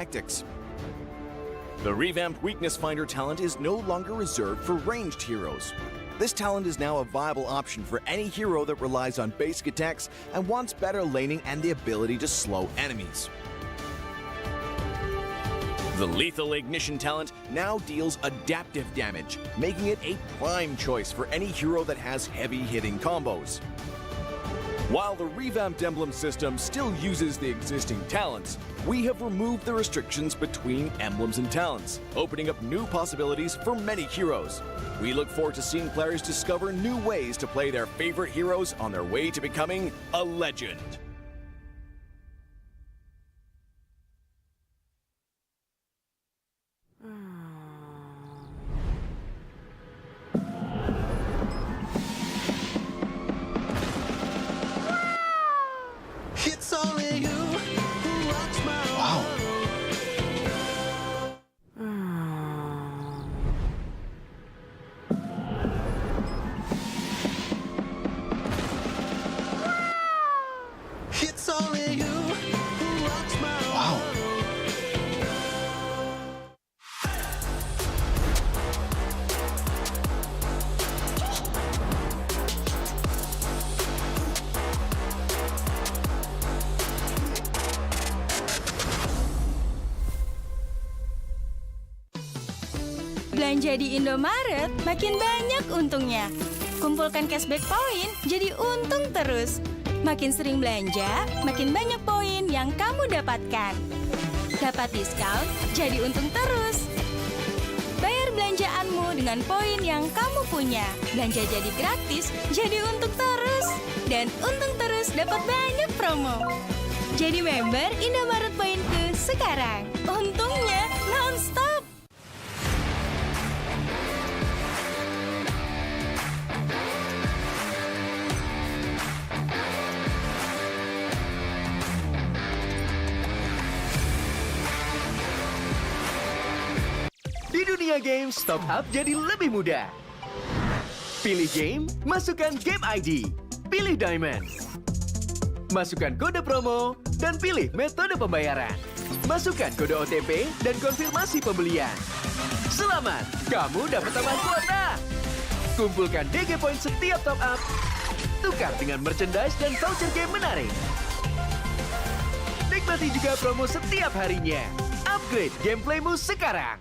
tactics. The revamped Weakness Finder talent is no longer reserved for ranged heroes. This talent is now a viable option for any hero that relies on basic attacks and wants better laning and the ability to slow enemies. The Lethal Ignition talent now deals adaptive damage, making it a prime choice for any hero that has heavy-hitting combos. While the revamped emblem system still uses the existing talents, we have removed the restrictions between emblems and talents, opening up new possibilities for many heroes. We look forward to seeing players discover new ways to play their favorite heroes on their way to becoming a legend. It's only you who rocks my world. It's only you who rocks my world. Belanja di Indomaret makin banyak untungnya. Kumpulkan cashback poin jadi untung terus. Makin sering belanja, makin banyak poin yang kamu dapatkan. Dapat diskon, jadi untung terus. Bayar belanjaanmu dengan poin yang kamu punya. Belanja jadi gratis, jadi untung terus. Dan untung terus dapat banyak promo. Jadi member Indomaret Poinku sekarang. Untungnya non-stop. Di dunia games, top up jadi lebih mudah. Pilih game, masukkan game ID. Pilih Diamond. Masukkan kode promo, dan pilih metode pembayaran. Masukkan kode OTP dan konfirmasi pembelian. Selamat, kamu dapat tambahan kuota. Kumpulkan DG Point setiap top up. Tukar dengan merchandise dan voucher game menarik. Nikmati juga promo setiap harinya. Upgrade gameplaymu sekarang.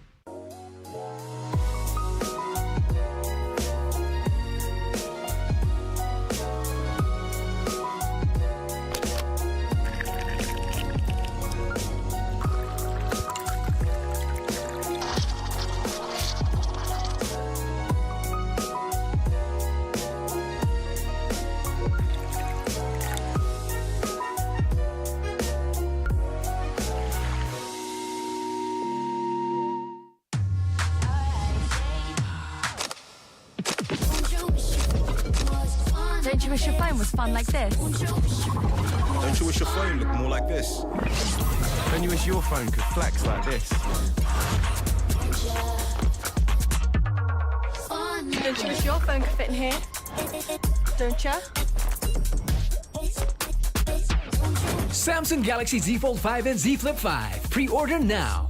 Don't you wish your phone was fun like this? Don't you wish your phone looked more like this? Don't you wish your phone could flex like this? Don't you wish your phone could fit in here? Don't ya? Samsung Galaxy Z Fold 5 and Z Flip 5. Pre-order now.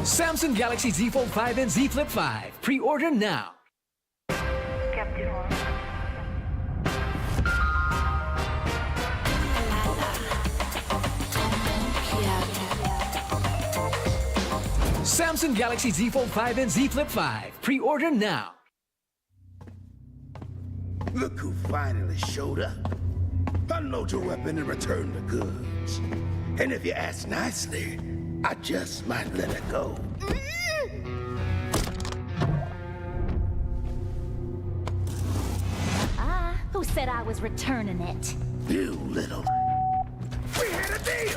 Samsung Galaxy Z Fold 5 and Z Flip 5. Pre-order now. Samsung Galaxy Z Fold 5 and Z Flip 5. Pre-order now. Look who finally showed up. Unload your weapon and return the goods. And if you ask nicely, I just might let it go. Who said I was returning it? You little... We had a deal!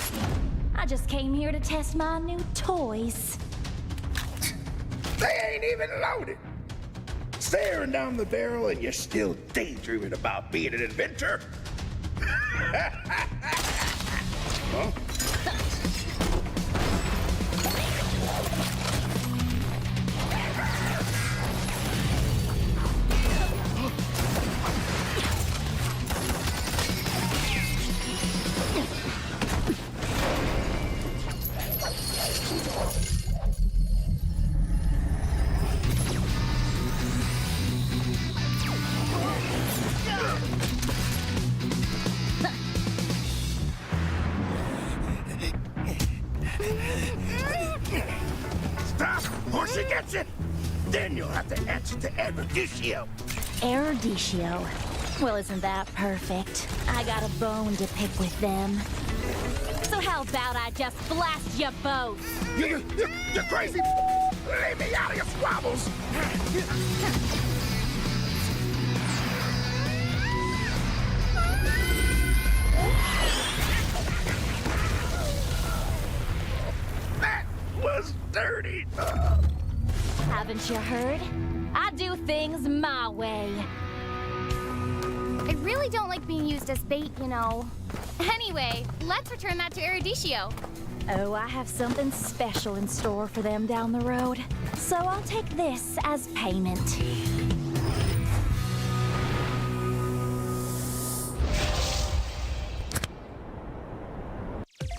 I just came here to test my new toys. They ain't even loaded. Staring down the barrel and you're still daydreaming about being an inventor? Huh? Then you'll have to answer to Eruditio. Eruditio. Well, isn't that perfect? I got a bone to pick with them. So how about I just blast you both? You're crazy. Leave me out of your squabbles. That was dirty. Haven't you heard? I do things my way. I really don't like being used as bait, you know. Anyway, let's return that to Eruditio. Oh, I have something special in store for them down the road. So I'll take this as payment.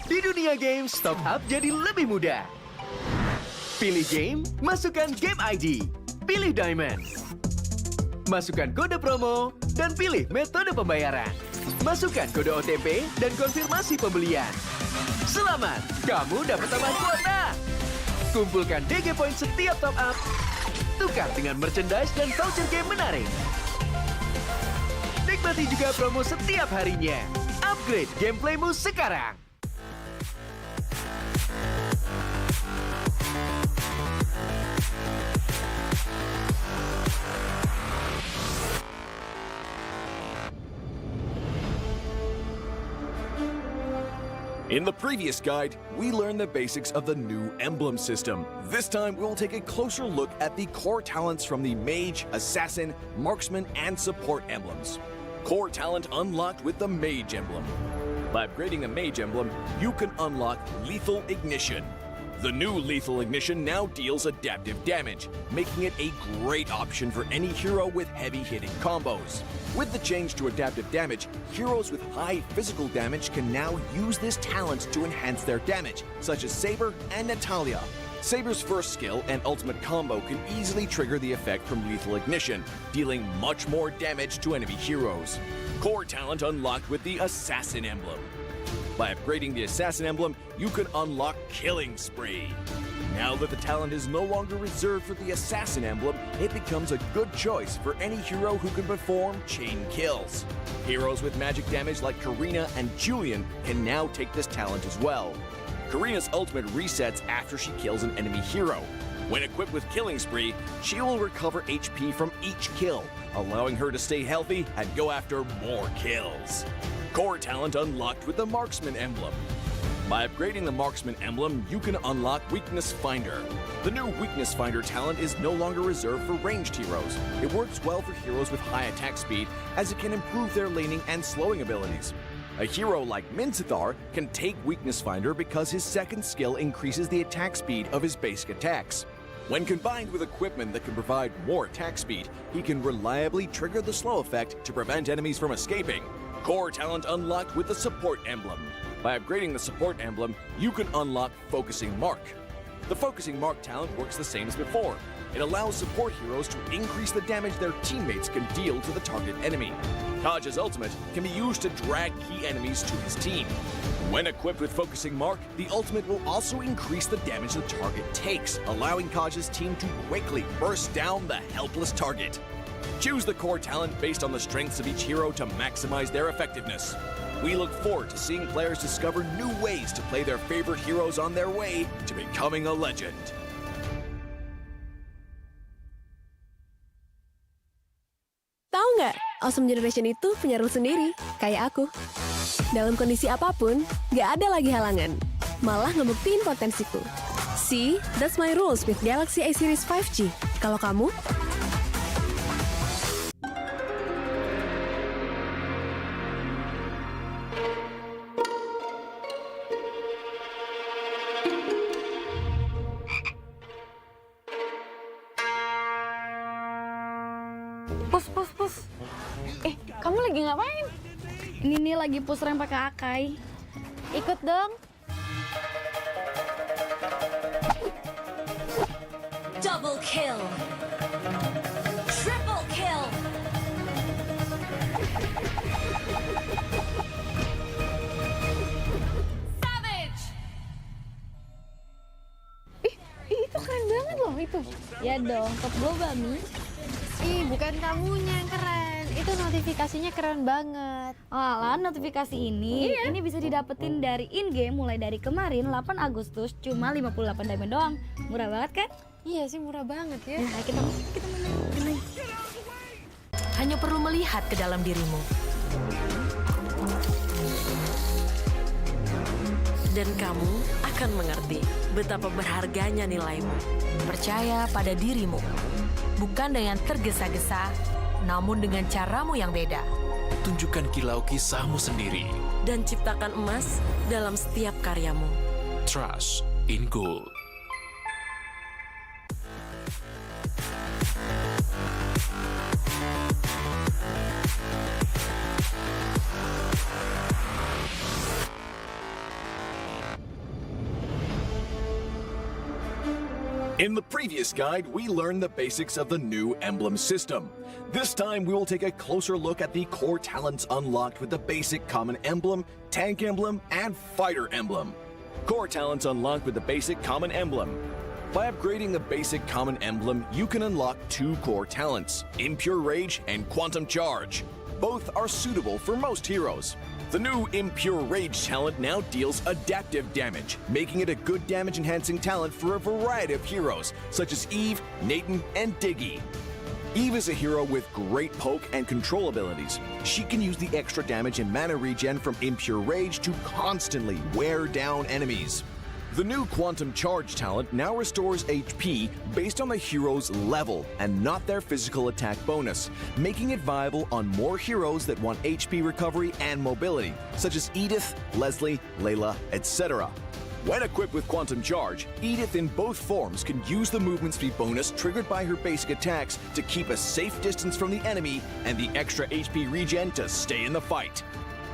Di dunia games, top up jadi lebih mudah. Pilih game, masukkan game ID. Pilih Diamond. Masukkan kode promo, dan pilih metode pembayaran. Masukkan kode OTP dan konfirmasi pembelian. Selamat, kamu dapat tambahan kuota. Kumpulkan DG Point setiap top up. Tukar dengan merchandise dan voucher game menarik. Nikmati juga promo setiap harinya. Upgrade gameplaymu sekarang. In the previous guide, we learned the basics of the new emblem system. This time, we'll take a closer look at the core talents from the Mage, Assassin, Marksman, and Support emblems. Core talent unlocked with the Mage emblem. By upgrading the Mage emblem, you can unlock Lethal Ignition. The new Lethal Ignition now deals adaptive damage, making it a great option for any hero with heavy-hitting combos. With the change to adaptive damage, heroes with high physical damage can now use this talent to enhance their damage, such as Saber and Natalia. Saber's first skill and ultimate combo can easily trigger the effect from Lethal Ignition, dealing much more damage to enemy heroes. Core talent unlocked with the Assassin emblem. By upgrading the Assassin emblem, you can unlock Killing Spree. Now that the talent is no longer reserved for the Assassin emblem, it becomes a good choice for any hero who can perform chain kills. Heroes with magic damage like Karina and Julian can now take this talent as well. Karina's ultimate resets after she kills an enemy hero. When equipped with Killing Spree, she will recover HP from each kill, allowing her to stay healthy and go after more kills. Core talent unlocked with the Marksman emblem. By upgrading the Marksman emblem, you can unlock Weakness Finder. The new Weakness Finder talent is no longer reserved for ranged heroes. It works well for heroes with high attack speed, as it can improve their laning and slowing abilities. A hero like Minzathar can take Weakness Finder because his second skill increases the attack speed of his basic attacks. When combined with equipment that can provide more attack speed, he can reliably trigger the slow effect to prevent enemies from escaping. Core talent unlocked with the Support emblem. By upgrading the Support emblem, you can unlock Focusing Mark. The Focusing Mark talent works the same as before. It allows support heroes to increase the damage their teammates can deal to the target enemy. Kaj's ultimate can be used to drag key enemies to his team. When equipped with Focusing Mark, the ultimate will also increase the damage the target takes, allowing Kaj's team to quickly burst down the helpless target. Choose the core talent based on the strengths of each hero to maximize their effectiveness. We look forward to seeing players discover new ways to play their favorite heroes on their way to becoming a legend. Tahu nggak, Awesome Generation itu punya rule sendiri, kayak aku. Dalam kondisi apapun, nggak ada lagi halangan. Malah ngebuktiin potensiku. See, that's my rules with Galaxy A Series 5G. Kalau kamu? Pus. Kamu lagi ngapain? Ini nih lagi push rank pakai Akai. Ikut dong. Double kill. Triple kill. Savage. Itu keren banget loh. tuh. Ya dong, top global nih. Ih, bukan kamunya yang keren. Itu notifikasinya keren banget. Alah, notifikasi ini bisa didapetin dari in-game mulai dari kemarin 8 Agustus cuma 58 diamond doang. Murah banget kan? Iya sih, murah banget ya. Nah, kita main. Hanya perlu melihat ke dalam dirimu. Dan kamu akan mengerti betapa berharganya nilaimu. Percaya pada dirimu. Bukan dengan tergesa-gesa, namun dengan caramu yang beda. Tunjukkan kilau kisahmu sendiri. Dan ciptakan emas dalam setiap karyamu. Trust in gold. In the previous guide, we learned the basics of the new emblem system. This time, we will take a closer look at the core talents unlocked with the basic common emblem, tank emblem, and fighter emblem. Core talents unlocked with the basic common emblem. By upgrading the basic common emblem, you can unlock 2 core talents, Impure Rage and Quantum Charge. Both are suitable for most heroes. The new Impure Rage talent now deals adaptive damage, making it a good damage-enhancing talent for a variety of heroes, such as Eve, Nathan, and Diggy. Eve is a hero with great poke and control abilities. She can use the extra damage and mana regen from Impure Rage to constantly wear down enemies. The new Quantum Charge talent now restores HP based on the hero's level and not their physical attack bonus, making it viable on more heroes that want HP recovery and mobility, such as Edith, Leslie, Layla, etc. When equipped with Quantum Charge, Edith in both forms can use the movement speed bonus triggered by her basic attacks to keep a safe distance from the enemy and the extra HP regen to stay in the fight.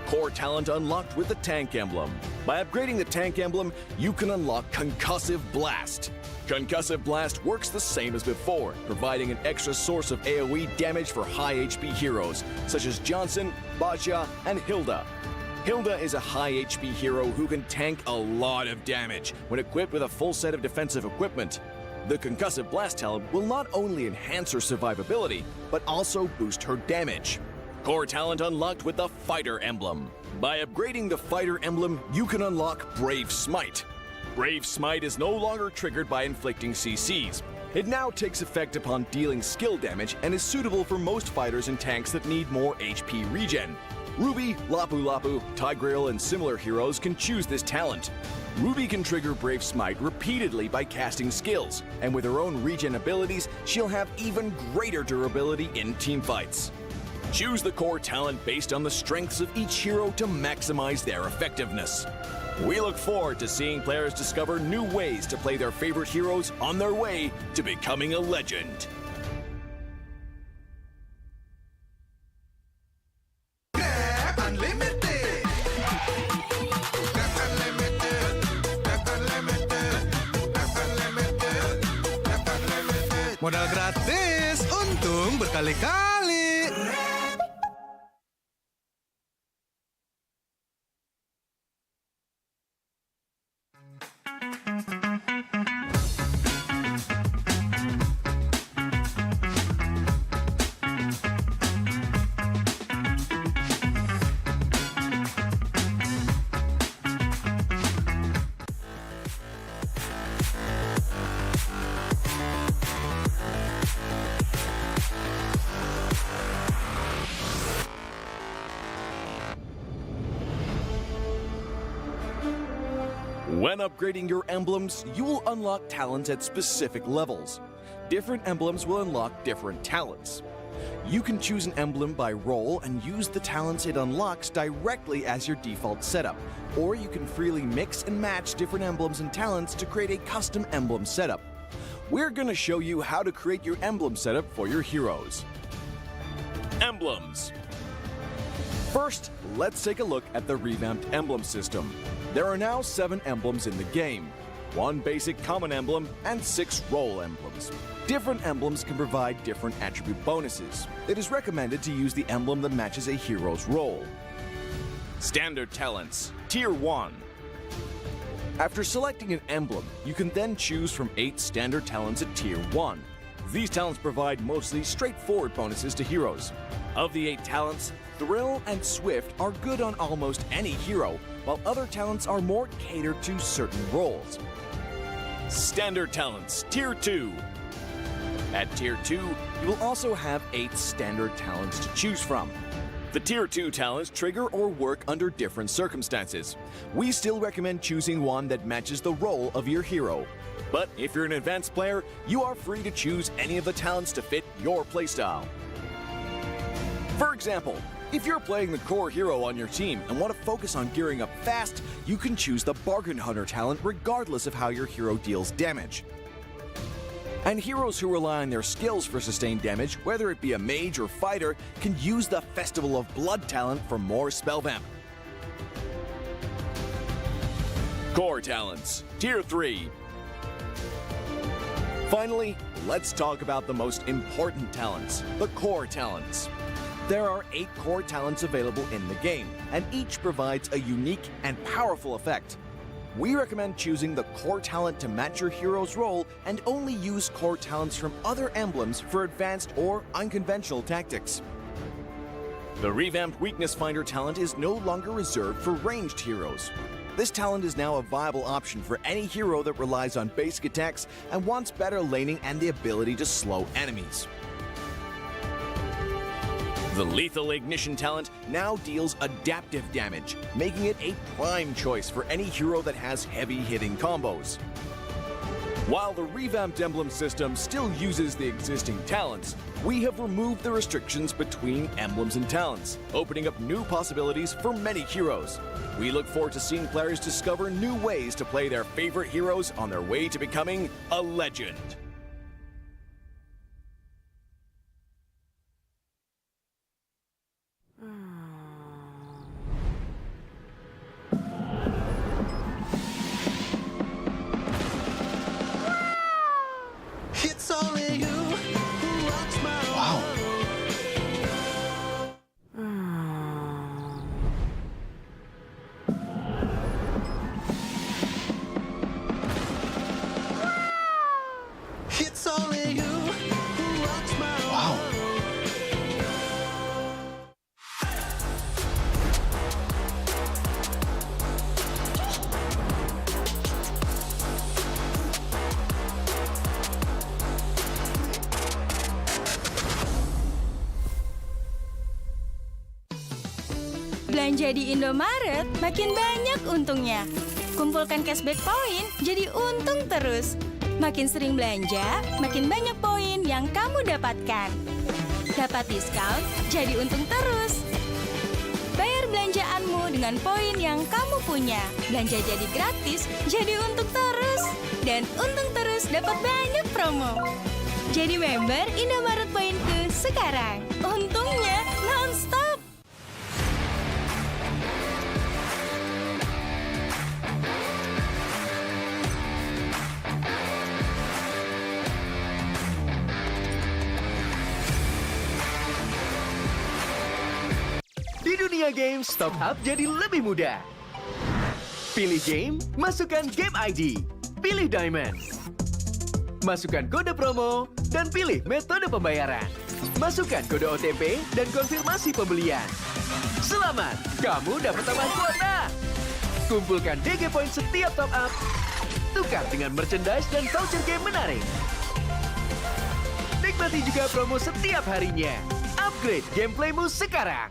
Core talent unlocked with the Tank Emblem. By upgrading the Tank Emblem, you can unlock Concussive Blast. Concussive Blast works the same as before, providing an extra source of AoE damage for high HP heroes, such as Johnson, Baja, and Hilda. Hilda is a high HP hero who can tank a lot of damage when equipped with a full set of defensive equipment. The Concussive Blast talent will not only enhance her survivability, but also boost her damage. Core talent unlocked with the Fighter Emblem. By upgrading the Fighter Emblem, you can unlock Brave Smite. Brave Smite is no longer triggered by inflicting CCs. It now takes effect upon dealing skill damage and is suitable for most fighters and tanks that need more HP regen. Ruby, Lapu Lapu, Tigreal, and similar heroes can choose this talent. Ruby can trigger Brave Smite repeatedly by casting skills, and with her own regen abilities, she'll have even greater durability in teamfights. Choose the core talent based on the strengths of each hero to maximize their effectiveness. We look forward to seeing players discover new ways to play their favorite heroes on their way to becoming a legend. Modal gratis, untung berkali-kali. When upgrading your emblems, you will unlock talents at specific levels. Different emblems will unlock different talents. You can choose an emblem by role and use the talents it unlocks directly as your default setup, or you can freely mix and match different emblems and talents to create a custom emblem setup. We're going to show you how to create your emblem setup for your heroes. Emblems. First, let's take a look at the revamped emblem system. There are now 7 emblems in the game, 1 basic common emblem, and 6 role emblems. Different emblems can provide different attribute bonuses. It is recommended to use the emblem that matches a hero's role. Standard talents, Tier 1. After selecting an emblem, you can then choose from 8 standard talents at Tier 1. These talents provide mostly straightforward bonuses to heroes. Of the 8 talents, Thrill and Swift are good on almost any hero, while other talents are more catered to certain roles. Standard talents, Tier 2. At Tier 2, you will also have 8 standard talents to choose from. The Tier 2 talents trigger or work under different circumstances. We still recommend choosing one that matches the role of your hero. But if you're an advanced player, you are free to choose any of the talents to fit your playstyle. For example, if you're playing the core hero on your team and want to focus on gearing up fast, you can choose the Bargain Hunter talent regardless of how your hero deals damage. And heroes who rely on their skills for sustained damage, whether it be a mage or fighter, can use the Festival of Blood talent for more spell vamp. Core talents, Tier 3. Finally, let's talk about the most important talents, the core talents. There are 8 core talents available in the game, and each provides a unique and powerful effect. We recommend choosing the core talent to match your hero's role and only use core talents from other emblems for advanced or unconventional tactics. The revamped Weakness Finder talent is no longer reserved for ranged heroes. This talent is now a viable option for any hero that relies on basic attacks and wants better laning and the ability to slow enemies. The Lethal Ignition talent now deals adaptive damage, making it a prime choice for any hero that has heavy-hitting combos. While the revamped emblem system still uses the existing talents, we have removed the restrictions between emblems and talents, opening up new possibilities for many heroes. We look forward to seeing players discover new ways to play their favorite heroes on their way to becoming a legend. It's only you who rocks my world. It's only you who rocks my world. Belanja di Indomaret makin banyak untungnya. Kumpulkan cashback poin jadi untung terus. Makin sering belanja, makin banyak poin yang kamu dapatkan. Dapat diskon, jadi untung terus. Bayar belanjaanmu dengan poin yang kamu punya. Belanja jadi gratis, jadi untung terus. Dan untung terus dapat banyak promo. Jadi member Indomaret Poinku sekarang. Untungnya non-stop. Di dunia games, top up jadi lebih mudah. Pilih game, masukkan game ID. Pilih Diamond. Masukkan kode promo, dan pilih metode pembayaran. Masukkan kode OTP dan konfirmasi pembelian. Selamat, kamu dapat tambahan kuota. Kumpulkan DG Point setiap top up. Tukar dengan merchandise dan voucher game menarik. Nikmati juga promo setiap harinya. Upgrade gameplaymu sekarang.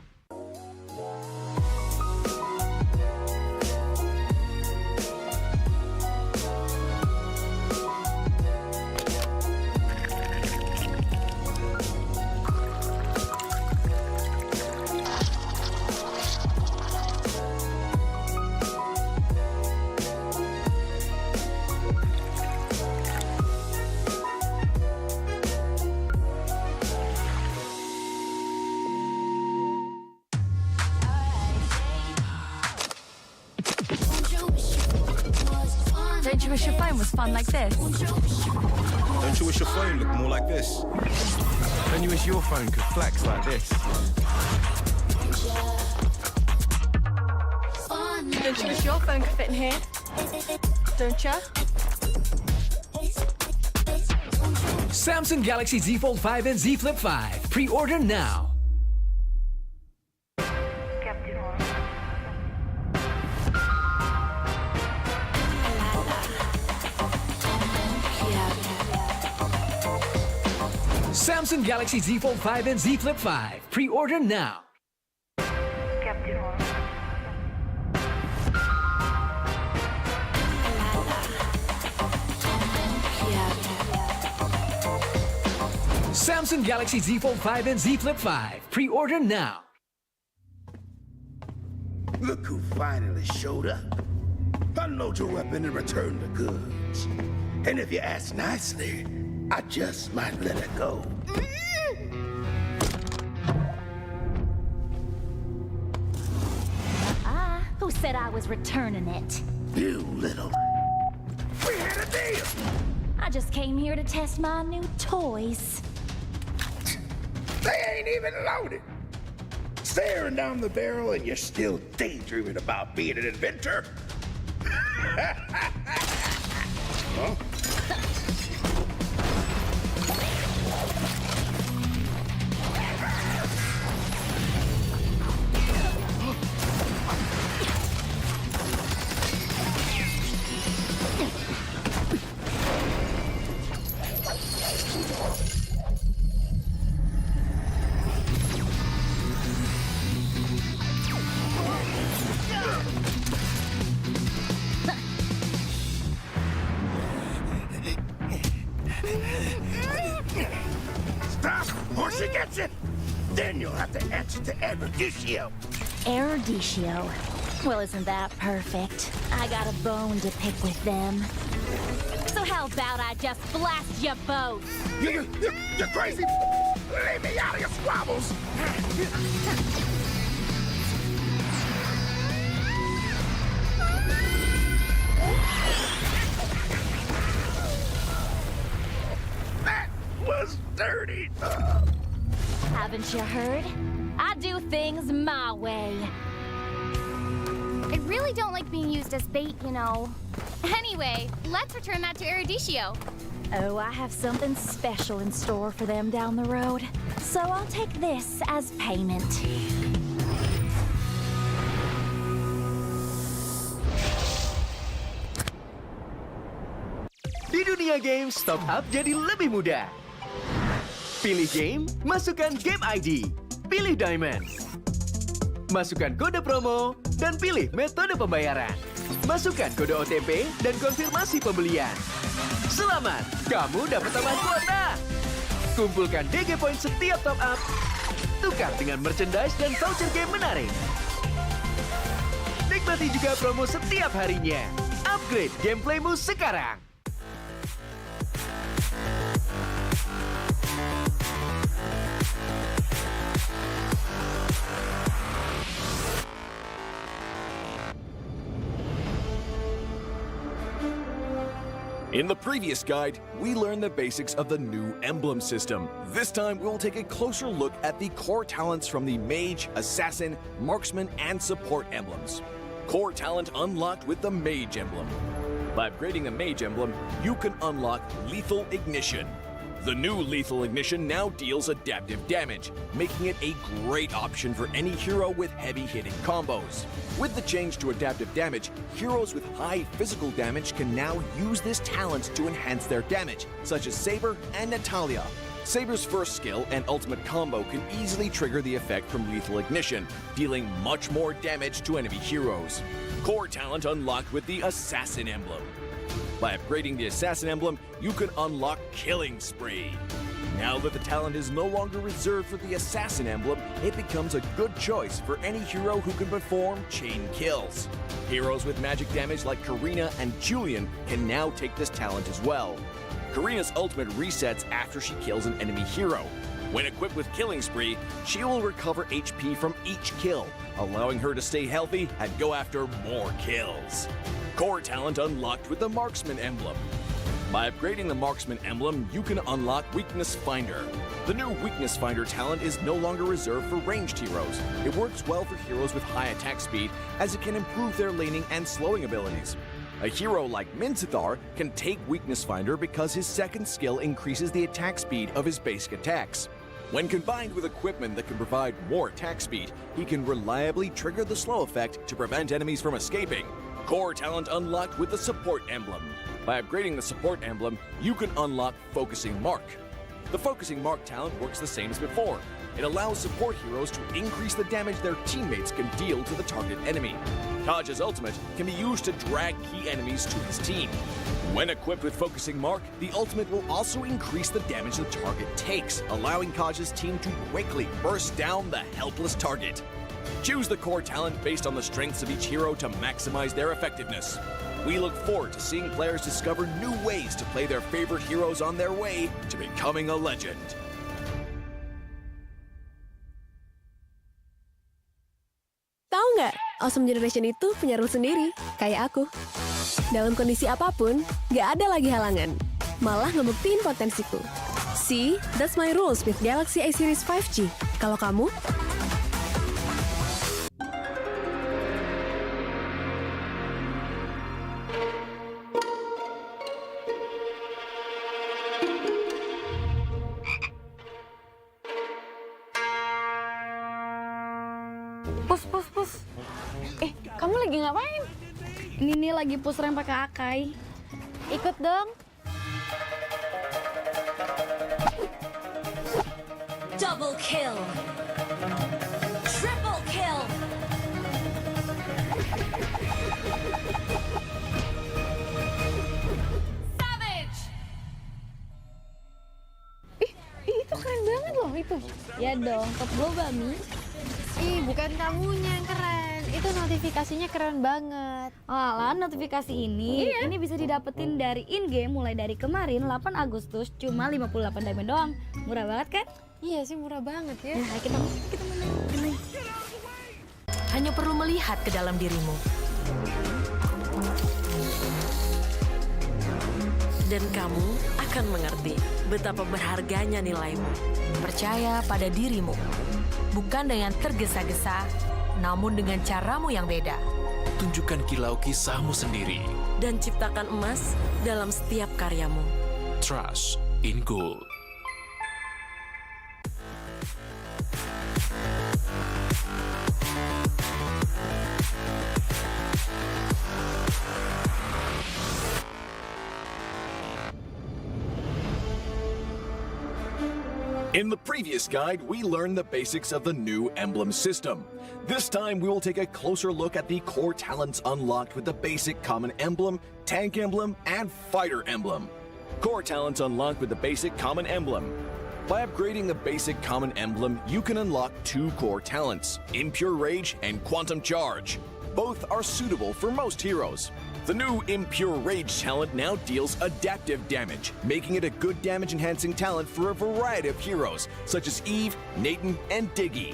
Don't you wish your phone was fun like this? Don't you wish your phone looked more like this? Don't you wish your phone could flex like this? Don't you wish your phone could fit in here? don't ya? Samsung Galaxy Z Fold 5 and Z Flip 5. Pre-order now. Samsung Galaxy Z Fold 5 and Z Flip 5. Pre-order now. Samsung Galaxy Z Fold 5 and Z Flip 5. Pre-order now. Look who finally showed up. Unload your weapon and return the goods. And if you ask nicely, I just might let it go. Who said I was returning it? You little... We had a deal! I just came here to test my new toys. They ain't even loaded. Staring down the barrel and you're still daydreaming about being an inventor? Huh? Stop, or she gets it. Then you'll have to answer to Eruditio. Eruditio? Well, isn't that perfect? I got a bone to pick with them. So how about I just blast you both? You're crazy. Leave me out of your squabbles. That was dirty. Haven't you heard? I do things my way. I really don't like being used as bait, you know. Anyway, let's return that to Eruditio. Oh, I have something special in store for them down the road. So I'll take this as payment. Di dunia games, top up jadi lebih mudah. Pilih game, masukkan game ID. Pilih Diamond. Masukkan kode promo, dan pilih metode pembayaran. Masukkan kode OTP dan konfirmasi pembelian. Selamat, kamu dapat tambahan kuota. Kumpulkan DG Point setiap top up. Tukar dengan merchandise dan voucher game menarik. Nikmati juga promo setiap harinya. Upgrade gameplaymu sekarang. In the previous guide, we learned the basics of the new emblem system. This time, we will take a closer look at the core talents from the Mage, Assassin, Marksman, and Support emblems. Core talent unlocked with the Mage emblem. By upgrading the Mage emblem, you can unlock Lethal Ignition. The new Lethal Ignition now deals adaptive damage, making it a great option for any hero with heavy-hitting combos. With the change to adaptive damage, heroes with high physical damage can now use this talent to enhance their damage, such as Saber and Natalia. Saber's first skill and ultimate combo can easily trigger the effect from Lethal Ignition, dealing much more damage to enemy heroes. Core talent unlocked with the Assassin emblem. By upgrading the Assassin emblem, you can unlock Killing Spree. Now that the talent is no longer reserved for the Assassin emblem, it becomes a good choice for any hero who can perform chain kills. Heroes with magic damage like Karina and Julian can now take this talent as well. Karina's ultimate resets after she kills an enemy hero. When equipped with Killing Spree, she will recover HP from each kill, allowing her to stay healthy and go after more kills. Core talent unlocked with the Marksman emblem. By upgrading the Marksman emblem, you can unlock Weakness Finder. The new Weakness Finder talent is no longer reserved for ranged heroes. It works well for heroes with high attack speed, as it can improve their laning and slowing abilities. A hero like Minzathar can take Weakness Finder because his second skill increases the attack speed of his basic attacks. When combined with equipment that can provide more attack speed, he can reliably trigger the slow effect to prevent enemies from escaping. Core talent unlocked with the Support Emblem. By upgrading the Support Emblem, you can unlock Focusing Mark. The Focusing Mark talent works the same as before. It allows support heroes to increase the damage their teammates can deal to the target enemy. Kaj's ultimate can be used to drag key enemies to his team. When equipped with Focusing Mark, the ultimate will also increase the damage the target takes, allowing Kaj's team to quickly burst down the helpless target. Choose the core talent based on the strengths of each hero to maximize their effectiveness. We look forward to seeing players discover new ways to play their favorite heroes on their way to becoming a legend. Tahu nggak, Awesome Generation itu punya rule sendiri, kayak aku. Dalam kondisi apapun, nggak ada lagi halangan. Malah ngebuktiin potensiku. See, that's my rules with Galaxy A Series 5G. Kalau kamu? Pus. Kamu lagi ngapain? Ini nih lagi push rank pakai Akai. Ikut dong. Double kill. Triple kill. Savage. Itu keren banget loh itu. Ya dong, top global Mi. Ih, bukan kamunya yang keren. Itu notifikasinya keren banget. Alah, notifikasi ini bisa didapetin dari in-game mulai dari kemarin 8 Agustus cuma 58 diamond doang. Murah banget kan? Iya sih, murah banget ya. Nah, kita main. Hanya perlu melihat ke dalam dirimu. Dan kamu akan mengerti betapa berharganya nilaimu. Percaya pada dirimu. Bukan dengan tergesa-gesa, namun dengan caramu yang beda. Tunjukkan kilau kisahmu sendiri. Dan ciptakan emas dalam setiap karyamu. Trust in Gold. In the previous guide, we learned the basics of the new emblem system. This time, we will take a closer look at the core talents unlocked with the basic common emblem, tank emblem, and fighter emblem. Core talents unlocked with the basic common emblem. By upgrading the basic common emblem, you can unlock two core talents, Impure Rage and Quantum Charge. Both are suitable for most heroes. The new Impure Rage talent now deals adaptive damage, making it a good damage-enhancing talent for a variety of heroes, such as Eve, Nathan, and Diggy.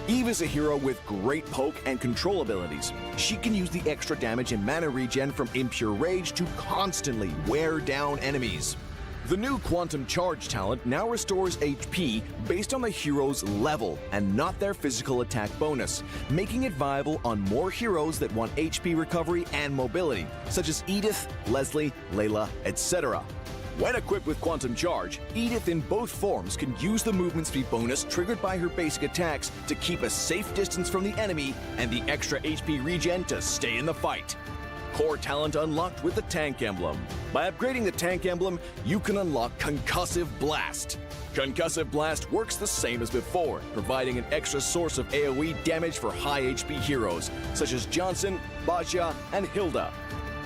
Eve is a hero with great poke and control abilities. She can use the extra damage and mana regen from Impure Rage to constantly wear down enemies. The new Quantum Charge talent now restores HP based on the hero's level and not their physical attack bonus, making it viable on more heroes that want HP recovery and mobility, such as Edith, Leslie, Layla, etc. When equipped with Quantum Charge, Edith in both forms can use the movement speed bonus triggered by her basic attacks to keep a safe distance from the enemy and the extra HP regen to stay in the fight. Core talent unlocked with the Tank Emblem. By upgrading the Tank Emblem, you can unlock Concussive Blast. Concussive Blast works the same as before, providing an extra source of AoE damage for high HP heroes, such as Johnson, Baja, and Hilda.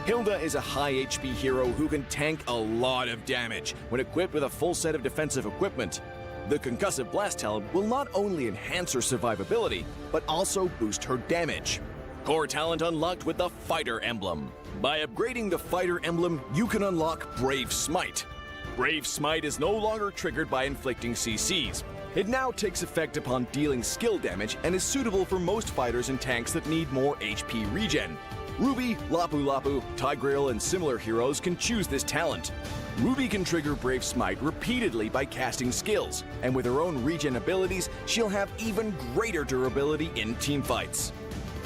Hilda is a high HP hero who can tank a lot of damage when equipped with a full set of defensive equipment. The Concussive Blast talent will not only enhance her survivability, but also boost her damage. Core talent unlocked with the Fighter Emblem. By upgrading the Fighter Emblem, you can unlock Brave Smite. Brave Smite is no longer triggered by inflicting CCs. It now takes effect upon dealing skill damage and is suitable for most fighters and tanks that need more HP regen. Ruby, Lapu Lapu, Tigreal, and similar heroes can choose this talent. Ruby can trigger Brave Smite repeatedly by casting skills, and with her own regen abilities, she'll have even greater durability in teamfights.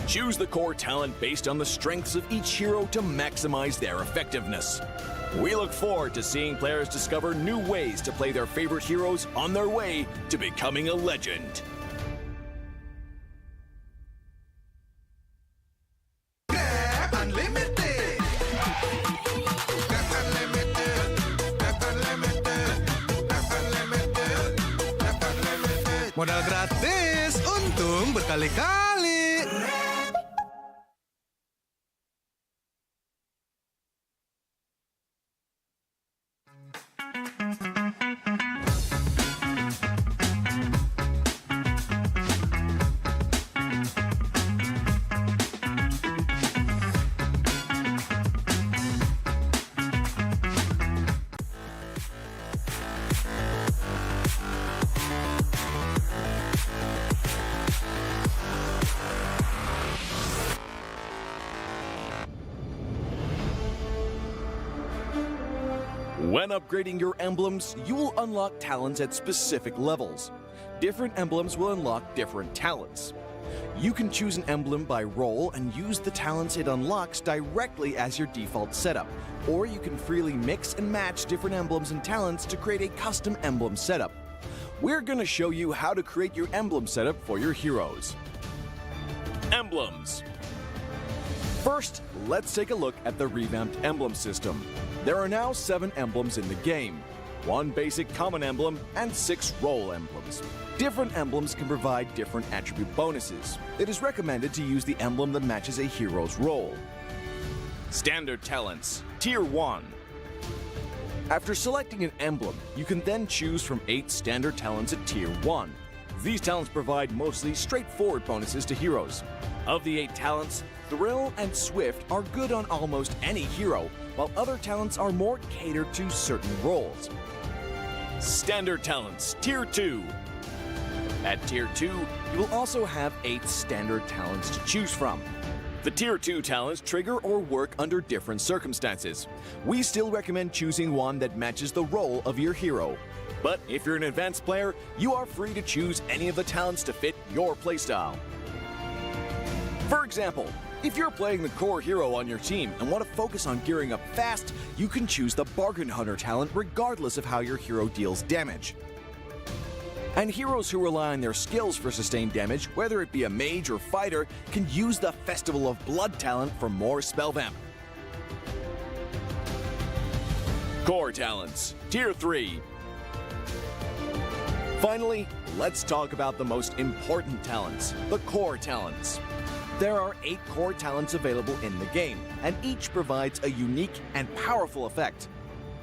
Choose the core talent based on the strengths of each hero to maximize their effectiveness. We look forward to seeing players discover new ways to play their favorite heroes on their way to becoming a legend. Modal gratis, untung berkali-kali. When upgrading your emblems, you will unlock talents at specific levels. Different emblems will unlock different talents. You can choose an emblem by role and use the talents it unlocks directly as your default setup, or you can freely mix and match different emblems and talents to create a custom emblem setup. We're going to show you how to create your emblem setup for your heroes. Emblems. First, let's take a look at the revamped emblem system. There are now 7 emblems in the game, 1 basic common emblem, and 6 role emblems. Different emblems can provide different attribute bonuses. It is recommended to use the emblem that matches a hero's role. Standard talents, Tier 1. After selecting an emblem, you can then choose from 8 standard talents at Tier 1. These talents provide mostly straightforward bonuses to heroes. Of the 8 talents, Thrill and Swift are good on almost any hero, while other talents are more catered to certain roles. Standard talents, Tier 2. At Tier 2, you will also have 8 standard talents to choose from. The Tier 2 talents trigger or work under different circumstances. We still recommend choosing one that matches the role of your hero. But if you're an advanced player, you are free to choose any of the talents to fit your playstyle. For example, if you're playing the core hero on your team and want to focus on gearing up fast, you can choose the Bargain Hunter talent regardless of how your hero deals damage. And heroes who rely on their skills for sustained damage, whether it be a mage or fighter, can use the Festival of Blood talent for more spell vamp. Core talents, Tier 3. Finally, let's talk about the most important talents, the core talents. There are 8 core talents available in the game, and each provides a unique and powerful effect.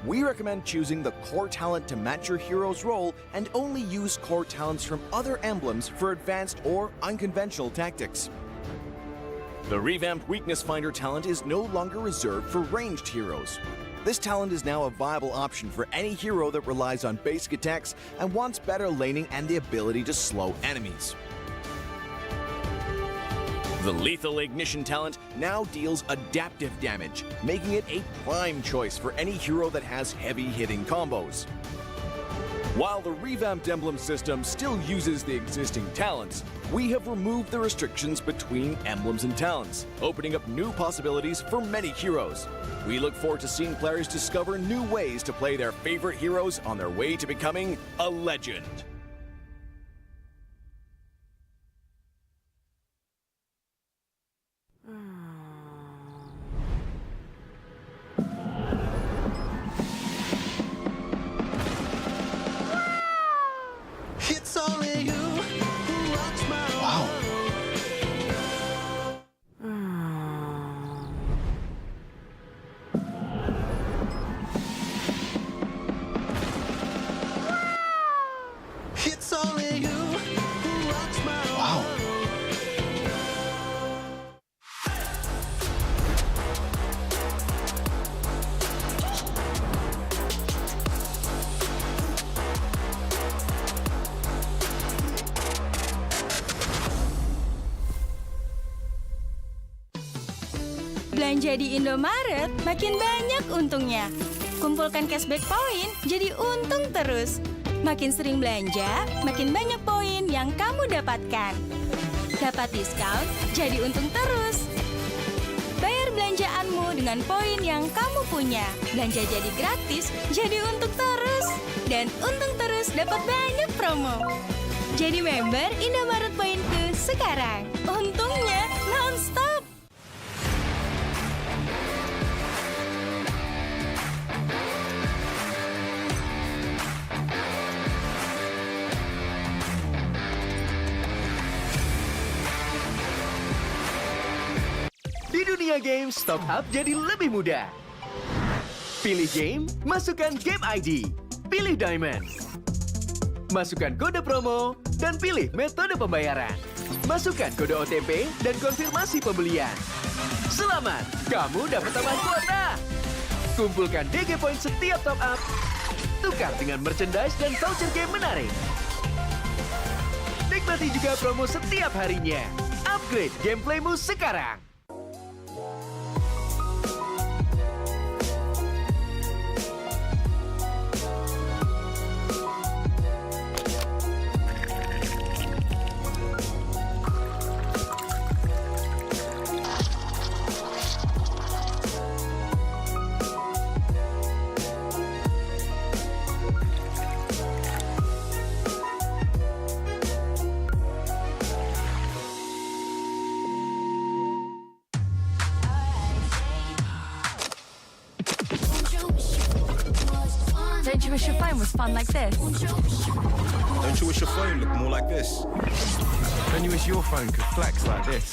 We recommend choosing the core talent to match your hero's role and only use core talents from other emblems for advanced or unconventional tactics. The revamped Weakness Finder talent is no longer reserved for ranged heroes. This talent is now a viable option for any hero that relies on basic attacks and wants better laning and the ability to slow enemies. The Lethal Ignition talent now deals adaptive damage, making it a prime choice for any hero that has heavy hitting combos. While the revamped emblem system still uses the existing talents, we have removed the restrictions between emblems and talents, opening up new possibilities for many heroes. We look forward to seeing players discover new ways to play their favorite heroes on their way to becoming a legend. It's only you who rocks my world. It's only you who rocks my world. Belanja di Indomaret makin banyak untungnya. Kumpulkan cashback poin jadi untung terus. Makin sering belanja, makin banyak poin yang kamu dapatkan. dapat diskon, jadi untung terus. Bayar belanjaanmu dengan poin yang kamu punya. Belanja jadi gratis, jadi untung terus. Dan untung terus dapat banyak promo. Jadi member Indomaret Poinku sekarang. Untungnya non-stop. Di dunia games, top up jadi lebih mudah. Pilih game, masukkan game ID. Pilih Diamond. Masukkan kode promo, dan pilih metode pembayaran. Masukkan kode OTP dan konfirmasi pembelian. Selamat, kamu dapat tambahan kuota. Kumpulkan DG Point setiap top up. Tukar dengan merchandise dan voucher game menarik. Nikmati juga promo setiap harinya. Upgrade gameplaymu sekarang. Don't you wish your phone was fun like this? Don't you wish your phone looked more like this? Don't you wish your phone could flex like this?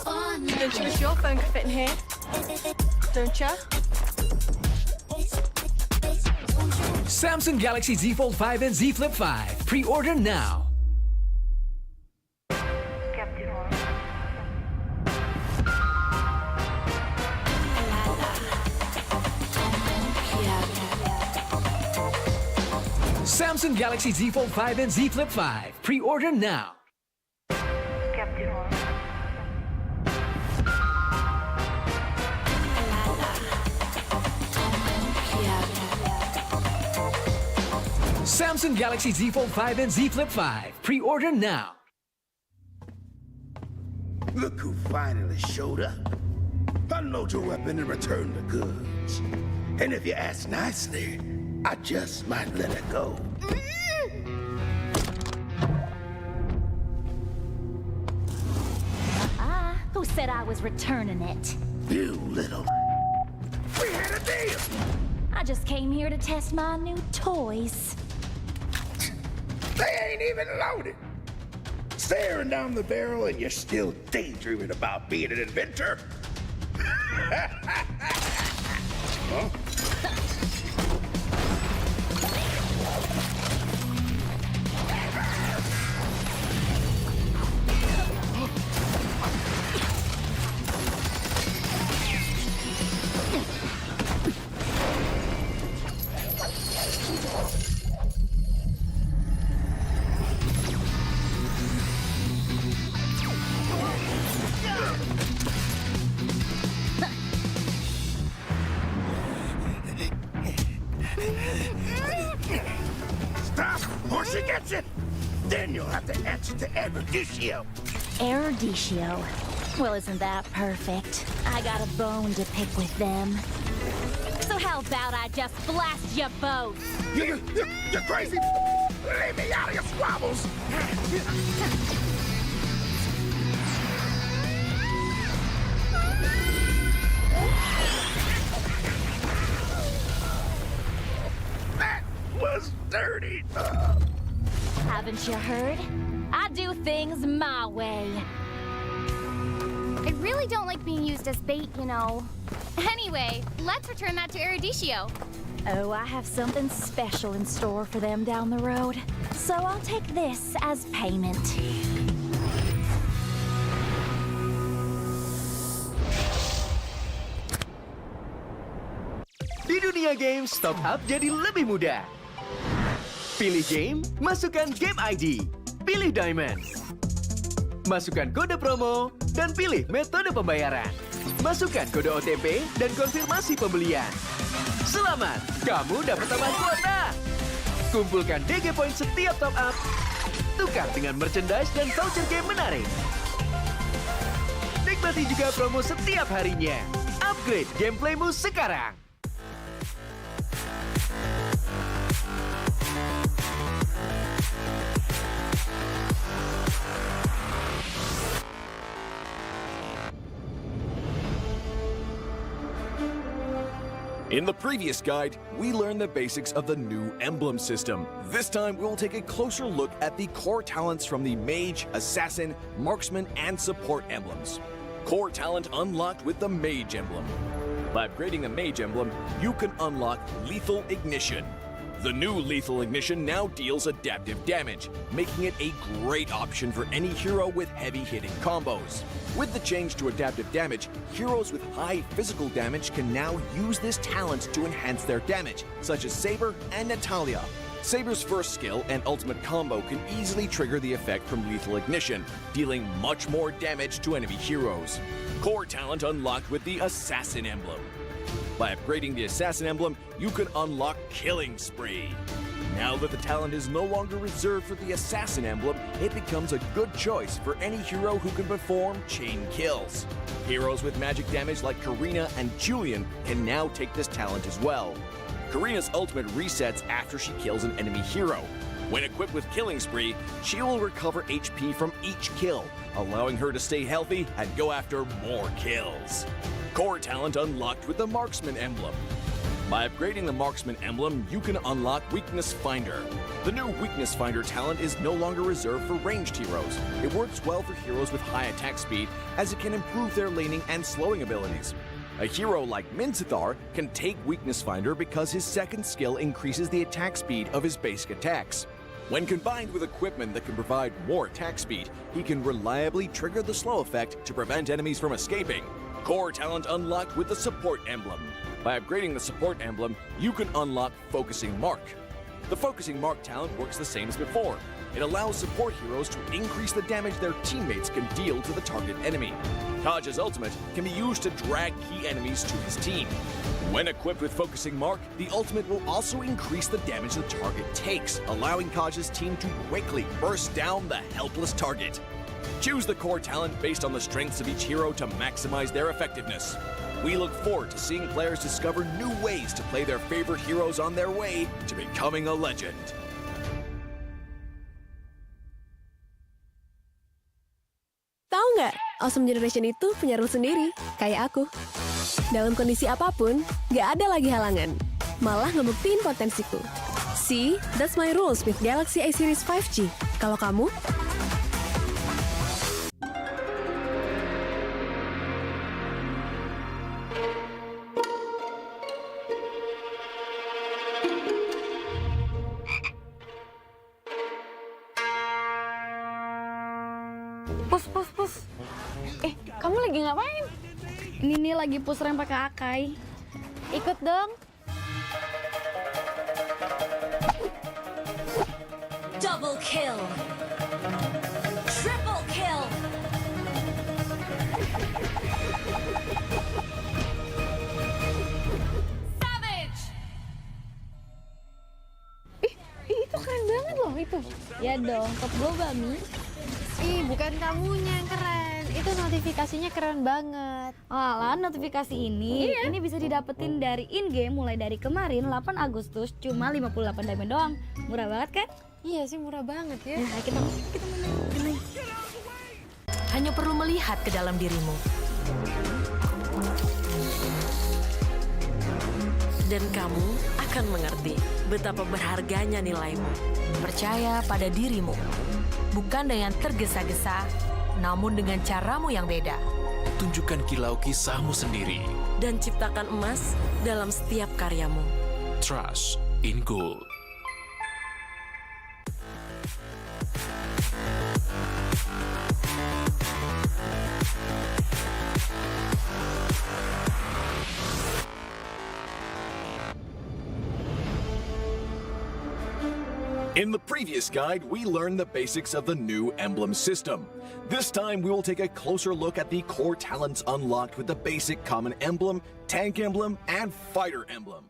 Don't you wish your phone could fit in here? Don't you? Samsung Galaxy Z Fold 5 and Z Flip 5. Pre-order now. Samsung Galaxy Z Fold 5 and Z Flip 5. Pre-order now. Samsung Galaxy Z Fold 5 and Z Flip 5. Pre-order now. Look who finally showed up. Unload your weapon and return the goods. And if you ask nicely, I just might let it go. Who said I was returning it? You little... We had a deal! I just came here to test my new toys. They ain't even loaded. Staring down the barrel and you're still daydreaming about being an inventor? Huh? Stop, or she gets it. Then you'll have to answer to Eruditio. Eruditio? Well, isn't that perfect? I got a bone to pick with them. So how about I just blast you both? You're crazy. Leave me out of your squabbles. That was dirty. Haven't you heard? I do things my way. I really don't like being used as bait, you know. Anyway, let's return that to Eruditio. Oh, I have something special in store for them down the road. So I'll take this as payment. Di dunia games, top up jadi lebih mudah. Pilih game, masukkan game ID. Pilih Diamond. Masukkan kode promo, dan pilih metode pembayaran. Masukkan kode OTP dan konfirmasi pembelian. Selamat, kamu dapat tambahan kuota. Kumpulkan DG Point setiap top up. Tukar dengan merchandise dan voucher game menarik. Nikmati juga promo setiap harinya. Upgrade gameplaymu sekarang. In the previous guide, we learned the basics of the new emblem system. This time, we will take a closer look at the core talents from the Mage, Assassin, Marksman, and Support emblems. Core talent unlocked with the Mage emblem. By upgrading the Mage emblem, you can unlock Lethal Ignition. The new Lethal Ignition now deals adaptive damage, making it a great option for any hero with heavy-hitting combos. With the change to adaptive damage, heroes with high physical damage can now use this talent to enhance their damage, such as Saber and Natalia. Saber's first skill and ultimate combo can easily trigger the effect from Lethal Ignition, dealing much more damage to enemy heroes. Core talent unlocked with the Assassin emblem. By upgrading the Assassin emblem, you can unlock Killing Spree. Now that the talent is no longer reserved for the Assassin emblem, it becomes a good choice for any hero who can perform chain kills. Heroes with magic damage like Karina and Julian can now take this talent as well. Karina's ultimate resets after she kills an enemy hero. When equipped with Killing Spree, she will recover HP from each kill, allowing her to stay healthy and go after more kills. Core talent unlocked with the Marksman emblem. By upgrading the Marksman emblem, you can unlock Weakness Finder. The new Weakness Finder talent is no longer reserved for ranged heroes. It works well for heroes with high attack speed, as it can improve their laning and slowing abilities. A hero like Minzathar can take Weakness Finder because his second skill increases the attack speed of his basic attacks. When combined with equipment that can provide more attack speed, he can reliably trigger the slow effect to prevent enemies from escaping. Core talent unlocked with the Support emblem. By upgrading the Support emblem, you can unlock Focusing Mark. The Focusing Mark talent works the same as before. It allows support heroes to increase the damage their teammates can deal to the target enemy. Kaj's ultimate can be used to drag key enemies to his team. When equipped with Focusing Mark, the ultimate will also increase the damage the target takes, allowing Kaj's team to quickly burst down the helpless target. Choose the core talent based on the strengths of each hero to maximize their effectiveness. We look forward to seeing players discover new ways to play their favorite heroes on their way to becoming a legend. Tahu nggak, Awesome Generation itu punya rules sendiri, kayak aku. Dalam kondisi apapun, nggak ada lagi halangan. Malah ngebuktiin potensiku. See, that's my rules with Galaxy A Series 5G. Kalau kamu? Pus. Kamu lagi ngapain? Ini nih lagi push rank pakai Akai. Ikut dong. Double kill. Triple kill. Savage. Itu keren banget loh itu. Ya dong, top global Mi. Ih, bukan kamunya yang keren. Itu notifikasinya keren banget. Alah, notifikasi ini bisa didapetin dari in-game mulai dari kemarin 8 Agustus cuma 58 diamond doang. Murah banget kan? Iya sih, murah banget ya. Nah, kita main. Hanya perlu melihat ke dalam dirimu. Dan kamu akan mengerti betapa berharganya nilaimu. Percaya pada dirimu. Bukan dengan tergesa-gesa, namun dengan caramu yang beda. Tunjukkan kilau kisahmu sendiri. Dan ciptakan emas dalam setiap karyamu. Trust in gold. In the previous guide, we learned the basics of the new emblem system. This time, we will take a closer look at the core talents unlocked with the basic common emblem, tank emblem, and fighter emblem.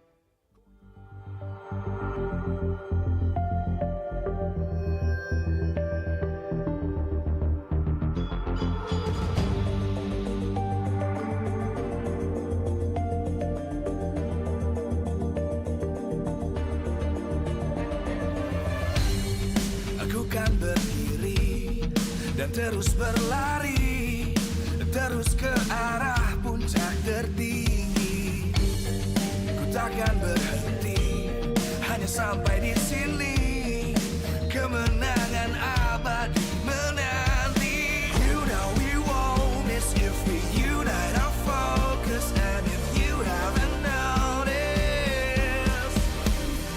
dan terus berlari, terus ke arah puncak tertinggi. Ku takkan berhenti, hanya sampai di sini. Kemenangan abadi menanti. You know we won't miss if we unite our focus. And if you haven't noticed,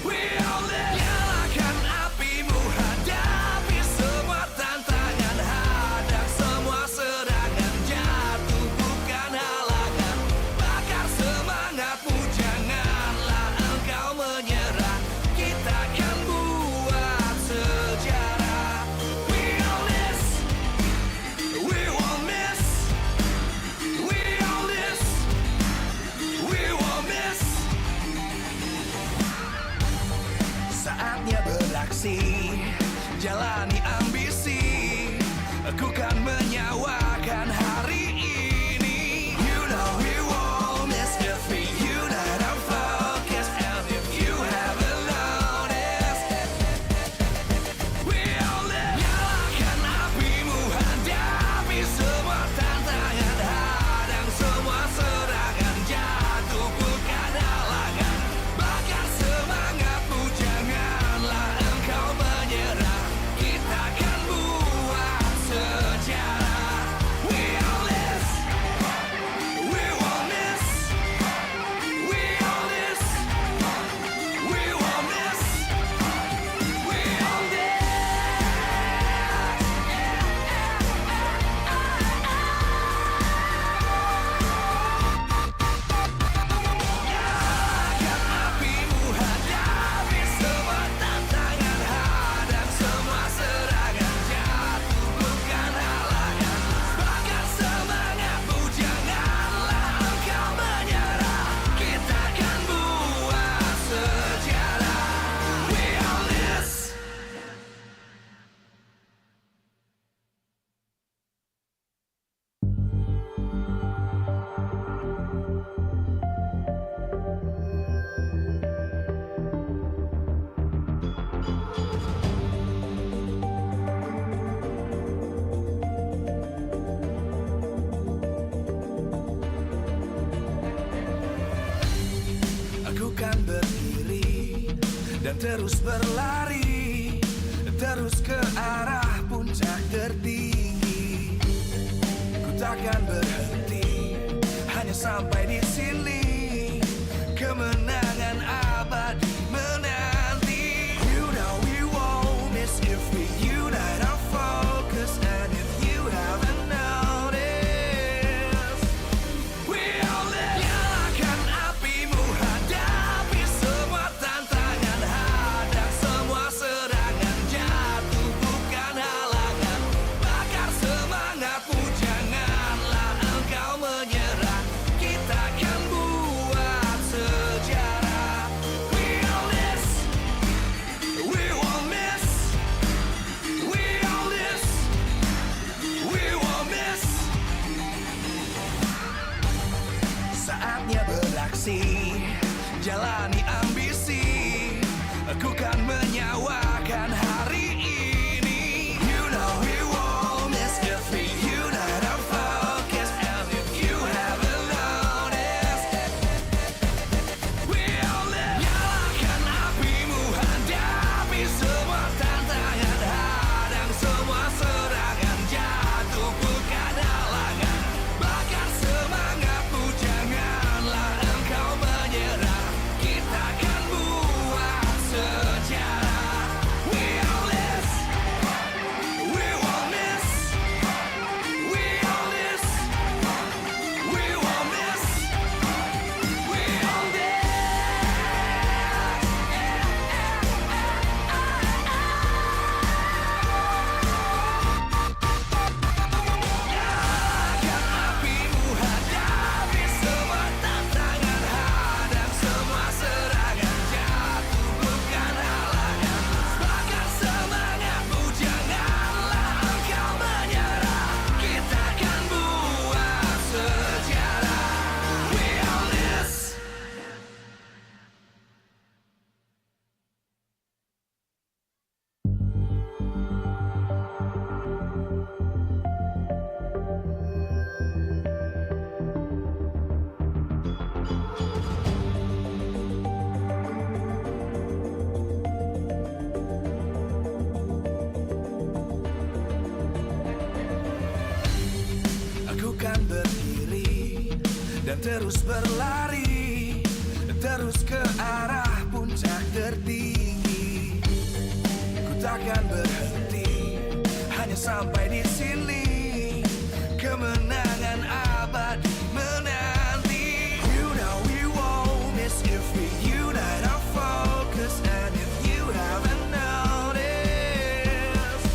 we all live. Nyalakan apimu, hadapi semua tantangan, hadang semua serangan, jatuh bukan halangan. Bakar semangatmu, janganlah engkau menyerah. Kita akan buat sejarah. We all miss, we won't miss. We all miss, we won't miss. Saatnya beraksi, jalani ambisi. Aku kan menyawakan hari ini. You know we won't miss if we unite our focus. And if you haven't noticed, we all live. Nyalakan apimu, hadapi semua tantangan, hadang semua serangan, jatuh bukan halangan. Bakar semangatmu, janganlah engkau menyerah. Kita akan buat sejarah. We all miss, we won't miss. We all miss, we won't miss. We all Nyalakan apimu, hadapi semua tantangan, hadang semua serangan, jatuh bukan halangan. Bakar semangatmu, janganlah engkau menyerah. Kita akan buat sejarah. We all miss. Aku kan berdiri dan terus berlari, terus ke arah puncak tertinggi. Ku takkan berhenti, hanya sampai di sini. Kemenangan abadi menanti. You know we won't miss if we unite our focus. And if you haven't noticed, we all live. Nyalakan apimu, hadapi semua tantangan, hadang semua serangan, jatuh bukan halangan. Bakar semangatmu, janganlah engkau menyerah. Kita akan buat sejarah. We all miss, we won't miss. We all miss, we won't miss. Saatnya beraksi, jalani ambisi. Aku kan menyawakan hari ini. You know we won't miss if we unite our focus. And if you haven't noticed, we all live. Nyalakan apimu, hadapi semua tantangan, hadang semua serangan, jatuh bukan halangan. Bakar semangatmu, janganlah engkau menyerah. Kita akan buat sejarah. terus berlari, terus ke arah puncak tertinggi. Ku takkan berhenti, hanya sampai di sini. Kemenangan abadi menanti. You know we won't miss if we unite our focus. And if you haven't noticed,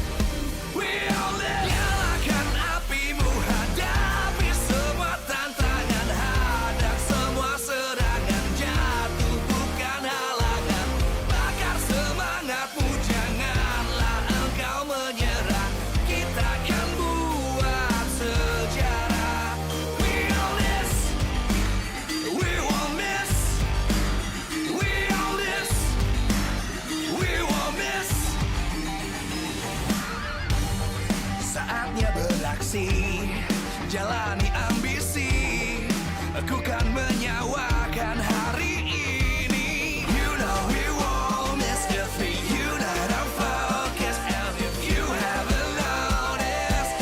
we all live. Nyalakan apimu, hadapi semua tantangan, hadang semua serangan, jatuh bukan halangan. Bakar semangatmu, janganlah engkau menyerah. Kita akan buat sejarah. We all this, we won't miss. We all this, we won't miss. Saatnya beraksi, jalani ambisi. Aku kan menyawakan hari ini. You know we won't miss if we unite our focus. And if you haven't noticed,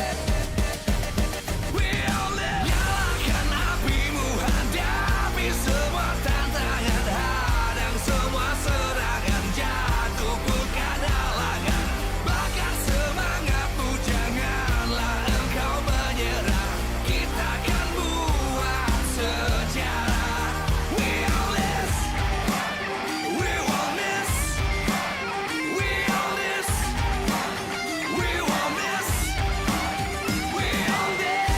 we all live. Nyalakan apimu, hadapi semua tantangan, hadang semua serangan, jatuh bukan halangan. Bakar semangatmu, janganlah engkau menyerah. Kita akan buat sejarah. We all this, we won't miss. We all this, we won't miss. We all this.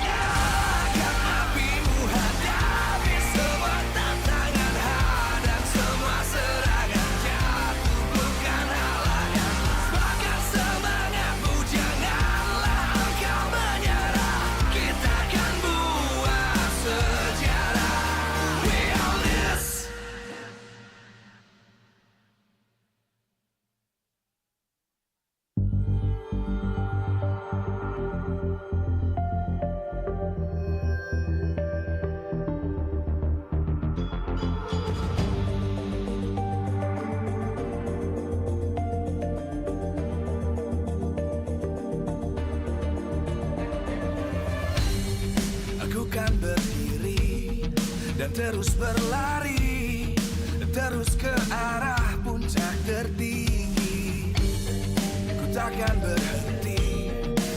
Nyalakan apimu, hadapi semua tantangan, hadang semua serangan, jatuh bukan halangan. Bakar semangatmu, janganlah engkau menyerah. Kita akan buat sejarah. We all this. Aku kan berdiri dan terus berlari, terus ke arah puncak tertinggi. Ku takkan berhenti,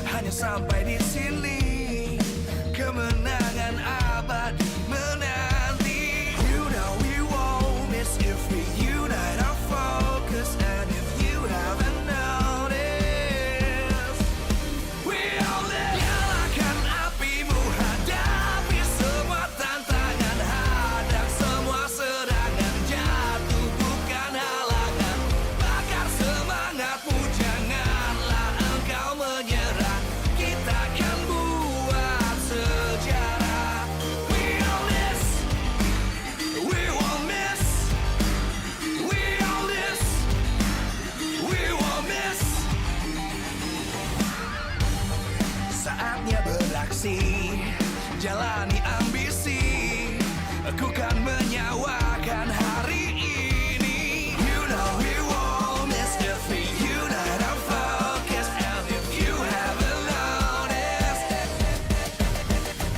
hanya sampai di sini. Kemenangan abadi menanti. You know we won't miss if we unite our focus. And if you haven't noticed, we all live. Nyalakan apimu, hadapi semua tantangan, hadang semua serangan, jatuh bukan halangan. Bakar semangatmu, janganlah engkau menyerah. Kita akan buat sejarah. We all this, we won't miss. We all this, we won't miss. Saatnya beraksi, jalani ambisi. Aku kan menyawakan hari ini. You know we won't miss if we unite our focus. And if you haven't noticed,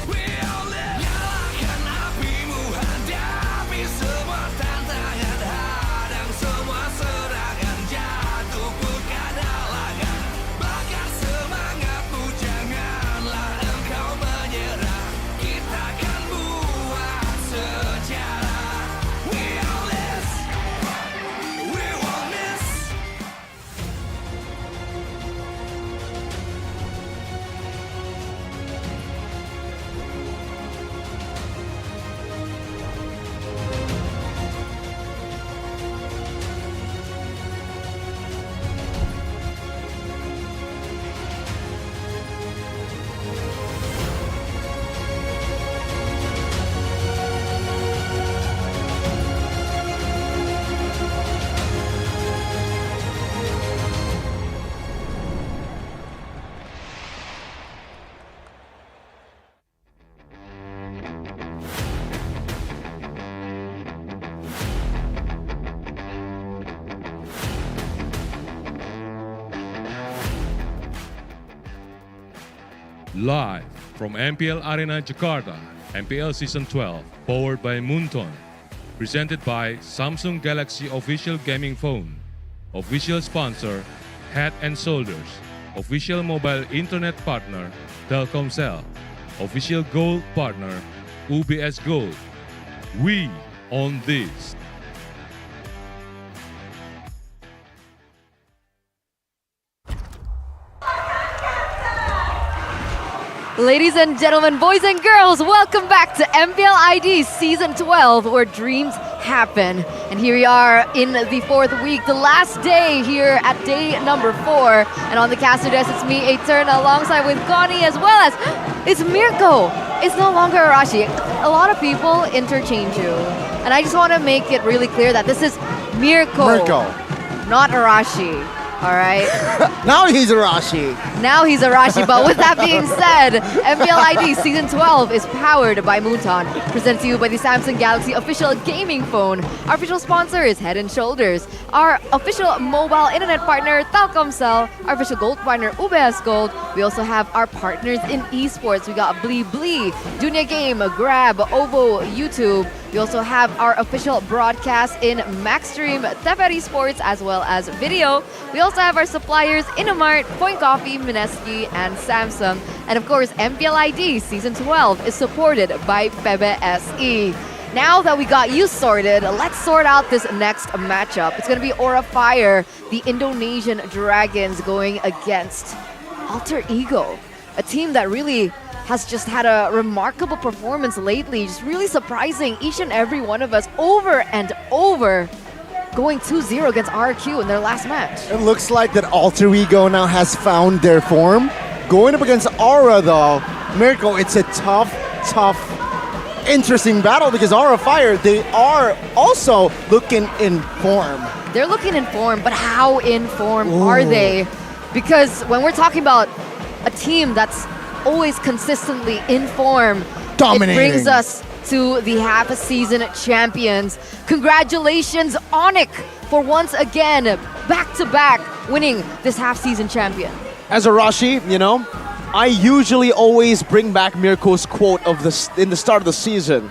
we all live. Nyalakan apimu, hadapi semua tantangan, hadang semua serangan, jatuh bukan halangan. Bakar semangatmu, janganlah engkau menyerah. Kita akan buat sejarah. Live from MPL Arena Jakarta, MPL Season 12, powered by Moonton. Presented by Samsung Galaxy Official Gaming Phone. Official sponsor, Head and Shoulders. Official mobile internet partner, Telkomsel. Official gold partner, UBS Gold. We own this. Ladies and gentlemen, boys and girls, welcome back to MPL ID Season 12, where dreams happen. And here we are in the 4th week, the last day here at day number 4. And on the caster desk, it's me, Eterna, alongside with Connie, as well as it's Mirko. It's no longer Arashi. A lot of people interchange you. And I just want to make it really clear that this is Mirko. Not Arashi. All right. Now he's Arashi. Now he's Arashi. But with that being said, MPL ID Season 12 is powered by Moonton. Presented to you by the Samsung Galaxy official gaming phone. Our official sponsor is Head and Shoulders. Our official mobile internet partner, Telkomsel. Our official gold partner, UBS Gold. We also have our partners in esports. We got Blee, Dunia Game, Grab, Ovo, YouTube. We also have our official broadcast in Maxstream, Teferi Sports, as well as video. We also have our suppliers Innomart, Point Coffee, Mineski, and Samsung. And of course, MPL ID Season 12 is supported by PBSE. Now that we got you sorted, let's sort out this next matchup. It's going to be Aura Fire, the Indonesian Dragons, going against Alter Ego, a team that really has just had a remarkable performance lately, just really surprising each and every one of us over and over, going 2-0 against RQ in their last match. It looks like that Alter Ego now has found their form. Going up against Aura though, Mirko, it's a tough, interesting battle because Aura Fire, they are also looking in form. They're looking in form, but how in form are they? Because when we're talking about a team that's always consistently in form, dominating, it brings us to the half-season champions. Congratulations, Onyx, for once again, back-to-back winning this half-season champion. As Arashi, you know, I usually always bring back Mirko's quote of this in the start of the season.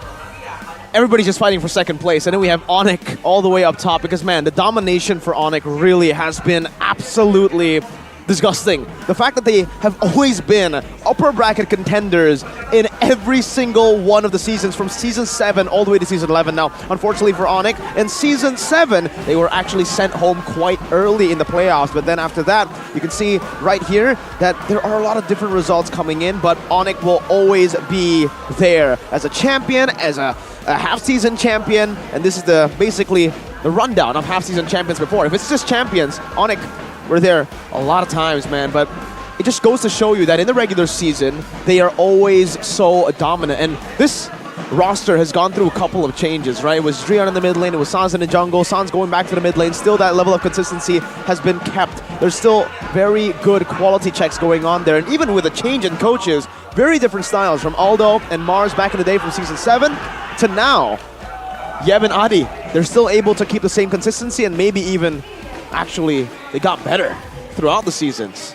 Everybody's just fighting for second place, and then we have Onyx all the way up top because, man, the domination for Onyx really has been absolutely disgusting. The fact that they have always been upper bracket contenders in every single one of the seasons from season 7 all the way to season 11 now. Unfortunately for Onyx, in season 7, they were actually sent home quite early in the playoffs. But then after that, you can see right here that there are a lot of different results coming in, but Onyx will always be there as a champion, as a half-season champion. And this is basically the rundown of half-season champions before. If it's just champions, Onyx were there a lot of times, man, but it just goes to show you that in the regular season, they are always so dominant. And this roster has gone through a couple of changes, right? It was Drian in the mid lane, it was Sans in the jungle, Sans going back to the mid lane. Still, that level of consistency has been kept. There's still very good quality checks going on there. And even with a change in coaches, very different styles from Aldo and Mars back in the day from season 7 to now. Yeb and Adi, they're still able to keep the same consistency and maybe even actually, they got better throughout the seasons.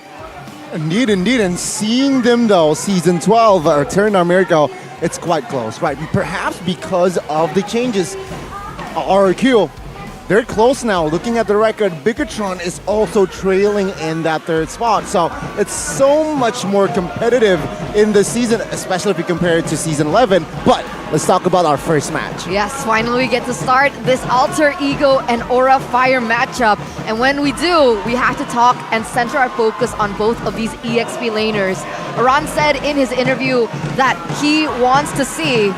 Indeed, and seeing them though, season 12, Turn Mirko, it's quite close, right? Perhaps because of the changes. RQ, they're close now. Looking at the record, Bigatron is also trailing in that 3rd spot. So it's so much more competitive in the season, especially if you compare it to season 11. But let's talk about our first match. Yes, finally we get to start this Alter Ego and Aura Fire matchup. And when we do, we have to talk and center our focus on both of these EXP laners. Aran said in his interview that he wants to see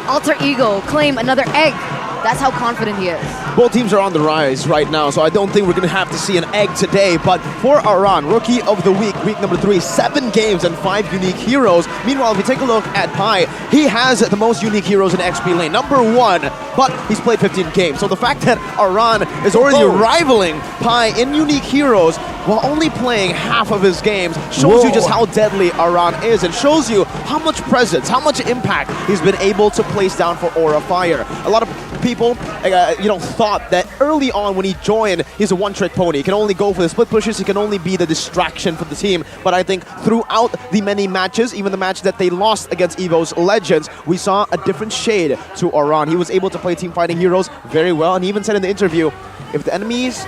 Alter Ego claim another egg. That's how confident he is. Both teams are on the rise right now, so I don't think we're going to have to see an egg today. But for Aran, Rookie of the Week, week number 3, 7 games and 5 unique heroes. Meanwhile, if you take a look at Pi, he has the most unique heroes in XP lane, number 1, but he's played 15 games. So the fact that Aran is already rivaling Pi in unique heroes while only playing half of his games shows you just how deadly Aran is, and shows you how much presence, how much impact he's been able to place down for Aura Fire. A lot of people, thought that early on when he joined, he's a one-trick pony. He can only go for the split pushes. He can only be the distraction for the team. But I think throughout the many matches, even the match that they lost against EVO's Legends, we saw a different shade to Aran. He was able to play team fighting heroes very well, and he even said in the interview, if the enemies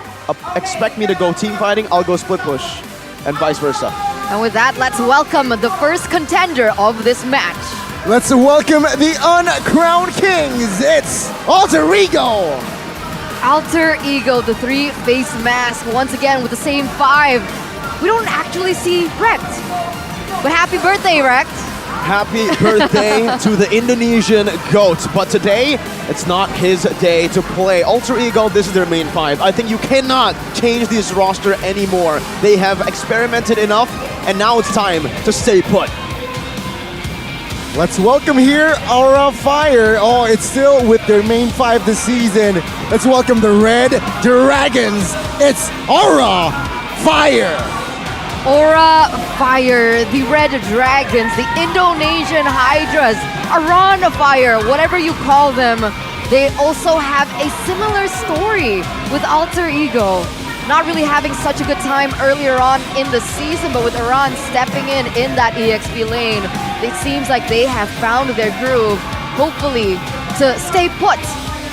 expect me to go team fighting, I'll go split push, and vice versa. And with that, let's welcome the first contender of this match. Let's welcome the uncrowned kings. It's Alter Ego. Alter Ego, the three-face mask, once again with the same 5. We don't actually see Rekt. But happy birthday, Rekt. Happy birthday to the Indonesian GOAT. But today, it's not his day to play. Alter Ego, this is their main 5. I think you cannot change this roster anymore. They have experimented enough, and now it's time to stay put. Let's welcome here Aura Fire. Oh, it's still with their main 5 this season. Let's welcome the Red Dragons. It's Aura Fire. Aura Fire, the Red Dragons, the Indonesian Hydras, Aran Fire, whatever you call them. They also have a similar story with Alter Ego. Not really having such a good time earlier on in the season, but with Aran stepping in that EXP lane, it seems like they have found their groove, hopefully to stay put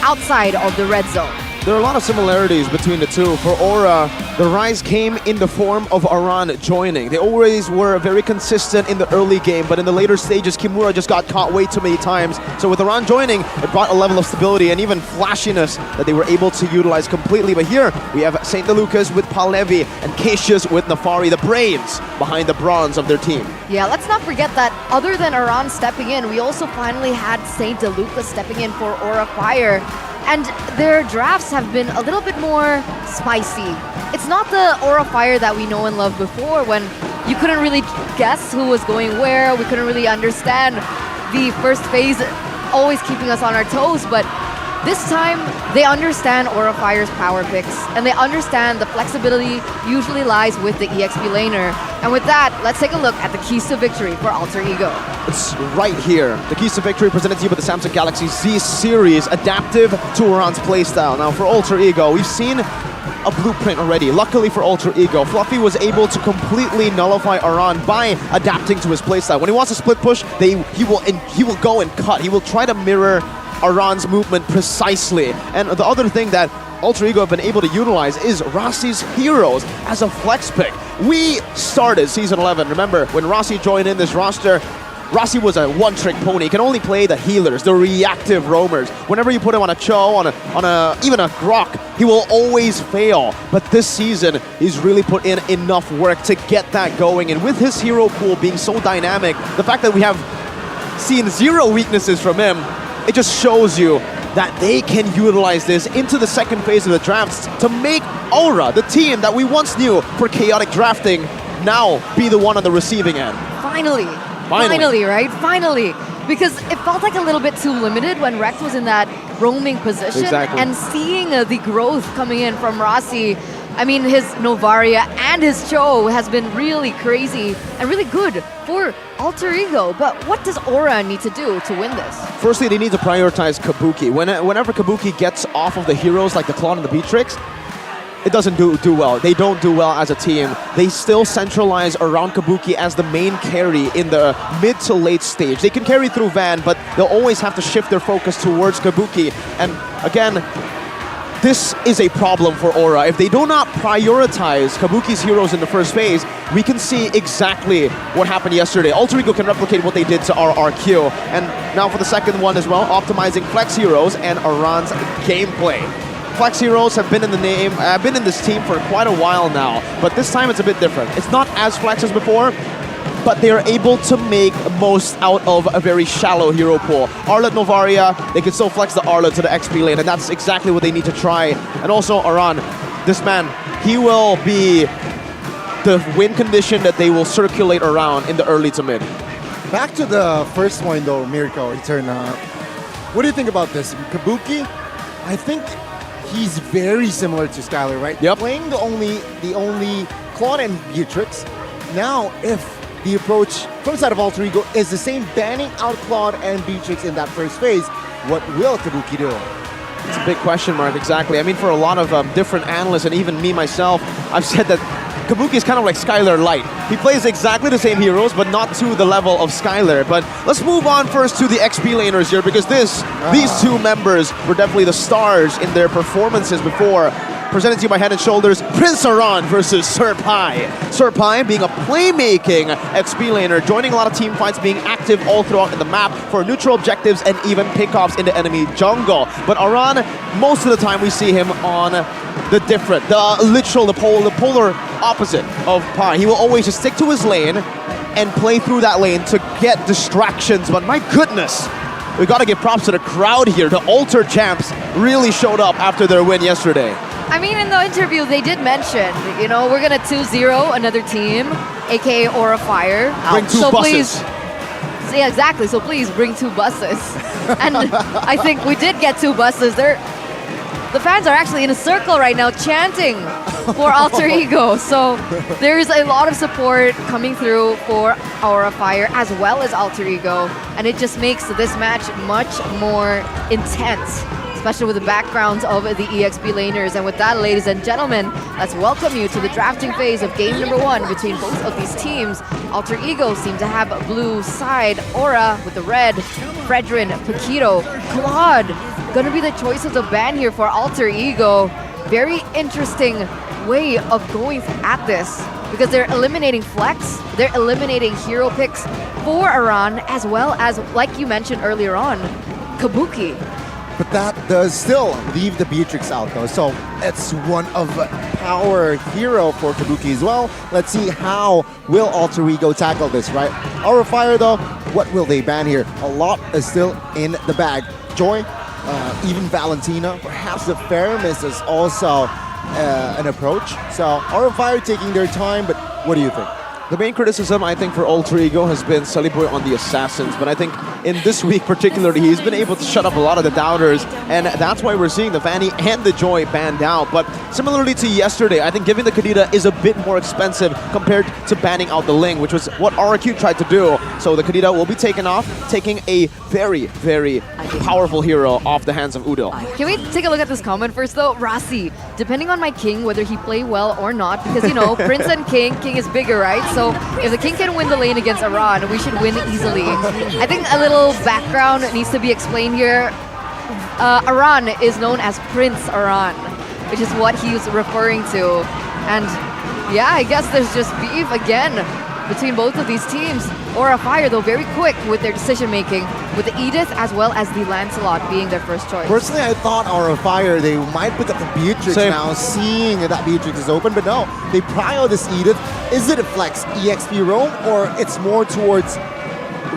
outside of the red zone. There are a lot of similarities between the two. For Aura, the rise came in the form of Aran joining. They always were very consistent in the early game, but in the later stages, Kimura just got caught way too many times. So with Aran joining, it brought a level of stability and even flashiness that they were able to utilize completely. But here, we have St. DeLucas with Palevi and Cassius with Nafari, the brains behind the bronze of their team. Yeah, let's not forget that other than Aran stepping in, we also finally had St. DeLucas stepping in for Aura Fire. And their drafts have been a little bit more spicy. It's not the Aura Fire that we know and love before, when you couldn't really guess who was going where, we couldn't really understand the first phase, always keeping us on our toes, but this time they understand Aura Fire's power picks, and they understand the flexibility usually lies with the EXP laner. And with that, let's take a look at the keys to victory for Alter Ego. It's right here. The keys to victory presented to you by the Samsung Galaxy Z series, adaptive to Aran's playstyle. Now for Alter Ego, we've seen a blueprint already. Luckily for Alter Ego, Fluffy was able to completely nullify Aran by adapting to his playstyle. When he wants to split push, he will go and cut. He will try to mirror Aran's movement precisely. And the other thing that Alter Ego have been able to utilize is Rassi's heroes as a flex pick. We started Season 11. Remember, when Rassi joined in this roster, Rassi was a one-trick pony. He can only play the healers, the reactive roamers. Whenever you put him on a Cho, even a Grok, he will always fail. But this season, he's really put in enough work to get that going. And with his hero pool being so dynamic, the fact that we have seen 0 weaknesses from him, it just shows you that they can utilize this into the second phase of the drafts to make Aura, the team that we once knew for chaotic drafting, now be the one on the receiving end. Finally, right? Finally. Because it felt like a little bit too limited when Rekt was in that roaming position. Exactly. And seeing the growth coming in from Rassi, I mean, his Novaria and his Cho has been really crazy and really good for Alter Ego. But what does Aura need to do to win this? Firstly, they need to prioritize Kabuki. Whenever Kabuki gets off of the heroes like the Claude and the Beatrix, it doesn't do well. They don't do well as a team. They still centralize around Kabuki as the main carry in the mid to late stage. They can carry through Van, but they'll always have to shift their focus towards Kabuki. And again, this is a problem for Aura. If they do not prioritize Kabuki's heroes in the first phase, we can see exactly what happened yesterday. Alter Ego can replicate what they did to RRQ. And now for the second one as well, optimizing Flex heroes and Aran's gameplay. Flex heroes have been in this team for quite a while now, but this time it's a bit different. It's not as flex as before, but they are able to make most out of a very shallow hero pool. Arlet Novaria, they can still flex the Arlet to the XP lane, and that's exactly what they need to try. And also Aran, this man, he will be the win condition that they will circulate around in the early to mid. Back to the first point though, Miracle Eterna. What do you think about this? Kabuki, I think he's very similar to Skylar, right? Yep. Playing the only Claude and Beatrix. Now, if the approach from the side of Alter Ego is the same, banning out Claude and Beatrix in that first phase, what will Kabuki do? It's a big question mark, exactly. I mean, for a lot of different analysts and even me myself, I've said that Kabuki is kind of like Skylar Light. He plays exactly the same heroes, but not to the level of Skylar. But let's move on first to the XP laners here, because these two members were definitely the stars in their performances before. Presented to you by Head & Shoulders, Prince Aran versus Sir Pai. Sir Pai being a playmaking XP laner, joining a lot of team fights, being active all throughout in the map for neutral objectives and even pickoffs in the enemy jungle. But Aran, most of the time we see him on the polar opposite of Pai. He will always just stick to his lane and play through that lane to get distractions. But my goodness, we got to give props to the crowd here. The Alter champs really showed up after their win yesterday. I mean, in the interview, they did mention, you know, we're going to 2-0 another team, aka Aura Fire. Bring two buses. Yeah, exactly. So please bring 2 buses. And I think we did get 2 buses. The fans are actually in a circle right now chanting for Alter Ego. So there's a lot of support coming through for Aura Fire as well as Alter Ego. And it just makes this match much more intense, especially with the backgrounds of the EXP laners. And with that, ladies and gentlemen, let's welcome you to the drafting phase of game number 1 between both of these teams. Alter Ego seem to have blue side, Aura with the red, Fredrin, Paquito, Claude. Gonna be the choice of the ban here for Alter Ego. Very interesting way of going at this, because they're eliminating Flex, they're eliminating hero picks for Aran, as well as, like you mentioned earlier on, Kabuki. But that does still leave the Beatrix out though, so it's one of power hero for Kabuki as well. Let's see how will Alter Ego tackle this, right? Aura Fire though, what will they ban here? A lot is still in the bag. Joy, even Valentina, perhaps the Faramis is also an approach. So Aura Fire taking their time, but what do you think? The main criticism, I think, for Alter Ego has been Celiboy on the Assassins, but I think in this week particularly, he's been able to shut up a lot of the doubters, and that's why we're seeing the Vanny and the Joy banned out. But similarly to yesterday, I think giving the Kadita is a bit more expensive compared to banning out the Ling, which was what RQ tried to do. So the Kadita will be taken off, taking a very, very powerful hero off the hands of Udil. Can we take a look at this comment first though? Rasi, depending on my king, whether he play well or not, because you know, Prince and King is bigger, right? So if the king can win the lane against Aran, we should win easily. I think a little background needs to be explained here. Aran is known as Prince Aran, which is what he's referring to. And yeah, I guess there's just beef again between both of these teams. Aura Fire, though, very quick with their decision-making, with the Edith as well as the Lancelot being their first choice. Personally, I thought Aura Fire, they might pick up the Beatrix now, seeing that Beatrix is open, but no, they prio this Edith. Is it a flex EXP roam, or it's more towards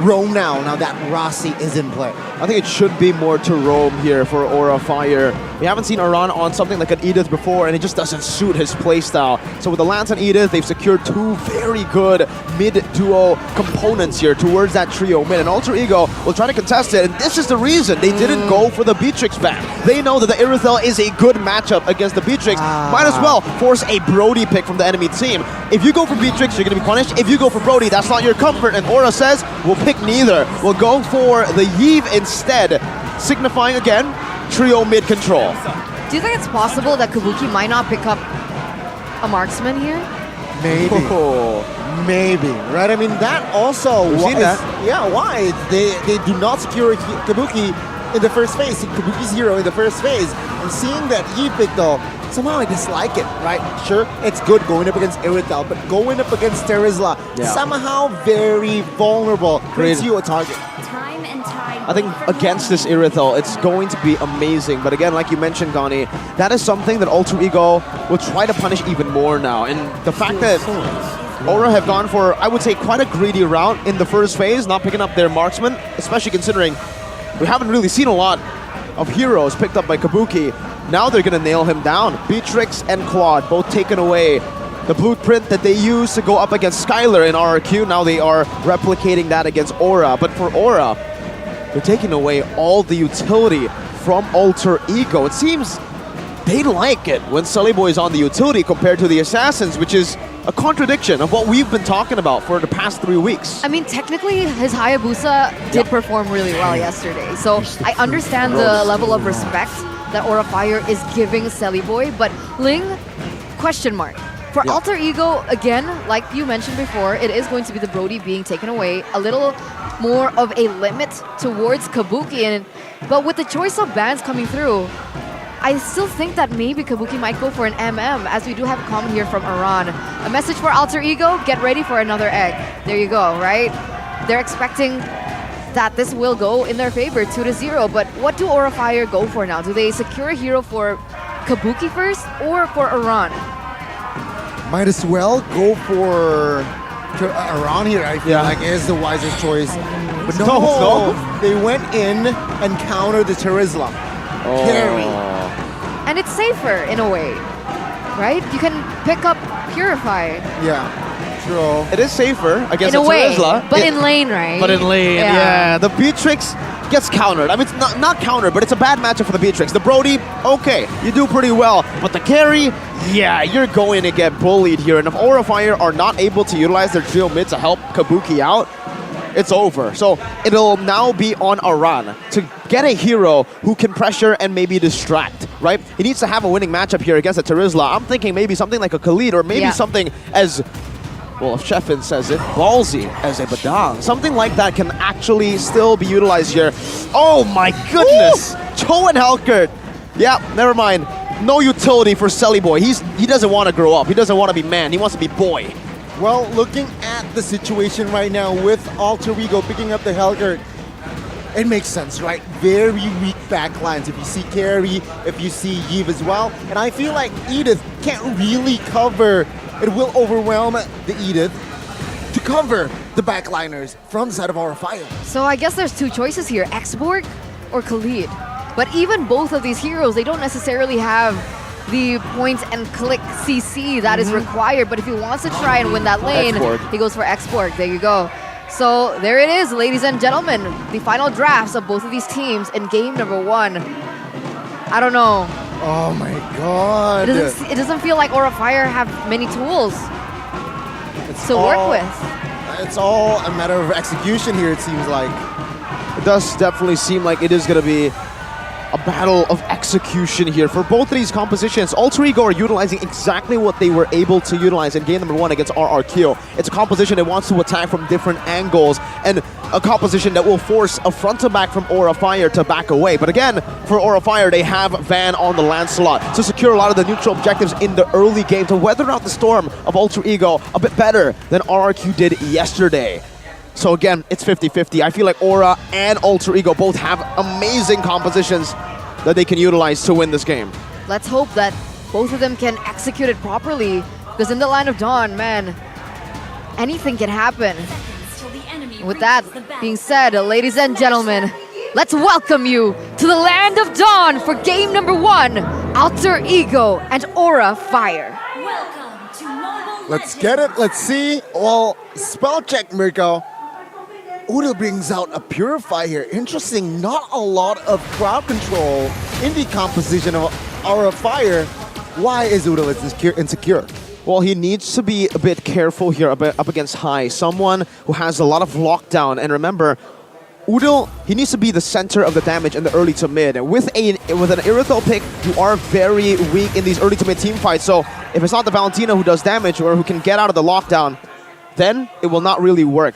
roam now that Rossi is in play? I think it should be more to roam here for Aura Fire. We haven't seen Aran on something like an Edith before, and it just doesn't suit his playstyle. So with the Lance and Edith, they've secured 2 very good mid-duo components here towards that trio mid. And Alter Ego will try to contest it, and this is the reason they didn't go for the Beatrix ban. They know that the Irithel is a good matchup against the Beatrix. Might as well force a Brody pick from the enemy team. If you go for Beatrix, you're going to be punished. If you go for Brody, that's not your comfort. And Aura says, we'll pick neither. We'll go for the Yeve instead, signifying again, trio mid control. Do you think it's possible that Kabuki might not pick up a marksman here? Maybe. Maybe, right? I mean, that also... We've seen that. Yeah, why? They do not secure Kabuki in the first phase. Kabuki's hero in the first phase. And seeing that Yeve pick though, somehow I dislike it, right? Sure, it's good going up against Irithel, but going up against Terizla, somehow very vulnerable. Creates you a target. I think against this Irithel, it's going to be amazing. But again, like you mentioned, Gani, that is something that Alter Ego will try to punish even more now. And the fact that Aura have gone for, I would say, quite a greedy route in the first phase, not picking up their marksman, especially considering we haven't really seen a lot of heroes picked up by Kabuki. Now they're going to nail him down. Beatrix and Claude both taken away. The blueprint that they used to go up against Skylar in RRQ, now they are replicating that against Aura. But for Aura, they're taking away all the utility from Alter Ego. It seems they like it when Celiboy is on the utility compared to the Assassins, which is a contradiction of what we've been talking about for the past 3 weeks. I mean, technically, his Hayabusa did perform really well yesterday. So I understand the level of respect that Aura Fire is giving Selly Boy, but Ling, question mark. For Alter Ego, again, like you mentioned before, it is going to be the Brody being taken away, a little more of a limit towards Kabuki, but with the choice of bans coming through, I still think that maybe Kabuki might go for an MM, as we do have a comment here from Iran. A message for Alter Ego, get ready for another egg. There you go, right? They're expecting that this will go in their favor, 2-0, but what do Aura Fire go for now? Do they secure a hero for Kabuki first or for Iran? Might as well go for Iran here, I feel like is the wisest choice. But no, they went in and countered the Terizla. Carry. And it's safer in a way, right? You can pick up Purify. Yeah, true. It is safer against in a way, Terizla. but in lane, right? But in lane, yeah. The Beatrix gets countered. I mean, it's not countered, but it's a bad matchup for the Beatrix. The Brody, okay, you do pretty well. But the carry, yeah, you're going to get bullied here. And if Aura Fire are not able to utilize their trio mid to help Kabuki out, it's over. So it'll now be on Aran to get a hero who can pressure and maybe distract, right? He needs to have a winning matchup here against a Terizla. I'm thinking maybe something like a Khalid or maybe something as, well, if Sheffin says it, ballsy as a Badang. Something like that can actually still be utilized here. Oh my goodness! Cho and Helkert. Yeah, never mind. No utility for Selly Boy. He doesn't want to grow up. He doesn't want to be man. He wants to be boy. Well, looking at the situation right now with Alter Ego picking up the Helgert, it makes sense, right? Very weak backlines. If you see Carry, if you see Yves as well. And I feel like Edith can't really cover. It will overwhelm the Edith to cover the backliners from the side of Aura Fire. So I guess there's two choices here, Xborg or Khalid. But even both of these heroes, they don't necessarily have the point and click CC that is required, but if he wants to try and win that lane, he goes for Xborg. There you go. So there it is, ladies and gentlemen, the final drafts of both of these teams in game number 1. I don't know. Oh my god. It doesn't feel like Aura Fire have many tools to work with. It's all a matter of execution here, it seems like. It does definitely seem like it is going to be a battle of execution here for both of these compositions. Alter Ego are utilizing exactly what they were able to utilize in game number 1 against RRQ. It's a composition that wants to attack from different angles and a composition that will force a front to back from Aura Fire to back away. But again, for Aura Fire, they have Van on the Lancelot to secure a lot of the neutral objectives in the early game to weather out the storm of Alter Ego a bit better than RRQ did yesterday. So again, it's 50-50. I feel like Aura and Alter Ego both have amazing compositions that they can utilize to win this game. Let's hope that both of them can execute it properly, because in the line of dawn, man, anything can happen. With that being said, ladies and gentlemen, let's welcome you to the land of dawn for game number 1, Alter Ego and Aura Fire. Let's get it, let's see. Well, spell check, Mirko. Udo brings out a Purify here. Interesting, not a lot of crowd control in the composition of Aura Fire. Why is Udo insecure? Well, he needs to be a bit careful here up against High. Someone who has a lot of lockdown. And remember, Udo, he needs to be the center of the damage in the early to mid. And with an Irithel pick, you are very weak in these early to mid team fights. So if it's not the Valentina who does damage or who can get out of the lockdown, then it will not really work.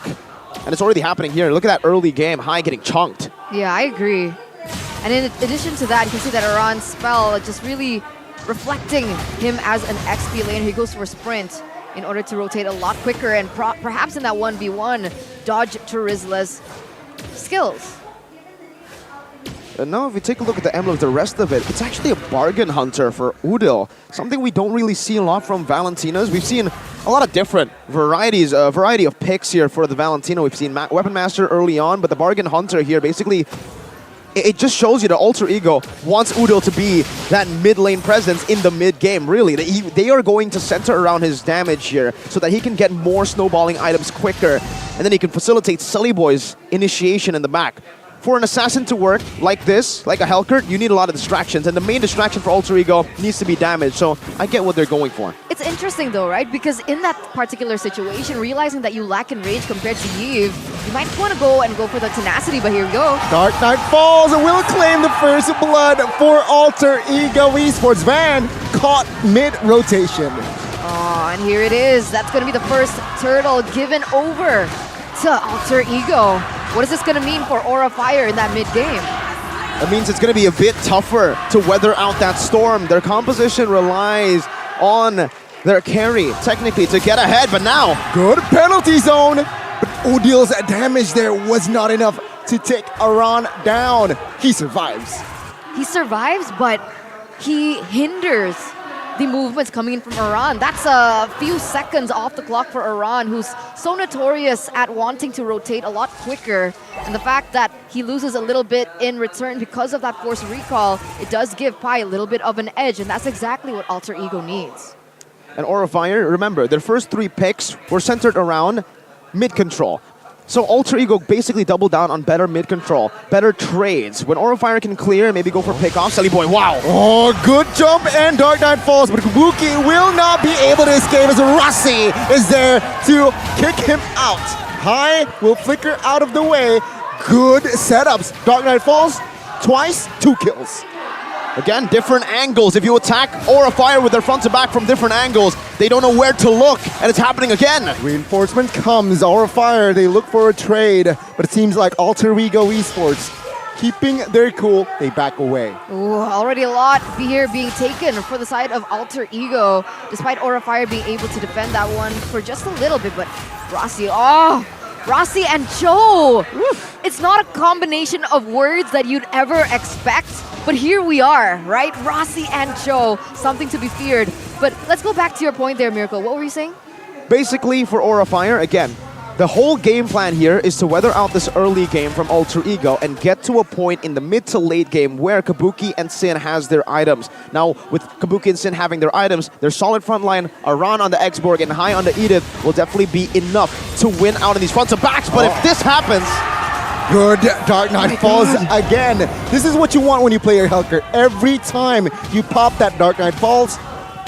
And it's already happening here. Look at that early game. High getting chunked. Yeah, I agree. And in addition to that, you can see that Iran's spell just really reflecting him as an XP laner. He goes for a sprint in order to rotate a lot quicker and perhaps in that 1v1, dodge Terizla's skills. And now if we take a look at the emblem, the rest of it, it's actually a bargain hunter for Udil. Something we don't really see a lot from Valentinas. We've seen a lot of different variety of picks here for the Valentina. We've seen Weapon Master early on, but the bargain hunter here basically, it just shows you that Alter Ego wants Udil to be that mid lane presence in the mid game, really. They are going to center around his damage here so that he can get more snowballing items quicker, and then he can facilitate Selly Boy's initiation in the back. for an assassin to work like this, like a Hellcurt, you need a lot of distractions, and the main distraction for Alter Ego needs to be damage, so I get what they're going for. It's interesting though, right? Because in that particular situation, realizing that you lack in range compared to Yves, you might want to go for the tenacity, but here we go. Dark Knight falls and will claim the first blood for Alter Ego Esports. Van caught mid-rotation. Oh, and here it is. That's going to be the first turtle given over to Alter Ego. What is this going to mean for Aura Fire in that mid-game? That means it's going to be a bit tougher to weather out that storm. Their composition relies on their carry, technically, to get ahead, but now... Good penalty zone, but Udil's damage there was not enough to take Aran down. He survives. He survives, but he hinders the movements coming in from Aran. That's a few seconds off the clock for Aran, who's so notorious at wanting to rotate a lot quicker. And the fact that he loses a little bit in return because of that forced recall, it does give Pi a little bit of an edge, and that's exactly what Alter Ego needs. And Aura Fire, remember, their first 3 picks were centered around mid-control. So Alter Ego basically doubled down on better mid-control, better trades. When Aura Fire can clear, maybe go for pick-off. Selly Boy, wow! Oh, good jump, and Dark Knight falls, but Kabuki will not be able to escape as Rossi is there to kick him out. High will flicker out of the way. Good setups. Dark Knight falls twice, 2 kills. Again, different angles. If you attack Aura Fire with their front to back from different angles, they don't know where to look, and it's happening again. Reinforcement comes, Aura Fire, they look for a trade, but it seems like Alter Ego Esports, keeping their cool, they back away. Ooh, already a lot here being taken for the side of Alter Ego, despite Aura Fire being able to defend that one for just a little bit, but Rossi, Rossi and Cho! It's not a combination of words that you'd ever expect, but here we are, right? Rossi and Cho, something to be feared. But let's go back to your point there, Miracle. What were you saying? Basically, for Aura Fire, again, the whole game plan here is to weather out this early game from Alter Ego and get to a point in the mid to late game where Kabuki and Sin has their items. Now, with Kabuki and Sin having their items, their solid front line, Aran on the Xborg and High on the Edith will definitely be enough to win out in these fronts and backs. But if this happens... Good Dark Knight falls again. This is what you want when you play your Hellcurt. Every time you pop that Dark Knight falls,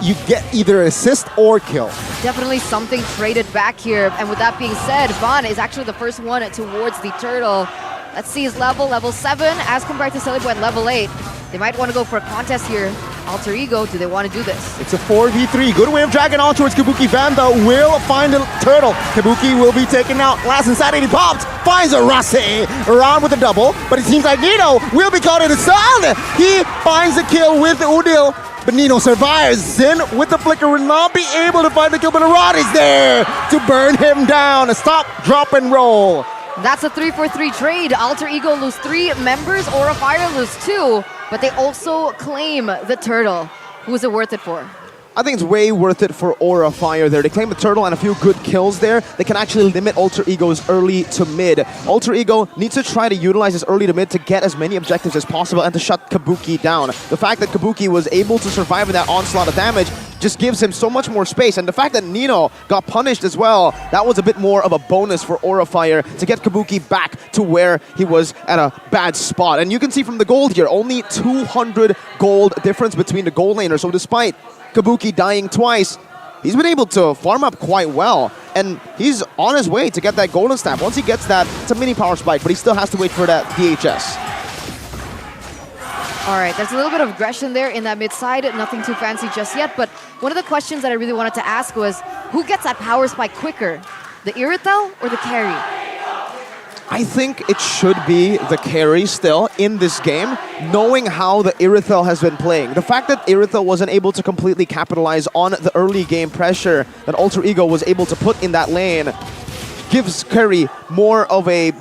you get either assist or kill. Definitely something traded back here. And with that being said, Van is actually the first one towards the turtle. Let's see his level 7 as compared to Celebu at level 8. They might want to go for a contest here. Alter Ego, do they want to do this? It's a 4v3. Good wave dragon on towards Kabuki. Van though will find the turtle. Kabuki will be taken out. Last inside, and he popped. Finds a Rossi. Around with a double, but it seems like Nino will be caught in the sun. He finds the kill with Udil. But Nino survives. Zin with the flicker will not be able to find the kill, but Arad is there to burn him down. A stop, drop, and roll. That's a 3-for-3 trade. Alter Ego lose 3 members, Aura Fire lose 2, but they also claim the turtle. Who is it worth it for? I think it's way worth it for Aura Fire there. They claim the turtle and a few good kills there. They can actually limit Alter Ego's early to mid. Alter Ego needs to try to utilize his early to mid to get as many objectives as possible and to shut Kabuki down. The fact that Kabuki was able to survive in that onslaught of damage just gives him so much more space. And the fact that Nino got punished as well, that was a bit more of a bonus for Aura Fire to get Kabuki back to where he was at a bad spot. And you can see from the gold here, only 200 gold difference between the gold laners. So despite Kabuki dying twice, he's been able to farm up quite well. And he's on his way to get that golden staff. Once he gets that, it's a mini power spike, but he still has to wait for that DHS. All right, there's a little bit of aggression there in that mid side. Nothing too fancy just yet, but one of the questions that I really wanted to ask was, who gets that power spike quicker? The Irithel or the carry? I think it should be the carry still in this game, knowing how the Irithel has been playing. The fact that Irithel wasn't able to completely capitalize on the early game pressure that Alter Ego was able to put in that lane gives carry more of a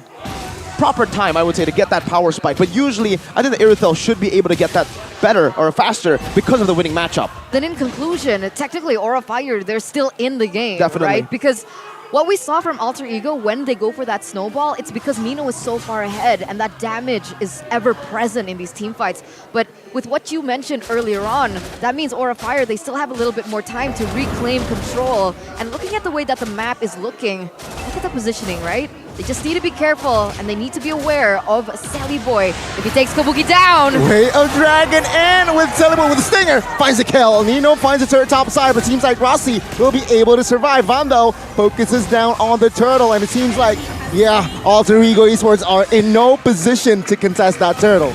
proper time, I would say, to get that power spike. But usually, I think the Irithel should be able to get that better or faster because of the winning matchup. Then in conclusion, technically Aura Fire, they're still in the game, Definitely. Right? Because what we saw from Alter Ego when they go for that snowball, it's because Nino is so far ahead and that damage is ever present in these team fights. But with what you mentioned earlier on, that means Aura Fire, they still have a little bit more time to reclaim control. And looking at the way that the map is looking, look at the positioning, right? They just need to be careful, and they need to be aware of Sally Boy. If he takes Kabuki down... Way of Dragon in with Sally Boy with a stinger. Finds a kill. Nino finds a turret top side, but seems like Rossi will be able to survive. Van, though, focuses down on the turtle, and it seems like, yeah, Alter Ego Esports are in no position to contest that turtle.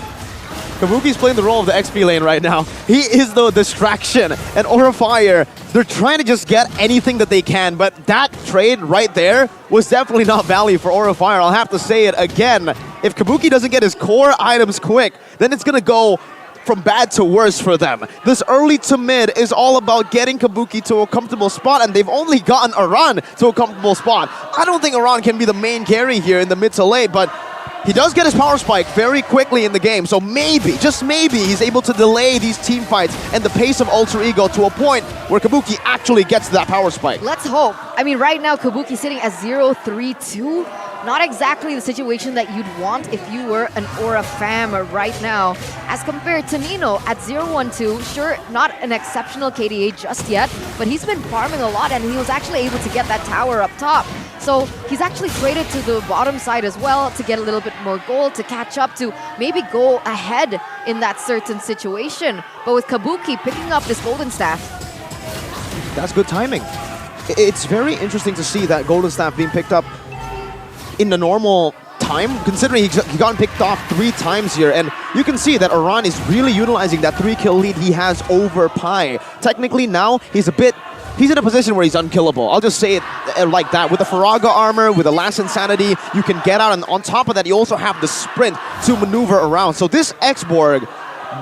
Kabuki's playing the role of the XP lane right now. He is the distraction. And Aura Fire, they're trying to just get anything that they can, but that trade right there was definitely not value for Aura Fire. I'll have to say it again. If Kabuki doesn't get his core items quick, then it's going to go from bad to worse for them. This early to mid is all about getting Kabuki to a comfortable spot, and they've only gotten Aran to a comfortable spot. I don't think Aran can be the main carry here in the mid to late, but he does get his power spike very quickly in the game, so maybe, just maybe, he's able to delay these team fights and the pace of Alter Ego to a point where Kabuki actually gets that power spike. Let's hope. I mean, right now, Kabuki's sitting at 0-3-2. Not exactly the situation that you'd want if you were an Aura fam right now. As compared to Nino at 0-1-2, sure, not an exceptional KDA just yet, but he's been farming a lot and he was actually able to get that tower up top. So he's actually traded to the bottom side as well to get a little bit more gold, to catch up, to maybe go ahead in that certain situation. But with Kabuki picking up this golden staff. That's good timing. It's very interesting to see that golden staff being picked up in the normal time, considering he got picked off 3 times here, and you can see that Aran is really utilizing that 3-kill lead he has over Pi. Technically now, he's in a position where he's unkillable. I'll just say it like that. With the Faraga armor, with the Last Insanity, you can get out, and on top of that, you also have the sprint to maneuver around. So this X-Borg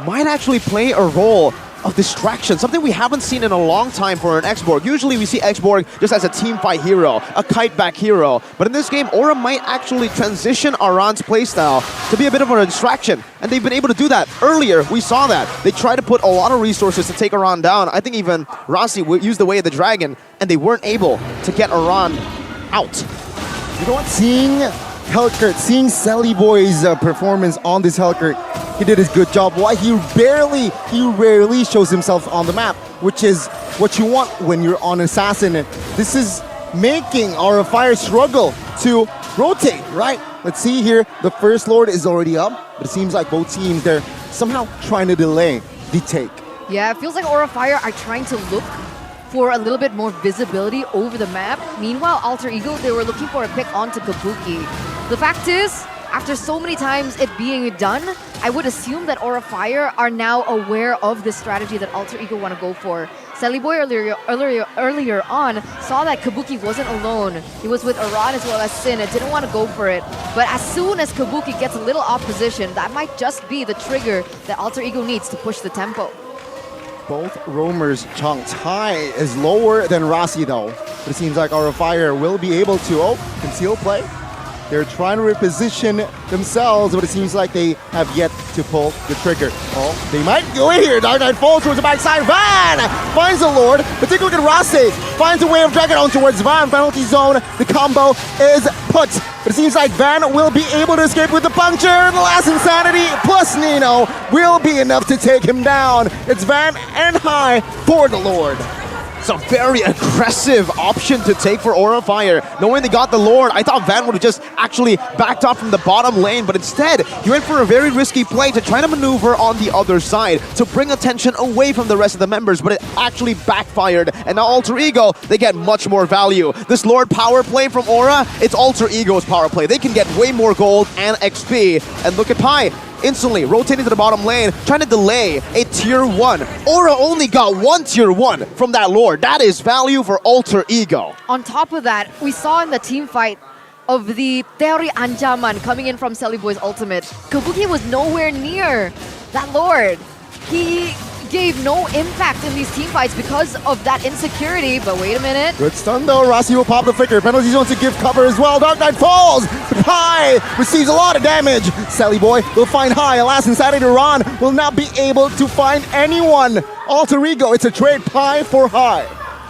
might actually play a role of distraction, something we haven't seen in a long time for an X-Borg. Usually we see X-Borg just as a team fight hero, a kite back hero, but in this game, Aura might actually transition Aran's playstyle to be a bit of a distraction, and they've been able to do that. Earlier, we saw that. They tried to put a lot of resources to take Aran down. I think even Rossi used the Way of the Dragon, and they weren't able to get Aran out. You know what? Seeing Hellkurt, seeing Sally Boy's performance on this Hellkurt, he did his good job. Why he rarely shows himself on the map, which is what you want when you're on Assassin. This is making Aura Fire struggle to rotate, right? Let's see here, the First Lord is already up, but it seems like both teams, they're somehow trying to delay the take. Yeah, it feels like Aura Fire are trying to look for a little bit more visibility over the map. Meanwhile, Alter Ego, they were looking for a pick onto Kabuki. The fact is, after so many times it being done, I would assume that Aura Fire are now aware of the strategy that Alter Ego want to go for. Sally Boy earlier on saw that Kabuki wasn't alone. He was with Aran as well as Sin and didn't want to go for it. But as soon as Kabuki gets a little off position, that might just be the trigger that Alter Ego needs to push the tempo. Both roamers chunked. High is lower than Rossi though. But it seems like Aura Fire will be able to, conceal play. They're trying to reposition themselves, but it seems like they have yet to pull the trigger. Oh, they might go in here. Dark Knight falls towards the backside. Van finds the Lord, but take a look at Rossi. Finds a Way of Dragon on towards Van. Penalty zone. The combo is put. But it seems like Van will be able to escape with the puncture. The Last Insanity plus Nino will be enough to take him down. It's Van and High for the Lord. It's a very aggressive option to take for Aura Fire. Knowing they got the Lord, I thought Van would have just actually backed off from the bottom lane, but instead, he went for a very risky play to try to maneuver on the other side to bring attention away from the rest of the members, but it actually backfired. And now Alter Ego, they get much more value. This Lord power play from Aura, it's Alter Ego's power play. They can get way more gold and XP. And look at Pi. Instantly rotating to the bottom lane, trying to delay a tier 1. Aura only got 1 tier 1 from that Lord. That is value for Alter Ego. On top of that, we saw in the team fight of the Teori Anjaman coming in from Sally Boy's ultimate, Kabuki was nowhere near that Lord. He gave no impact in these team fights because of that insecurity, but wait a minute. Good stun though, Rossi will pop the flicker. Penalty zone to give cover as well. Dark Knight falls, High receives a lot of damage. Sally Boy will find High. Last Insanity Ron will not be able to find anyone. Alter Ego, it's a trade. Pi for High.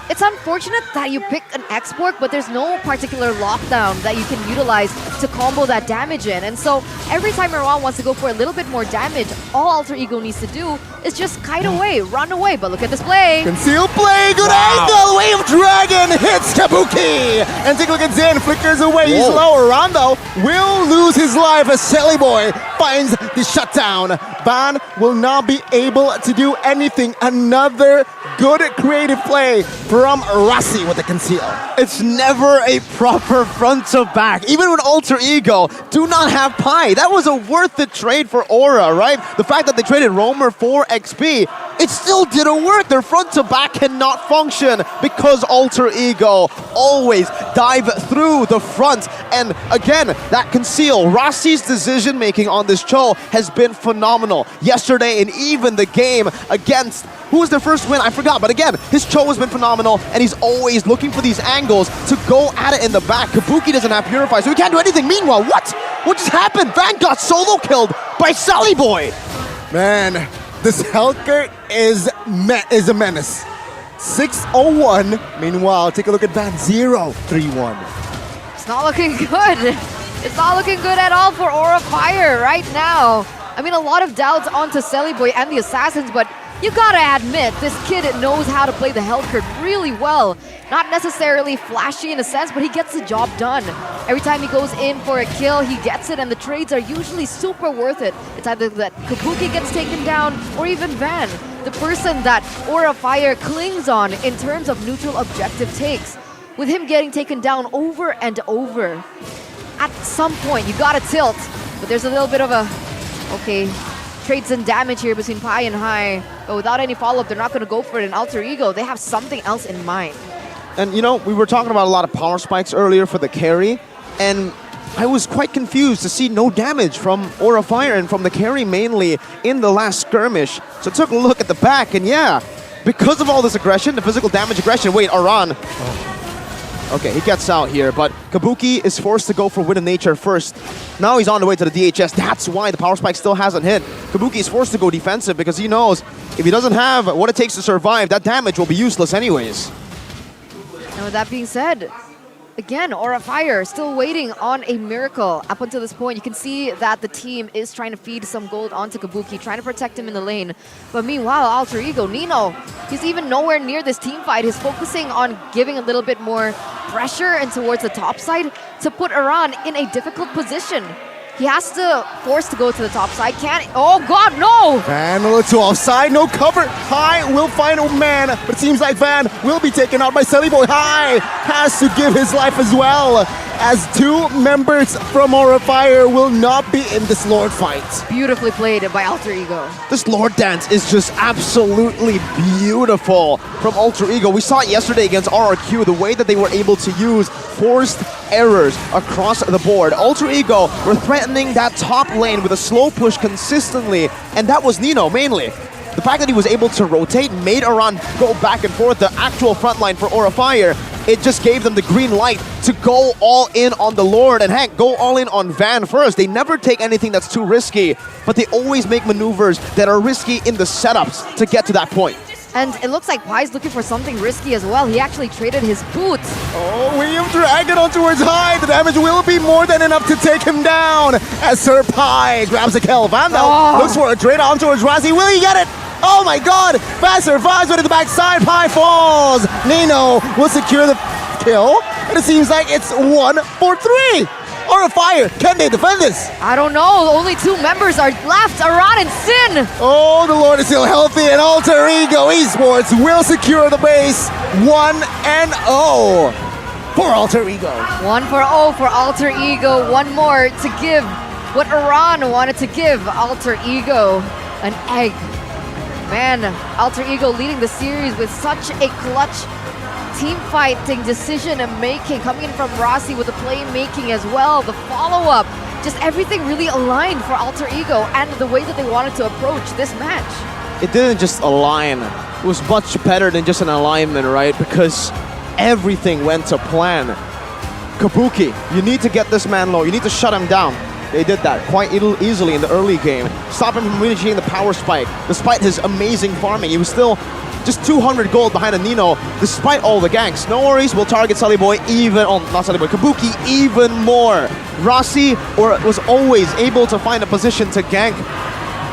It's unfortunate that you picked an export, but there's no particular lockdown that you can utilize to combo that damage in. And so every time Iran wants to go for a little bit more damage, all Alter Ego needs to do is just kite away, run away. But look at this play. Conceal play, good angle, Wave Dragon hits Kabuki. And take a look at Zen, flickers away, he's low. Iran though will lose his life as Shelly Boy finds the shutdown. Van will not be able to do anything. Another good creative play from Rossi with the conceal. It's never a proper front to back. Even when Alter Ego do not have Pi, that was a worth it trade for Aura, right? The fact that they traded Roamer for XP, it still didn't work. Their front to back cannot function because Alter Ego always dive through the front. And again, that conceal, Rossi's decision making on this Cho has been phenomenal. Yesterday and even the game against, who was their first win? I forgot, but again, his Cho has been phenomenal and he's always looking for these angles to go at it in the back. Kabuki doesn't have Purify, so he can't do anything. Meanwhile, what? What just happened? Van got solo killed by Sally Boy. Man, this Hellcurt is a menace. 6-0-1. Meanwhile, take a look at Van 0-3-1. It's not looking good. It's not looking good at all for Aura Fire right now. I mean, a lot of doubts onto Sally Boy and the Assassins, but you gotta admit, this kid knows how to play the Hellcurt really well. Not necessarily flashy in a sense, but he gets the job done. Every time he goes in for a kill, he gets it, and the trades are usually super worth it. It's either that Kabuki gets taken down, or even Van, the person that Aura Fire clings on in terms of neutral objective takes. With him getting taken down over and over, at some point, you gotta tilt. But there's a little bit of a, okay, trades and damage here between Pi and High. But without any follow-up, they're not going to go for it in Alter Ego. They have something else in mind. And you know, we were talking about a lot of power spikes earlier for the carry, and I was quite confused to see no damage from Aura Fire and from the carry mainly in the last skirmish. So I took a look at the back, and yeah, because of all this aggression, the physical damage aggression, wait, Aran. Okay, he gets out here, but Kabuki is forced to go for Wind of Nature first. Now he's on the way to the DHS. That's why the power spike still hasn't hit. Kabuki is forced to go defensive because he knows if he doesn't have what it takes to survive, that damage will be useless anyways. And with that being said, again, Aura Fire still waiting on a miracle. Up until this point, you can see that the team is trying to feed some gold onto Kabuki, trying to protect him in the lane. But meanwhile, Alter Ego, Nino, he's even nowhere near this team fight. He's focusing on giving a little bit more pressure and towards the top side to put Iran in a difficult position. He has to force to go to the top side. Can't, oh God, no! Van a little too offside, no cover. High will find a man, but it seems like Van will be taken out by Sally Boy. High has to give his life as well, as two members from Aura Fire will not be in this Lord fight. Beautifully played by Alter Ego. This Lord dance is just absolutely beautiful from Alter Ego. We saw it yesterday against RRQ, the way that they were able to use forced errors across the board. Alter Ego were threatening that top lane with a slow push consistently, and that was Nino mainly. The fact that he was able to rotate made Iran go back and forth. The actual front line for Aura Fire, it just gave them the green light to go all in on the Lord. And heck, go all in on Van first. They never take anything that's too risky, but they always make maneuvers that are risky in the setups to get to that point. And it looks like Pai's looking for something risky as well. He actually traded his boots. Oh, William Dragon on towards High. The damage will be more than enough to take him down as Sir Pai grabs a kill. Van though looks for a trade on towards Razi. Will he get it? Oh my God! Van survives, but at the backside, Pai falls. Nino will secure the kill, and it seems like it's 1-4-3. Aura Fire, can they defend this? I don't know. Only two members are left, Aran and Sin. Oh, the Lord is still healthy, and Alter Ego Esports will secure the base. 1-0 for Alter Ego. 1-0 for Alter Ego. One more to give what Aran wanted to give Alter Ego, an egg. Man, Alter Ego leading the series with such a clutch team fighting, decision and making, coming in from Rossi with the playmaking as well, the follow-up, just everything really aligned for Alter Ego and the way that they wanted to approach this match. It didn't just align, it was much better than just an alignment, right? Because everything went to plan. Kabuki, you need to get this man low, you need to shut him down. They did that quite easily in the early game. Stop him from initiating the power spike. Despite his amazing farming, he was still just 200 gold behind a Nino, despite all the ganks. No worries, we'll target Sully Boy even, not Sully Boy, Kabuki even more. Rossi was always able to find a position to gank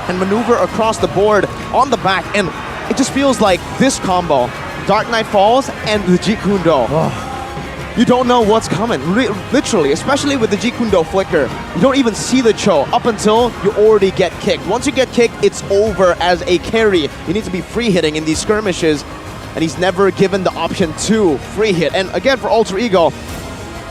and maneuver across the board on the back, and it just feels like this combo, Dark Knight Falls and the Jeet Kune Do. You don't know what's coming, literally, especially with the Jeet Kune Do flicker. You don't even see the Cho up until you already get kicked. Once you get kicked, it's over as a carry. You need to be free hitting in these skirmishes, and he's never given the option to free hit. And again, for Alter Ego,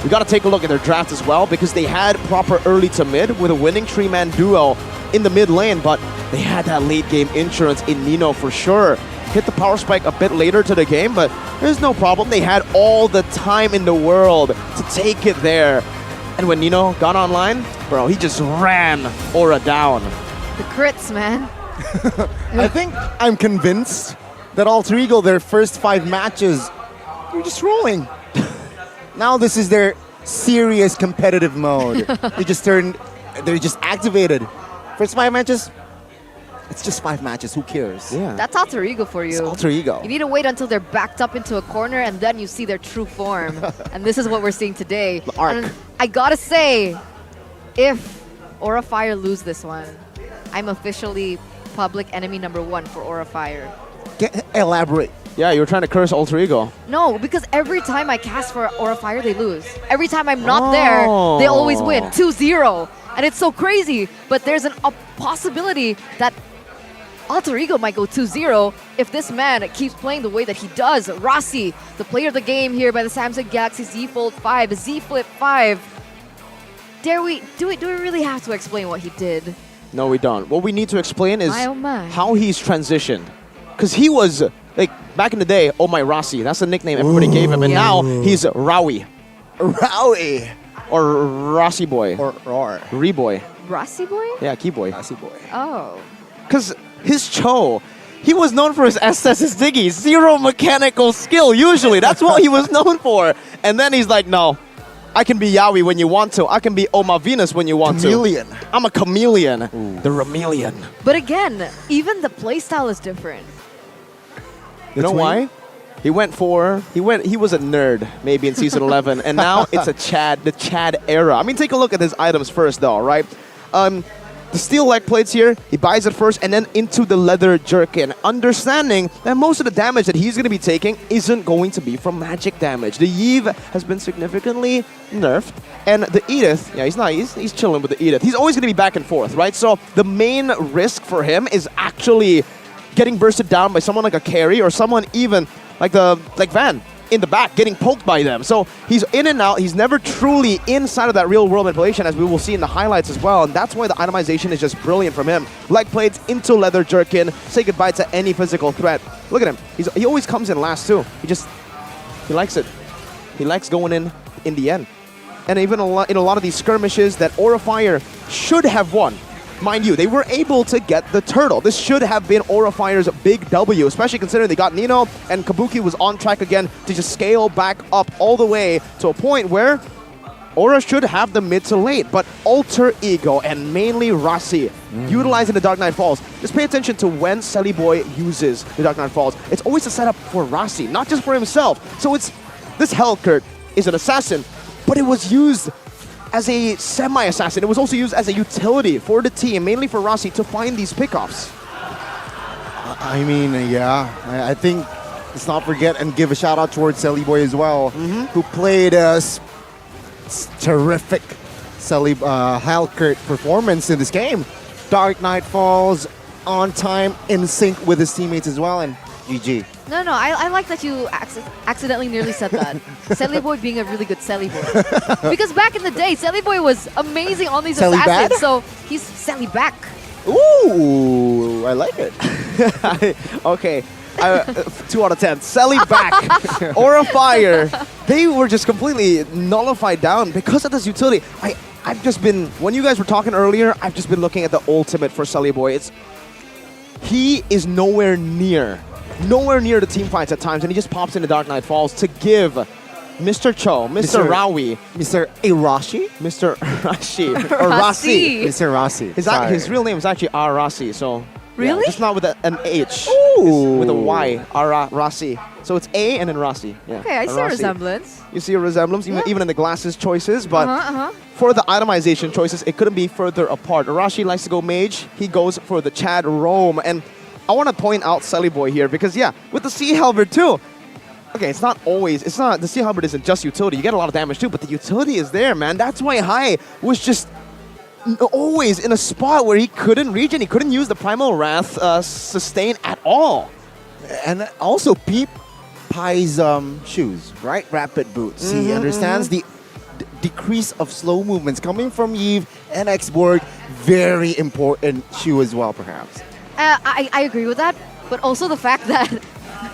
we got to take a look at their draft as well, because they had proper early to mid with a winning 3-man duo in the mid lane, but they had that late game insurance in Nino for sure. Hit the power spike a bit later to the game, but there's no problem. They had all the time in the world to take it there. And when Nino got online, bro, he just ran Aura down. The crits, man. I think I'm convinced that Alter Ego, their first 5 matches, they're just rolling. Now this is their serious competitive mode. They're just activated. First 5 matches, it's just 5 matches, who cares? Yeah. That's Alter Ego for you. It's Alter Ego. You need to wait until they're backed up into a corner and then you see their true form. And this is what we're seeing today. The arc. And I gotta say, if Aura Fire lose this one, I'm officially public enemy #1 for Aura Fire. Elaborate. Yeah, you were trying to curse Alter Ego. No, because every time I cast for Aura Fire, they lose. Every time I'm not there, they always win 2-0. And it's so crazy, but there's a possibility that Alter Ego might go 2-0 if this man keeps playing the way that he does. Rossi, the player of the game here by the Samsung Galaxy Z Fold 5, Z Flip 5. Do we really have to explain what he did? No, we don't. What we need to explain is My, oh my. how he's transitioned. Because he was, like, back in the day, Oh My Rossi. That's the nickname everybody gave him. And now he's Rowie. Rowie. Or Rossi Boy. Or Reboy. Rossi Boy? Yeah, Keyboy. Rossi Boy. Oh. Because his Cho, he was known for his SS Diggy. 0 mechanical skill, usually. That's what he was known for. And then he's like, no, I can be Yaoi when you want to. I can be Oma Venus when you want Chameleon. to. I'm a chameleon. The Remelian. But again, even the playstyle is different. You know why? He was a nerd maybe in season 11, and now it's the Chad era. I mean, take a look at his items first though, right? The steel leg plates here, he buys it first and then into the leather jerkin, understanding that most of the damage that he's going to be taking isn't going to be from magic damage. The Yves has been significantly nerfed, and the Edith, yeah, he's chilling with the Edith. He's always going to be back and forth, right? So the main risk for him is actually getting bursted down by someone like a carry or someone even like Van in the back, getting poked by them. So he's in and out. He's never truly inside of that real-world manipulation, as we will see in the highlights as well. And that's why the itemization is just brilliant from him. Leg plates into leather jerkin. Say goodbye to any physical threat. Look at him. He always comes in last, too. He likes it. He likes going in the end. And even in a lot of these skirmishes that Aura Fire should have won. Mind you, they were able to get the turtle. This should have been Aura Fire's big W, especially considering they got Nino and Kabuki was on track again to just scale back up all the way to a point where Aura should have the mid to late, but Alter Ego and mainly Rossi utilizing the Dark Knight Falls. Just pay attention to when Selly Boy uses the Dark Knight Falls. It's always a setup for Rossi, not just for himself. So this Hellcurt is an assassin, but it was used as a semi-assassin. It was also used as a utility for the team, mainly for Rossi, to find these pickoffs. I mean, yeah. I think let's not forget and give a shout out towards Selly Boy as well, who played a terrific Hellcurt performance in this game. Dark Knight Falls, on time, in sync with his teammates as well, and GG. No, I like that you accidentally nearly said that. Selly Boy being a really good Selly Boy. Because back in the day, Selly Boy was amazing on these Selly assassins, bad? so he's Selly back. Ooh, I like it. Okay, 2 out of 10. Selly back. Aura Fire. They were just completely nullified down because of this utility. I've just been, when you guys were talking earlier, I've just been looking at the ultimate for Selly Boy. He is nowhere near the team fights at times, and he just pops into Dark Knight Falls to give Mr. Cho, Mr. Rowie, Mr. Arashi? Mr. Rashi, or Rossi. Mr. Rossi. His real name is actually Arasi, so Really? Just not with an H. Ooh. It's with a Y. Rasi. So it's A and then Rasi. Yeah. Okay, I see a Arasi. resemblance. You see a resemblance, even in the glasses choices, but Uh-huh. for the itemization choices, it couldn't be further apart. Arashi likes to go mage, he goes for the Chad Roam, and I want to point out Sully Boy here because, yeah, with the Sea Halberd too, okay, the Sea Halberd isn't just utility, you get a lot of damage too, but the utility is there, man. That's why Hai was just always in a spot where he couldn't regen, he couldn't use the Primal Wrath sustain at all. And also, Peep Pai's shoes, right? Rapid boots. He understands the decrease of slow movements coming from Yves and Xborg. Very important shoe as well, perhaps. I agree with that, but also the fact that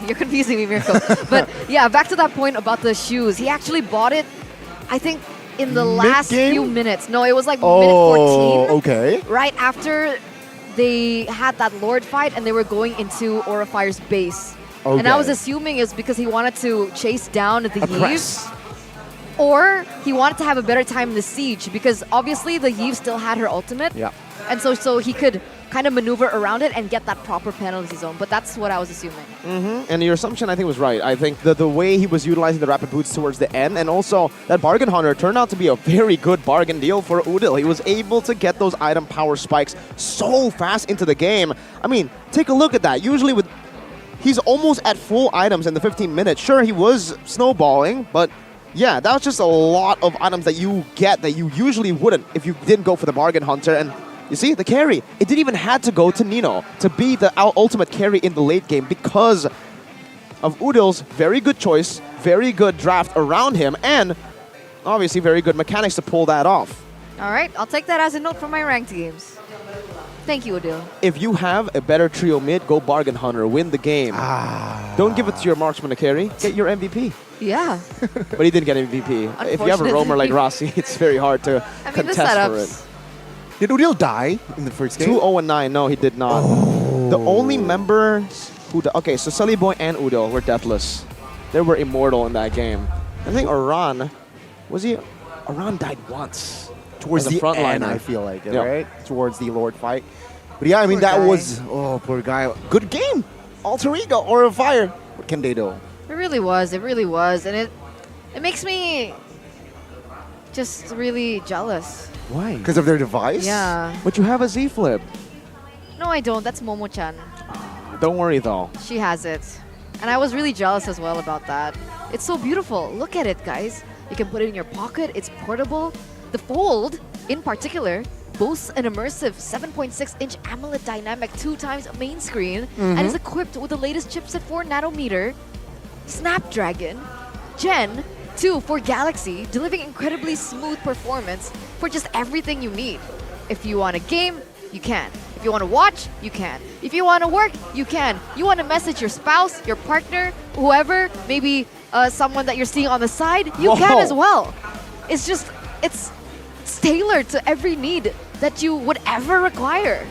you're confusing me, Mirko. But yeah, back to that point about the shoes. He actually bought it, I think, in the last few minutes. No, it was like minute 14. Okay. Right after they had that Lord fight and they were going into Aurifire's base. Okay. And I was assuming it's because he wanted to chase down the Yves. Or he wanted to have a better time in the siege because obviously the Yves still had her ultimate. Yeah. And so he could kind of maneuver around it and get that proper penalty zone. But that's what I was assuming. And your assumption, I think, was right. I think the way he was utilizing the rapid boots towards the end, and also that bargain hunter turned out to be a very good bargain deal for Udil. He was able to get those item power spikes so fast into the game. I mean, take a look at that. Usually he's almost at full items in the 15 minutes. Sure, he was snowballing, but yeah, that was just a lot of items that you get that you usually wouldn't if you didn't go for the bargain hunter. And you see, the carry, it didn't even have to go to Nino to be the ultimate carry in the late game because of Udil's very good choice, very good draft around him, and obviously very good mechanics to pull that off. All right, I'll take that as a note for my ranked games. Thank you, Udil. If you have a better trio mid, go bargain hunter, win the game. Don't give it to your marksman to carry, get your MVP. Yeah. But he didn't get MVP. If you have a roamer like Rossi, it's very hard to contest for it. Did Udil die in the first game? 2-0-9. No, he did not. The only members who... Okay, so Sully Boy and Udil were deathless. They were immortal in that game. I think Aran... Was he... Aran died once. Towards the end, I feel like, right? Towards the Lord fight. But yeah, I mean, that was... Oh, poor guy. Good game. Alter Ego or a fire. What can they do? It really was. It really was. And it makes me just really jealous. Why? Because of their device? Yeah. But you have a Z Flip. No, I don't. That's Momo-chan. Don't worry, though. She has it. And I was really jealous as well about that. It's so beautiful. Look at it, guys. You can put it in your pocket. It's portable. The Fold, in particular, boasts an immersive 7.6-inch AMOLED dynamic 2x main screen and is equipped with the latest chipset 4nm Snapdragon Gen 2 for Galaxy, delivering incredibly smooth performance for just everything you need. If you want to game, you can. If you want to watch, you can. If you want to work, you can. You want to message your spouse, your partner, whoever, maybe someone that you're seeing on the side, you can as well. It's just, it's tailored to every need that you would ever require.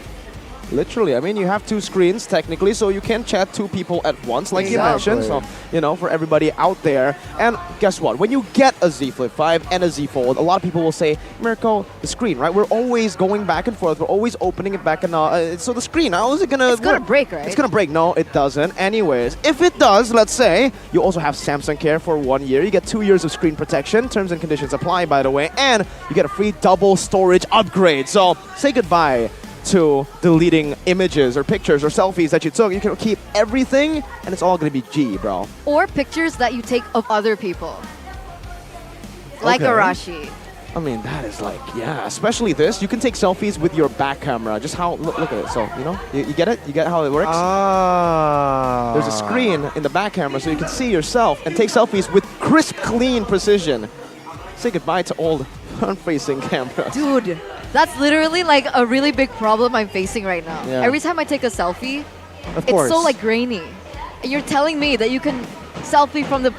Literally, I mean, you have two screens technically, so you can chat two people at once, like you mentioned. So, you know, for everybody out there. And guess what? When you get a Z Flip 5 and a Z Fold, a lot of people will say, Mirko, the screen, right? We're always going back and forth. We're always opening it back and so the screen, how is it gonna? It's gonna break, right? It's gonna break. No, it doesn't. Anyways, if it does, let's say you also have Samsung Care for 1 year. You get 2 years of screen protection. Terms and conditions apply, by the way, and you get a free double storage upgrade. So say goodbye to deleting images or pictures or selfies that you took. You can keep everything, and it's all gonna be G, bro. Or pictures that you take of other people. Like Arashi. I mean, that is like, yeah, especially this. You can take selfies with your back camera. Just how, look at it. So, you know, you get it? You get how it works? There's a screen in the back camera so you can see yourself and take selfies with crisp, clean precision. Say goodbye to old front-facing cameras. Dude, that's literally like a really big problem I'm facing right now. Yeah. Every time I take a selfie, Of it's course. so like grainy. And you're telling me that you can selfie from the...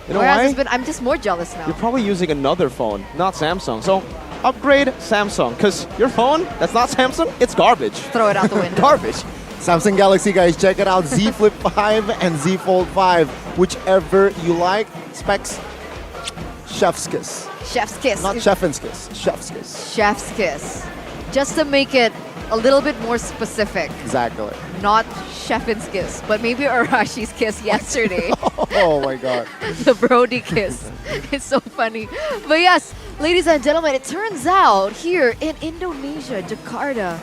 You know Whereas why? it's been, I'm just more jealous now. You're probably using another phone, not Samsung. So upgrade Samsung, because your phone that's not Samsung, it's garbage. Throw it out the window. Garbage. Samsung Galaxy, guys, check it out. Z Flip 5 and Z Fold 5. Whichever you like. Specs, chef's kiss. Chef's kiss. Not chef's kiss, chef's kiss. Chef's kiss. Just to make it a little bit more specific. Exactly. Not Shefin's kiss, but maybe Arashi's kiss yesterday. Oh my god. The Brody kiss. It's so funny. But yes, ladies and gentlemen, it turns out here in Indonesia, Jakarta,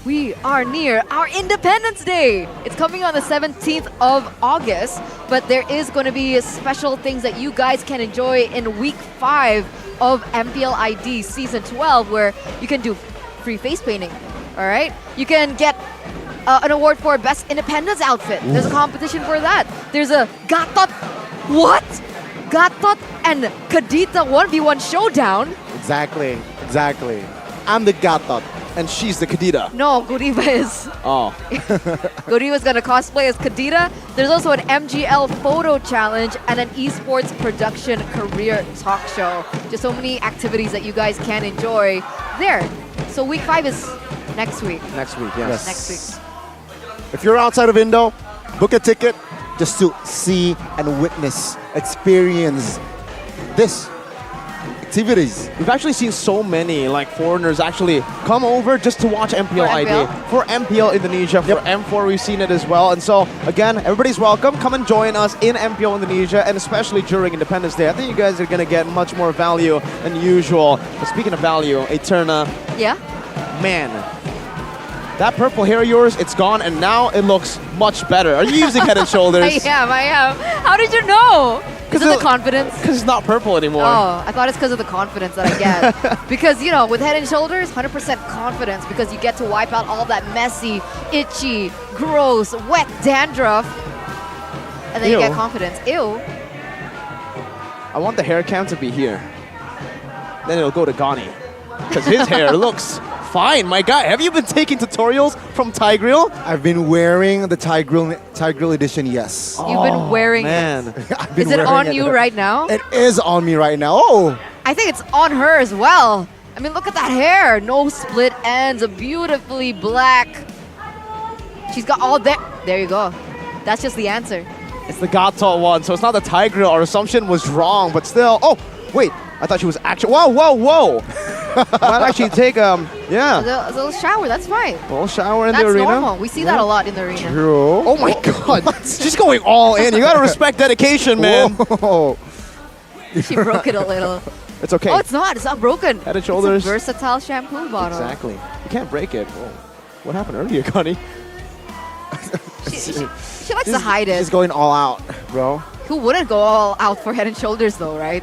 we are near our Independence Day. It's coming on the 17th of August, but there is going to be special things that you guys can enjoy in week 5 of MPL ID Season 12, where you can do free face painting, all right? You can get an award for Best Independence Outfit. There's a competition for that. There's a Gatot. What? Gatot and Kadita 1v1 showdown. Exactly. I'm the Gatot. And she's the Kadita. No, Godiva is. Oh. Godiva's gonna cosplay as Kadita. There's also an MGL photo challenge and an esports production career talk show. Just so many activities that you guys can enjoy there. So week 5 is next week. Next week, yes. Next week. If you're outside of Indo, book a ticket just to see and witness, experience this activities. We've actually seen so many foreigners actually come over just to watch MPL ID. For MPL Indonesia, for M4 we've seen it as well. And so again, everybody's welcome. Come and join us in MPL Indonesia, and especially during Independence Day. I think you guys are gonna get much more value than usual. But speaking of value, Eterna. Yeah? Man. That purple hair of yours, it's gone, and now it looks much better. Are you using Head & Shoulders? I am. How did you know? Is it the confidence? Because it's not purple anymore. Oh, I thought it's because of the confidence that I get. Because, with Head & Shoulders, 100% confidence, because you get to wipe out all that messy, itchy, gross, wet dandruff. And then you get confidence. Ew. I want the hair cam to be here. Then it'll go to Gani. Because his hair looks fine, my guy. Have you been taking tutorials from Tigreal? I've been wearing the Tigreal edition, yes. You've been wearing it. Is it on you right now? It is on me right now. Oh! I think it's on her as well. I mean, look at that hair. No split ends, a beautifully black. She's got all that. There you go. That's just the answer. It's the Gato one, so it's not the Tigreal. Our assumption was wrong, but still. Oh, wait. I thought she was actually. Whoa. Might actually take yeah. A little shower, that's fine. A little shower in that's the arena. That's normal. We see that a lot in the arena. True. Oh my god. She's going all in. You gotta respect dedication, man. Whoa. She broke it a little. It's okay. Oh, it's not broken. Head & Shoulders. It's a versatile shampoo bottle. Exactly. You can't break it. Whoa. What happened earlier, Connie? She likes to hide it. She's going all out, bro. Who wouldn't go all out for Head & Shoulders though, right?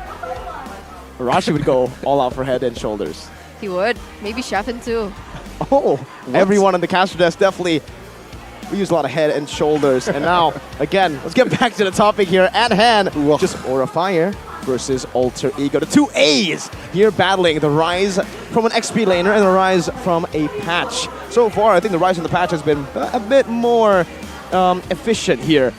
Arashi would go all out for Head & Shoulders. He would. Maybe Sheffin too. Oh, everyone on the caster desk definitely. We use a lot of Head & Shoulders. And now, again, let's get back to the topic here at hand. Just Aura Fire versus Alter Ego. The two A's here battling the rise from an XP laner and the rise from a patch. So far, I think the rise from the patch has been a bit more efficient here.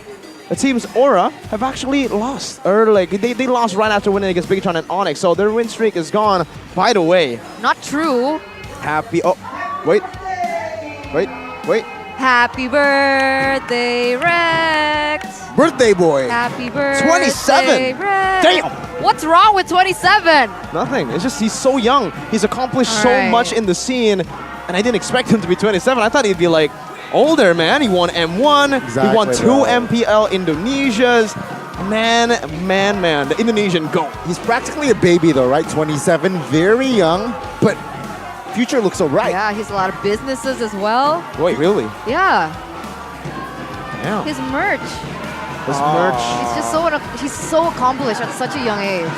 It seems Aura have actually lost, or they lost right after winning against Bigatron and Onyx, so their win streak is gone. By the way, not true. Happy. Oh, wait. Happy birthday, Rex. Birthday boy. Happy birthday, 27. Rex. Damn. What's wrong with 27? Nothing. It's just he's so young. He's accomplished so much in the scene, and I didn't expect him to be 27. I thought he'd be older, man. He won M1. Exactly, he won 2 MPL Indonesias. Man. The Indonesian GOAT. He's practically a baby though, right? 27, very young, but future looks so bright. Yeah, he's a lot of businesses as well. Wait, really? Yeah. Yeah. His merch. Merch. He's so accomplished at such a young age.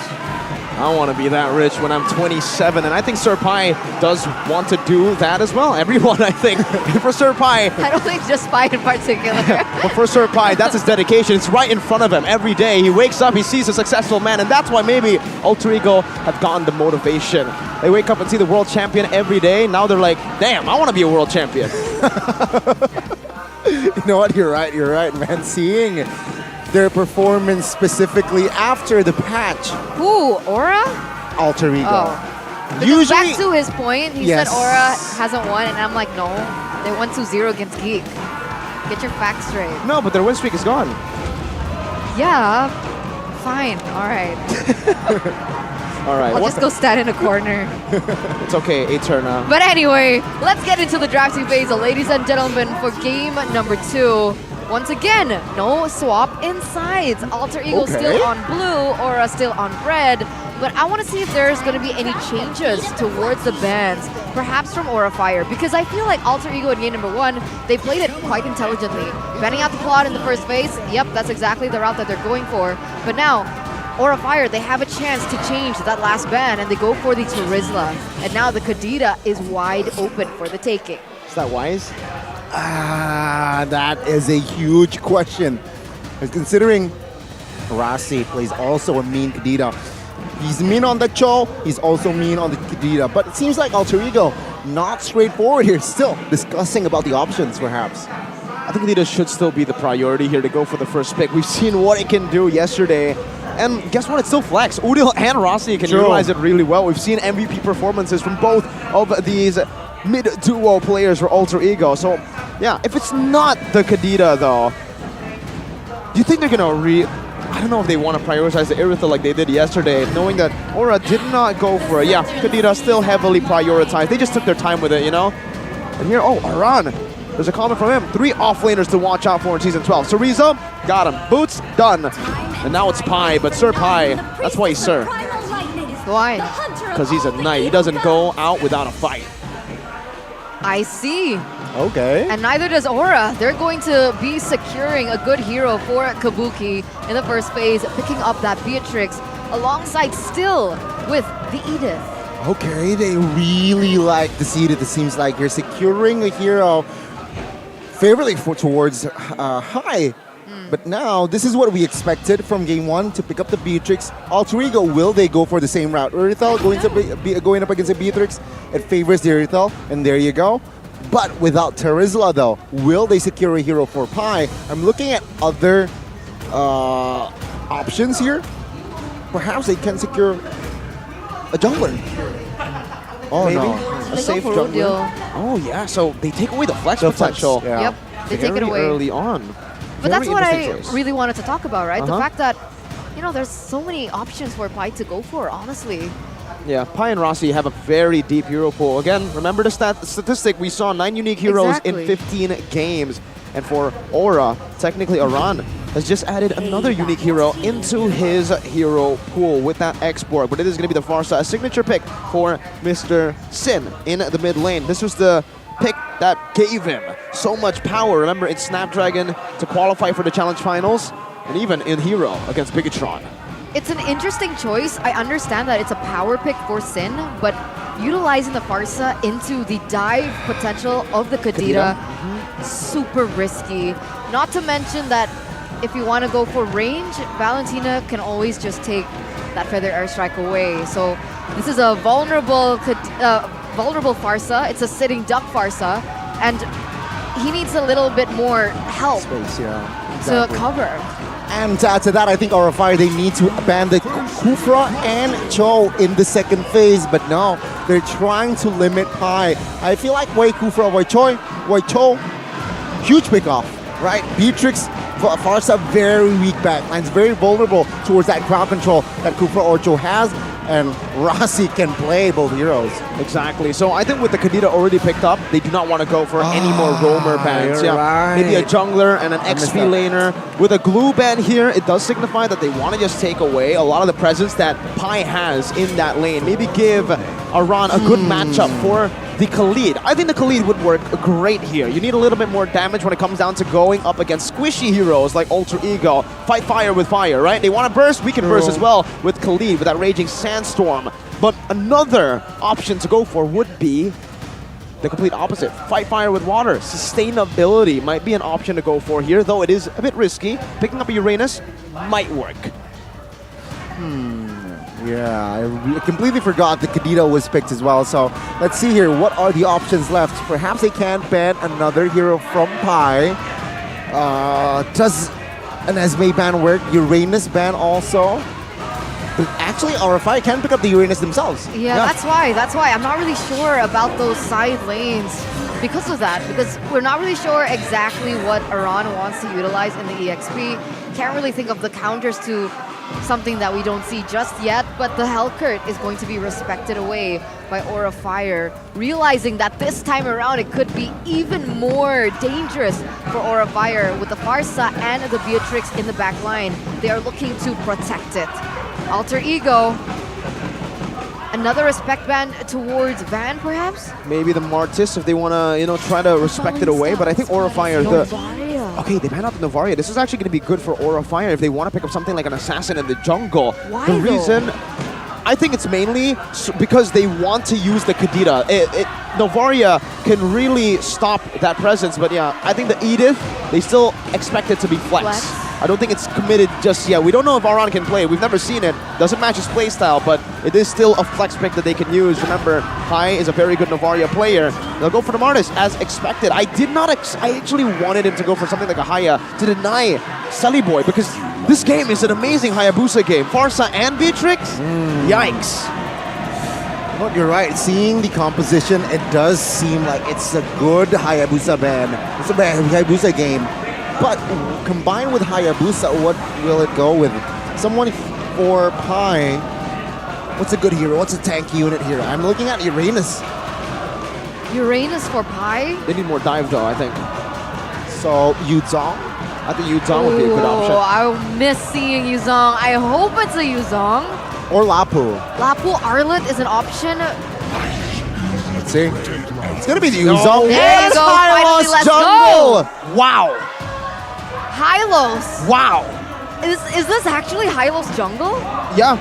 I want to be that rich when I'm 27, and I think Sir Pai does want to do that as well. Everyone, I think. For Sir Pai. I don't think just Pai in particular. But for Sir Pai, that's his dedication. It's right in front of him every day. He wakes up, he sees a successful man, and that's why maybe Alter Ego have gotten the motivation. They wake up and see the world champion every day. Now they're like, damn, I want to be a world champion. You know what? You're right, man. Seeing their performance specifically after the patch. Who? Aura? Alter Ego. Oh. Because back to his point, he said Aura hasn't won, and I'm like, no. They won 2-0 against Geek. Get your facts straight. No, but their win streak is gone. Yeah. Fine. All right. All right. I'll just go stand in a corner. It's okay, Eterna. But anyway, let's get into the drafting phase, ladies and gentlemen, for game number 2. Once again, no swap in sides. Alter Ego still on blue, Aura still on red. But I want to see if there's going to be any changes towards the bans, perhaps from Aura Fire, because I feel like Alter Ego in game number 1, they played it quite intelligently. Banning out the plot in the first phase, yep, that's exactly the route that they're going for. But now, Aura Fire, they have a chance to change that last ban, and they go for the Terizla. And now the Kadita is wide open for the taking. Is that wise? That is a huge question. Considering Rasi plays also a mean Kadita. He's mean on the Cho, he's also mean on the Kadita. But it seems like Alter Ego not straightforward here, still discussing about the options perhaps. I think Kadita should still be the priority here to go for the first pick. We've seen what it can do yesterday. And guess what? It's still flex. Udil and Rossi can utilize it really well. We've seen MVP performances from both of these mid-duo players for Alter Ego. So, yeah, if it's not the Kadita, though, do you think they're going to I don't know if they want to prioritize the Irithyll like they did yesterday, knowing that Aura did not go for it. Yeah, Kadita still heavily prioritized. They just took their time with it, you know? And here, Aran. There's a comment from him. 3 offlaners to watch out for in Season 12. Sariza, got him. Boots, done. And now it's Pi, but Sir Pi, that's why he's Sir. Why? Because he's a knight. He doesn't go out without a fight. I see. Okay. And neither does Aura. They're going to be securing a good hero for Kabuki in the first phase, picking up that Beatrix alongside still with the Edith. Okay, they really like to see that it seems like you're securing a hero favorably towards High. But now, this is what we expected from game 1 to pick up the Beatrix. Alter Ego, will they go for the same route? Irithyll going up against the Beatrix, it favors the Irithyll, and there you go. But without Terizla though, will they secure a hero for Pi? I'm looking at other options here. Perhaps they can secure a jungler. Oh maybe. no. A safe jungler. Oh yeah, so they take away the flex potential. Yeah. Yep, they take it away early on. But that's what I choice. really wanted to talk about, right? The fact that, you know, there's so many options for Pi to go for, honestly. Yeah, Pi and Rossi have a very deep hero pool. Again, remember the statistic, we saw 9 unique heroes in 15 games. And for Aura, technically Aran has just added another unique hero into his hero pool with that export. But it is going to be the Farsa, a signature pick for Mr. Sin in the mid lane. This was the pick that gave him so much power. Remember, in Snapdragon to qualify for the Challenge Finals, and even in Hero against Bigatron. It's an interesting choice. I understand that it's a power pick for Sin, but utilizing the Farsa into the dive potential of the Kadita, super risky. Not to mention that if you want to go for range, Valentina can always just take that Feather Airstrike away. So this is a vulnerable Farsa. It's a sitting duck Farsa, and he needs a little bit more help to cover. And to add to that, I think Aura Fire, they need to ban the Kufra and Cho in the second phase, but no, they're trying to limit Pi. I feel like Wei Kufra, Wei Cho, huge pick-off, right? Beatrix, Farsa, very weak backlines, very vulnerable towards that crowd control that Kufra or Cho has, and Rossi can play both heroes. Exactly. So I think with the Kadita already picked up, they do not want to go for any more roamer bans. Yeah, maybe a jungler and an XP laner. With a glue ban here, it does signify that they want to just take away a lot of the presence that Pi has in that lane. Maybe give Aran a good matchup for the Khalid. I think the Khalid would work great here. You need a little bit more damage when it comes down to going up against squishy heroes like Alter Ego. Fight fire with fire, right? They want to burst, we can burst as well with Khalid, with that Raging Sandstorm. But another option to go for would be the complete opposite. Fight fire with water. Sustainability might be an option to go for here, though it is a bit risky. Picking up a Uranus might work. Yeah, I completely forgot the Kadita was picked as well. So let's see here. What are the options left? Perhaps they can ban another hero from Pi. Does an Esme ban work? Uranus ban also? But actually, Aura Fire can pick up the Uranus themselves. Yeah, that's why. I'm not really sure about those side lanes because of that. Because we're not really sure exactly what Aran wants to utilize in the EXP. Can't really think of the counters to something that we don't see just yet, but the Hellcurt is going to be respected away by Aura Fire, realizing that this time around it could be even more dangerous for Aura Fire with the Farsa and the Beatrix in the back line. They are looking to protect it. Alter Ego. Another respect ban towards Van, perhaps? Maybe the Martis if they want to, try to respect it away. But I think Aura Fire... Okay, they banned out the Novaria. This is actually going to be good for Aura Fire if they want to pick up something like an Assassin in the jungle. Why the reason... I think it's mainly because they want to use the Kadira. Novaria can really stop that presence, but yeah, I think the Edith, they still expect it to be flex. I don't think it's committed just yet. We don't know if Aran can play. We've never seen it. Doesn't match his playstyle, but it is still a flex pick that they can use. Remember, Hai is a very good Novaria player. They'll go for the Martis as expected. I actually wanted him to go for something like a Haya to deny Sully Boy because this game is an amazing Hayabusa game. Farsa and Beatrix? Yikes. Well, you're right. Seeing the composition, it does seem like it's a good Hayabusa ban. It's a bad Hayabusa game. But combined with Hayabusa, what will it go with? Someone for Pi. What's a good hero? What's a tanky unit here? I'm looking at Uranus. Uranus for Pi? They need more dive though, I think. So, Yuzong? I think Yuzong would be a good option. I miss seeing Yuzong. I hope it's a Yuzong. Or Lapu. Lapu Arlet is an option. Let's see. It's going to be the Yuzong. There you go. Finally, let's jungle. go. Wow. Hylos. Wow. Is this actually Hylos jungle? Yeah.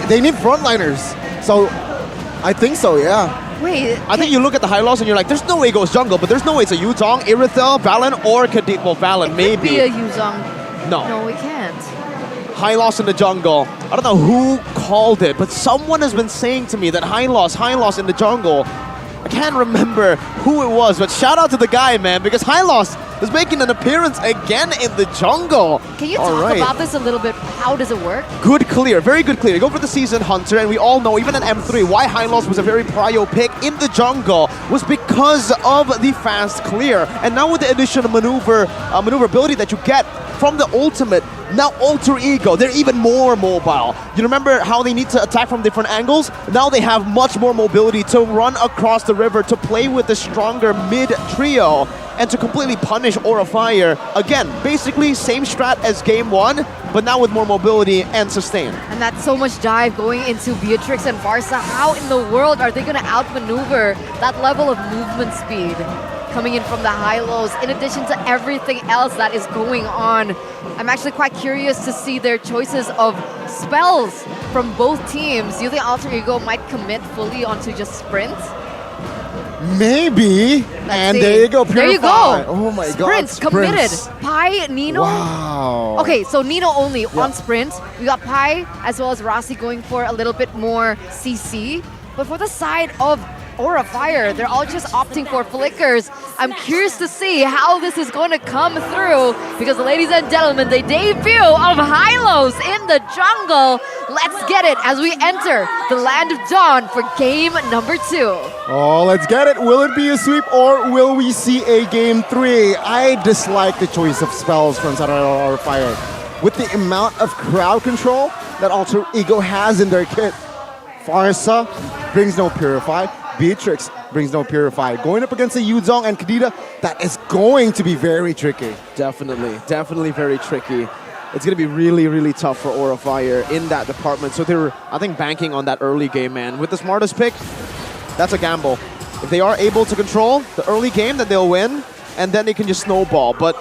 They need frontliners. So, I think so, yeah. Wait. I think you look at the Hylos and you're like, there's no way it goes jungle, but there's no way it's a Yuzong, Irithel, Valen, or Kadit. Well, Valen, maybe. Could be a Yuzong. No. No, we can't. Hylos in the jungle. I don't know who called it, but someone has been saying to me that Hylos in the jungle. I can't remember who it was, but shout out to the guy, man, because Hylos is making an appearance again in the jungle. Can you talk about this a little bit? How does it work? Good clear, very good clear. You go for the Season Hunter, and we all know, even in M3, why Hylos was a very prio pick in the jungle was because of the fast clear. And now with the additional maneuverability that you get from the ultimate, now Alter Ego, they're even more mobile. You remember how they need to attack from different angles? Now they have much more mobility to run across the river, to play with the stronger mid trio, and to completely punish Aura Fire. Again, basically same strat as game one, but now with more mobility and sustain. And that's so much dive going into Beatrix and Farsa. How in the world are they going to outmaneuver that level of movement speed coming in from the Hylos, in addition to everything else that is going on? I'm actually quite curious to see their choices of spells from both teams. Do you think Alter Ego might commit fully onto just sprint? Maybe. And see. there you go. There you Purify. go. Oh my Sprint God. committed. Pi, Nino. Wow. Okay, so Nino only on sprint. We got Pi as well as Rossi going for a little bit more CC. But for the side of Aura Fire, they're all just opting for flickers. I'm curious to see how this is going to come through because, ladies and gentlemen, the debut of Hylos in the jungle. Let's get it as we enter the Land of Dawn for game number 2. Oh, let's get it. Will it be a sweep or will we see a game 3? I dislike the choice of spells from Aura Fire. With the amount of crowd control that Alter Ego has in their kit, Farsa brings no Purify. Beatrix brings no Purify. Going up against a Yuzong and Kadita, that is going to be very tricky. Definitely very tricky. It's going to be really, really tough for Aura Fire in that department. So they're, I think, banking on that early game, man. With the smartest pick, that's a gamble. If they are able to control the early game, then they'll win, and then they can just snowball. But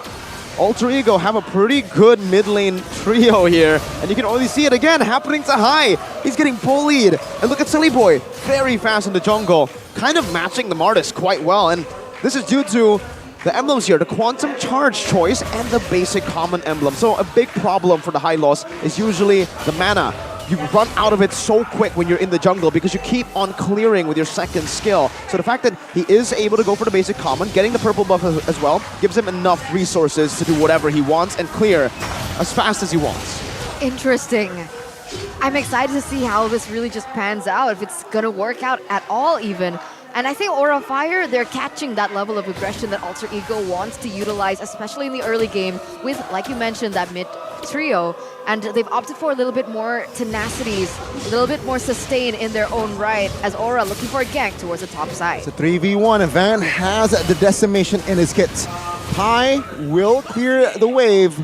Alter Ego have a pretty good mid lane trio here, and you can only see it again happening to Hai. He's getting bullied. And look at Silly Boy, very fast in the jungle, kind of matching the Martis quite well. And this is due to the emblems here, the Quantum Charge choice and the basic common emblem. So a big problem for the Hylos is usually the mana. You run out of it so quick when you're in the jungle because you keep on clearing with your second skill. So the fact that he is able to go for the basic common, getting the purple buff as well, gives him enough resources to do whatever he wants and clear as fast as he wants. Interesting. I'm excited to see how this really just pans out, if it's gonna work out at all even. And I think Aura Fire, they're catching that level of aggression that Alter Ego wants to utilize, especially in the early game with, like you mentioned, that mid trio, and they've opted for a little bit more tenacities, a little bit more sustain in their own right, as Aura looking for a gank towards the top side. It's a 3v1, and Van has the decimation in his kit. Pi will clear the wave,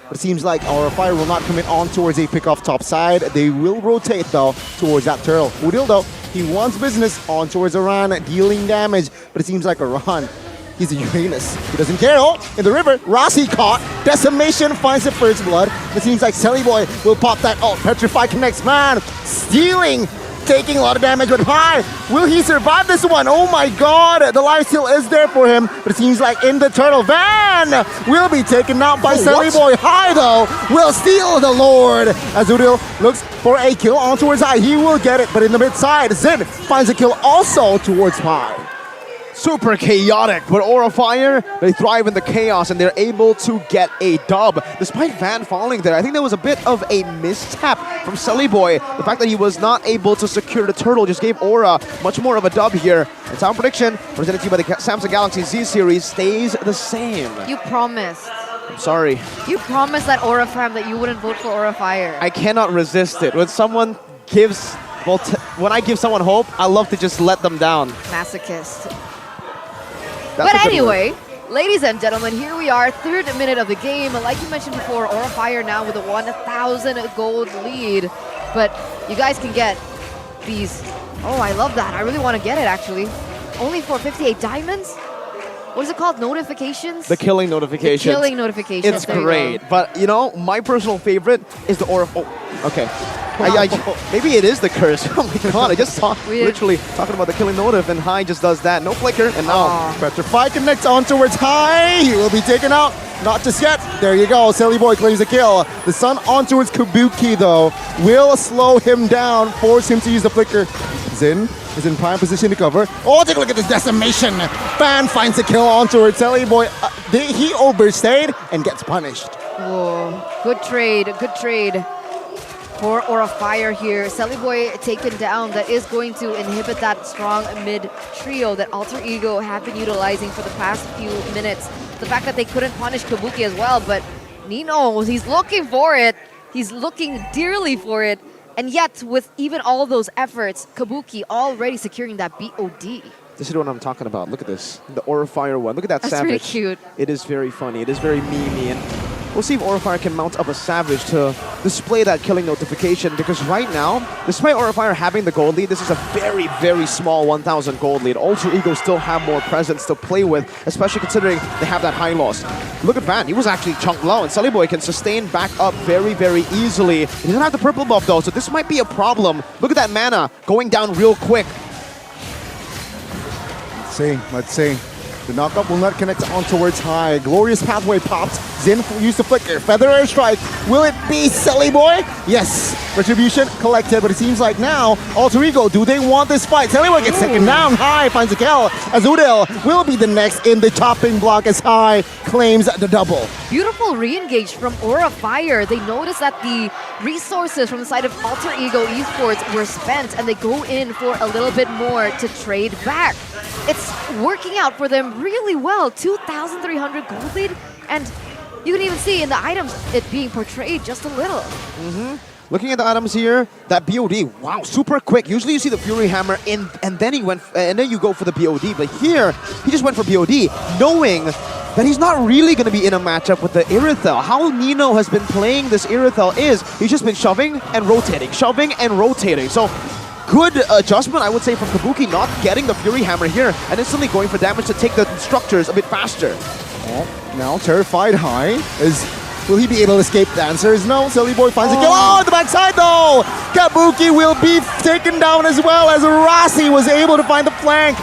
but it seems like our Fire will not commit on towards a pick off top side. They will rotate though towards that turtle. Udil though, he wants business on towards Iran, dealing damage, but it seems like Iran, he's a Uranus. He doesn't care. Oh, in the river, Rossi caught. Decimation finds the first blood. It seems like Selly Boy will pop that ult. Petrify connects, man. Stealing, taking a lot of damage, but Pi, will he survive this one? Oh my god, the life steal is there for him, but it seems like in the turtle, Van will be taken out by Selly Boy. High though, will steal the Lord. As Udil looks for a kill on towards High, he will get it, but in the mid side, Zin finds a kill also towards Pi. Super chaotic, but Aura Fire, they thrive in the chaos and they're able to get a dub. Despite Van falling there, I think there was a bit of a mishap from Selly Boy. The fact that he was not able to secure the turtle just gave Aura much more of a dub here. And Sound Prediction, presented to you by the Samsung Galaxy Z series, stays the same. You promised. I'm sorry. You promised that Aura fam that you wouldn't vote for Aura Fire. I cannot resist it. When someone gives, well, when I give someone hope, I love to just let them down. Masochist. That's but anyway, ladies and gentlemen, here we are, 3rd minute of the game. Like you mentioned before, Aura Fire now with a 1,000 gold lead. But you guys can get these. Oh, I love that. I really want to get it, actually. Only for 58 diamonds? What is it called? Notifications? The killing notifications. The killing notifications. It's great. But, you know, my personal favorite is the Aura... Oh, okay. Maybe it is the curse. Oh my god, I just saw literally talking about the killing notif, and High just does that. No flicker, and now Petrify connects on towards High. He will be taken out. Not just yet. There you go. Selly Boy claims the kill. The sun on towards Kabuki, though, will slow him down, force him to use the flicker. Zin is in prime position to cover. Oh, take a look at this decimation. Fan finds the kill on towards Selly Boy. He overstayed and gets punished. Whoa. Good trade. Good trade. For Aura Fire here. Selly Boy taken down. That is going to inhibit that strong mid trio that Alter Ego have been utilizing for the past few minutes. The fact that they couldn't punish Kabuki as well, but Nino, he's looking for it. He's looking dearly for it. And yet, with even all those efforts, Kabuki already securing that BOD. This is what I'm talking about. Look at this. The Aura Fire one. Look at that That's Savage. Really cute. It is very funny. It is very memey. And we'll see if Aura Fire can mount up a Savage to display that killing notification, because right now, despite Aura Fire having the gold lead, this is a very, very small 1,000 gold lead. Alter Ego still have more presence to play with, especially considering they have that high loss. Look at Van. He was actually chunked low, and Selly Boy can sustain back up very, very easily. He doesn't have the purple buff, though, so this might be a problem. Look at that mana going down real quick. Let's see. The knockup will not connect on towards High. Glorious Pathway pops. Zin used the flicker. Feather Air Strike. Will it be Selly Boy? Yes. Retribution collected, but it seems like now, Alter Ego, do they want this fight? Selly Boy gets taken down. High finds a kill. As Udil will be the next in the chopping block as High claims the double. Beautiful re-engage from Aura Fire. They notice that the resources from the side of Alter Ego Esports were spent, and they go in for a little bit more to trade back. It's working out for them really well. 2,300 gold lead, and you can even see in the items it being portrayed just a little. Looking at the items here, that BOD, wow, super quick. Usually you see the Fury Hammer and then he went, and then you go for the BOD. But here, he just went for BOD, knowing that he's not really going to be in a matchup with the Irithel. How Nino has been playing this Irithel is he's just been shoving and rotating. So good adjustment, I would say, from Kabuki, not getting the Fury Hammer here and instantly going for damage to take the structures a bit faster. Well, now terrified High will he be able to escape the answers? No, Selly Boy finds a kill. Oh, the backside though! Kabuki will be taken down as well, as Rossi was able to find the flank.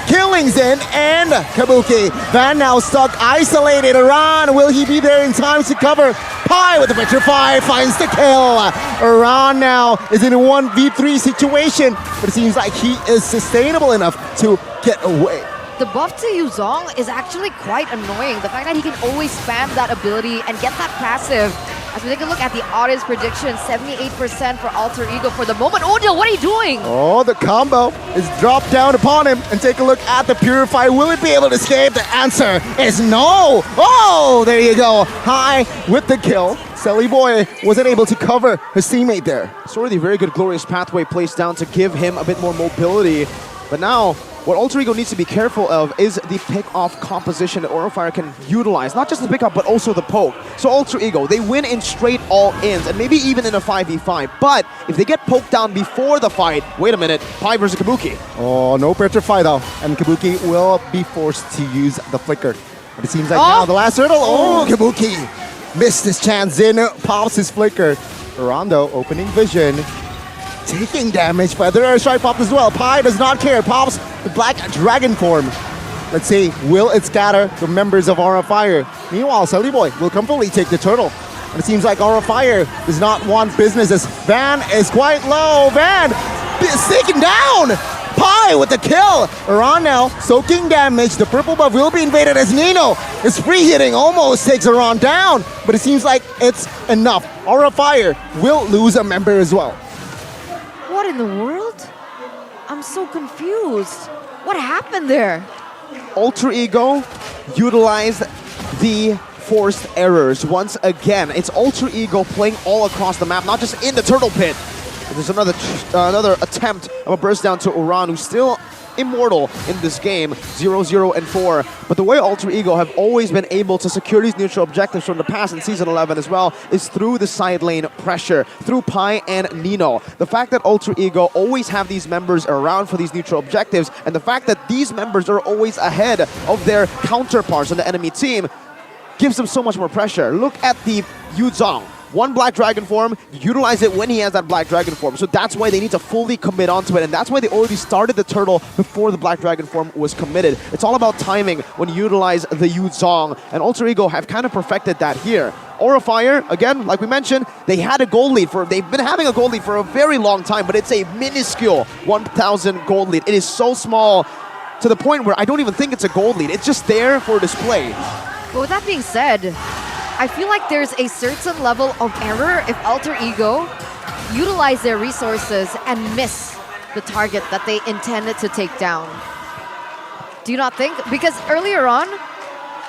Killing Zen and Kabuki. Van now stuck, isolated. Iran, will he be there in time to cover? Pi with the Petrify finds the kill. Iran now is in a 1v3 situation, but it seems like he is sustainable enough to get away. The buff to Yuzong is actually quite annoying. The fact that he can always spam that ability and get that passive As we take a look at the audience prediction, 78% for Alter Ego for the moment. Odil, what are you doing? Oh, the combo is dropped down upon him. And take a look at the Purify. Will he be able to escape? The answer is no. Oh, there you go. High with the kill. Selly Boy wasn't able to cover his teammate there. It's already a very good Glorious Pathway placed down to give him a bit more mobility. But now, what Alter Ego needs to be careful of is the pick-off composition that Aurofire can utilize. Not just the pick-off, but also the poke. So Alter Ego, they win in straight all-ins, and maybe even in a 5v5. But if they get poked down before the fight, wait a minute, Pi versus Kabuki. Oh, no petrify though. And Kabuki will be forced to use the flicker. But it seems like now the last hurdle. Oh, Kabuki missed his chance. Zin pops his flicker. Rondo opening vision. Taking damage, but there are strike pops as well. Pi does not care. Pops the black dragon form. Let's see, will it scatter the members of Aura Fire? Meanwhile, Selly Boy will comfortably take the turtle. And it seems like Aura Fire does not want business as Van is quite low. Van is taken down. Pi with the kill. Around now, soaking damage. The purple buff will be invaded as Nino is free hitting, almost takes Around down. But it seems like it's enough. Aura Fire will lose a member as well. What in the world? I'm so confused. What happened there? Alter Ego utilized the forced errors once again. It's Alter Ego playing all across the map, not just in the turtle pit. There's another attempt of a burst down to Uran, who's still immortal in this game, 0-0 and 4. But the way Alter Ego have always been able to secure these neutral objectives from the past in Season 11 as well is through the side lane pressure, through Pi and Nino. The fact that Alter Ego always have these members around for these neutral objectives, and the fact that these members are always ahead of their counterparts on the enemy team gives them so much more pressure. Look at the Yu Zhang. One Black Dragon form, utilize it when he has that Black Dragon form. So that's why they need to fully commit onto it, and that's why they already started the turtle before the Black Dragon form was committed. It's all about timing when you utilize the Yu Zhang, and Alter Ego have kind of perfected that here. Aura Fire, again, like we mentioned, they had a gold lead they've been having a gold lead for a very long time, but it's a minuscule 1,000 gold lead. It is so small to the point where I don't even think it's a gold lead. It's just there for display. But with that being said, I feel like there's a certain level of error if Alter Ego utilize their resources and miss the target that they intended to take down. Do you not think? Because earlier on,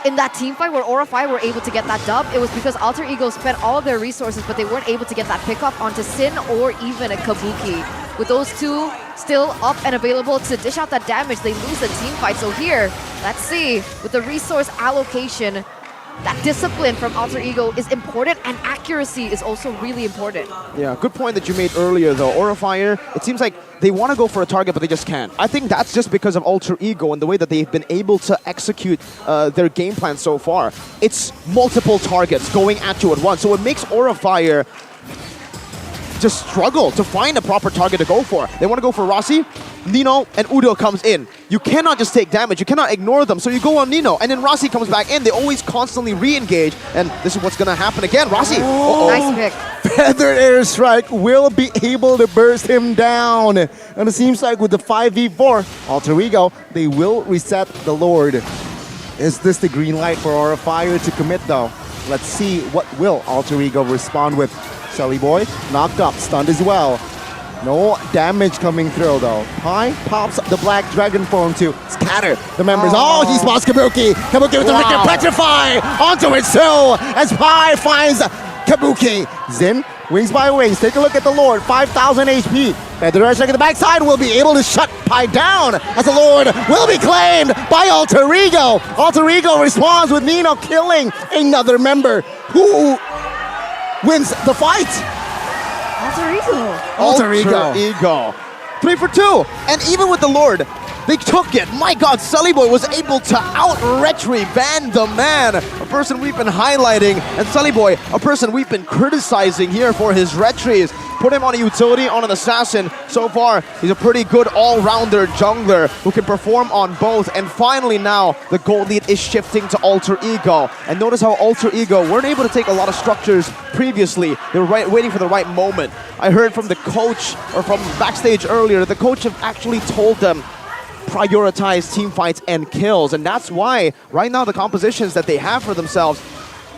in that team fight where Aura Fire were able to get that dub, it was because Alter Ego spent all of their resources, but they weren't able to get that pickup onto Sin or even a Kabuki. With those two still up and available to dish out that damage, they lose the team fight. So here, let's see, with the resource allocation, that discipline from Alter Ego is important, and accuracy is also really important. Yeah, good point that you made earlier though. Aura Fire, it seems like they want to go for a target, but they just can't. I think that's just because of Alter Ego and the way that they've been able to execute their game plan so far. It's multiple targets going at you at once, so it makes Aura Fire just struggle to find a proper target to go for. They want to go for Rossi, Nino, and Udo comes in. You cannot just take damage, you cannot ignore them, so you go on Nino, and then Rossi comes back in. They always constantly re-engage, and this is what's going to happen again. Rossi! Nice pick. Feather Airstrike will be able to burst him down. And it seems like with the 5v4, Alter Ego, they will reset the Lord. Is this the green light for Aura Fire to commit though? Let's see what will Alter Ego respond with. Selly Boy knocked up, stunned as well. No damage coming through though. Pi pops the Black Dragon form to scatter the members. Oh, he spots Kabuki. Kabuki with the Victor Petrify onto it too as Pi finds Kabuki. Zin, wings by wings. Take a look at the Lord, 5,000 HP. Feather Airstrike at the backside will be able to shut Pi down as the Lord will be claimed by Alter Ego. Alter Ego responds with Nino killing another member who wins the fight. Alter Ego. Alter Ego. 3 for 2. And even with the Lord, they took it. My God, Selly Boy was able to out-retry Van the Man, a person we've been highlighting, and Selly Boy, a person we've been criticizing here for his retries. Put him on a utility, on an assassin. So far, he's a pretty good all-rounder jungler who can perform on both. And finally now, the gold lead is shifting to Alter Ego. And notice how Alter Ego weren't able to take a lot of structures previously. They were waiting for the right moment. I heard from the coach, or from backstage earlier, that the coach have actually told them prioritize team fights and kills. And that's why, right now, the compositions that they have for themselves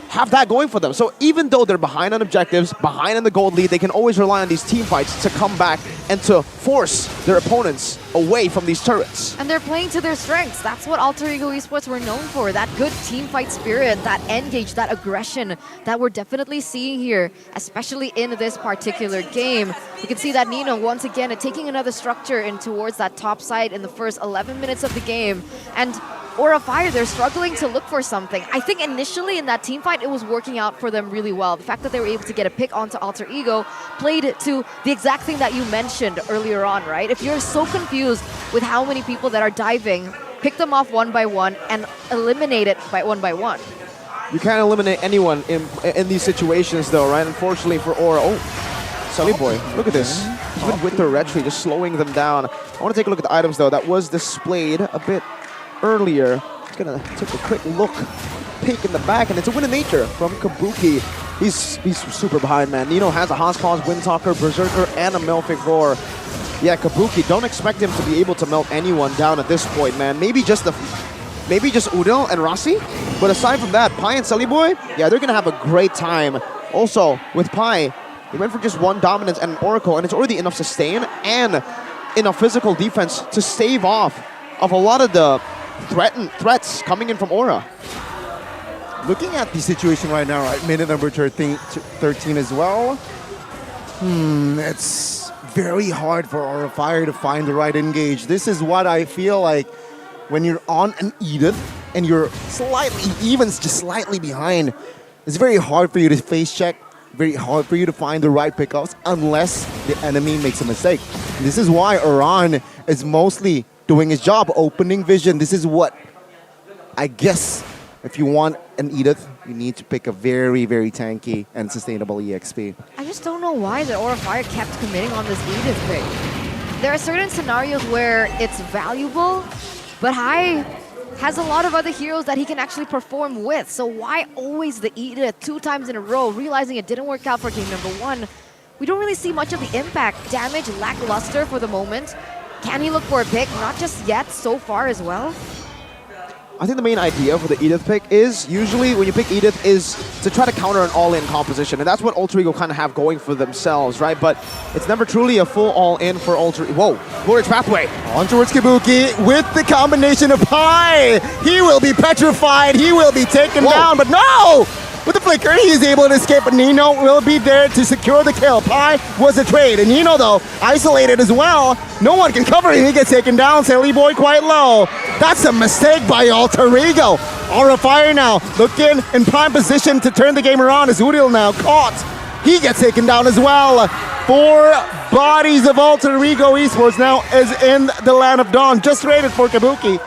have that going for them. So even though they're behind on objectives, behind on the gold lead, they can always rely on these team fights to come back and to force their opponents away from these turrets. And they're playing to their strengths. That's what Alter Ego Esports were known for. That good team fight spirit, that engage, that aggression that we're definitely seeing here, especially in this particular game. You can see that Nino once again taking another structure in towards that top side in the first 11 minutes of the game. And Aura Fire, they're struggling to look for something. I think initially in that team fight, it was working out for them really well. The fact that they were able to get a pick onto Alter Ego played to the exact thing that you mentioned earlier on, right? If you're so confused with how many people that are diving, pick them off one by one and eliminate it by one. You can't eliminate anyone in these situations though, right? Unfortunately for Aura. Oh, Sully Boy, look at this. Even with the retry, just slowing them down. I want to take a look at the items though. That was displayed a bit earlier. Just gonna take a quick look, peek in the back, and it's a win of nature from Kabuki. He's super behind, man. Nino has a Haas-Claws, Windtalker, Berserker, and a Melfic Roar. Yeah, Kabuki, don't expect him to be able to melt anyone down at this point, man. Maybe just Udil and Rossi, but aside from that, Pi and Sully Boy, yeah, they're gonna have a great time. Also, with Pi, he went for just one dominance and an Oracle, and it's already enough sustain and enough physical defense to stave off of a lot of the threats coming in from Aura. Looking at the situation right now, right, minute number 13 as well. It's very hard for Aura Fire to find the right engage. This is what I feel like when you're on an Edith and you're just slightly behind. It's very hard for you to face check, very hard for you to find the right pickups unless the enemy makes a mistake. This is why Iran is mostly doing his job, opening vision. This is what, I guess, if you want an Edith, you need to pick a very, very tanky and sustainable EXP. I just don't know why the Aura Fire kept committing on this Edith pick. There are certain scenarios where it's valuable, but Hai has a lot of other heroes that he can actually perform with. So why always the Edith 2 times in a row, realizing it didn't work out for game number 1? We don't really see much of the impact. Damage lackluster for the moment. Can he look for a pick? Not just yet, so far as well. I think the main idea for the Edith pick is, usually when you pick Edith, is to try to counter an all-in composition. And that's what Alter Ego kind of have going for themselves, right? But it's never truly a full all-in for Alter Ego. Whoa, Glorious Pathway. On towards Kabuki with the combination of Pi. He will be petrified. He will be taken down, but no! With the flicker, he is able to escape, but Nino will be there to secure the kill. Pi was a trade, and Nino, though, isolated as well. No one can cover him. He gets taken down. Silly Boy quite low. That's a mistake by Alter Ego. Aura Fire now looking in prime position to turn the game around as Udil now caught. He gets taken down as well. 4 bodies of Alter Ego Esports now is in the Land of Dawn. Just rated for Kabuki.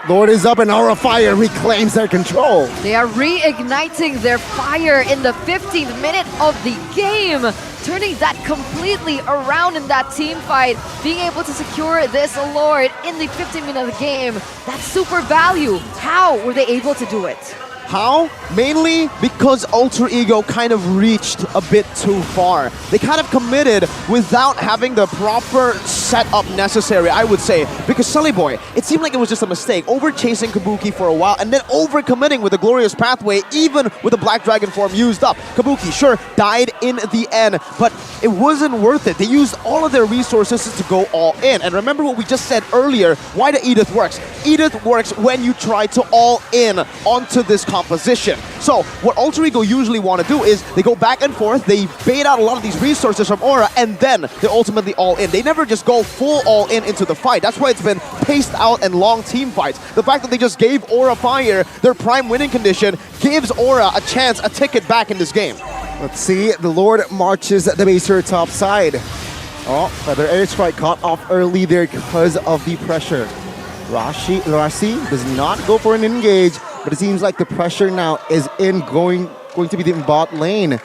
Lord is up and Aura Fire reclaims their control. They are reigniting their fire in the 15th minute of the game, turning that completely around in that team fight, being able to secure this Lord in the 15th minute of the game. That's super value. How were they able to do it? How? Mainly because Alter Ego kind of reached a bit too far. They kind of committed without having the proper setup necessary, I would say. Because Sully Boy, it seemed like it was just a mistake, over-chasing Kabuki for a while and then over-committing with the Glorious Pathway, even with the Black Dragon form used up. Kabuki, sure, died in the end, but it wasn't worth it. They used all of their resources to go all in. And remember what we just said earlier, why the Edith works. Edith works when you try to all in onto this composition. So what Alter Ego usually want to do is they go back and forth, they bait out a lot of these resources from Aura, and then they ultimately all in. They never just go full all in into the fight. That's why it's been paced out and long team fights. The fact that they just gave Aura Fire their prime winning condition gives Aura a chance, a ticket back in this game. Let's see, the Lord marches the baser top side. Oh, Feather Air Strike caught off early there because of the pressure. Rossi does not go for an engage, but it seems like the pressure now is going to be in bot lane.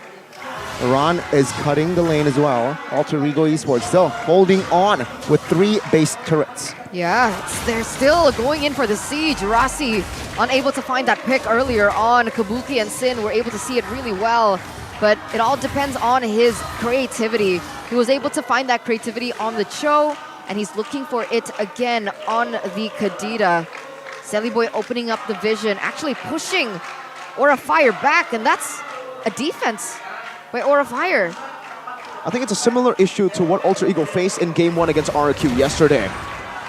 Iran is cutting the lane as well. Alter Ego Esports still holding on with 3 base turrets. Yeah, they're still going in for the siege. Rossi unable to find that pick earlier on. Kabuki and Sin were able to see it really well, but it all depends on his creativity. He was able to find that creativity on the Cho, and he's looking for it again on the Kadita. Selly Boy opening up the vision, actually pushing Aura Fire back, and that's a defense by Aura Fire. I think it's a similar issue to what Alter Ego faced in Game 1 against RQ yesterday.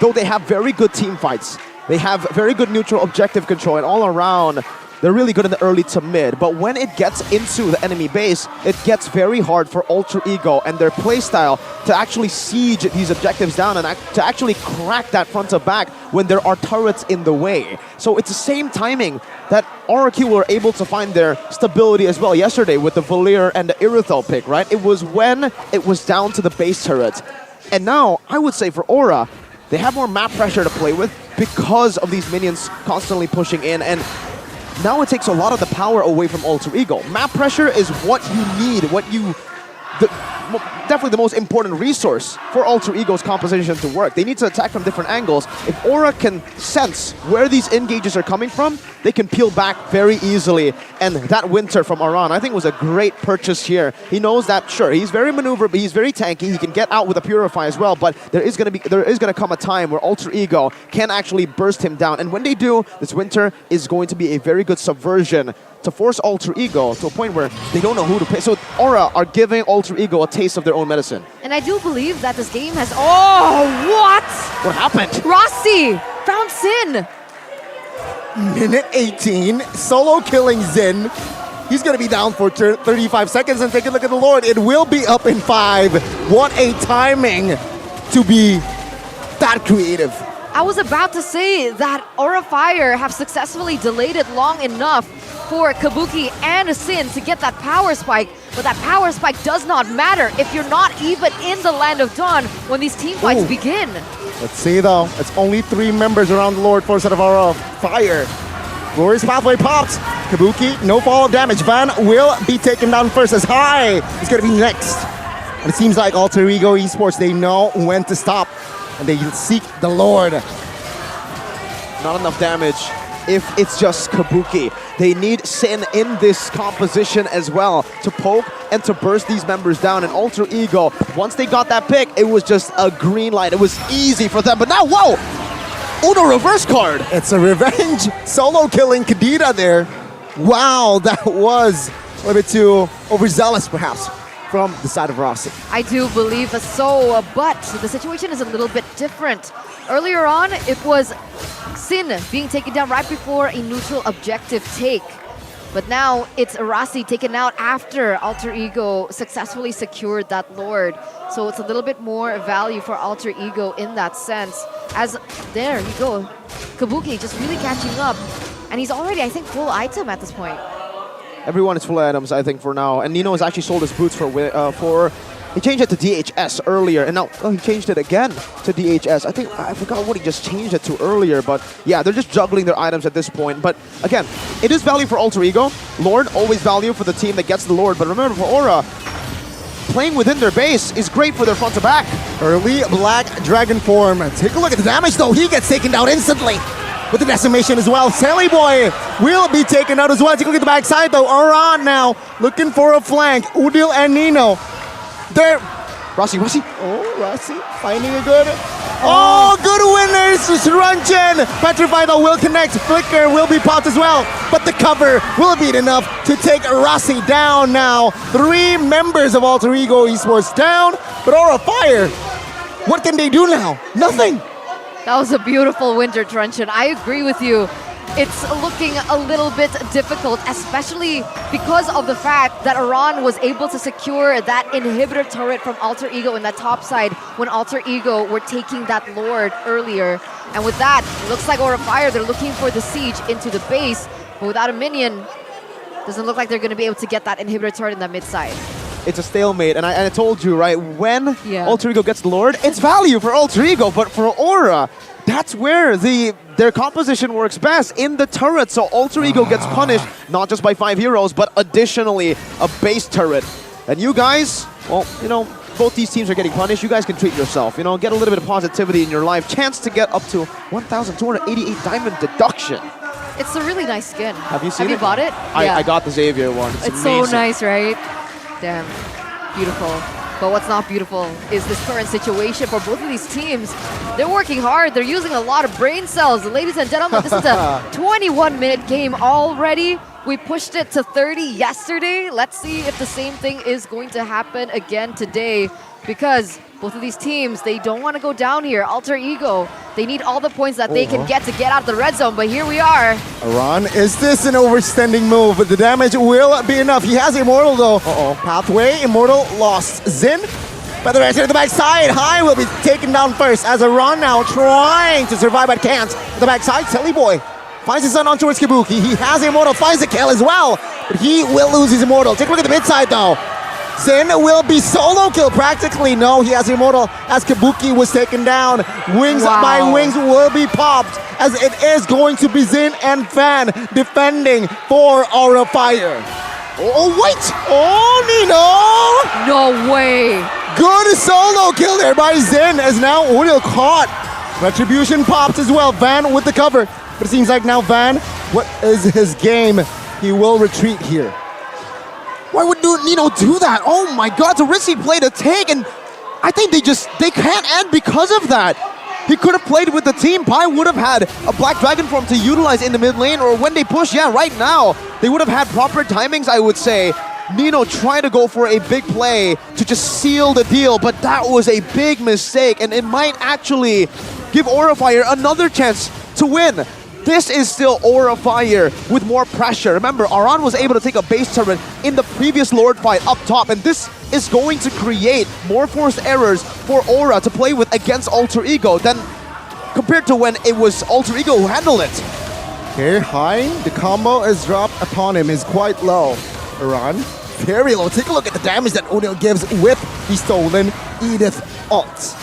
Though they have very good team fights, they have very good neutral objective control, and all around, they're really good in the early to mid. But when it gets into the enemy base, it gets very hard for Alter Ego and their playstyle to actually siege these objectives down and to actually crack that front to back when there are turrets in the way. So it's the same timing that RQ were able to find their stability as well yesterday with the Valir and the Irithel pick, right? It was when it was down to the base turrets. And now, I would say for Aura, they have more map pressure to play with because of these minions constantly pushing in, and now it takes a lot of the power away from Alter Ego. Map pressure is what you need, definitely the most important resource for Alter Ego's composition to work. They need to attack from different angles. If Aura can sense where these engages are coming from, they can peel back very easily. And that Winter from Aran, I think, was a great purchase here. He knows that, sure, he's very maneuverable, he's very tanky, he can get out with a Purify as well, but there is going to come a time where Alter Ego can actually burst him down. And when they do, this Winter is going to be a very good subversion to force Alter Ego to a point where they don't know who to play. So Aura are giving Alter Ego a taste of their own medicine. And I do believe that this game has... Oh, what? What happened? Rossi found Sin. Minute 18, solo killing Zin. He's going to be down for 35 seconds, and take a look at the Lord. It will be up in 5. What a timing to be that creative. I was about to say that Aura Fire have successfully delayed it long enough for Kabuki and Sin to get that power spike, but that power spike does not matter if you're not even in the Land of Dawn when these team fights begin. Let's see though, it's only 3 members around the Lord Force out of Aura Fire. Glorious Pathway pops. Kabuki, no follow-up damage. Van will be taken down first as High is going to be next. And it seems like Alter Ego Esports, they know when to stop. And they seek the Lord. Not enough damage if it's just Kabuki. They need Sin in this composition as well to poke and to burst these members down. And Alter Ego, once they got that pick, it was just a green light. It was easy for them. But now, whoa! Uno reverse card! It's a revenge solo killing Kadita there. Wow, that was a little bit too overzealous perhaps from the side of Rossi. I do believe so, but the situation is a little bit different. Earlier on, it was Sin being taken down right before a neutral objective take. But now it's Rossi taken out after Alter Ego successfully secured that Lord. So it's a little bit more value for Alter Ego in that sense. As there you go, Kabuki just really catching up. And he's already, I think, full item at this point. Everyone is full items, I think, for now. And Nino has actually sold his boots for he changed it to DHS earlier, and now he changed it again to DHS. I forgot what he just changed it to earlier, but yeah, they're just juggling their items at this point. But again, it is value for Alter Ego. Lord, always value for the team that gets the Lord. But remember, for Aura, playing within their base is great for their front to back. Early Black Dragon form. Take a look at the damage, though. He gets taken down instantly with the decimation as well. Sally Boy will be taken out as well. Take a look at the backside, though. Aran now looking for a flank. Udil and Nino. There. Rossi. Oh, Rossi finding a good. Oh, good winners. Surunchen. Petrified though will connect. Flicker will be popped as well. But the cover will be enough to take Rossi down now. 3 members of Alter Ego Esports down. But Aura Fire, what can they do now? Nothing. That was a beautiful Winter Truncheon. I agree with you. It's looking a little bit difficult, especially because of the fact that Aran was able to secure that inhibitor turret from Alter Ego in that top side when Alter Ego were taking that Lord earlier. And with that, it looks like Aura Fire, they're looking for the siege into the base, but without a minion, doesn't look like they're going to be able to get that inhibitor turret in that mid side. It's a stalemate, and I told you, right, when Alter Ego gets the Lord, it's value for Alter Ego, but for Aura, that's where their composition works best, in the turret. So Alter Ego gets punished, not just by 5 heroes, but additionally a base turret. And you guys, well, you know, both these teams are getting punished. You guys can treat yourself, you know, get a little bit of positivity in your life. Chance to get up to 1,288 diamond deduction. It's a really nice skin. Have you seen it? Have you bought it? I got the Xavier one. It's so nice, right? Damn, beautiful. But what's not beautiful is this current situation for both of these teams. They're working hard. They're using a lot of brain cells. Ladies and gentlemen, this is a 21-minute game already. We pushed it to 30 yesterday. Let's see if the same thing is going to happen again today, because both of these teams, they don't want to go down here. Alter Ego, they need all the points that they can get to get out of the red zone, but here we are. Aran, is this an overstanding move? The damage will be enough. He has Immortal though. Pathway, Immortal lost. Zin, feather to the backside. High will be taken down first as Aran now trying to survive but can't. The backside, Telly Boy finds his son on towards Kabuki. He has Immortal, finds the kill as well, but he will lose his Immortal. Take a look at the mid side though. Zin will be solo kill practically. No, he has Immortal as Kabuki was taken down. Wings by wings will be popped as it is going to be Zin and Fan defending for Aura Fire. Oh, wait! Oh, Nino! No way! Good solo kill there by Zin as now Odil caught. Retribution pops as well. Van with the cover. But it seems like now Van, what is his game? He will retreat here. Why would Nino do that? Oh my god, it's a risky play to take, and I think they can't end because of that. He could have played with the team. Pi would have had a Black Dragon form to utilize in the mid lane, or when they push, yeah, right now. They would have had proper timings, I would say. Nino tried to go for a big play to just seal the deal, but that was a big mistake, and it might actually give Aura Fire another chance to win. This is still Aura Fire with more pressure. Remember, Aran was able to take a base turret in the previous Lord fight up top, and this is going to create more forced errors for Aura to play with against Alter Ego than compared to when it was Alter Ego who handled it. Okay, high. The combo is dropped upon him is quite low. Aran, very low. Take a look at the damage that Odil gives with the stolen Edith ult.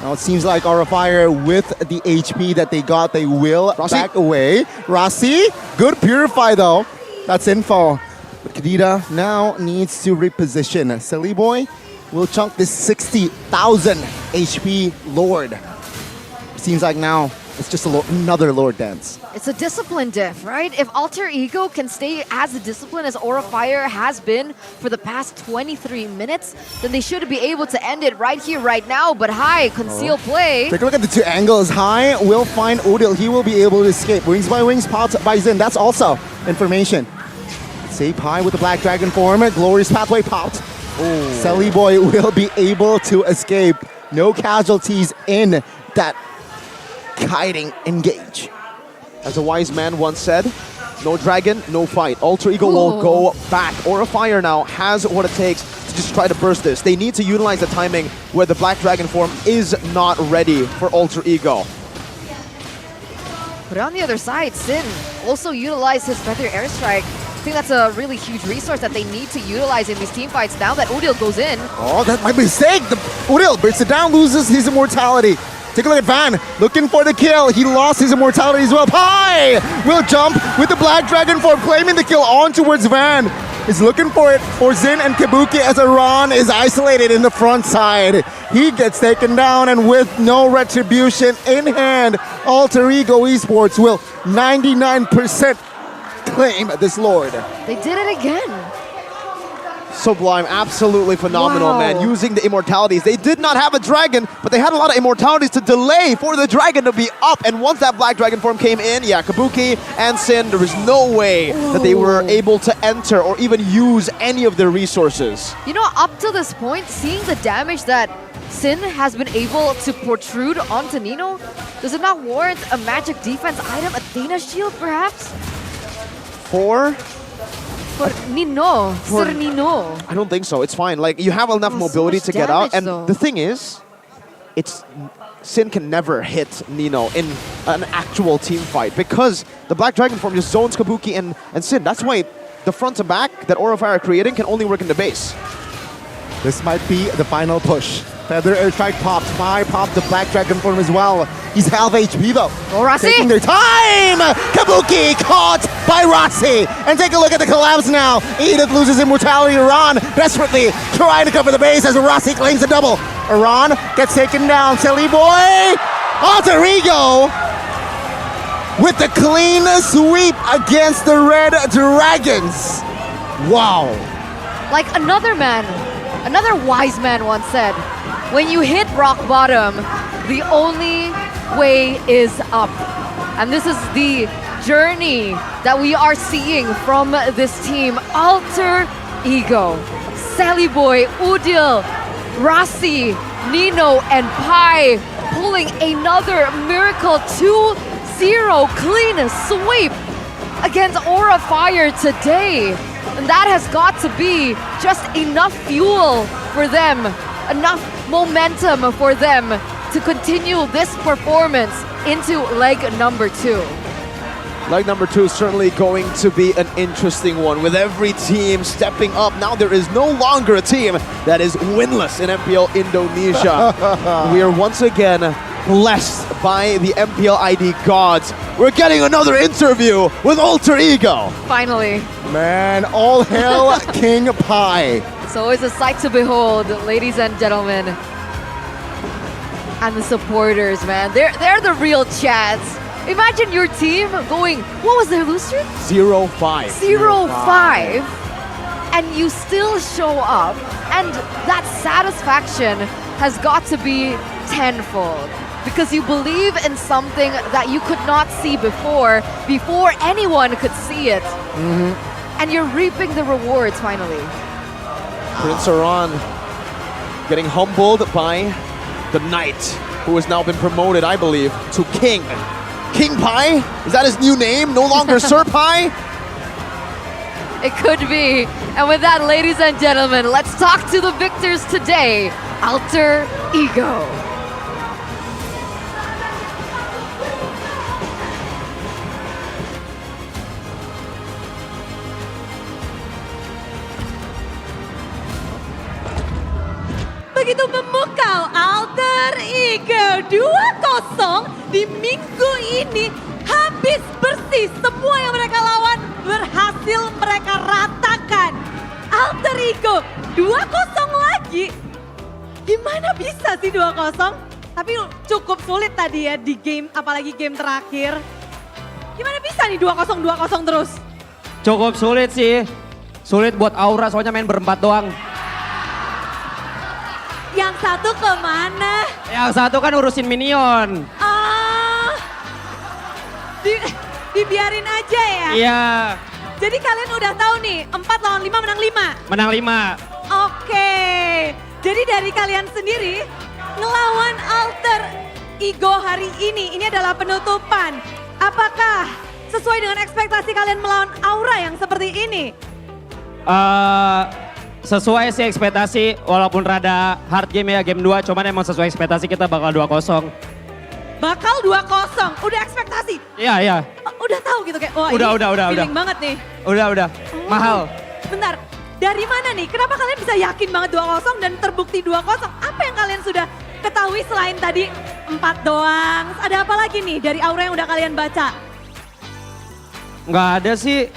Now it seems like Aura Fire with the HP that they got, they will back away. Rossi, good Purify though. That's info. But Kadita now needs to reposition. Silly Boy will chunk this 60,000 HP Lord. Seems like now it's just another Lord dance. It's a discipline diff, right? If Alter Ego can stay as disciplined as Aura Fire has been for the past 23 minutes, then they should be able to end it right here, right now. But High, conceal play. Take a look at the two angles. High will find Odil. He will be able to escape. Wings by wings, pops by Zin. That's also information. Save High with the Black Dragon form. Glorious Pathway popped. Selly Boy will be able to escape. No casualties in that kiting engage. As a wise man once said, no dragon, no fight. Alter Ego will go back. Aura Fire now has what it takes to just try to burst this. They need to utilize the timing where the Black Dragon form is not ready for Alter Ego. But on the other side, Sin also utilized his Feather Airstrike. I think that's a really huge resource that they need to utilize in these team fights now that Odil goes in. Oh, that might be a mistake. Odil breaks it down, loses his immortality. Take a look at Van, looking for the kill. He lost his immortality as well. Pi will jump with the Black Dragon form, claiming the kill on towards Van. Is looking for it for Zin and Kabuki as Aran is isolated in the front side. He gets taken down, and with no retribution in hand, Alter Ego Esports will 99% claim this Lord. They did it again. Sublime, absolutely phenomenal, man. Using the immortalities. They did not have a dragon, but they had a lot of immortalities to delay for the dragon to be up. And once that Black Dragon form came in, yeah, Kabuki and Sin, there was no way that they were able to enter or even use any of their resources. You know, up to this point, seeing the damage that Sin has been able to protrude onto Nino, does it not warrant a magic defense item, Athena Shield perhaps? For Nino, Sir Nino. I don't think so. It's fine. Like, you have enough mobility to get out. And the thing is, Sin can never hit Nino in an actual team fight because the Black Dragon form just zones Kabuki and Sin. That's why the front to back that Aura Fire are creating can only work in the base. This might be the final push. Feather Airstrike popped. Pi popped the Black Dragon form as well. He's half HP though. Rossi! Taking their time! Kabuki caught by Rossi! And take a look at the collapse now. Edith loses immortality. Aran desperately trying to cover the base as Rossi claims a double. Aran gets taken down. Silly Boy! Alter Ego! With the clean sweep against the Red Dragons. Wow. Like another wise man once said, when you hit rock bottom, the only way is up. And this is the journey that we are seeing from this team. Alter Ego, Sally Boy, Udil, Rasi, Nino, and Pai pulling another miracle 2-0 clean sweep against Aura Fire today. And that has got to be just enough fuel for them, enough momentum for them to continue this performance into leg number 2. Leg number 2 is certainly going to be an interesting one with every team stepping up. Now there is no longer a team that is winless in MPL Indonesia. We are once again blessed by the MPL ID gods. We're getting another interview with Alter Ego. Finally. Man, all hail King Pai. It's always a sight to behold, ladies and gentlemen. And the supporters, man. They're the real chats. Imagine your team going, what was their lose streak? 0-5. 0-5. And you still show up. And that satisfaction has got to be tenfold. Because you believe in something that you could not see before anyone could see it. And you're reaping the rewards finally. Prince Aran getting humbled by the Knight, who has now been promoted, I believe, to King. King Pai? Is that his new name? No longer Sir Pai? It could be. And with that, ladies and gentlemen, let's talk to the victors today. Alter Ego. Begitu memukau Alter Ego 2-0 di minggu ini habis bersih. Semua yang mereka lawan berhasil mereka ratakan. Alter Ego 2-0 lagi. Gimana bisa sih 2-0? Tapi cukup sulit tadi ya di game, apalagi game terakhir. Gimana bisa nih 2-0 terus? Cukup sulit sih. Sulit buat Aura soalnya main berempat doang. Yang satu kemana? Yang satu kan urusin minion. Dibiarin aja ya? Iya. Jadi kalian udah tahu nih, 4 lawan 5 menang 5? Menang 5. Oke. Jadi dari kalian sendiri, ngelawan Alter Ego hari ini adalah penutupan. Apakah sesuai dengan ekspektasi kalian melawan Aura yang seperti ini? Sesuai sih ekspektasi, walaupun rada hard game ya game 2, cuman emang sesuai ekspektasi kita bakal 2-0. Bakal 2-0, udah ekspektasi? Iya. Udah tahu gitu kayak, wah udah, feeling banget nih. Udah, mahal. Bentar, dari mana nih? Kenapa kalian bisa yakin banget 2-0 dan terbukti 2-0? Apa yang kalian sudah ketahui selain tadi 4 doang? Ada apa lagi nih dari aura yang udah kalian baca? Nggak ada sih,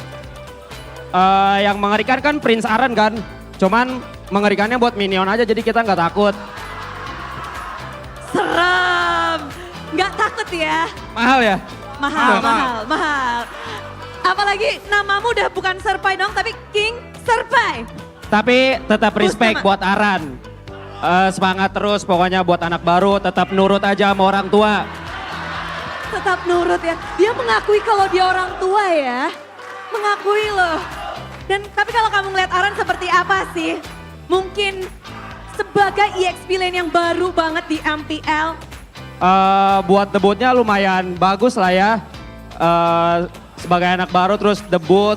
yang mengerikan kan Prince Aran kan. Cuman mengerikannya buat minion aja jadi kita nggak takut. Serem, nggak takut ya? Mahal ya? Mahal. Apalagi namamu udah bukan Serpai dong tapi King Serpai. Tapi tetap respect buat Aran. Semangat terus pokoknya buat anak baru tetap nurut aja sama orang tua. Tetap nurut ya, dia mengakui kalau dia orang tua ya. Mengakui loh. Dan tapi kalau kamu ngeliat Aran seperti apa sih? Mungkin sebagai EXP lane yang baru banget di MPL. Buat debutnya lumayan bagus lah ya. Sebagai anak baru terus debut.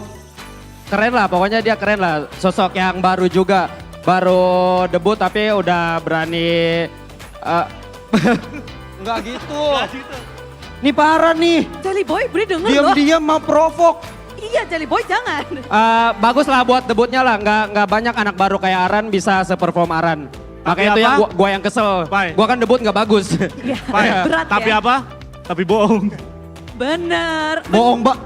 Keren lah, pokoknya dia keren lah. Sosok yang baru juga. Baru debut tapi udah berani. Enggak gitu. Nih parah nih. Jelly Boy, boleh denger loh. Diam-diam mau provok. Iya, Jelly Boy jangan. Bagus lah buat debutnya lah, nggak banyak anak baru kayak Aran bisa seperform Aran. Makanya itu yang gua yang kesel. Gua kan debut nggak bagus. Ya, berat tapi ya. apa? Tapi bohong. Bener. Bohong, Mbak.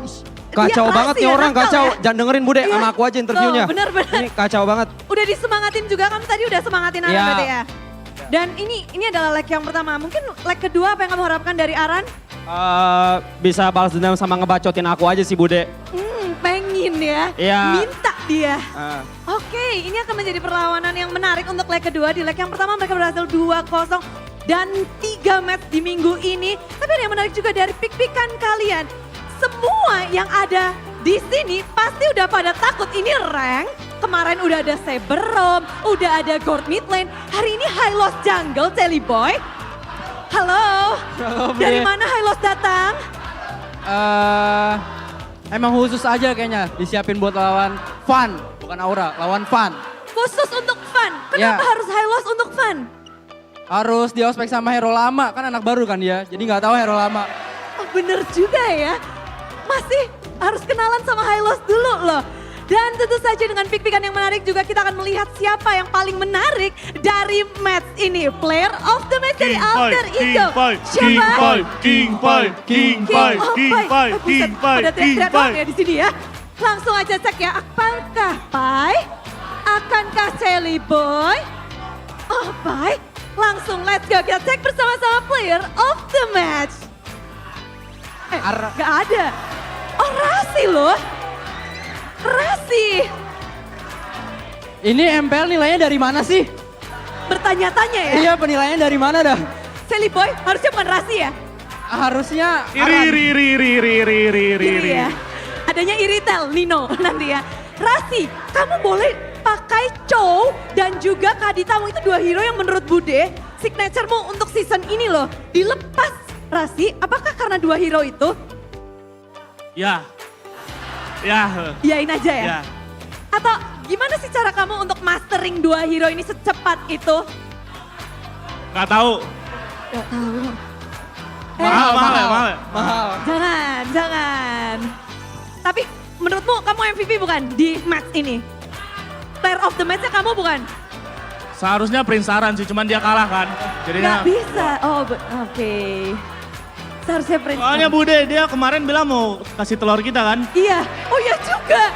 Kacau banget nih orang, kacau. Ya? Jangan dengerin Bude, sama aku aja interviewnya. Bener. Ini kacau banget. Udah disemangatin juga, kamu tadi udah semangatin Aran Ya. berarti ya? Dan ini adalah leg yang pertama, mungkin leg kedua apa yang kamu harapkan dari Aran? Bisa balas dendam sama ngebacotin aku aja sih Bude. Pengen ya, Iya. minta dia. Oke, ini akan menjadi perlawanan yang menarik untuk leg kedua. Di leg yang pertama mereka berhasil 2-0 dan 3 match di minggu ini. Tapi ada yang menarik juga dari pick-pickan kalian. semua yang ada di sini pasti udah pada takut. Ini rank, kemarin udah ada Saber Roam, udah ada Gold Mid Lane. Hari ini High Loss Jungle, Telly Boy. Halo, dari mana High Loss datang? Emang khusus aja kayaknya disiapin buat lawan Fun, bukan Aura, lawan Fun. Khusus untuk Fun, kenapa harus High Loss untuk Fun? Harus di ospek sama hero lama, kan anak baru kan dia, jadi nggak tahu hero lama. Oh bener juga ya, masih harus kenalan sama High Loss dulu loh. Dan tentu saja dengan pick-pickan yang menarik juga kita akan melihat siapa yang paling menarik dari match ini. Player of the match dari Alter Ego. Siapa? King Pai. Udah teriak-teriak doang ya di sini ya. Langsung aja cek ya, apakah Pai? Akankah Telly Boy? Oh Pai, langsung let's go kita cek bersama-sama player of the match. Gak ada. Oh Rasi loh. Rasi. Ini MPL nilainya dari mana sih? Bertanya-tanya ya? Iya penilaiannya dari mana dah? Telly Boy harusnya bukan Rasi ya? Harusnya Iri ya. Adanya Iritel, Nino nanti ya. Rasi, kamu boleh pakai Chow dan juga Kaditamu itu dua hero yang menurut Bude signaturemu untuk season ini loh. Dilepas Rasi, apakah karena dua hero itu? Ya. Iyain aja ya? Ya. Atau gimana sih cara kamu untuk mastering dua hero ini secepat itu? Gak tahu. Gak tahu. Mahal. Jangan. Tapi menurutmu kamu MVP bukan di match ini? Player of the match-nya kamu bukan? Seharusnya Prince Aran sih, cuman dia kalah kan. Jadinya. Gak bisa. Oh oke. Seharusnya Prince. Soalnya Bude dia kemarin bilang mau kasih telur kita kan. Iya. Oh iya juga.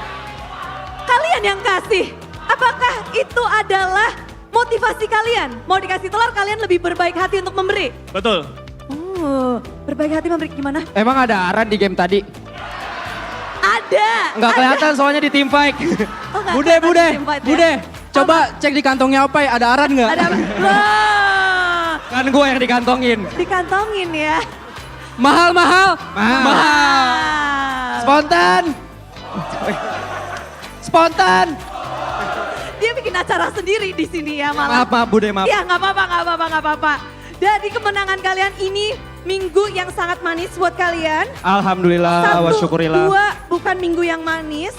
Kalian yang kasih. Apakah itu adalah motivasi kalian? Mau dikasih telur kalian lebih berbaik hati untuk memberi? Betul. Oh, berbaik hati memberi gimana? Emang ada Aran di game tadi? Ada. Nggak kelihatan soalnya di team fight. Oh, Bude, coba cek di kantongnya apa ya, ada Aran nggak? Ada. Loh. Kan gue yang dikantongin. Dikantongin ya. Mahal. Spontan. Dia bikin acara sendiri di sini ya malah. Maaf Bude, maaf. Ya nggak apa-apa. Dari kemenangan kalian ini minggu yang sangat manis buat kalian. Alhamdulillah, wa syukurillah. 1, 2 bukan minggu yang manis.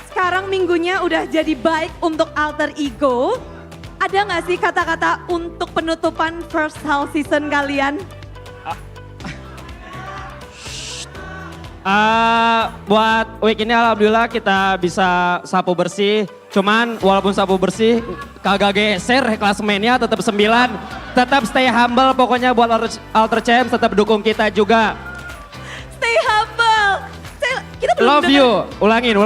Sekarang minggunya udah jadi baik untuk Alter Ego. Ada nggak sih kata-kata untuk penutupan first half season kalian? Buat week ini alhamdulillah kita bisa sapu bersih. Cuman walaupun sapu bersih kagak geser klasemennya tetap 9. Tetap stay humble pokoknya buat Alter Champs tetap dukung kita juga. Stay humble. Kita belum love you. Ulangin.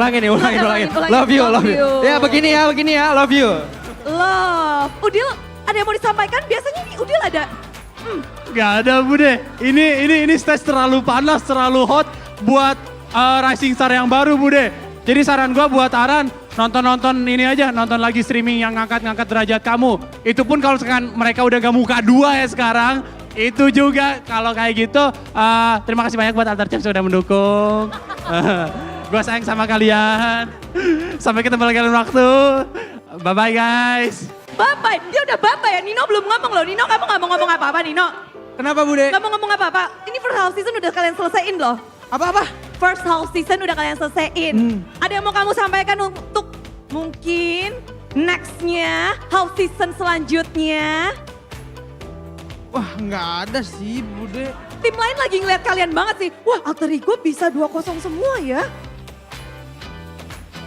Love you. Ya begini ya, love you. Love. Udil ada yang mau disampaikan? Biasanya ini Udil ada. Gak ada Bude. Ini stage terlalu panas, terlalu hot buat Rising Star yang baru Bude. Jadi saran gue buat Aran, nonton ini aja, nonton lagi streaming yang ngangkat derajat kamu. Itu pun kalau sekarang mereka udah gak muka 2 ya sekarang. Itu juga kalau kayak gitu, terima kasih banyak buat Alter Champs sudah mendukung. Gue sayang sama kalian. Sampai ketemu lagi lain waktu. Bye-bye guys. Bye-bye, dia udah bye-bye ya. Nino belum ngomong loh. Nino kamu gak mau ngomong apa-apa Nino. Kenapa Bude? Gak mau ngomong apa-apa. Ini first half season udah kalian selesaiin loh. Apa? First half season udah kalian selesaiin. Ada yang mau kamu sampaikan untuk mungkin next-nya, half season selanjutnya? Wah nggak ada sih Bude. Tim lain lagi ngeliat kalian banget sih. Wah Alter Ego bisa 2-0 semua ya.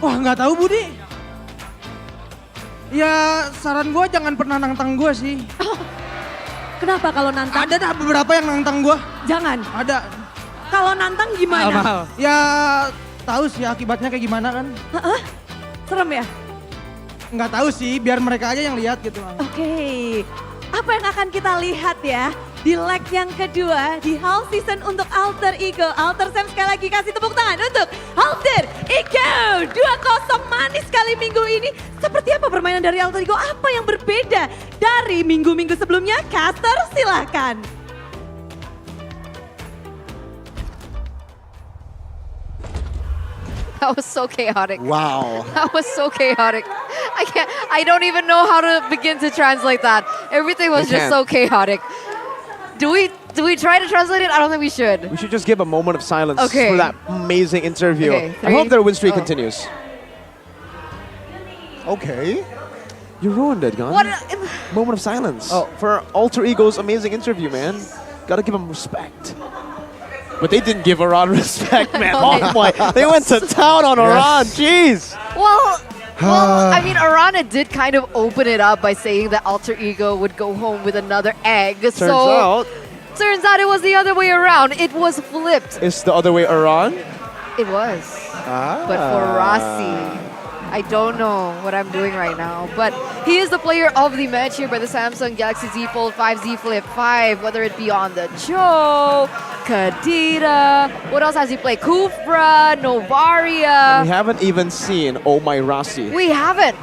Wah nggak tahu Bude. Ya saran gue jangan pernah nantang gue sih. Kenapa kalau nantang? Ada beberapa yang nantang gue. Jangan. Ada. Kalau nantang gimana? Mahal. Ya tahu sih akibatnya kayak gimana kan. Serem ya? Nggak tahu sih, biar mereka aja yang lihat gitu. Oke. Apa yang akan kita lihat ya di leg yang kedua di half season untuk Alter Ego. Alter Sam sekali lagi kasih tepuk tangan untuk Alter Ego. 2-0 manis kali minggu ini. Seperti apa permainan dari Alter Ego? Apa yang berbeda dari minggu-minggu sebelumnya? Caster silahkan. That was so chaotic. Wow. That was so chaotic. I don't even know how to begin to translate that. Everything was just so chaotic. Do we try to translate it? I don't think we should. We should just give a moment of silence Okay. for that amazing interview. Okay, I hope their win streak oh. continues. Okay. You ruined it, Gun. What? Moment of silence for Alter Ego's amazing interview, man. Gotta give him respect. But they didn't give Iran respect, man. Oh my! They went to town on Iran. Jeez. Well, I mean, Arana did kind of open it up by saying that Alter Ego would go home with another egg. Turns out it was the other way around. It was flipped. It's the other way around. It was. But for Rossi, I don't know what I'm doing right now. But he is the player of the match here by the Samsung Galaxy Z Fold 5, Z Flip 5, whether it be on the Cho, Kadita, what else has he played? Kufra, Novaria. We haven't even seen Oh My Rasi. We haven't.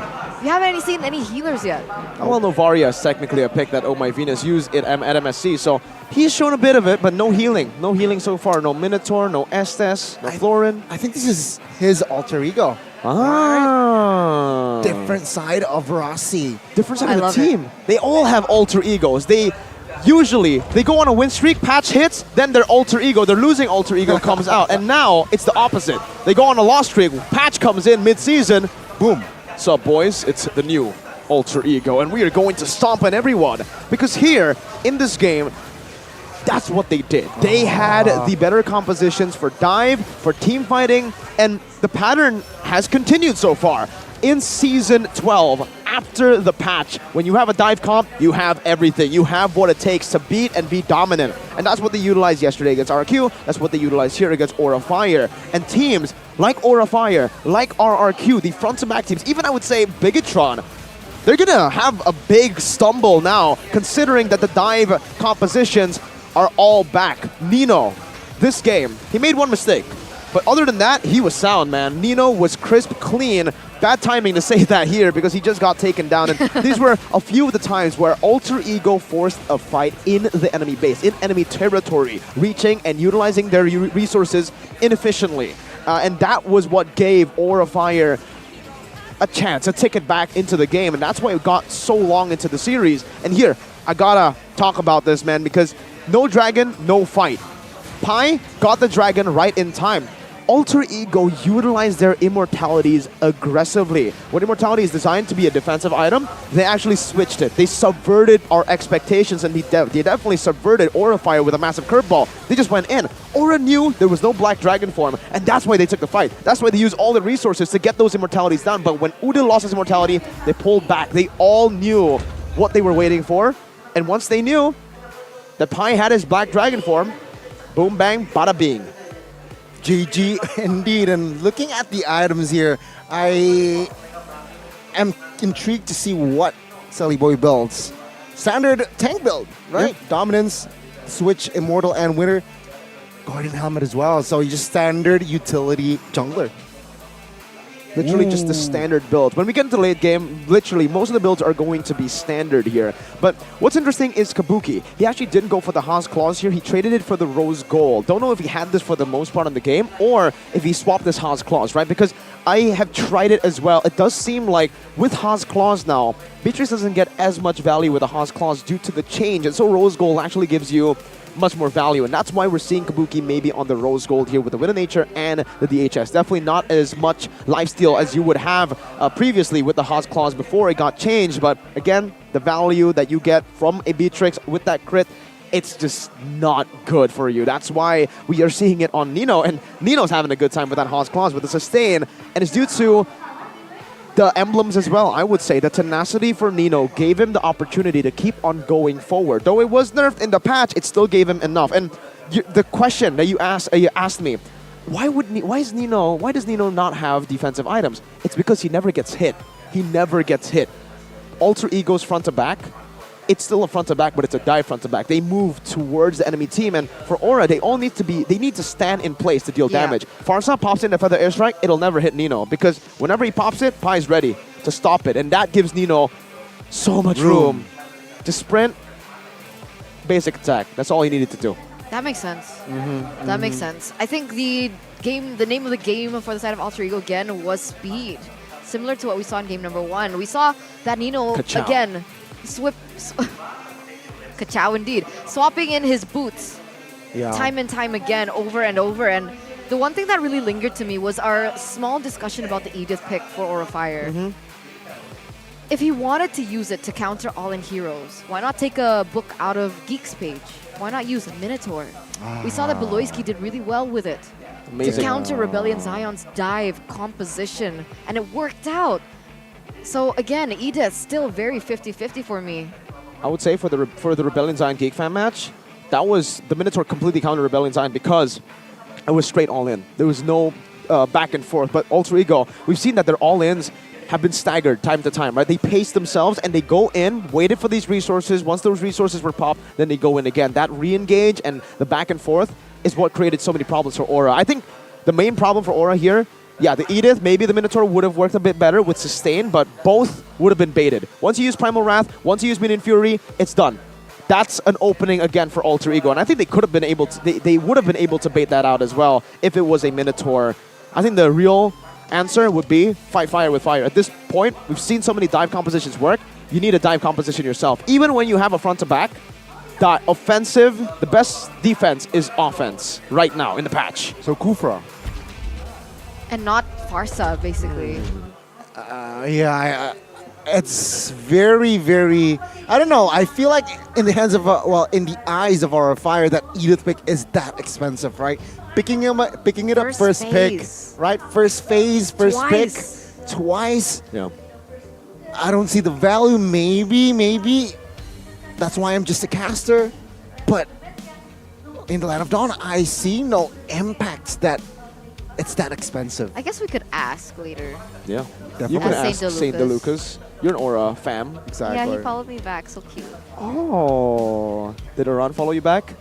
We haven't seen any healers yet. Well, Novaria is technically a pick that Oh My Venus used it at MSC, so he's shown a bit of it, but no healing. No healing so far. No Minotaur, no Estes, no Florin. I think this is his alter ego. Ah. Different side of Rossi. Different side of the team. They all have alter egos. They go on a win streak, patch hits, then their alter ego, their losing alter ego comes out. And now it's the opposite. They go on a loss streak, patch comes in mid-season, boom. What's up, boys? It's the new alter ego, and we are going to stomp on everyone. Because here, in this game, that's what they did. They had the better compositions for dive, for team fighting, and the pattern has continued so far. In Season 12, after the patch, when you have a dive comp, you have everything. You have what it takes to beat and be dominant. And that's what they utilized yesterday against RRQ. That's what they utilized here against Aura Fire. And teams like Aura Fire, like RRQ, the front-to-back teams, even I would say Bigatron, they're going to have a big stumble now, considering that the dive compositions are all back. Nino, this game, he made one mistake. But other than that, he was sound, man. Nino was crisp, clean. Bad timing to say that here because he just got taken down. And these were a few of the times where Alter Ego forced a fight in the enemy base, in enemy territory, reaching and utilizing their resources inefficiently. And that was what gave Aura Fire a chance, a ticket back into the game. And that's why it got so long into the series. And here, I gotta talk about this, man, because no dragon, no fight. Pi got the dragon right in time. Alter Ego utilized their immortalities aggressively. When immortality is designed to be a defensive item, they actually switched it. They subverted our expectations, and they definitely subverted Aura Fire with a massive curveball. They just went in. Aura knew there was no black dragon form, and that's why they took the fight. That's why they used all the resources to get those immortalities down. But when Udin lost his immortality, they pulled back. They all knew what they were waiting for, and once they knew that Pi had his black dragon form, boom, bang, bada bing. GG indeed. And looking at the items here, I am intrigued to see what Sally Boy builds. Standard tank build, right? Yeah. Dominance, Switch, Immortal, and Winner. Guardian Helmet as well. So you just standard utility jungler. Literally just the standard build. When we get into late game, literally most of the builds are going to be standard here. But what's interesting is Kabuki. He actually didn't go for the Haas Claws here. He traded it for the Rose Gold. Don't know if he had this for the most part in the game or if he swapped this Haas Claws, right? Because I have tried it as well. It does seem like with Haas Claws now, Beatrice doesn't get as much value with the Haas Claws due to the change. And so Rose Gold actually gives you much more value, and that's why we're seeing Kabuki maybe on the Rose Gold here with the Wind of Nature and the DHS. Definitely not as much lifesteal as you would have previously with the Haas Claws before it got changed, but again, the value that you get from a Beatrix with that crit, it's just not good for you. That's why we are seeing it on Nino, and Nino's having a good time with that Haas Claws with the sustain, and it's due to the emblems as well. I would say the tenacity for Nino gave him the opportunity to keep on going forward. Though it was nerfed in the patch, it still gave him enough. And the question that you asked me, why does Nino not have defensive items? It's because he never gets hit. He never gets hit. Alter Ego's front to back, it's still a front to back, but it's a dive front to back. They move towards the enemy team, and for Aura, they need to stand in place to deal damage. Farsa pops in a Feather Airstrike, it'll never hit Nino, because whenever he pops it, Pai's ready to stop it, and that gives Nino so much room to sprint, basic attack. That's all he needed to do. That makes sense. That makes sense. I think the name of the game for the side of Alter Ego again was speed. Similar to what we saw in game number 1. We saw that Nino Ka-chow. again Ka-chow indeed. Swapping in his boots time and time again, over and over. And the one thing that really lingered to me was our small discussion about the Edith pick for Aura Fire. If he wanted to use it to counter all-in heroes, why not take a book out of Geek's page? Why not use Minotaur? We saw that Beloyski did really well with it. Amazing. To counter Rebellion Zion's dive composition, and it worked out. So again, Edith still very 50-50 for me. I would say for the Rebellion Zion Geek fan match, that was the Minotaur completely countered Rebellion Zion because it was straight all in. There was no back and forth. But Alter Ego, we've seen that their all-ins have been staggered time to time, right? They pace themselves and they go in, waited for these resources. Once those resources were popped, then they go in again. That re-engage and the back and forth is what created so many problems for Aura. I think the main problem for Aura here, yeah, the Edith, maybe the Minotaur would have worked a bit better with Sustain, but both would have been baited. Once you use Primal Wrath, once you use Minion Fury, it's done. That's an opening again for Alter Ego, and I think they could have been able to, they would have been able to bait that out as well if it was a Minotaur. I think the real answer would be fight fire with fire. At this point, we've seen so many dive compositions work. You need a dive composition yourself. Even when you have a front to back, that offensive, the best defense is offense right now in the patch. So Kufra. And not Farsa, basically. It's very, very, I don't know. I feel like in the hands of, in the eyes of our Fire, that Edith pick is that expensive, right? Picking it up first pick, right? First phase, first pick, twice. Yeah. I don't see the value. Maybe. That's why I'm just a caster. But in the Land of Dawn, I see no impacts that it's that expensive. I guess we could ask later. Yeah. Definitely. You can Ask ask Saint Saint DeLucas. You're an Aura fam. Exactly. Yeah, he followed me back. So cute. Oh. Did Aran follow you back?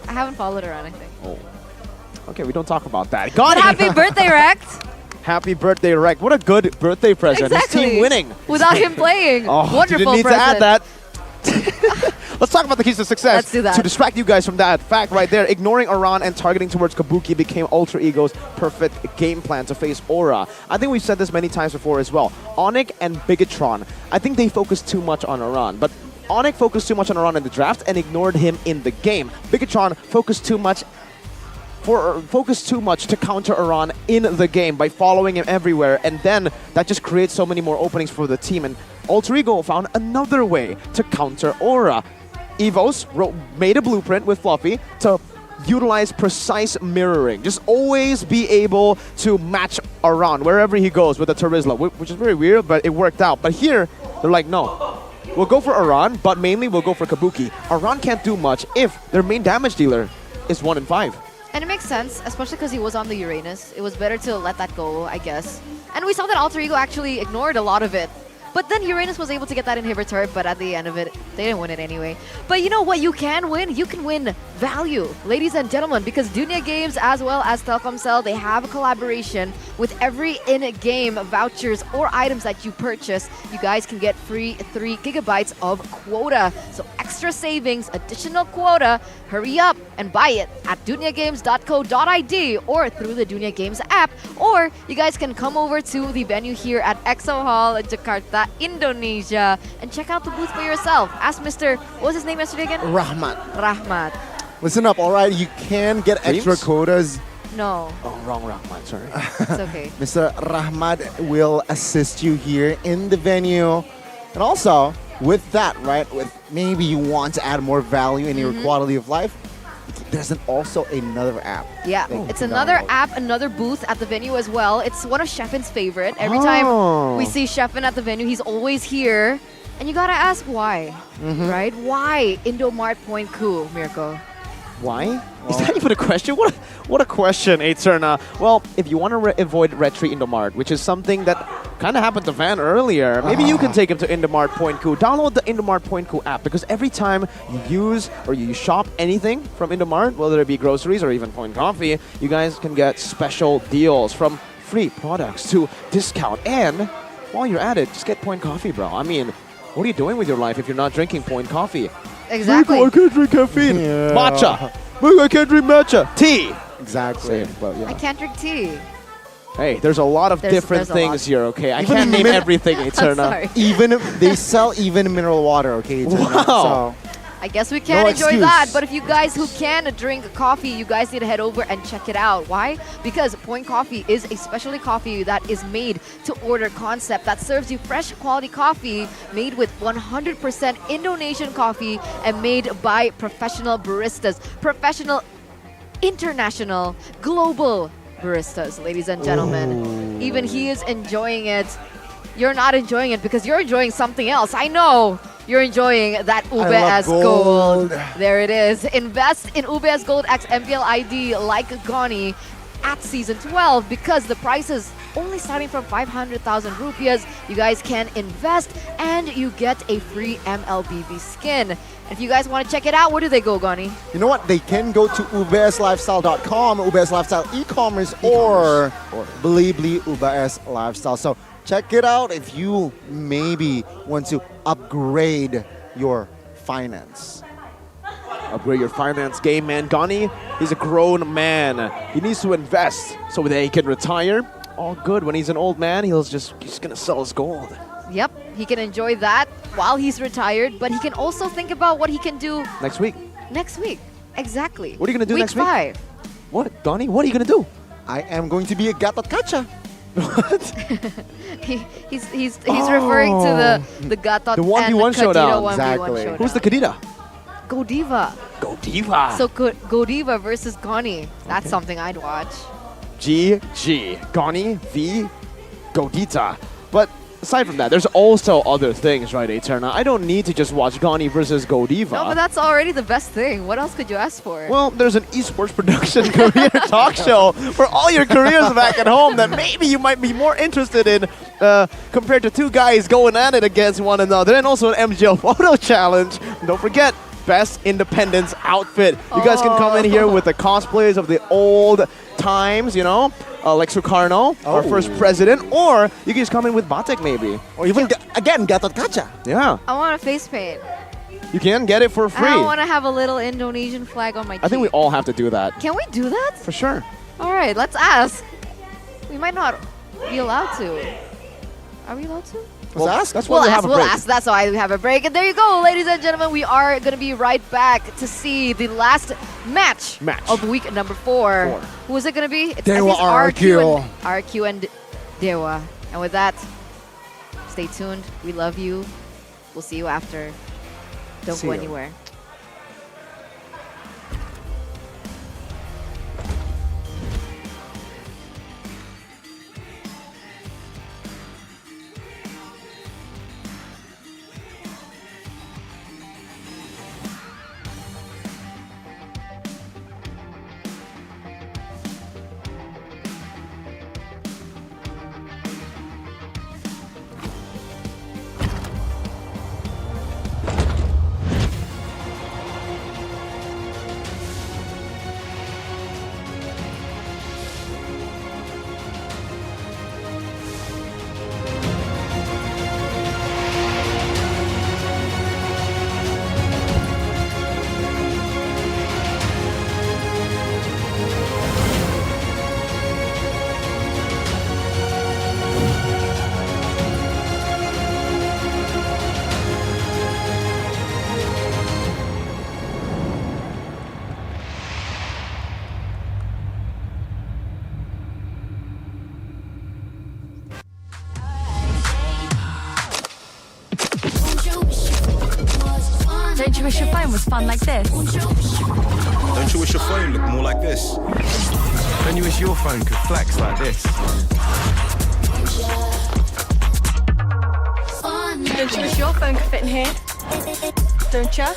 I haven't followed her on anything. Oh. Okay, we don't talk about that. Got it! Happy birthday, Rex! Happy birthday, Rec. What a good birthday present. Exactly. His team winning. Without him playing. Oh, Wonderful didn't need present. to add that. Let's talk about the keys to success. Let's do that. To distract you guys from that fact right there, ignoring Aran and targeting towards Kabuki became Alter Ego's perfect game plan to face Aura. I think we've said this many times before as well. Onyx and Bigatron, I think they focused too much on Aran, but Onyx focused too much on Aran in the draft and ignored him in the game. Bigatron focused too much to counter Aran in the game by following him everywhere, and then that just creates so many more openings for the team, and Alter Ego found another way to counter Aura. Evos made a blueprint with Fluffy to utilize precise mirroring. Just always be able to match Aran wherever he goes with a Terizla, which is very weird, but it worked out. But here, they're like, no. We'll go for Aran, but mainly we'll go for Kabuki. Aran can't do much if their main damage dealer is 1 in 5. And it makes sense, especially because he was on the Uranus. It was better to let that go, I guess. And we saw that Alter Ego actually ignored a lot of it. But then Uranus was able to get that inhibitor, but at the end of it, they didn't win it anyway. But you know what you can win? You can win value, ladies and gentlemen, because Dunia Games as well as Telkomsel, they have a collaboration with every in-game vouchers or items that you purchase. You guys can get free 3 gigabytes of quota. So extra savings, additional quota. Hurry up and buy it at duniagames.co.id or through the Dunia Games app. Or you guys can come over to the venue here at Exo Hall in Jakarta, Indonesia, and check out the booth for yourself. Ask Mr. What was his name yesterday again? Rahmat. Listen up, all right? You can get extra quotas. No. Oh, wrong Rahmat, sorry. It's okay. Mr. Rahmat will assist you here in the venue. And also, with that, right, with maybe you want to add more value in your quality of life, there's also another app. Yeah, it's another app, another booth at the venue as well. It's one of Sheffen's favorite. Every time we see Sheffen at the venue, he's always here. And you gotta ask why, right? Why Indomart Point Coup, Mirko? Why? Is that even a question? What a question, Aeterna. Well, if you want to avoid retry Indomart, which is something that kind of happened to Van earlier, maybe you can take him to Indomart Point Coup. Download the Indomart Point Coup app, because every time you use or you shop anything from Indomart, whether it be groceries or even Point Coffee, you guys can get special deals from free products to discount. And while you're at it, just get Point Coffee, bro. I mean, what are you doing with your life if you're not drinking Point Coffee? Exactly. Mirko, I can't drink caffeine. Matcha. Mirko, I can't drink matcha. Tea. Exactly. Well, yeah. I can't drink tea. Hey, there's a lot of different there's a things lot. here, okay? I Even can't name min- everything, Eterna. Sorry. Even they sell even mineral water, okay? Wow. So, I guess we can't No enjoy excuse. that, but if you guys who can drink coffee, you guys need to head over and check it out. Why? Because Point Coffee is a specialty coffee that is made to order concept that serves you fresh quality coffee made with 100% Indonesian coffee and made by professional baristas, professional, international, global baristas, ladies and gentlemen. Even he is enjoying it. You're not enjoying it because you're enjoying something else. I know. You're enjoying that UBS Gold. There it is. Invest in UBS Gold X MPL ID like Goni at Season 12 because the price is only starting from 500,000 rupiahs. You guys can invest and you get a free MLBB skin. If you guys want to check it out, where do they go, Goni? you know what? They can go to ubslifestyle.com, UBS Lifestyle e-commerce, or Blibli UBS Lifestyle. So check it out if you maybe want to upgrade your finance. Upgrade your finance game, man. Gani, he's a grown man. He needs to invest so that he can retire. All good. When he's an old man, he's gonna sell his gold. Yep, he can enjoy that while he's retired, but he can also think about what he can do Next week. next week. Exactly. What are you gonna do next week? Week 5. What, Gani? What are you gonna do? I am going to be a Gatot Kaca. He's referring to the Gatot The 1v1 and the showdown. Kadira 1v1 Exactly. showdown. Who's the Kadira? Godiva. Godiva. So Godiva versus Goni. That's something I'd watch. GG. Gani v Godita. But aside from that, there's also other things, right, Eterna? I don't need to just watch Gani versus Godiva. No, but that's already the best thing. What else could you ask for? Well, there's an esports production career talk show for all your careers back at home that maybe you might be more interested in compared to two guys going at it against one another, and also an MGL photo challenge. And don't forget, best independence outfit. You guys can come in here with the cosplays of the old times, you know, like Sukarno, our first president, or you can just come in with Batik maybe. Or even, again, Gatot Kaca. Yeah, I want a face paint. you can get it for free. I want to have a little Indonesian flag on my cheek. I think we all have to do that. Can we do that? For sure. All right, let's ask. We might not be allowed to. Are we allowed to? Well, that's We'll why we ask, have a we'll break. ask. That's why we have a break. And there you go, ladies and gentlemen. We are going to be right back to see the last match of week number 4. Who is it going to be? It's Dewa RQ and Dewa. And with that, stay tuned. We love you. We'll see you after. Don't See go you. anywhere. Don't you wish your phone was fun like this? Don't you wish your phone looked more like this? Don't you wish your phone could flex like this? Don't you wish your phone could fit in here? Don't ya?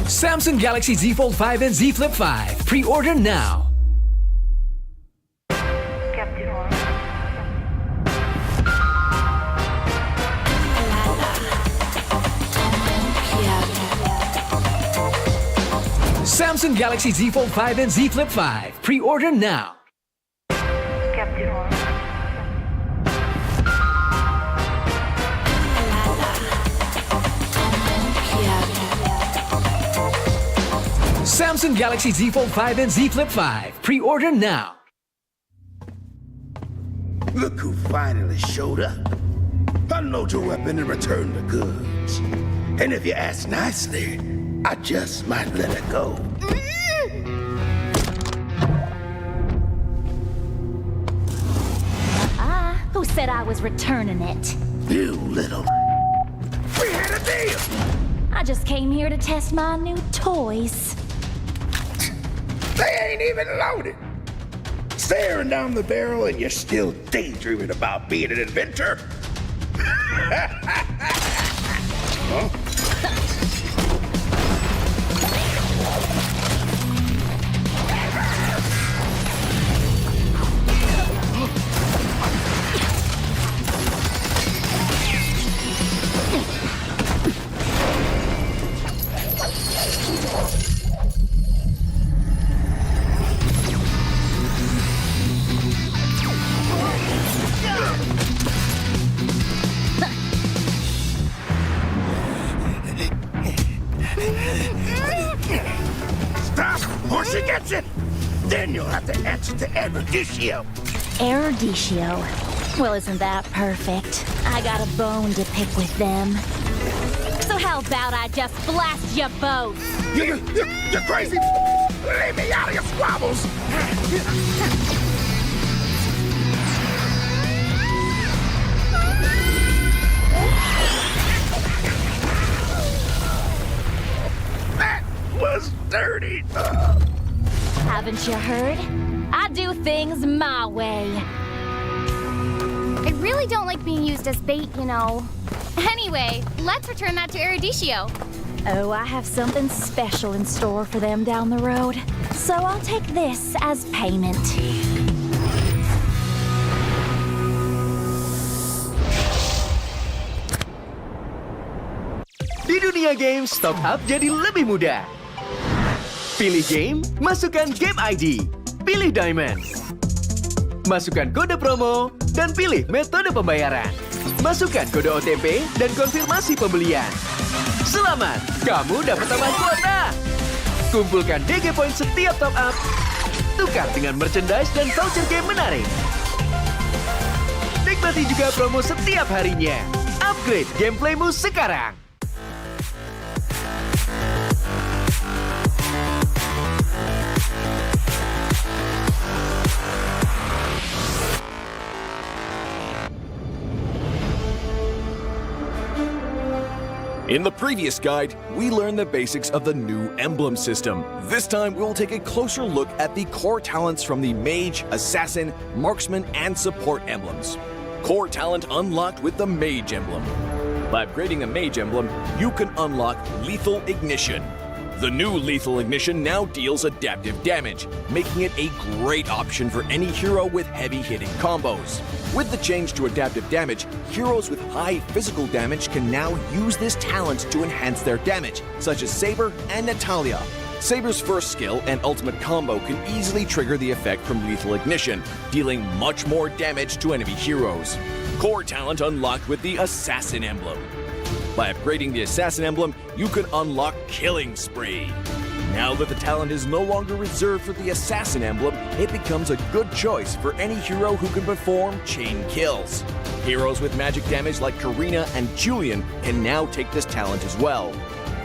Samsung Galaxy Z Fold 5 and Z Flip 5. Pre-order now. Samsung Galaxy Z Fold 5 and Z Flip 5. Pre-order now. Samsung Galaxy Z Fold 5 and Z Flip 5. Pre-order now. Look who finally showed up. Unload your weapon and return the goods. And if you ask nicely, I just might let it go. Who said I was returning it? You little... We had a deal! I just came here to test my new toys. They ain't even loaded. Staring down the barrel and you're still daydreaming about being an inventor? Huh? Stop, or she gets it! Then you'll have to answer to Eruditio. Eruditio? Well, isn't that perfect? I got a bone to pick with them. So how about I just blast you both? You're crazy! Leave me out of your squabbles! That was dirty! Haven't you heard? I do things my way. I really don't like being used as bait, you know. Anyway, let's return that to Eruditio. Oh, I have something special in store for them down the road. So I'll take this as payment. Di dunia games, top up jadi lebih mudah. Pilih game, masukkan game ID. Pilih Diamond. Masukkan kode promo, dan pilih metode pembayaran. Masukkan kode OTP dan konfirmasi pembelian. Selamat, kamu dapat tambah kuota. Kumpulkan DG Point setiap top up. Tukar dengan merchandise dan voucher game menarik. Nikmati juga promo setiap harinya. Upgrade gameplaymu sekarang. In the previous guide, we learned the basics of the new emblem system. This time, we'll take a closer look at the core talents from the Mage, Assassin, Marksman, and Support emblems. Core talent unlocked with the Mage emblem. By upgrading the Mage emblem, you can unlock Lethal Ignition. The new Lethal Ignition now deals adaptive damage, making it a great option for any hero with heavy-hitting combos. With the change to adaptive damage, heroes with high physical damage can now use this talent to enhance their damage, such as Saber and Natalia. Saber's first skill and ultimate combo can easily trigger the effect from Lethal Ignition, dealing much more damage to enemy heroes. Core talent unlocked with the Assassin emblem. By upgrading the Assassin emblem, you can unlock Killing Spree. Now that the talent is no longer reserved for the Assassin emblem, it becomes a good choice for any hero who can perform chain kills. Heroes with magic damage like Karina and Julian can now take this talent as well.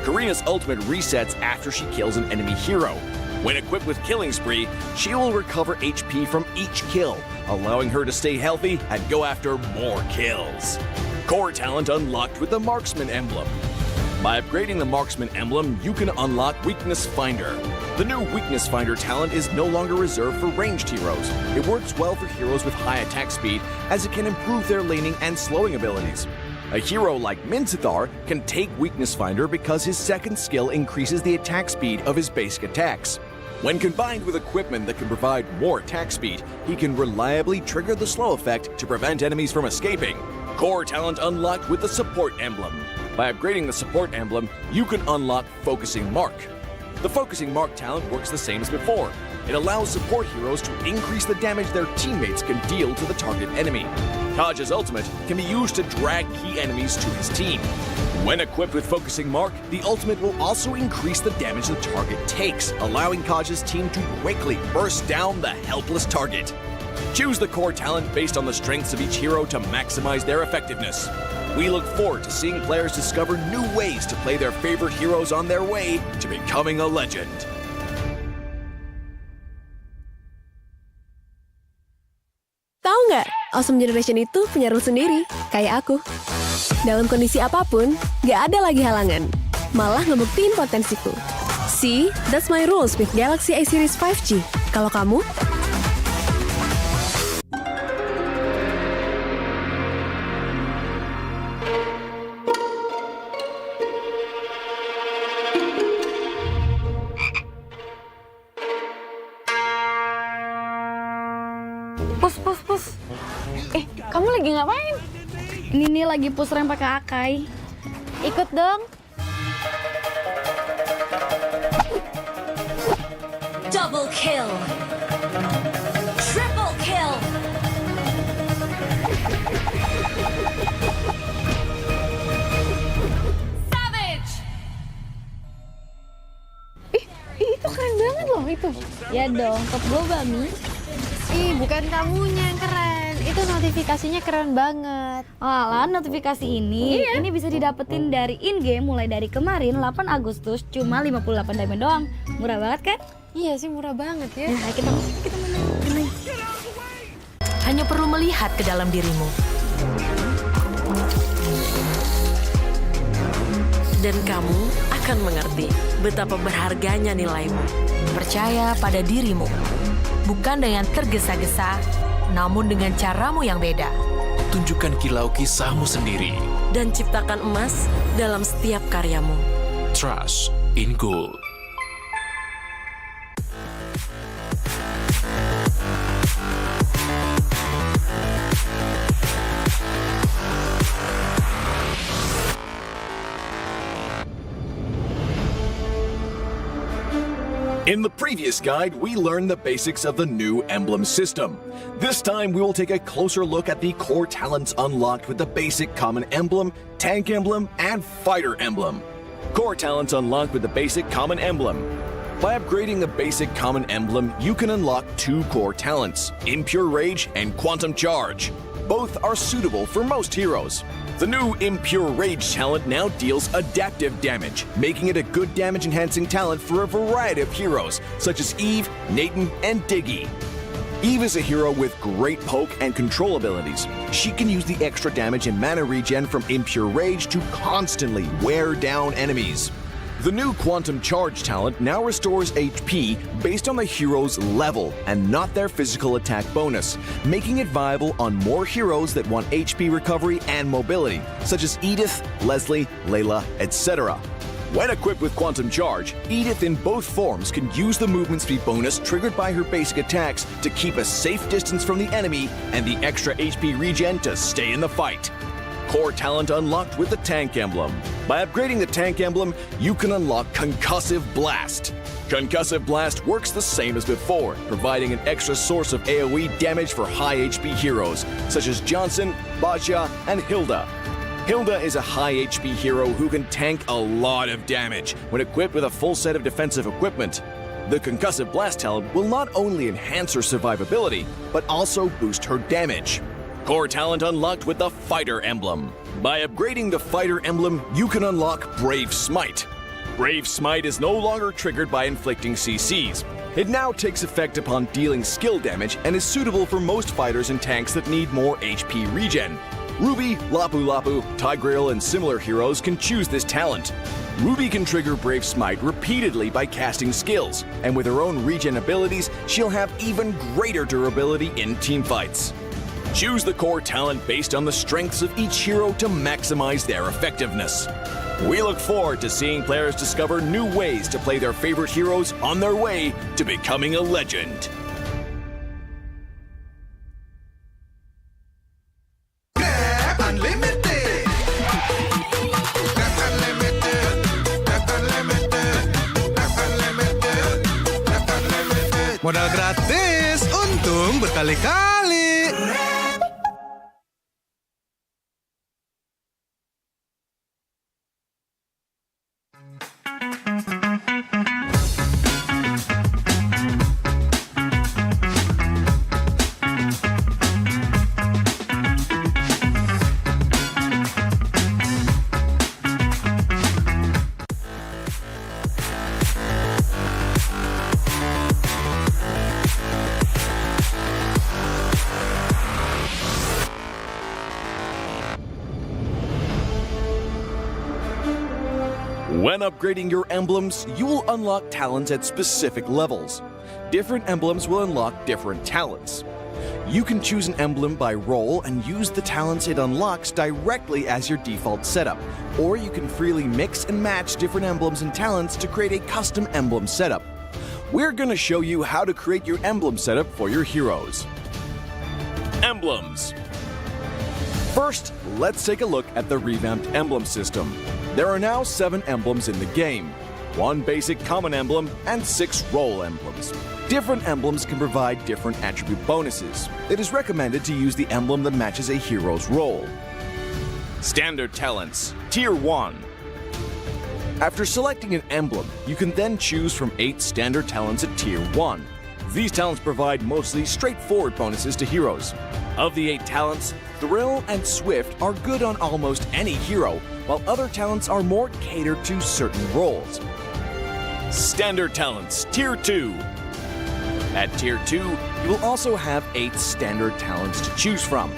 Karina's ultimate resets after she kills an enemy hero. When equipped with Killing Spree, she will recover HP from each kill, allowing her to stay healthy and go after more kills. Core talent unlocked with the Marksman emblem. By upgrading the Marksman emblem, you can unlock Weakness Finder. The new Weakness Finder talent is no longer reserved for ranged heroes. It works well for heroes with high attack speed, as it can improve their laning and slowing abilities. A hero like Minzathar can take Weakness Finder because his second skill increases the attack speed of his basic attacks. When combined with equipment that can provide more attack speed, he can reliably trigger the slow effect to prevent enemies from escaping. Core talent unlocked with the Support emblem. By upgrading the Support emblem, you can unlock Focusing Mark. The Focusing Mark talent works the same as before. It allows support heroes to increase the damage their teammates can deal to the target enemy. Kaj's ultimate can be used to drag key enemies to his team. When equipped with Focusing Mark, the ultimate will also increase the damage the target takes, allowing Kaj's team to quickly burst down the helpless target. Choose the core talent based on the strengths of each hero to maximize their effectiveness. We look forward to seeing players discover new ways to play their favorite heroes on their way to becoming a legend. Tahu nggak, Awesome Generation itu punya rule sendiri, kayak aku. Dalam kondisi apapun, nggak ada lagi halangan. Malah ngebuktiin potensiku. See, that's my rules with Galaxy A Series 5G. Kalau kamu? Pus. Kamu lagi ngapain? Ini nih lagi push rank pakai Akai. Ikut dong. Double kill. Triple kill. Savage. Itu keren banget loh itu. Ya dong, top global Mi. Bukan kamunya yang keren. Itu notifikasinya keren banget. Alah, notifikasi ini bisa didapetin dari in-game mulai dari kemarin 8 Agustus cuma 58 diamond doang. Murah banget kan? Iya sih, murah banget ya. Nah, kita menang. Hanya perlu melihat ke dalam dirimu. Dan kamu akan mengerti betapa berharganya nilaimu. Percaya pada dirimu. Bukan dengan tergesa-gesa, namun dengan caramu yang beda. Tunjukkan kilau kisahmu sendiri. Dan ciptakan emas dalam setiap karyamu. Trust in gold. In the previous guide, we learned the basics of the new emblem system. This time, we will take a closer look at the core talents unlocked with the basic common emblem, tank emblem, and fighter emblem. Core talents unlocked with the basic common emblem. By upgrading the basic common emblem, you can unlock 2 core talents, Impure Rage and Quantum Charge. Both are suitable for most heroes. The new Impure Rage talent now deals adaptive damage, making it a good damage-enhancing talent for a variety of heroes, such as Eve, Nathan, and Diggy. Eve is a hero with great poke and control abilities. She can use the extra damage and mana regen from Impure Rage to constantly wear down enemies. The new Quantum Charge talent now restores HP based on the hero's level and not their physical attack bonus, making it viable on more heroes that want HP recovery and mobility, such as Edith, Leslie, Layla, etc. When equipped with Quantum Charge, Edith in both forms can use the movement speed bonus triggered by her basic attacks to keep a safe distance from the enemy and the extra HP regen to stay in the fight. Core talent unlocked with the tank emblem. By upgrading the tank emblem, you can unlock Concussive Blast. Concussive Blast works the same as before, providing an extra source of AoE damage for high HP heroes, such as Johnson, Baja, and Hilda. Hilda is a high HP hero who can tank a lot of damage when equipped with a full set of defensive equipment. The Concussive Blast talent will not only enhance her survivability, but also boost her damage. Core talent unlocked with the Fighter Emblem. By upgrading the Fighter Emblem, you can unlock Brave Smite. Brave Smite is no longer triggered by inflicting CCs. It now takes effect upon dealing skill damage and is suitable for most fighters and tanks that need more HP regen. Ruby, Lapu Lapu, Tigreal, and similar heroes can choose this talent. Ruby can trigger Brave Smite repeatedly by casting skills, and with her own regen abilities, she'll have even greater durability in teamfights. Choose the core talent based on the strengths of each hero to maximize their effectiveness. We look forward to seeing players discover new ways to play their favorite heroes on their way to becoming a legend. Modal gratis, untung berkali-kali. When upgrading your emblems, you will unlock talents at specific levels. Different emblems will unlock different talents. You can choose an emblem by role and use the talents it unlocks directly as your default setup, or you can freely mix and match different emblems and talents to create a custom emblem setup. We're going to show you how to create your emblem setup for your heroes. Emblems. First, let's take a look at the revamped emblem system. There are now 7 emblems in the game, 1 basic common emblem and 6 role emblems. Different emblems can provide different attribute bonuses. It is recommended to use the emblem that matches a hero's role. Standard talents, Tier 1. After selecting an emblem, you can then choose from 8 standard talents at Tier 1. These talents provide mostly straightforward bonuses to heroes. Of the 8 talents, Thrill and Swift are good on almost any hero, while other talents are more catered to certain roles. Standard talents, Tier 2. At Tier 2, you will also have 8 standard talents to choose from.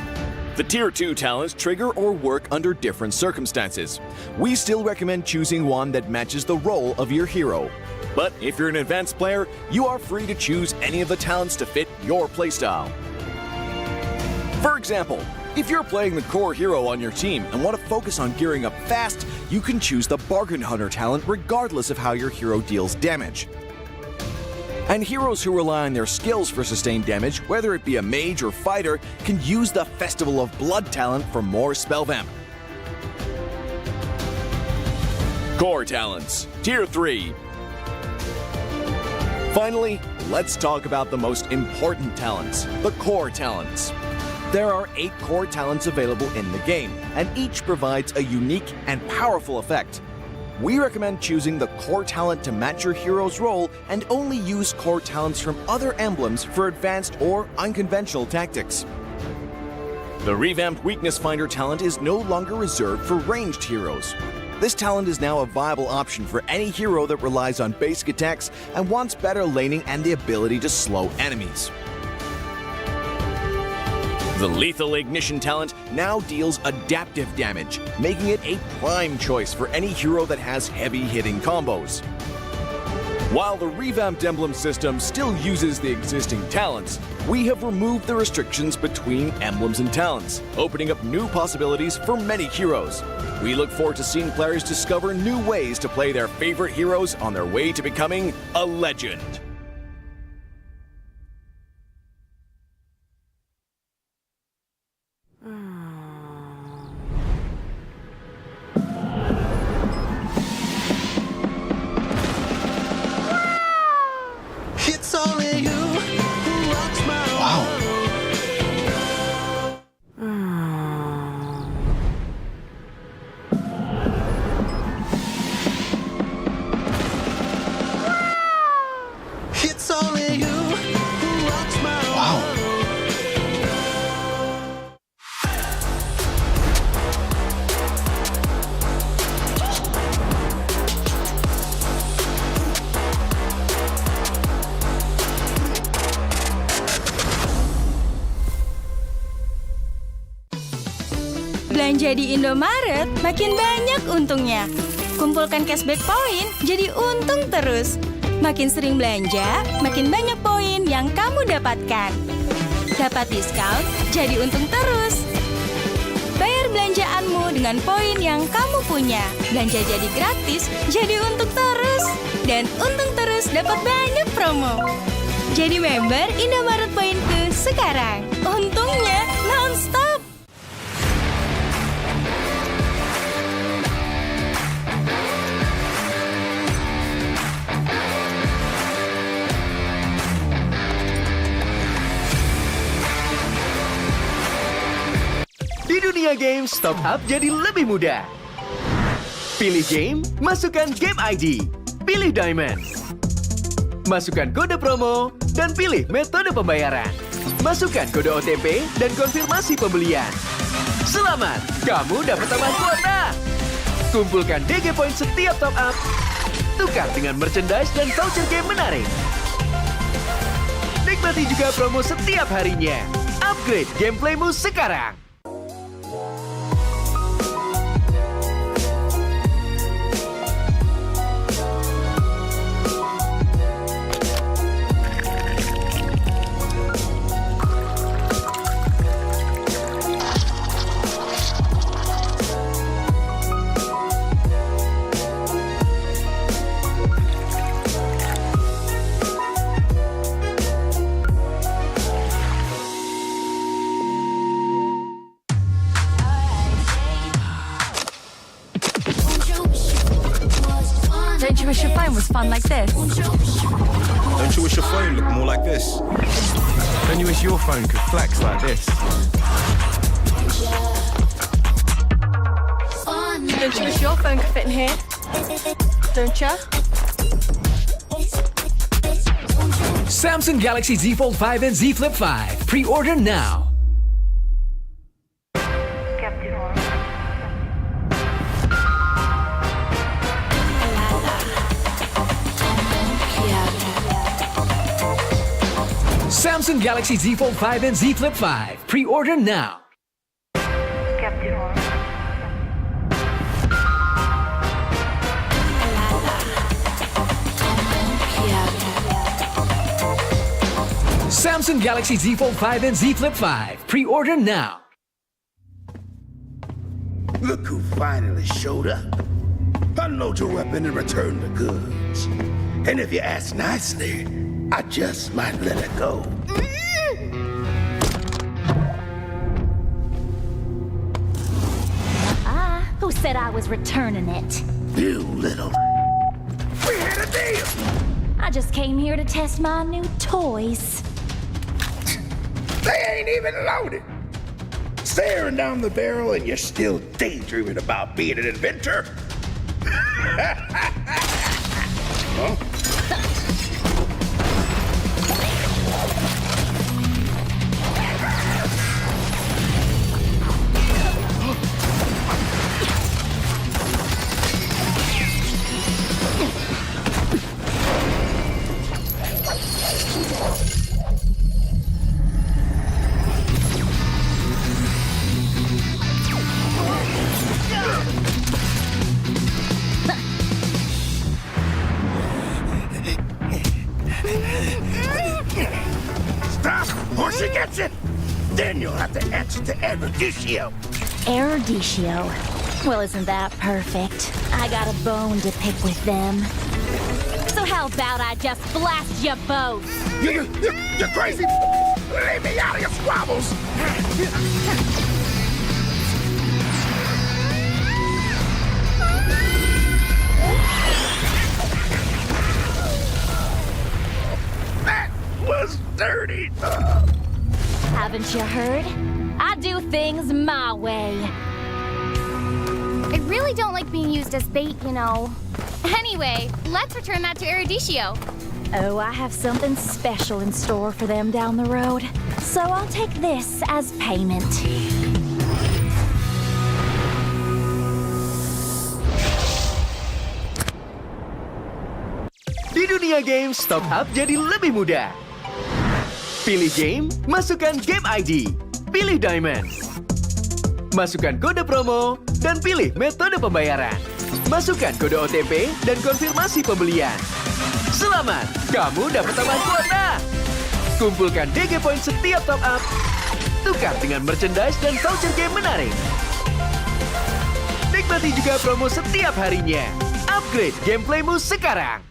The Tier 2 talents trigger or work under different circumstances. We still recommend choosing one that matches the role of your hero. But if you're an advanced player, you are free to choose any of the talents to fit your playstyle. For example, if you're playing the core hero on your team and want to focus on gearing up fast, you can choose the Bargain Hunter talent regardless of how your hero deals damage. And heroes who rely on their skills for sustained damage, whether it be a mage or fighter, can use the Festival of Blood talent for more spell vamp. Core talents, Tier 3. Finally, let's talk about the most important talents, the core talents. There are 8 core talents available in the game, and each provides a unique and powerful effect. We recommend choosing the core talent to match your hero's role and only use core talents from other emblems for advanced or unconventional tactics. The revamped Weakness Finder talent is no longer reserved for ranged heroes. This talent is now a viable option for any hero that relies on basic attacks and wants better laning and the ability to slow enemies. The Lethal Ignition talent now deals adaptive damage, making it a prime choice for any hero that has heavy hitting combos. While the revamped emblem system still uses the existing talents, we have removed the restrictions between emblems and talents, opening up new possibilities for many heroes. We look forward to seeing players discover new ways to play their favorite heroes on their way to becoming a legend. It's only you who rocks my It's only you who rocks my Belanja di Indomaret makin banyak untungnya. Kumpulkan cashback poin jadi untung terus. Makin sering belanja, makin banyak poin yang kamu dapatkan. Dapat diskon, jadi untung terus. Bayar belanjaanmu dengan poin yang kamu punya. Belanja jadi gratis, jadi untung terus. Dan untung terus dapat banyak promo. Jadi member Indomaret Poinku sekarang. Untungnya non-stop. dunia games, top up jadi lebih mudah. Pilih game, masukkan game ID. Pilih Diamond. Masukkan kode promo, dan pilih metode pembayaran. Masukkan kode OTP dan konfirmasi pembelian. Selamat, kamu dapat tambahan kuota. Kumpulkan DG Point setiap top up. Tukar dengan merchandise dan voucher game menarik. Nikmati juga promo setiap harinya. Upgrade gameplaymu sekarang. Don't you wish your phone was fun like this? Don't you wish your phone looked more like this? Don't you wish your phone could flex like this? Don't you wish your phone could fit in here? Don't you? Samsung Galaxy Z Fold 5 and Z Flip 5. Pre-order now. Samsung Galaxy Z Fold 5 and Z Flip 5. Pre-order now. Samsung Galaxy Z Fold 5 and Z Flip 5. Pre-order now. Look who finally showed up. Unload your weapon and return the goods. And if you ask nicely, I just might let it go. Who said I was returning it? You little... We had a deal! I just came here to test my new toys. They ain't even loaded. Staring down the barrel and you're still daydreaming about being an inventor? Huh? Stop, or she gets it! Then you'll have to answer to Eruditio. Eruditio? Well, isn't that perfect? I got a bone to pick with them. So how about I just blast you both? You're crazy! Leave me out of your squabbles! That was dirty. Haven't you heard? I do things my way. I really don't like being used as bait, you know. Anyway, let's return that to Eruditio. Oh, I have something special in store for them down the road. So I'll take this as payment. Di dunia games, top up jadi lebih mudah. Pilih game, masukkan game ID. Pilih Diamond. Masukkan kode promo, dan pilih metode pembayaran. Masukkan kode OTP dan konfirmasi pembelian. Selamat, kamu dapat tambahan kuota. Kumpulkan DG Point setiap top up. Tukar dengan merchandise dan voucher game menarik. Nikmati juga promo setiap harinya. Upgrade gameplaymu sekarang.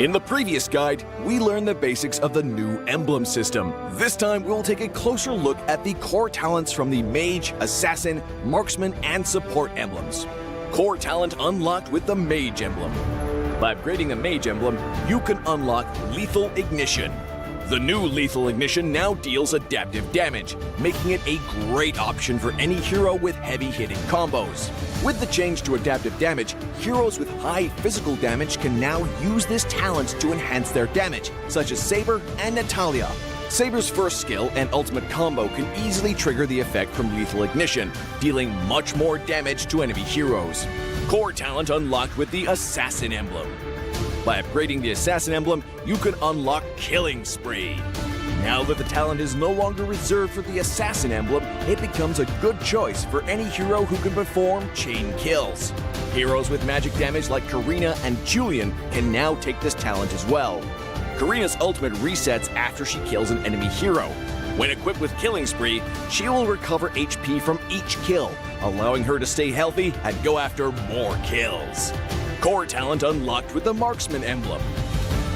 In the previous guide, we learned the basics of the new emblem system. This time, we'll take a closer look at the core talents from the Mage, Assassin, Marksman, and Support emblems. Core talent unlocked with the Mage emblem. By upgrading the Mage emblem, you can unlock Lethal Ignition. The new Lethal Ignition now deals adaptive damage, making it a great option for any hero with heavy-hitting combos. With the change to adaptive damage, heroes with high physical damage can now use this talent to enhance their damage, such as Saber and Natalia. Saber's first skill and ultimate combo can easily trigger the effect from Lethal Ignition, dealing much more damage to enemy heroes. Core talent unlocked with the Assassin emblem. By upgrading the Assassin emblem, you can unlock Killing Spree. Now that the talent is no longer reserved for the Assassin emblem, it becomes a good choice for any hero who can perform chain kills. Heroes with magic damage like Karina and Julian can now take this talent as well. Karina's ultimate resets after she kills an enemy hero. When equipped with Killing Spree, she will recover HP from each kill, allowing her to stay healthy and go after more kills. Core talent unlocked with the Marksman emblem.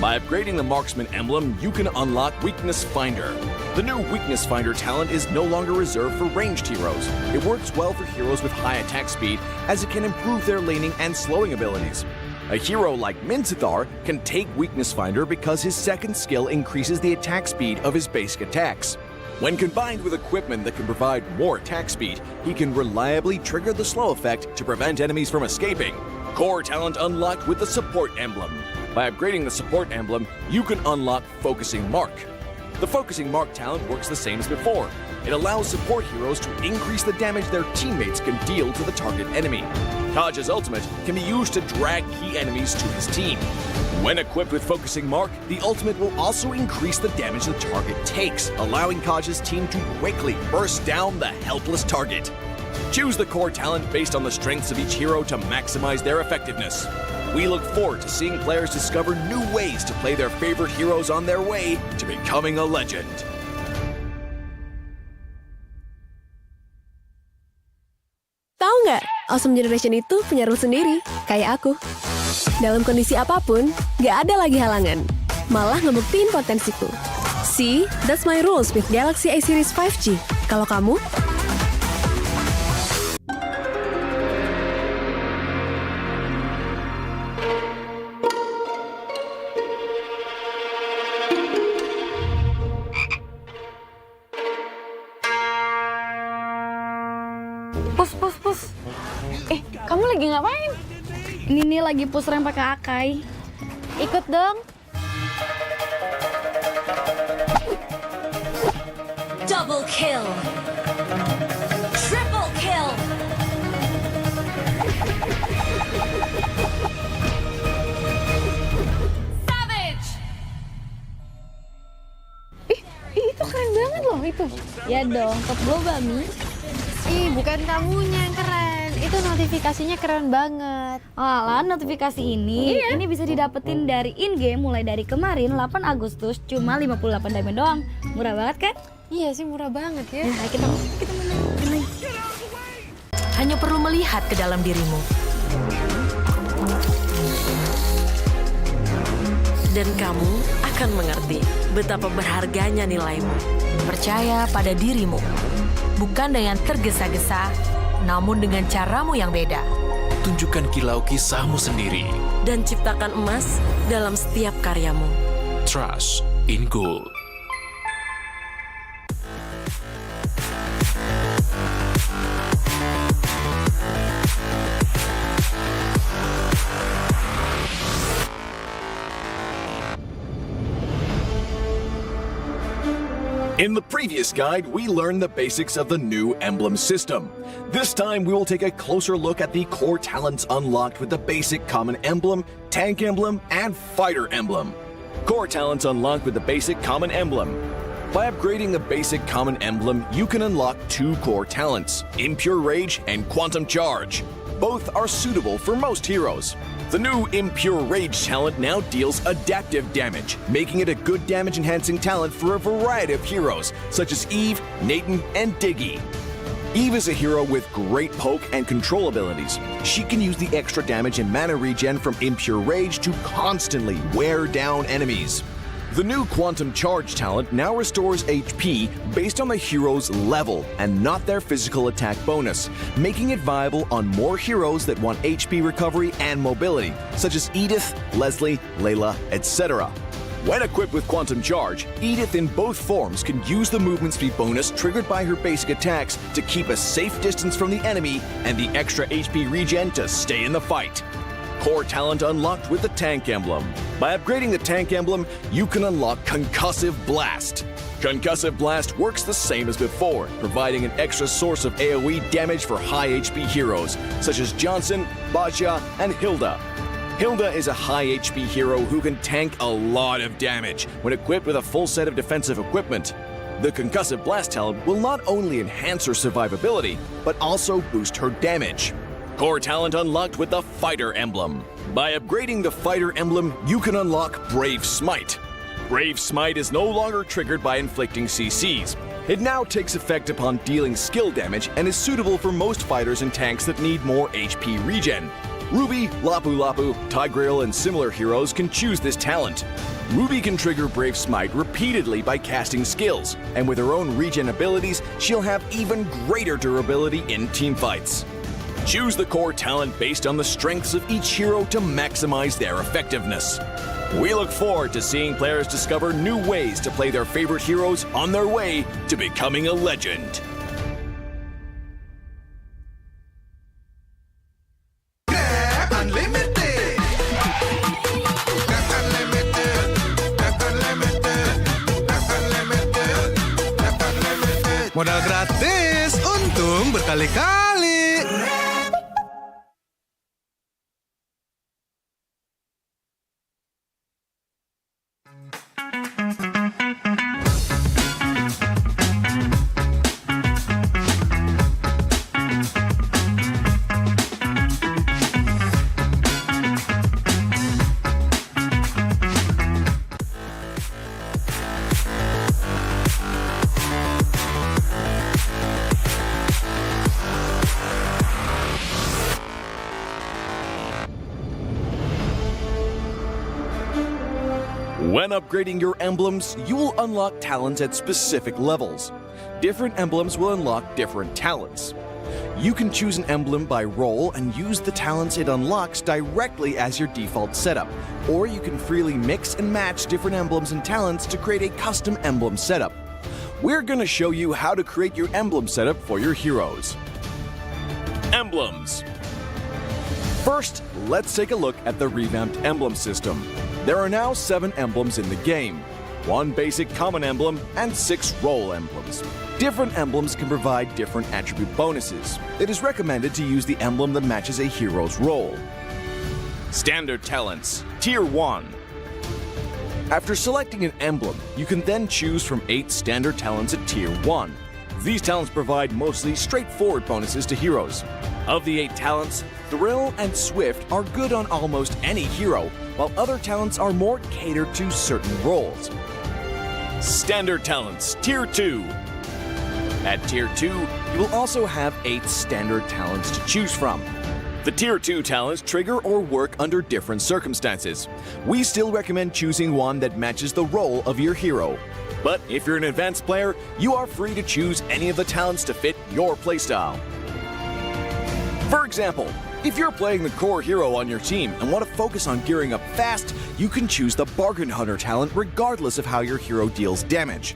By upgrading the Marksman emblem, you can unlock Weakness Finder. The new Weakness Finder talent is no longer reserved for ranged heroes. It works well for heroes with high attack speed, as it can improve their laning and slowing abilities. A hero like Minthithar can take Weakness Finder because his second skill increases the attack speed of his basic attacks. When combined with equipment that can provide more attack speed, he can reliably trigger the slow effect to prevent enemies from escaping. Core talent unlocked with the Support emblem. By upgrading the Support emblem, you can unlock Focusing Mark. The Focusing Mark talent works the same as before. It allows support heroes to increase the damage their teammates can deal to the target enemy. Kaj's ultimate can be used to drag key enemies to his team. When equipped with Focusing Mark, the ultimate will also increase the damage the target takes, allowing Kaj's team to quickly burst down the helpless target. Choose the core talent based on the strengths of each hero to maximize their effectiveness. We look forward to seeing players discover new ways to play their favorite heroes on their way to becoming a legend. Tahu nggak, Awesome Generation itu punya rule sendiri, kayak aku. Dalam kondisi apapun, nggak ada lagi halangan. Malah ngebuktiin potensiku. See, that's my rules with Galaxy A Series 5G. Kalau kamu? Pus. Kamu lagi ngapain? Ini nih lagi push rank pakai Akai. Ikut dong. Double kill. Triple kill. Savage. Itu keren banget loh itu. Ya dong, top global Mi. Ih, bukan kamunya yang keren. Itu notifikasinya keren banget. Alah, notifikasi ini bisa didapetin dari in-game mulai dari kemarin 8 Agustus cuma 58 diamond doang. Murah banget kan? Iya sih, murah banget ya. Nah, kita main. Hanya perlu melihat ke dalam dirimu. Dan kamu akan mengerti betapa berharganya nilaimu. Percaya pada dirimu. Bukan dengan tergesa-gesa, namun dengan caramu yang beda. Tunjukkan kilau kisahmu sendiri. Dan ciptakan emas dalam setiap karyamu. Trust in Gold. In the previous guide, we learned the basics of the new emblem system. This time, we will take a closer look at the core talents unlocked with the basic common emblem, tank emblem, and fighter emblem. Core talents unlocked with the basic common emblem. By upgrading the basic common emblem, you can unlock 2 core talents, Impure Rage and Quantum Charge. Both are suitable for most heroes. The new Impure Rage talent now deals adaptive damage, making it a good damage-enhancing talent for a variety of heroes, such as Eve, Nathan, and Diggy. Eve is a hero with great poke and control abilities. She can use the extra damage and mana regen from Impure Rage to constantly wear down enemies. The new Quantum Charge talent now restores HP based on the hero's level and not their physical attack bonus, making it viable on more heroes that want HP recovery and mobility, such as Edith, Leslie, Layla, etc. When equipped with Quantum Charge, Edith in both forms can use the movement speed bonus triggered by her basic attacks to keep a safe distance from the enemy and the extra HP regen to stay in the fight. Core talent unlocked with the Tank Emblem. By upgrading the Tank Emblem, you can unlock Concussive Blast. Concussive Blast works the same as before, providing an extra source of AoE damage for high HP heroes, such as Johnson, Baja, and Hilda. Hilda is a high HP hero who can tank a lot of damage when equipped with a full set of defensive equipment. The Concussive Blast talent will not only enhance her survivability, but also boost her damage. Core talent unlocked with the Fighter Emblem. By upgrading the Fighter Emblem, you can unlock Brave Smite. Brave Smite is no longer triggered by inflicting CCs. It now takes effect upon dealing skill damage and is suitable for most fighters and tanks that need more HP regen. Ruby, Lapu Lapu, Tigreal, and similar heroes can choose this talent. Ruby can trigger Brave Smite repeatedly by casting skills, and with her own regen abilities, she'll have even greater durability in teamfights. Choose the core talent based on the strengths of each hero to maximize their effectiveness. We look forward to seeing players discover new ways to play their favorite heroes on their way to becoming a legend. Modal gratis, untung berkali-kali. When upgrading your emblems, you will unlock talents at specific levels. Different emblems will unlock different talents. You can choose an emblem by role and use the talents it unlocks directly as your default setup, or you can freely mix and match different emblems and talents to create a custom emblem setup. We're going to show you how to create your emblem setup for your heroes. Emblems. First, let's take a look at the revamped emblem system. There are now 7 emblems in the game, 1 basic common emblem, and 6 role emblems. Different emblems can provide different attribute bonuses. It is recommended to use the emblem that matches a hero's role. Standard talents, Tier 1. After selecting an emblem, you can then choose from 8 standard talents at Tier 1. These talents provide mostly straightforward bonuses to heroes. Of the 8 talents, Thrill and Swift are good on almost any hero, while other talents are more catered to certain roles. Standard talents, Tier 2. At Tier 2, you will also have 8 standard talents to choose from. The Tier 2 talents trigger or work under different circumstances. We still recommend choosing one that matches the role of your hero. But if you're an advanced player, you are free to choose any of the talents to fit your playstyle. For example, if you're playing the core hero on your team and want to focus on gearing up fast, you can choose the Bargain Hunter talent regardless of how your hero deals damage.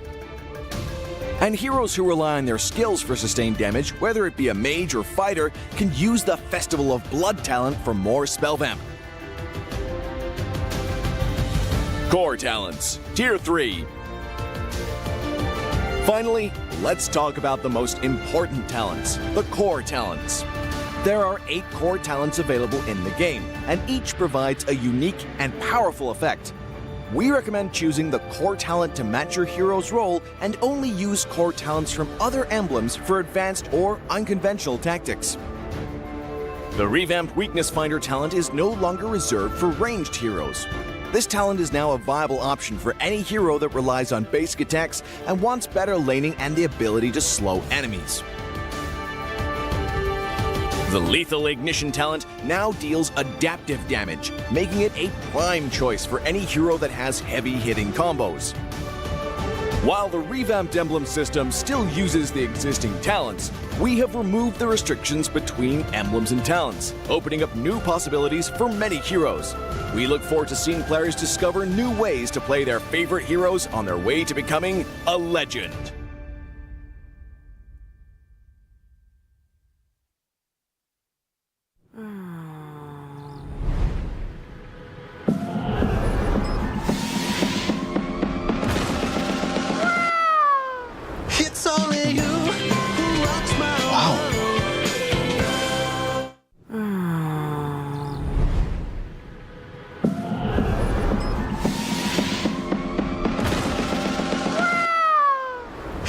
And heroes who rely on their skills for sustained damage, whether it be a mage or fighter, can use the Festival of Blood talent for more spell vamp. Core talents, Tier 3. Finally, let's talk about the most important talents, the core talents. There are 8 core talents available in the game, and each provides a unique and powerful effect. We recommend choosing the core talent to match your hero's role and only use core talents from other emblems for advanced or unconventional tactics. The revamped Weakness Finder talent is no longer reserved for ranged heroes. This talent is now a viable option for any hero that relies on basic attacks and wants better laning and the ability to slow enemies. The lethal ignition talent now deals adaptive damage, making it a prime choice for any hero that has heavy hitting combos. While the revamped emblem system still uses the existing talents, we have removed the restrictions between emblems and talents, opening up new possibilities for many heroes. We look forward to seeing players discover new ways to play their favorite heroes on their way to becoming a legend. It's only you who rocks my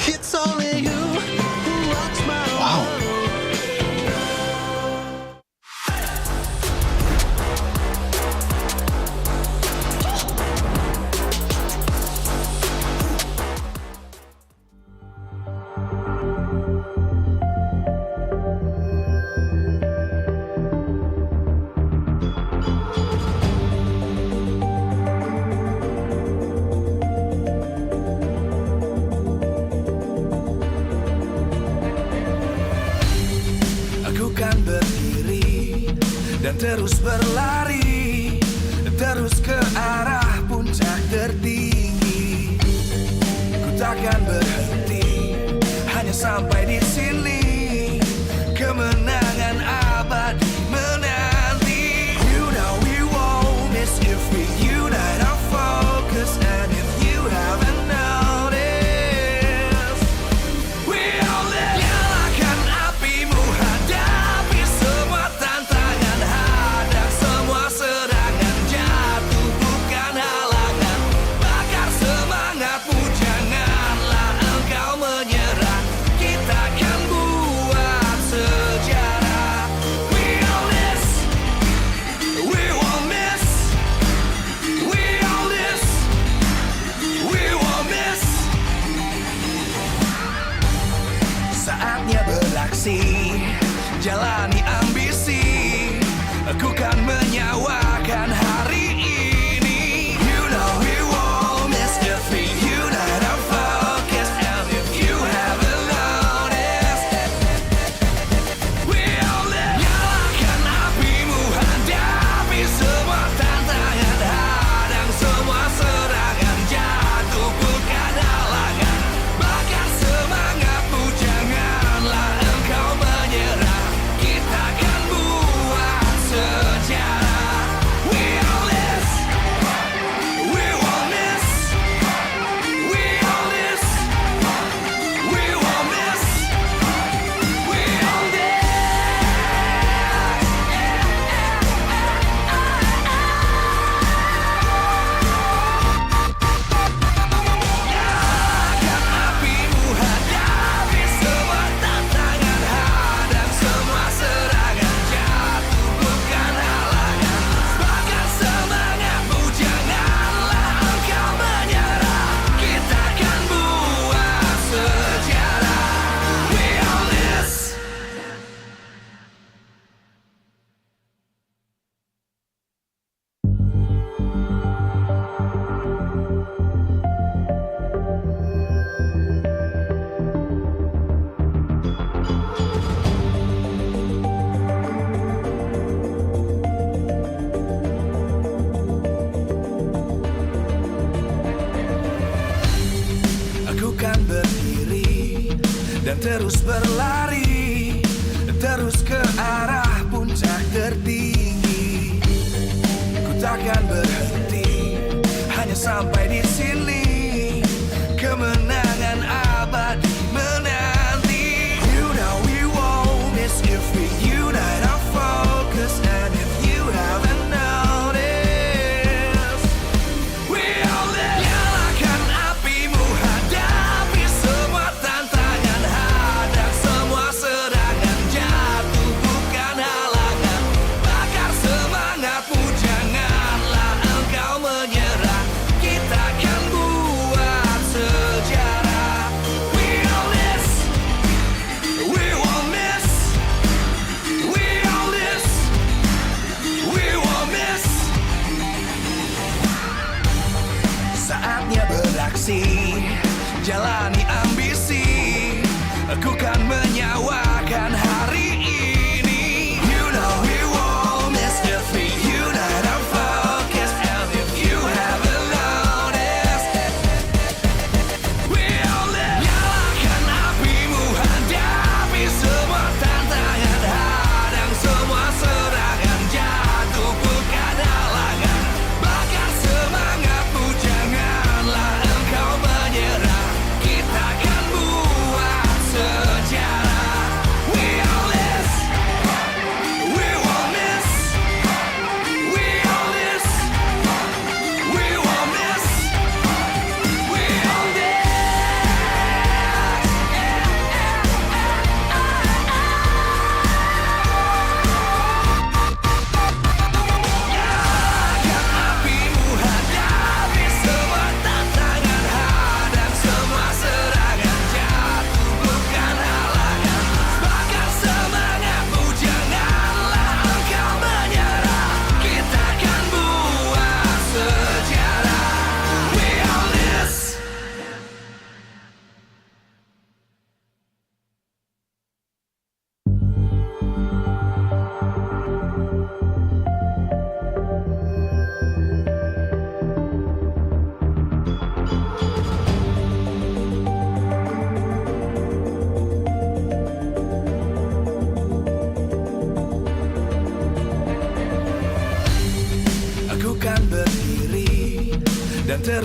It's only you who rocks my Aku kan berdiri dan terus berlari, terus ke arah puncak tertinggi. Ku takkan berhenti, hanya sampai di sini. Kemenangan abadi menanti. You know we won't miss if we unite our focus. And if you haven't noticed, we all live. Nyalakan apimu, hadapi semua tantangan, hadang semua serangan, jatuh bukan halangan. Bakar semangatmu, janganlah engkau menyerah. Kita akan buat sejarah. We all this, we won't miss. We all this, we won't miss. Saatnya beraksi, jalani ambisi. Aku kan menyawakan hari ini. You know we won't miss if we unite our focus. And if you haven't noticed, we all live. Nyalakan apimu, hadapi semua tantangan, hadang semua serangan, jatuh bukan halangan. Bakar semangatmu, janganlah engkau menyerah. Kita akan buat sejarah. We all this, we won't miss. We all this, we won't miss. We all this. Nyalakan apimu, hadapi semua tantangan, hadang semua serangan, jatuh bukan halangan. Bakar semangatmu, janganlah engkau menyerah. Kita akan buat sejarah. We all this. Aku kan berdiri dan terus berlari, terus ke arah puncak tertinggi. Ku takkan berhenti, hanya sampai di sini. Kemenangan abadi menanti. You know we won't miss if we unite our focus. And if you haven't noticed, we all live. Nyalakan apimu, hadapi semua tantangan, hadang semua serangan, jatuh bukan halangan. Bakar semangatmu, janganlah engkau menyerah. Kita akan buat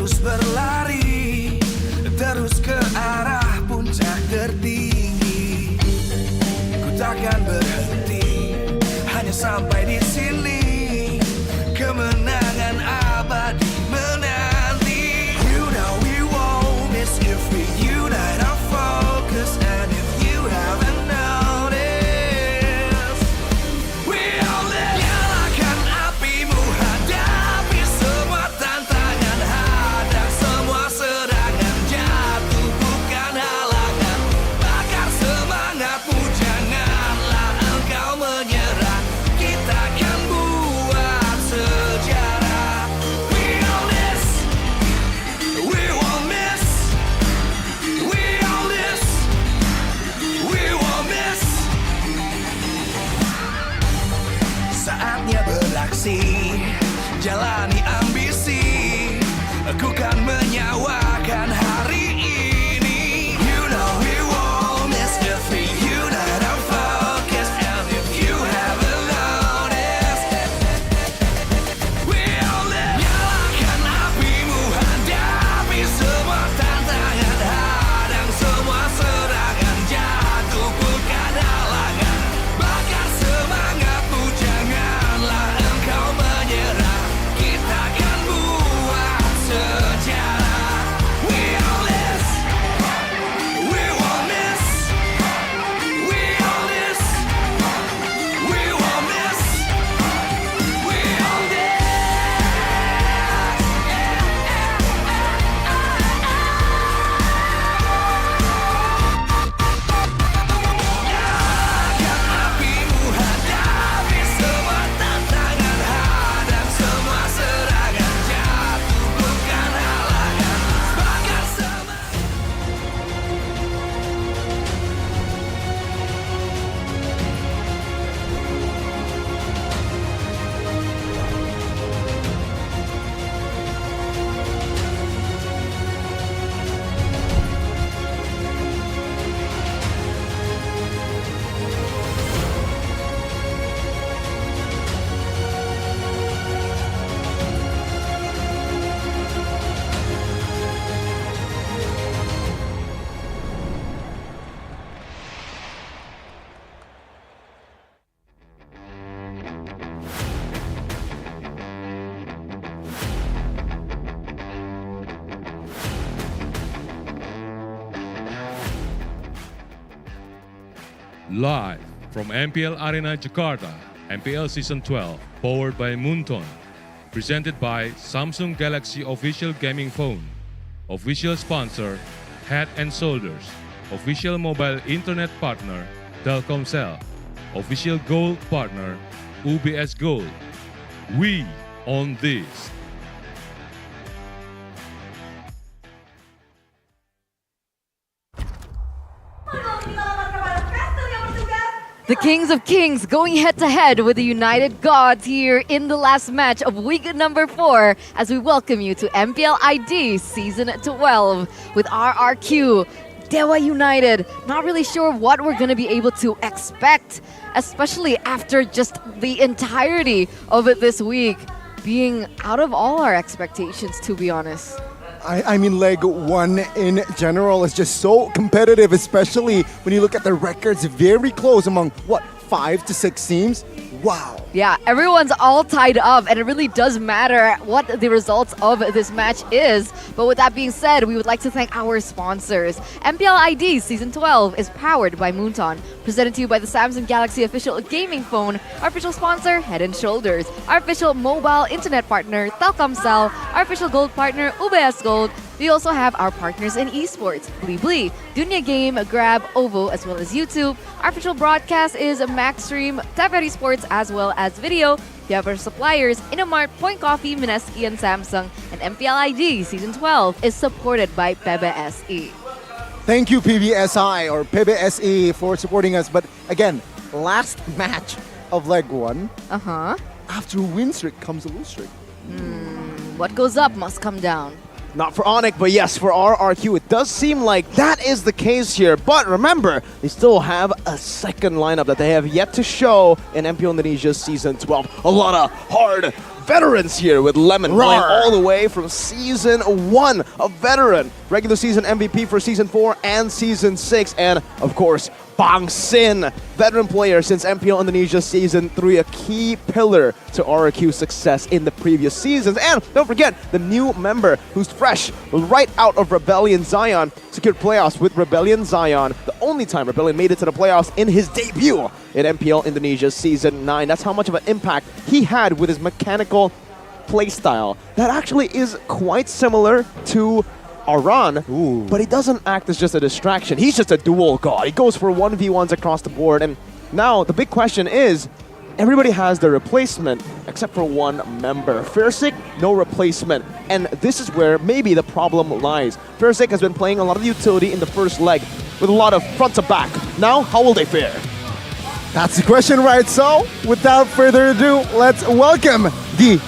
terus berlari, terus ke arah puncak tertinggi. Ku takkan berhenti, hanya sampai di sini. Kemenangan abadi menanti. You know we won't miss if we unite our focus. And if you haven't noticed, we all live. Nyalakan apimu, hadapi semua tantangan, hadang semua serangan, jatuh bukan halangan. Bakar semangatmu, janganlah engkau menyerah. Kita akan buat sejarah. We all this, we won't miss. We all this, we won't miss. Saatnya beraksi, jalani ambisi. Aku kan menyawakan hari ini. You know we won't miss if we unite our focus. And if you haven't noticed, we all live. Nyalakan apimu, hadapi semua tantangan, hadang semua serangan, jatuh bukan halangan. Bakar semangatmu, janganlah engkau menyerah. Kita akan buat sejarah. We all this, we won't miss. We all this, we won't miss. We all this. Nyalakan apimu, hadapi semua tantangan, hadang semua serangan, jatuh bukan halangan. Bakar semangat. Live from MPL Arena Jakarta, MPL Season 12, powered by Moonton. Presented by Samsung Galaxy Official Gaming Phone. Official sponsor, Head and Shoulders. Official mobile internet partner, Telkomsel. Official gold partner, UBS Gold. We own this. The Kings of Kings going head-to-head with the United Gods here in the last match of week number 4 as we welcome you to MPL ID Season 12 with RRQ, Dewa United. Not really sure what we're going to be able to expect, especially after just the entirety of it this week being out of all our expectations, to be honest. I mean, Leg 1 in general is just so competitive, especially when you look at the records, very close among, 5 to 6 teams? Wow. Yeah, everyone's all tied up, and it really does matter what the results of this match is. But with that being said, we would like to thank our sponsors. MPL ID Season 12 is powered by Moonton, presented to you by the Samsung Galaxy official gaming phone, our official sponsor, Head & Shoulders, our official mobile internet partner, Telkomsel, our official gold partner, UBS Gold. We also have our partners in esports, Blibli, Dunia Game, Grab, Ovo, as well as YouTube. Our official broadcast is Maxstream, TVR Sports, as well as video. We have our suppliers, Innomart, Point Coffee, Mineski, and Samsung. And MPL ID Season 12 is supported by PBSE. Thank you, PBSI or PBSE, for supporting us. But again, last match of Leg 1. After a win streak comes a lose streak. What goes up must come down. Not for Onyx, but yes, for RRQ. It does seem like that is the case here. But remember, they still have a second lineup that they have yet to show in MPL Indonesia Season 12. A lot of hard, veterans here with Lemon Roar. playing all the way from Season 1. A veteran, regular season MVP for Season 4 and Season 6. And, of course, Bang Sin, veteran player since MPL Indonesia Season 3, a key pillar to RRQ's success in the previous seasons. And don't forget, the new member who's fresh, right out of Rebellion Zion, secured playoffs with Rebellion Zion, the only time Rebellion made it to the playoffs in his debut in MPL Indonesia Season 9. That's how much of an impact he had with his mechanical playstyle. That actually is quite similar to Aran, but he doesn't act as just a distraction. He's just a dual god. He goes for 1v1s across the board. And now the big question is, everybody has their replacement except for one member. Fairsik, no replacement. And this is where maybe the problem lies. Fairsik has been playing a lot of utility in the first leg with a lot of front to back. Now, how will they fare? That's the question, right? So, without further ado, let's welcome the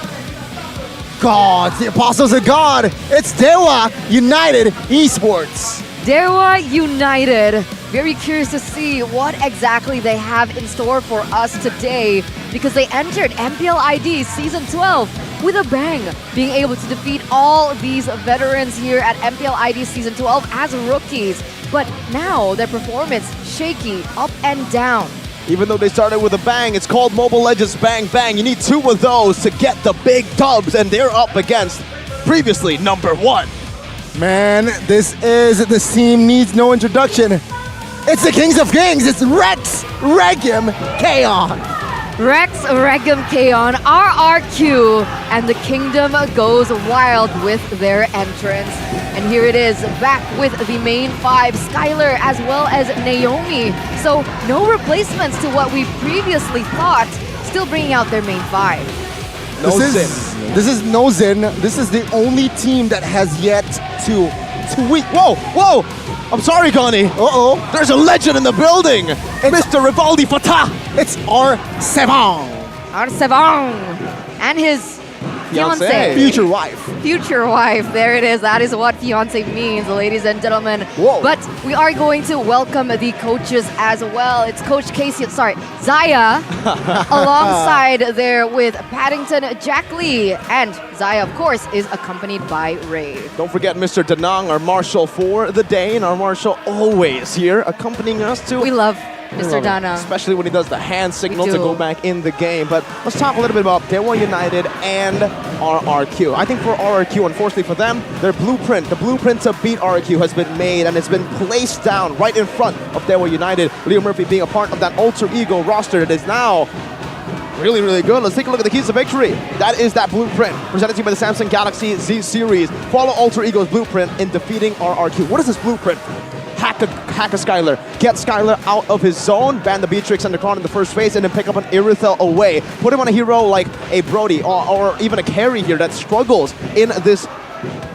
gods, the apostles of God. It's Dewa United Esports. Dewa United. Very curious to see what exactly they have in store for us today, because they entered MPL ID Season 12 with a bang, being able to defeat all these veterans here at MPL ID Season 12 as rookies. But now their performance shaky, up and down. Even though they started with a bang, it's called Mobile Legends Bang Bang. You need 2 of those to get the big dubs, and they're up against previously #1. Man, this team needs no introduction. It's the Kings of Kings. It's Rex, Regim, Kaon. Rex, Regum, Kaon, RRQ, and the kingdom goes wild with their entrance. And here it is, back with the main 5, Skylar as well as Naomi. So no replacements to what we previously thought, still bringing out their main 5. This is no Zin. This is the only team that has yet to tweak. Whoa, whoa! I'm sorry, Connie. Uh-oh. There's a legend in the building. Mr. Rivaldi Fatah. It's R7. R7 and his fiancé. Future wife. Future wife. There it is. That is what fiancé means, ladies and gentlemen. Whoa. But we are going to welcome the coaches as well. It's Coach Casey, Zaya, alongside there with Paddington, Jack Lee, and Zaya, of course, is accompanied by Ray. Don't forget Mr. Danang, our marshal for the day, and our marshal always here accompanying us too. We love Mr. Dana. Especially when he does the hand signal to go back in the game. But let's talk a little bit about Dewa United and RRQ. I think for RRQ, unfortunately for them, their blueprint, the blueprint to beat RRQ has been made, and it's been placed down right in front of Dewa United. Leo Murphy being a part of that alter ego roster that is now really, really good. Let's take a look at the keys to victory. That is that blueprint presented to you by the Samsung Galaxy Z Series. Follow Alter Ego's blueprint in defeating RRQ. What is this blueprint? Hack a Skylar. Get Skylar out of his zone, ban the Beatrix and the Kron in the first phase, and then pick up an Irithel away. Put him on a hero like a Brody or even a carry here that struggles in this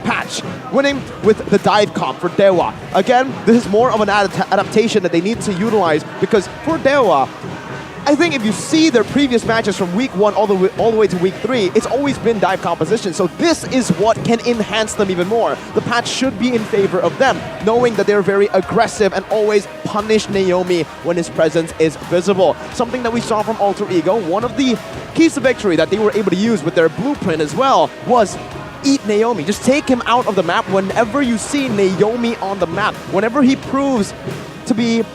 patch. Winning with the dive comp for Dewa. Again, this is more of an adaptation that they need to utilize, because for Dewa, I think if you see their previous matches from week 1 all the way to week 3, it's always been dive composition. So this is what can enhance them even more. The patch should be in favor of them, knowing that they're very aggressive and always punish Naomi when his presence is visible. Something that we saw from Alter Ego, one of the keys to victory that they were able to use with their blueprint as well was eat Naomi. Just take him out of the map whenever you see Naomi on the map. Whenever he proves to be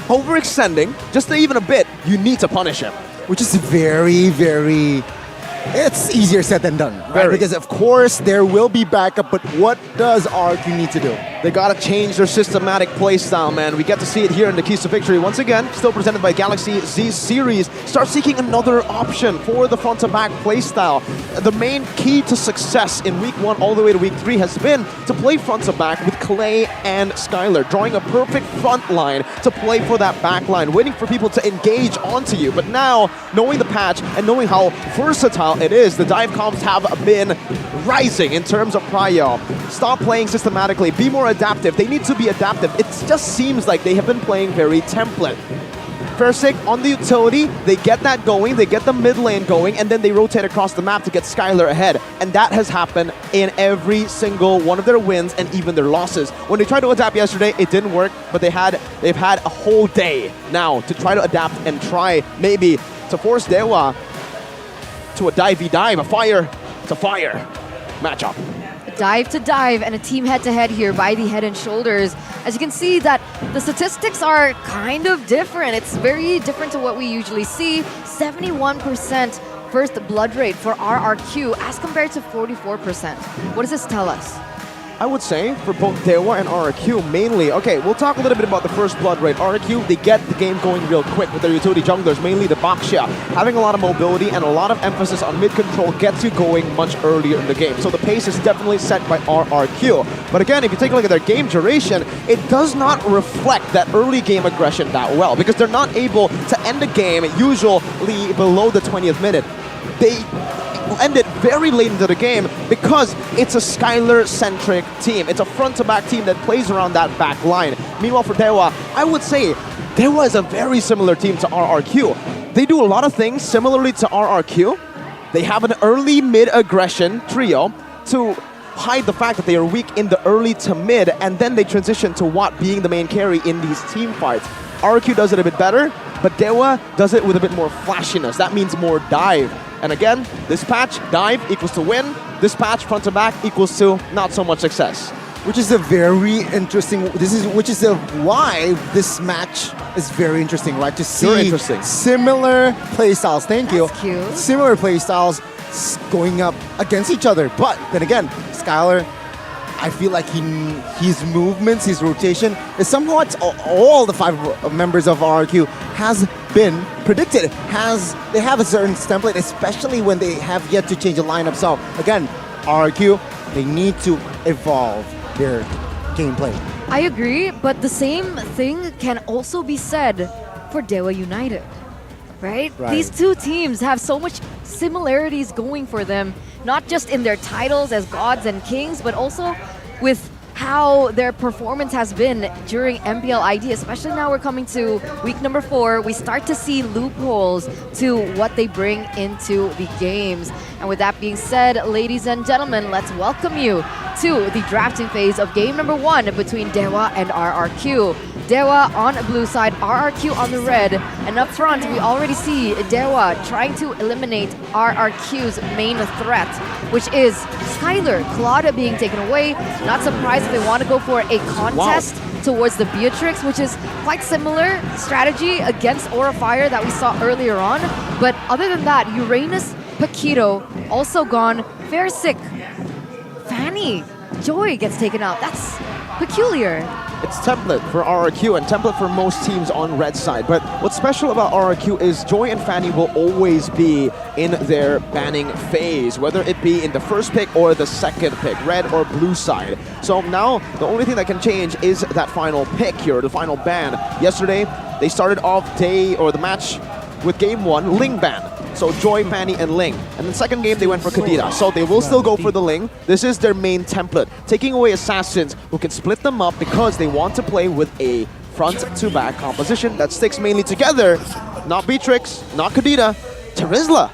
overextending, just even a bit, you need to punish him. Which is very, very... It's easier said than done, right? Because of course there will be backup, but what does RRQ need to do? They gotta change their systematic playstyle, man. We get to see it here in the Keys to Victory. Once again, still presented by Galaxy Z Series. Start seeking another option for the front-to-back playstyle. The main key to success in week 1 all the way to week 3 has been to play front-to-back with Clay and Skylar, drawing a perfect front line to play for that back line, waiting for people to engage onto you. But now, knowing the patch and knowing how versatile it is, the dive comps have been rising in terms of prio. Stop playing systematically, be more adaptive. They need to be adaptive. It just seems like they have been playing very template. Fairsik on the utility, they get that going, they get the mid lane going, and then they rotate across the map to get Skylar ahead. And that has happened in every single one of their wins and even their losses. When they tried to adapt yesterday, it didn't work, but they've had a whole day now to try to adapt and try maybe to force Dewa to a divey dive, a fire to fire matchup. Dive to dive and a team head-to-head here by the Head and Shoulders. As you can see that the statistics are kind of different. It's very different to what we usually see. 71% first blood rate for RRQ as compared to 44%. What does this tell us? I would say for both Dewa and RRQ mainly. Okay, we'll talk a little bit about the first blood rate. RRQ, they get the game going real quick with their utility junglers, mainly the Baxia. Having a lot of mobility and a lot of emphasis on mid control gets you going much earlier in the game. So the pace is definitely set by RRQ. But again, if you take a look at their game duration, it does not reflect that early game aggression that well because they're not able to end the game usually below the 20th minute. They end it very late into the game because it's a Skylar-centric team. It's a front-to-back team that plays around that back line. Meanwhile, for Dewa, I would say Dewa is a very similar team to RRQ. They do a lot of things similarly to RRQ. They have an early mid-aggression trio to hide the fact that they are weak in the early to mid, and then they transition to Watt being the main carry in these team fights. RRQ does it a bit better, but Dewa does it with a bit more flashiness. That means more dive. And again, this patch, dive equals to win. This patch, front to back, equals to not so much success. Which is a very interesting, why this match is very interesting, right? To see similar playstyles, thank you. Cute. Similar playstyles going up against each other. But then again, Skylar, I feel like his movements, his rotation is somewhat all the 5 members of RRQ has been predicted. They have a certain template, especially when they have yet to change the lineup. So again, RRQ, they need to evolve their gameplay. I agree, but the same thing can also be said for Dewa United, right? These two teams have so much similarities going for them, not just in their titles as gods and kings, but also with how their performance has been during MPL ID, especially now we're coming to week number 4. We start to see loopholes to what they bring into the games. And with that being said, ladies and gentlemen, let's welcome you to the drafting phase of game number 1 between Dewa and RRQ. Dewa on the blue side, RRQ on the red. And up front, we already see Dewa trying to eliminate RRQ's main threat, which is Skylar. Claudia being taken away. Not surprised if they want to go for a contest towards the Beatrix, which is quite similar strategy against Aura Fire that we saw earlier on. But other than that, Uranus, Paquito also gone. Fair sick. Fanny, Joy gets taken out. That's peculiar. It's template for RRQ and template for most teams on red side. But what's special about RRQ is Joy and Fanny will always be in their banning phase, whether it be in the first pick or the second pick, red or blue side. So now the only thing that can change is that final pick here, the final ban. Yesterday, they started off the match with game 1, Ling ban. So Joy, Fanny, and Ling. And the second game, they went for Kadira. So they will still go for the Ling. This is their main template. Taking away assassins who can split them up because they want to play with a front-to-back composition that sticks mainly together. Not Beatrix, not Kadira, Terizla.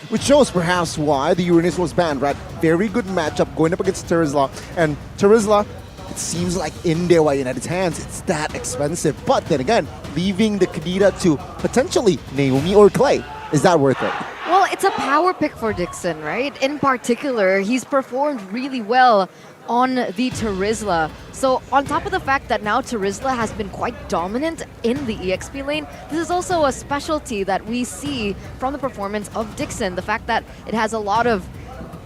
Which shows perhaps why the Uranus was banned, right? Very good matchup going up against Terizla. And Terizla, it seems like in Dewa United's hands, it's that expensive. But then again, leaving the Kadira to potentially Naomi or Clay, is that worth it? Well, it's a power pick for Dixon, right? In particular, he's performed really well on the Terizla. So on top of the fact that now Terizla has been quite dominant in the EXP lane, this is also a specialty that we see from the performance of Dixon. The fact that it has a lot of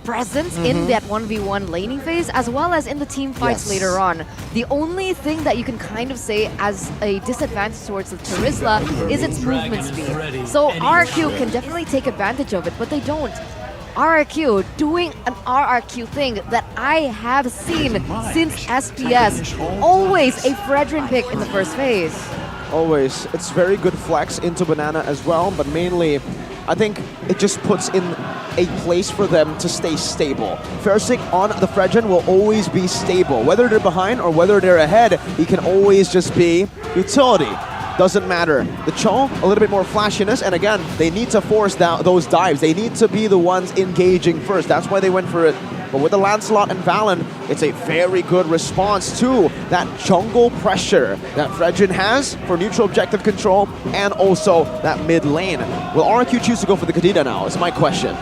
presence in that 1v1 laning phase, as well as in the team fights later on. The only thing that you can kind of say as a disadvantage towards the Terizla is its movement speed. So RRQ can definitely take advantage of it, but they don't. RRQ doing an RRQ thing that I have seen since SPS. Always a Fredrin pick in the first phase. Always. It's very good flex into Banana as well, but mainly I think it just puts in a place for them to stay stable. Fairsick on the Fredrin will always be stable. Whether they're behind or whether they're ahead, he can always just be utility. Doesn't matter. The Cho, a little bit more flashiness, and again, they need to force down those dives. They need to be the ones engaging first. That's why they went for it But with the Lancelot and Valen, it's a very good response to that jungle pressure that Fredrin has for neutral objective control and also that mid lane. Will RQ choose to go for the Kadena now? Is my question.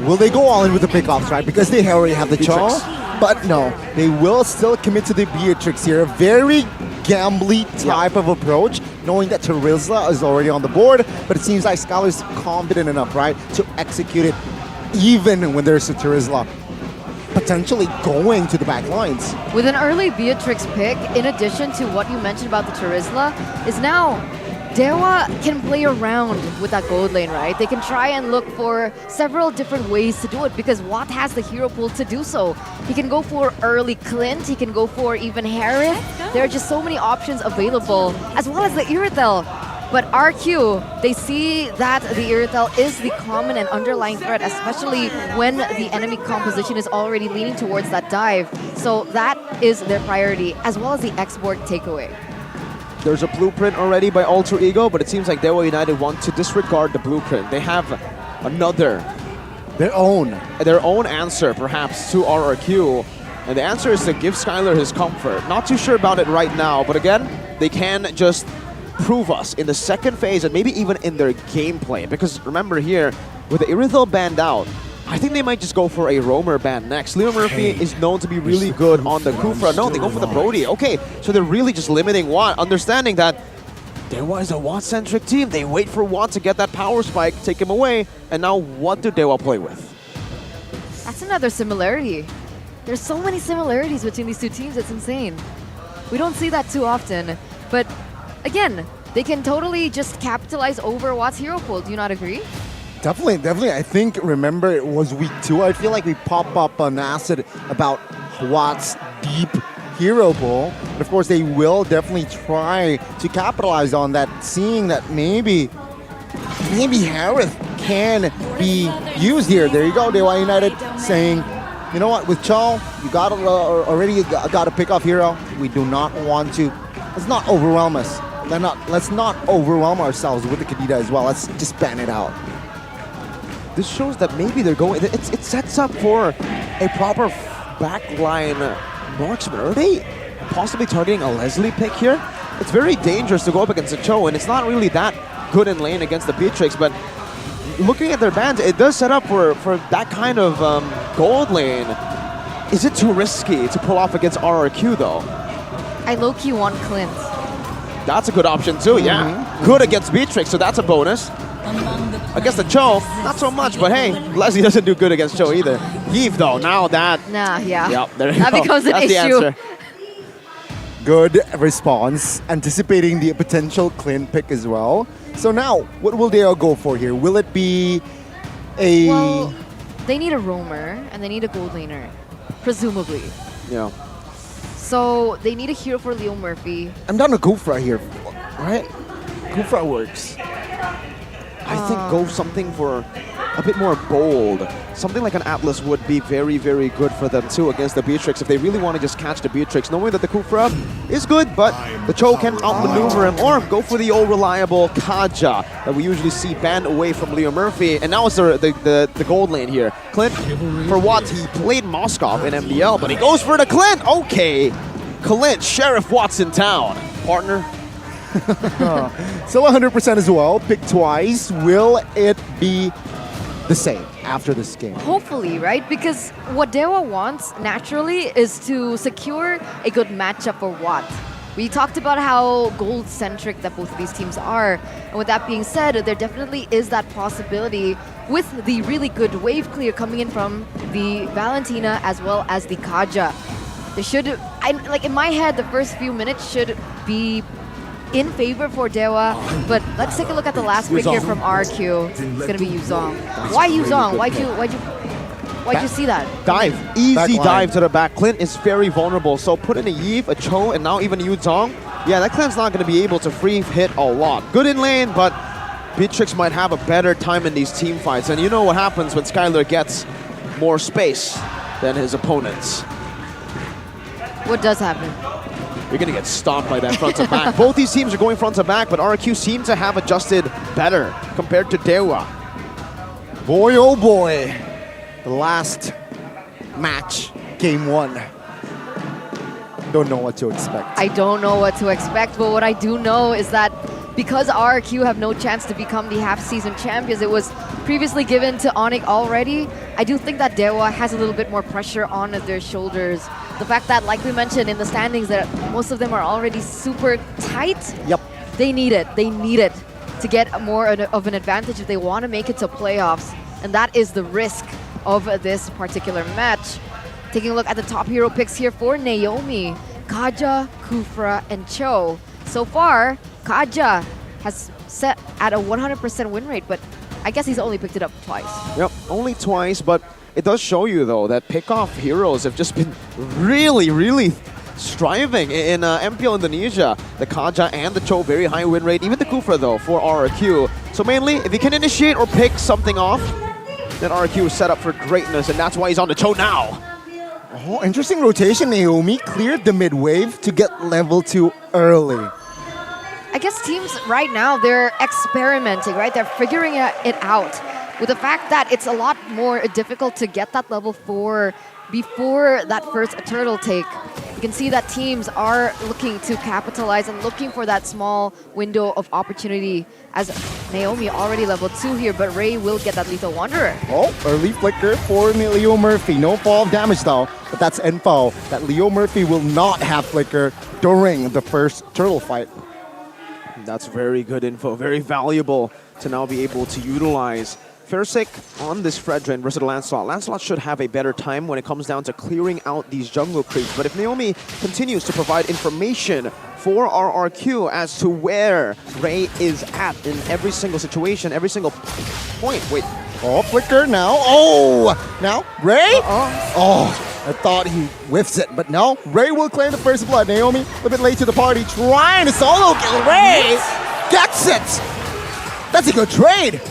Will they go all in with the pickoffs, right? Because they already have the Chal. But no, they will still commit to the Beatrix here. A very gambly type of approach, knowing that Terizla is already on the board, but it seems like Skylar's confident enough, right, to execute it even when there's a Terizla potentially going to the back lines. With an early Beatrix pick, in addition to what you mentioned about the Terizla, is now Dewa can play around with that gold lane, right? They can try and look for several different ways to do it because Watt has the hero pool to do so. He can go for early Clint, he can go for even Harith. There are just so many options available, as well as the Irithel. But RQ, they see that the Irithel is the common and underlying threat, especially when the enemy composition is already leaning towards that dive. So that is their priority, as well as the export takeaway. There's a blueprint already by Alter Ego, but it seems like Dewa United want to disregard the blueprint. They have another, their own answer perhaps to RRQ. And the answer is to give Skylar his comfort. Not too sure about it right now, but again, they can just prove us in the second phase and maybe even in their gameplay. Because remember here, with the Irithel banned out, I think they might just go for a roamer ban next. Leo Murphy is known to be really good on the Kufra. No, they go for the Brody. Okay, so they're really just limiting Watt, understanding that Dewa is a Watt-centric team. They wait for Watt to get that power spike, take him away, and now what do Dewa play with? That's another similarity. There's so many similarities between these two teams, it's insane. We don't see that too often, but again, they can totally just capitalize over Watt's hero pool. Do you not agree? Definitely. I think, remember, it was week 2. I feel like we pop up an asset about Watt's deep hero pool. But of course, they will definitely try to capitalize on that, seeing that maybe Harith can be used here. There you go, Dewa United saying, you know what, with Chal, you got already got a pick off hero. We do not want to, let's not overwhelm us. Let's not overwhelm ourselves with the Kadena as well. Let's just ban it out. This shows that maybe they're going, it sets up for a proper backline marksman. Are they possibly targeting a Leslie pick here? It's very dangerous to go up against a Cho, and it's not really that good in lane against the Beatrix, but looking at their bans, it does set up for that kind of gold lane. Is it too risky to pull off against RRQ though? I low-key want Clint. That's a good option too, yeah. Good against Beatrix, so that's a bonus. Against the Cho, not so much, but hey, Leslie doesn't do good against Cho either. Yves though, now that... Yep, there you that go. becomes an That's issue. The answer. Good response, anticipating the potential Clint pick as well. So now, what will they all go for here? Will it be a... Well, they need a roamer, and they need a gold laner, presumably. Yeah. So they need a hero for Leo Murphy. I'm down to Kufra here, right? Kufra works. I think go something for a bit more bold. Something like an Atlas would be very, very good for them too against the Beatrix if they really want to just catch the Beatrix, knowing that the Kufra is good, but the Cho can outmaneuver him, or go for the old reliable Kaja that we usually see banned away from Leo Murphy. And now it's the gold lane here. Clint, for what? He played Moskov in MPL, but he goes for the Clint. Okay. Clint, Sheriff Watts in town. Partner. Still 100% as well. Pick twice. Will it be the same after this game? Hopefully, right? Because what Dewa wants, naturally, is to secure a good matchup for Watt. We talked about how gold-centric that both of these teams are. And with that being said, there definitely is that possibility with the really good wave clear coming in from the Valentina as well as the Kaja. They should, like in my head, the first few minutes should be in favor for Dewa, but let's take a look at the last pick here from RQ. It's gonna be Yuzong. Why Yuzong? Why'd you see that? Dive, easy dive to the back. Clint is very vulnerable, so put in a Yves, a Cho, and now even Yuzong. Yeah, that Clint's not gonna be able to free hit a lot. Good in lane, but Beatrix might have a better time in these team fights, and you know what happens when Skylar gets more space than his opponents. What does happen? You're going to get stomped by that front to back. Both these teams are going front to back, but RQ seem to have adjusted better compared to Dewa. Boy, oh boy. The last match, game 1. Don't know what to expect. I don't know what to expect, but what I do know is that because RRQ have no chance to become the half-season champions, it was previously given to Onyx already. I do think that Dewa has a little bit more pressure on their shoulders. The fact that, like we mentioned in the standings, that most of them are already super tight. Yep. They need it. They need it to get more of an advantage if they want to make it to playoffs. And that is the risk of this particular match. Taking a look at the top hero picks here for Naomi, Kaja, Kufra, and Cho. So far, Kaja has set at a 100% win rate, but I guess he's only picked it up twice. Yep, only twice, but it does show you, though, that pick-off heroes have just been really striving in MPL Indonesia. The Kaja and the Cho, very high win rate. Even the Kufra, though, for RRQ. So mainly, if you can initiate or pick something off, then RRQ is set up for greatness, and that's why he's on the Cho now. Oh, interesting rotation. Naomi cleared the mid-wave to get level 2 early. I guess teams right now, they're experimenting, right? They're figuring it out with the fact that it's a lot more difficult to get that level 4 before that first turtle take. You can see that teams are looking to capitalize and looking for that small window of opportunity, as Naomi already level 2 here, but Ray will get that Lethal Wanderer. Oh, early flicker for Leo Murphy. No fall of damage though, but that's info that Leo Murphy will not have flicker during the first turtle fight. That's very good info, very valuable to now be able to utilize. Fairsick on this Fredrin versus Lancelot. Lancelot should have a better time when it comes down to clearing out these jungle creeps. But if Naomi continues to provide information for RRQ as to where Ray is at in every single situation, every single point. Wait. Oh, flicker now. Oh, now Ray? Oh, I thought he whiffs it, but no. Ray will claim the first blood. Naomi, a little bit late to the party, trying to solo kill. Ray gets it. That's a good trade.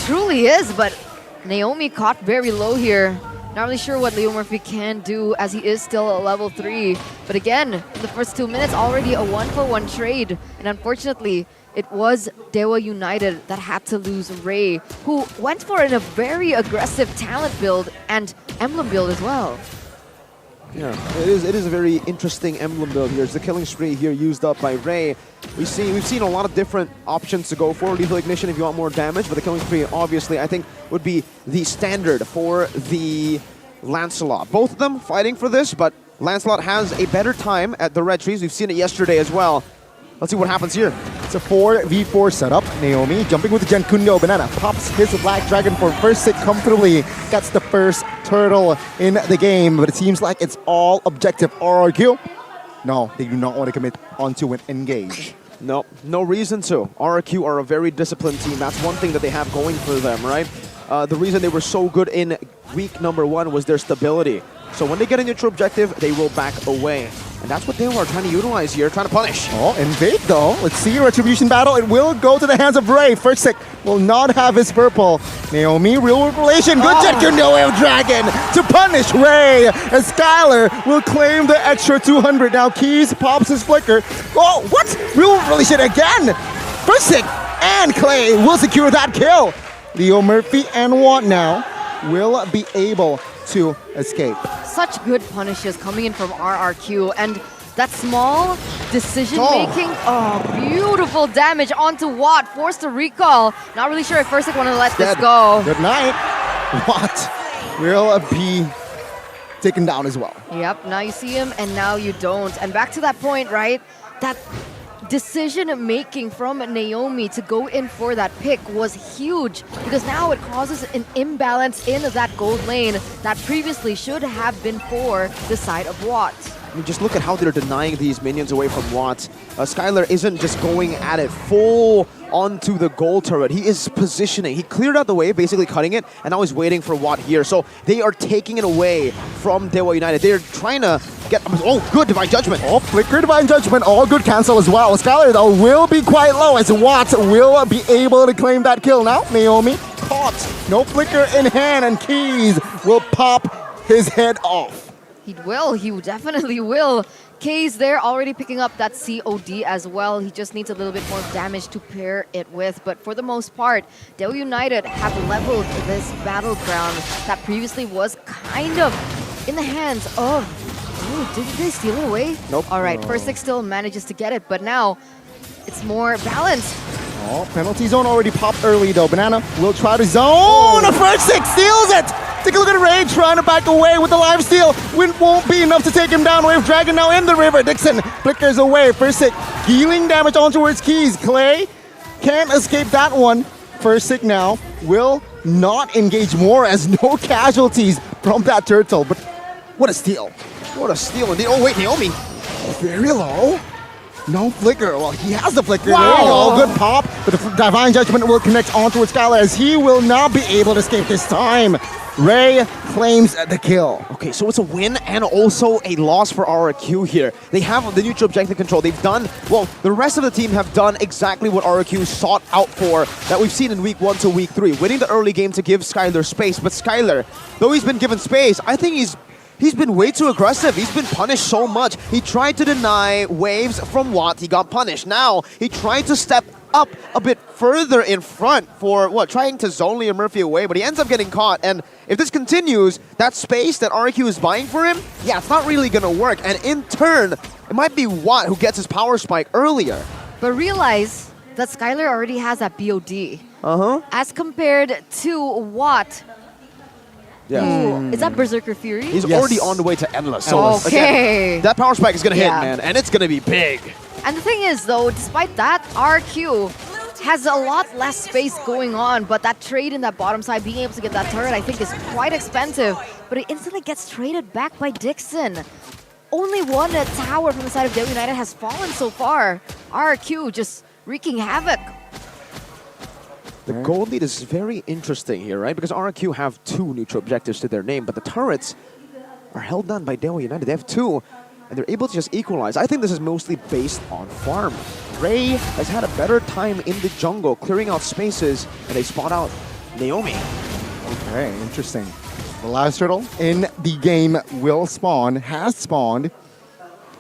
Truly is, but Naomi caught very low here. Not really sure what Leo Murphy can do, as he is still at level 3. But again, in the first 2 minutes, already a 1-for-1 trade. And unfortunately, it was Dewa United that had to lose Ray, who went for a very aggressive talent build and emblem build as well. Yeah, it is a very interesting emblem build here. It's the killing spree here used up by Ray. We've seen a lot of different options to go for. Lethal Ignition if you want more damage, but the killing spree obviously I think would be the standard for the Lancelot. Both of them fighting for this, but Lancelot has a better time at the red trees. We've seen it yesterday as well. Let's see what happens here. It's a 4v4 setup. Naomi jumping with the Genkundo. Banana pops his Black Dragon for first hit comfortably. Gets the first turtle in the game, but it seems like it's all objective RRQ. No, they do not want to commit onto an engage. No, no reason to. RRQ are a very disciplined team. That's one thing that they have going for them, right? The reason they were so good in week number 1 was their stability. So when they get a neutral objective, they will back away. And that's what they were trying to utilize here, trying to punish. Oh, invade though. Let's see, Retribution battle. It will go to the hands of Ray. First Sick will not have his purple. Naomi, real relation. Good Genkundo Dragon to punish Ray. And Skylar will claim the extra 200. Now Keys pops his flicker. Oh, what? Real relation again. First Sick and Clay will secure that kill. Leo Murphy and Watt now will be able to escape. Such good punishes coming in from RRQ, and that small decision-making, beautiful damage onto Watt, forced to recall. Not really sure if First wanted to let this go. Good night. Watt will be taken down as well. Yep, now you see him and now you don't. And back to that point, right? That decision-making from Naomi to go in for that pick was huge, because now it causes an imbalance in that gold lane that previously should have been for the side of Watt. I mean, just look at how they're denying these minions away from Watt. Skylar isn't just going at it full onto the gold turret. He is positioning. He cleared out the way, basically cutting it, and now he's waiting for Watt here. So they are taking it away from Dewa United. They're trying to get... Oh, good Divine Judgment. Oh, flicker Divine Judgment. All good cancel as well. Skylar, though, will be quite low as Watt will be able to claim that kill. Now, Naomi caught. No flicker in hand, and Keys will pop his head off. He will. He definitely will. K's there already picking up that COD as well. He just needs a little bit more damage to pair it with. But for the most part, Dewa United have leveled this battleground that previously was kind of in the hands of... Ooh, did they steal it away? Nope. All right, First Six still manages to get it, but now it's more balanced. Oh, penalty zone already popped early though. Banana will try to zone. The First Six steals it. Take a look at Ray trying to back away with the live steal. Wind won't be enough to take him down. Wave Dragon now in the river. Dixon flickers away. First Six dealing damage on towards Keys. Clay can't escape that one. First Six now will not engage more as no casualties from that turtle. But what a steal. What a steal indeed. Oh, wait, Naomi. Very low. No flicker. Well, he has the flicker. Wow. There you go. Good pop. But the Divine Judgment will connect on towards Skylar as he will not be able to escape this time. Ray claims the kill. Okay, so it's a win and also a loss for RRQ here. They have the neutral objective control. They've done, well, the rest of the team have done exactly what RRQ sought out for that we've seen in week 1 to week 3. Winning the early game to give Skylar space. But Skylar, though he's been given space, I think he's been way too aggressive. He's been punished so much. He tried to deny waves from Watt. He got punished. Now, he tried to step up a bit further in front for, trying to zone Leo Murphy away, but he ends up getting caught. And if this continues, that space that RQ is buying for him, yeah, it's not really going to work. And in turn, it might be Watt who gets his power spike earlier. But realize that Skylar already has that BOD. Uh-huh. As compared to Watt. Yeah. Ooh, is that Berserker Fury? He's already on the way to Endless. So okay. Again, that power spike is going to Yeah. hit, man, and it's going to be big. And the thing is, though, despite that, RQ has a lot less space going on, but that trade in that bottom side, being able to get that turret, I think is quite expensive. But it instantly gets traded back by Dixon. Only one tower from the side of Devil United has fallen so far. RQ just wreaking havoc. The gold lead is very interesting here, right? Because RQ have 2 neutral objectives to their name, but the turrets are held down by Devil United. They have 2, and they're able to just equalize. I think this is mostly based on farm. Ray has had a better time in the jungle, clearing out spaces, and they spot out Naomi. Okay, interesting. The last turtle in the game will spawn, has spawned.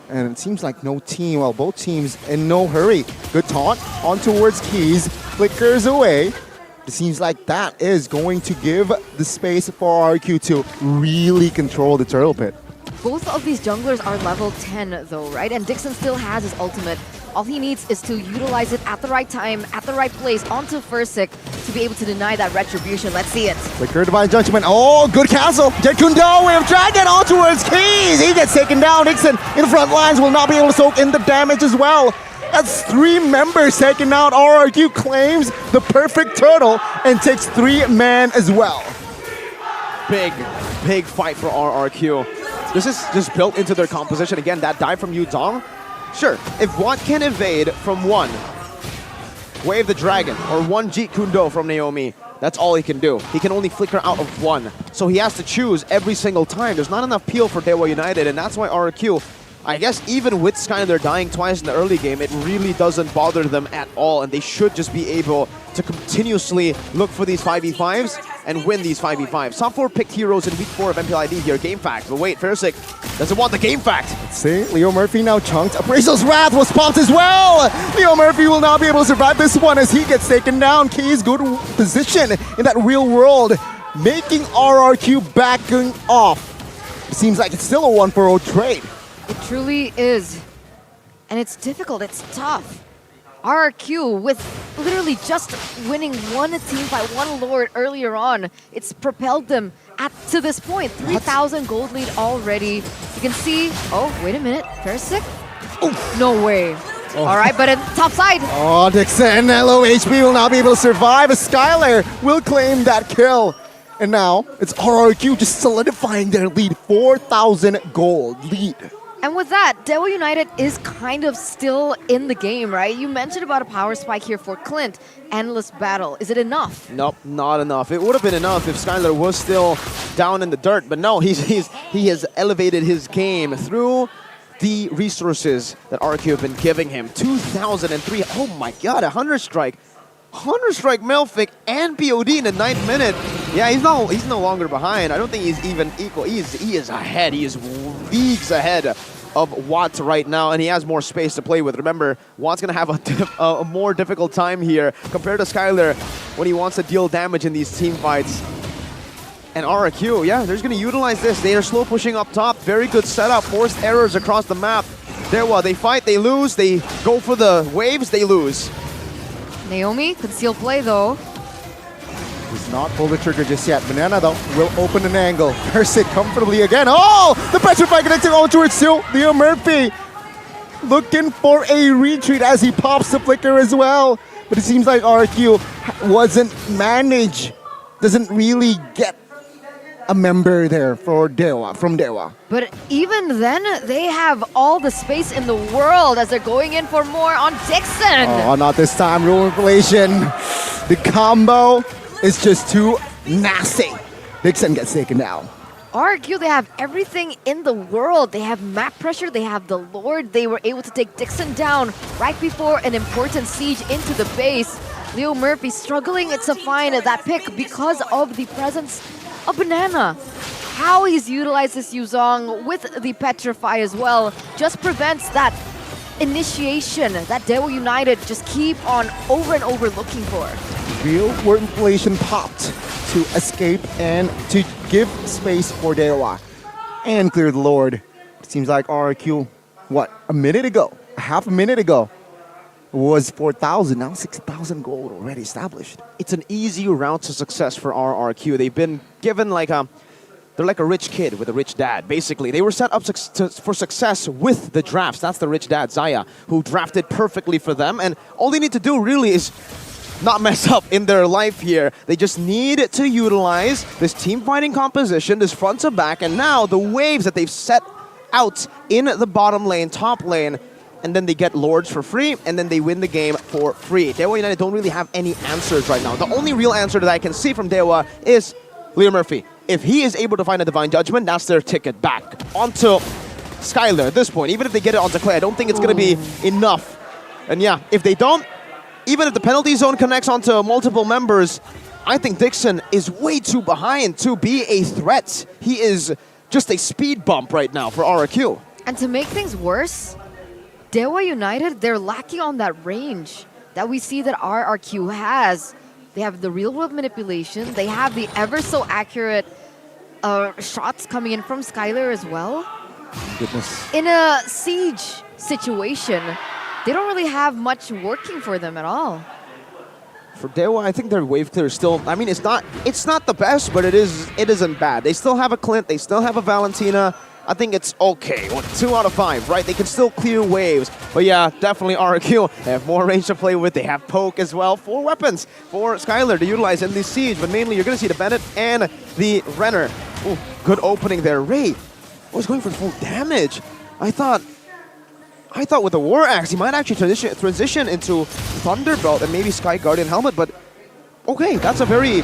And it seems like no team, well, both teams in no hurry. Good taunt on towards Keys, flickers away. It seems like that is going to give the space for RQ to really control the turtle pit. Both of these junglers are level 10 though, right? And Dixon still has his ultimate. All he needs is to utilize it at the right time, at the right place, onto Fursic to be able to deny that retribution. Let's see it. Flicker, Divine Judgment. Oh, good cancel. Jet Kundo, Wave Dragon on towards Keys. He gets taken down. Dixon in the front lines will not be able to soak in the damage as well. That's 3 members taken out. RRQ claims the perfect turtle and takes 3 man as well. Big fight for RRQ. This is just built into their composition. Again, that dive from Yu Zhang. Sure, if Watt can evade from 1, Wave the Dragon, or 1 Jeet Kundo from Naomi, that's all he can do. He can only flicker out of 1. So he has to choose every single time. There's not enough peel for Daewoo United, and that's why RRQ, I guess even with Skylar dying twice in the early game, it really doesn't bother them at all, and they should just be able to continuously look for these 5v5s and win these 5v5s. Top 4 picked heroes in week 4 of MPL ID here, Game Fact. But wait, Fursic doesn't want the Game Fact. Let's see, Leo Murphy now chunked. Appraisal's Wrath was popped as well. Leo Murphy will not be able to survive this one as he gets taken down. Keys good position in that real world, making RRQ backing off. It seems like it's still a 1-for-0 trade. It truly is. And it's difficult, it's tough. RRQ, with literally just winning 1 team fight, 1 Lord earlier on, it's propelled them to this point. 3,000 gold lead already. You can see, oh, wait a minute, Fursic? Oh, no way. Oh. All right, but in top side. Oh, Dixon, low HP will not be able to survive as Skylar will claim that kill. And now it's RRQ just solidifying their lead, 4,000 gold lead. And with that, Daewoo United is kind of still in the game, right? You mentioned about a power spike here for Clint. Endless battle. Is it enough? Nope, not enough. It would have been enough if Skylar was still down in the dirt, but no, he has elevated his game through the resources that RQ have been giving him. 2,003. Oh my god, 100 strike. 100 strike Melfic and BOD in the 9th minute. Yeah, he's no longer behind. I don't think he's even equal. He is ahead. He is leagues ahead of Watt right now, and he has more space to play with. Remember, Watt's going to have a more difficult time here compared to Skylar when he wants to deal damage in these team fights. And RRQ, yeah, they're just going to utilize this. They are slow pushing up top. Very good setup. Forced errors across the map. Dewa, they fight, they lose. They go for the waves, they lose. Naomi, concealed play though. Does not pull the trigger just yet. Banana, though, will open an angle. Curse it comfortably again. Oh! The Petrify connecting on towards still. Leo Murphy looking for a retreat as he pops the flicker as well. But it seems like RQ wasn't managed. Doesn't really get a member there for Dewa, from Dewa. But even then, they have all the space in the world as they're going in for more on Dixon. Oh, not this time. Rule inflation. The combo is just too nasty. Dixon gets taken down. RQ, they have everything in the world. They have map pressure, they have the Lord. They were able to take Dixon down right before an important siege into the base. Leo Murphy struggling to find that pick because of the presence of Banana. How he's utilized this Yuzong with the Petrify as well just prevents that initiation that Dewa United just keep on over and over looking for. Real word inflation popped to escape and to give space for Dewa and clear the Lord. It seems like RRQ, what, a minute ago, half a minute ago, was 4,000, now 6,000 gold already established. It's an easy route to success for RRQ. They've been given like they're like a rich kid with a rich dad, basically. They were set up for success with the drafts. That's the rich dad, Zaya, who drafted perfectly for them. And all they need to do really is not mess up in their life here. They just need to utilize this team fighting composition, this front to back, and now the waves that they've set out in the bottom lane, top lane, and then they get Lords for free, and then they win the game for free. Dewa United don't really have any answers right now. The only real answer that I can see from Dewa is Leo Murphy. If he is able to find a Divine Judgment, that's their ticket back onto Skylar at this point. Even if they get it onto Clay, I don't think it's going to be enough. And yeah, if they don't, even if the penalty zone connects onto multiple members, I think Dixon is way too behind to be a threat. He is just a speed bump right now for RRQ. And to make things worse, Dewa United, they're lacking on that range that we see that RRQ has. They have the real-world manipulation. They have the ever-so-accurate shots coming in from Skylar as well. Goodness. In a siege situation, they don't really have much working for them at all. For Dewa, I think their wave clear is still, I mean, it's not the best, but it isn't bad. They still have a Clint, they still have a Valentina. I think it's okay. 2 out of 5, right? They can still clear waves. But yeah, definitely RRQ. They have more range to play with. They have poke as well. 4 weapons for Skylar to utilize in this siege. But mainly, you're going to see the Bennett and the Renner. Ooh, good opening there. Ray was going for full damage. I thought with the War Axe, he might actually transition into Thunderbelt and maybe Sky Guardian Helmet. But okay, that's a very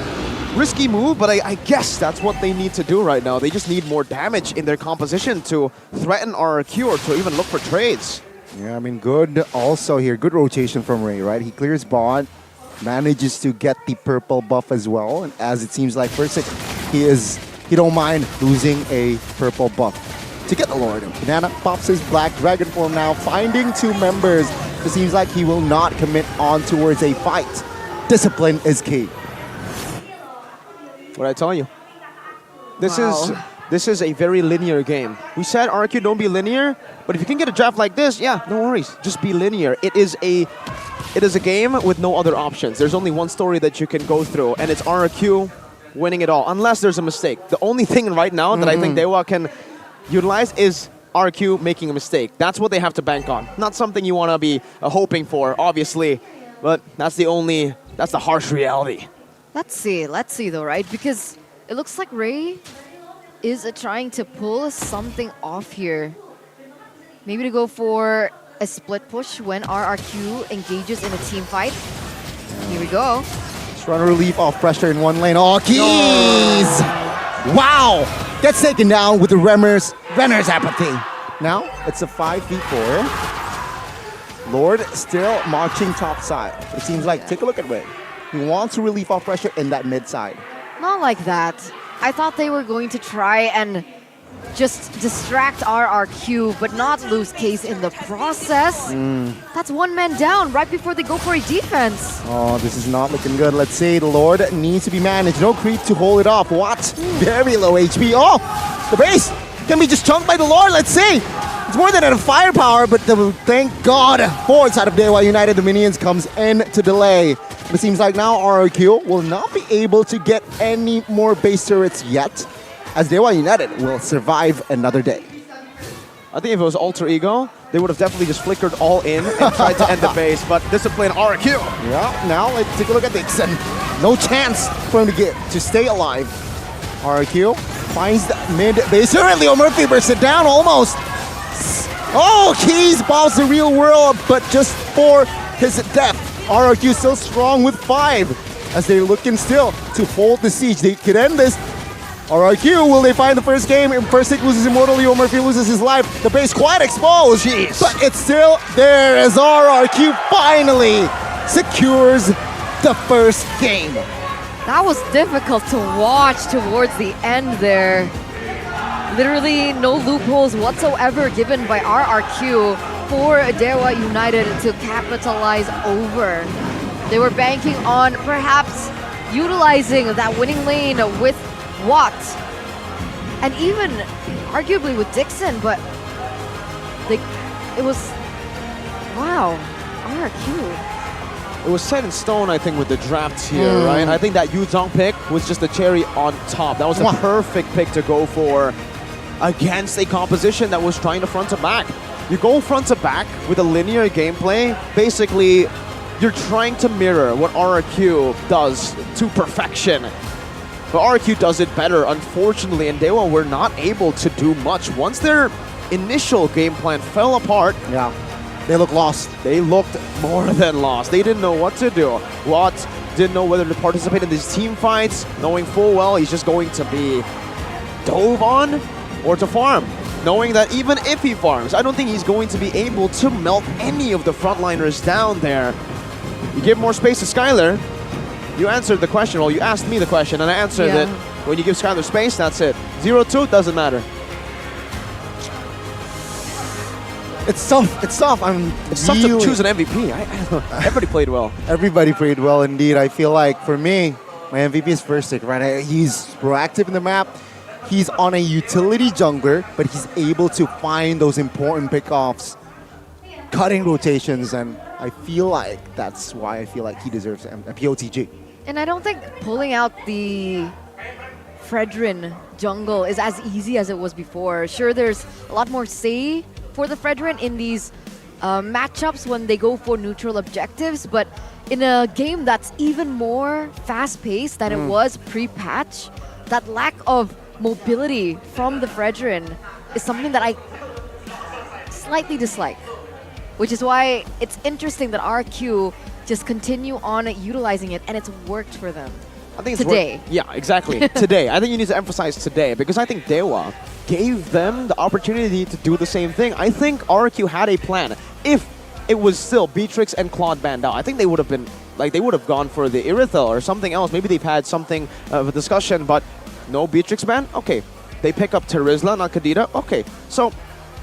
risky move, but I guess that's what they need to do right now. They just need more damage in their composition to threaten RRQ or to even look for trades. Yeah, I mean, good also here. Good rotation from Ray, right? He clears bot, manages to get the purple buff as well. And as it seems like first he don't mind losing a purple buff to get the Lord. Banana pops his black dragon form now, finding 2 members. It seems like he will not commit on towards a fight. Discipline is key. What I tell you, this is a very linear game. We said RQ don't be linear, but if you can get a draft like this, yeah, no worries, just be linear. It is a game with no other options. There's only one story that you can go through, and it's RQ winning it all, unless there's a mistake. The only thing right now that I think Dewa can utilize is RQ making a mistake. That's what they have to bank on. Not something you want to be hoping for, obviously, but that's the harsh reality. Let's see though, right? Because it looks like Ray is trying to pull something off here. Maybe to go for a split push when RRQ engages in a team fight. Here we go. Just run a relief off pressure in one lane. Oh, Keys! No. Wow! Gets taken down with the Renner's apathy. Now, it's a 5v4. Lord still marching top side. It seems like, take a look at Ray. He wants to relieve off pressure in that mid side. Not like that. I thought they were going to try and just distract RRQ, but not lose case in the process. That's one man down right before they go for a defense. Oh, this is not looking good. Let's say the Lord needs to be managed. No creep to hold it off. What? Very low HP. Oh, the base can be just chunked by the Lord. Let's see. It's more than enough firepower, but thank God for side of Dewa United, the minions comes in to delay. It seems like now RRQ will not be able to get any more base turrets yet, as Dewa United will survive another day. I think if it was Alter Ego, they would have definitely just flickered all in and tried to end the base, but discipline RRQ. Yeah, now let's take a look at Dixon. No chance for him to stay alive. RRQ finds the mid base turret. Leo Murphy bursts it down almost. Oh, Keys bombs the real world, but just for his death. RRQ still strong with 5 as they're looking still to hold the siege. They could end this. RRQ, will they find the first game? First hit loses Immortal, Leo Murphy loses his life. The base quite exposed, but it's still there as RRQ finally secures the first game. That was difficult to watch towards the end there. Literally no loopholes whatsoever given by RRQ for Dewa United to capitalize over. They were banking on perhaps utilizing that winning lane with Watt and even arguably with Dixon, but it was, wow, RRQ. It was set in stone, I think, with the draft here, right? I think that Yuzong pick was just the cherry on top. That was a perfect pick to go for against a composition that was trying to front to back. You go front to back with a linear gameplay, basically you're trying to mirror what RRQ does to perfection. But RRQ does it better, unfortunately, and Dewa were not able to do much. Once their initial game plan fell apart, they looked lost. They looked more than lost. They didn't know what to do. Watt didn't know whether to participate in these team fights, knowing full well he's just going to be dove on or to farm, knowing that even if he farms, I don't think he's going to be able to melt any of the frontliners down there. You give more space to Skylar, you answered the question. Well, you asked me the question, and I answered it. When you give Skylar space, that's it. 0-2, doesn't matter. It's tough. It's tough. It's tough to choose an MVP. Everybody played well. Everybody played well indeed. I feel like for me, my MVP is Versick, right? He's proactive in the map. He's on a utility jungler, but he's able to find those important pickoffs, cutting rotations, and I feel like that's why I feel like he deserves a POTG. And I don't think pulling out the Fredrin jungle is as easy as it was before. Sure, there's a lot more say for the Fredrin in these matchups when they go for neutral objectives, but in a game that's even more fast-paced than it was pre-patch, that lack of mobility from the Fredrin is something that I slightly dislike, which is why it's interesting that RQ just continue on utilizing it, and it's worked for them. I think today. Yeah, exactly. Today. I think you need to emphasize today, because I think Dewa gave them the opportunity to do the same thing. I think RQ had a plan. If it was still Beatrix and Claude banned out, I think they would have been, like, they would have gone for the Irithel or something else. Maybe they've had something of a discussion, but no Beatrix ban? Okay. They pick up Terizla, not Kadita? Okay. So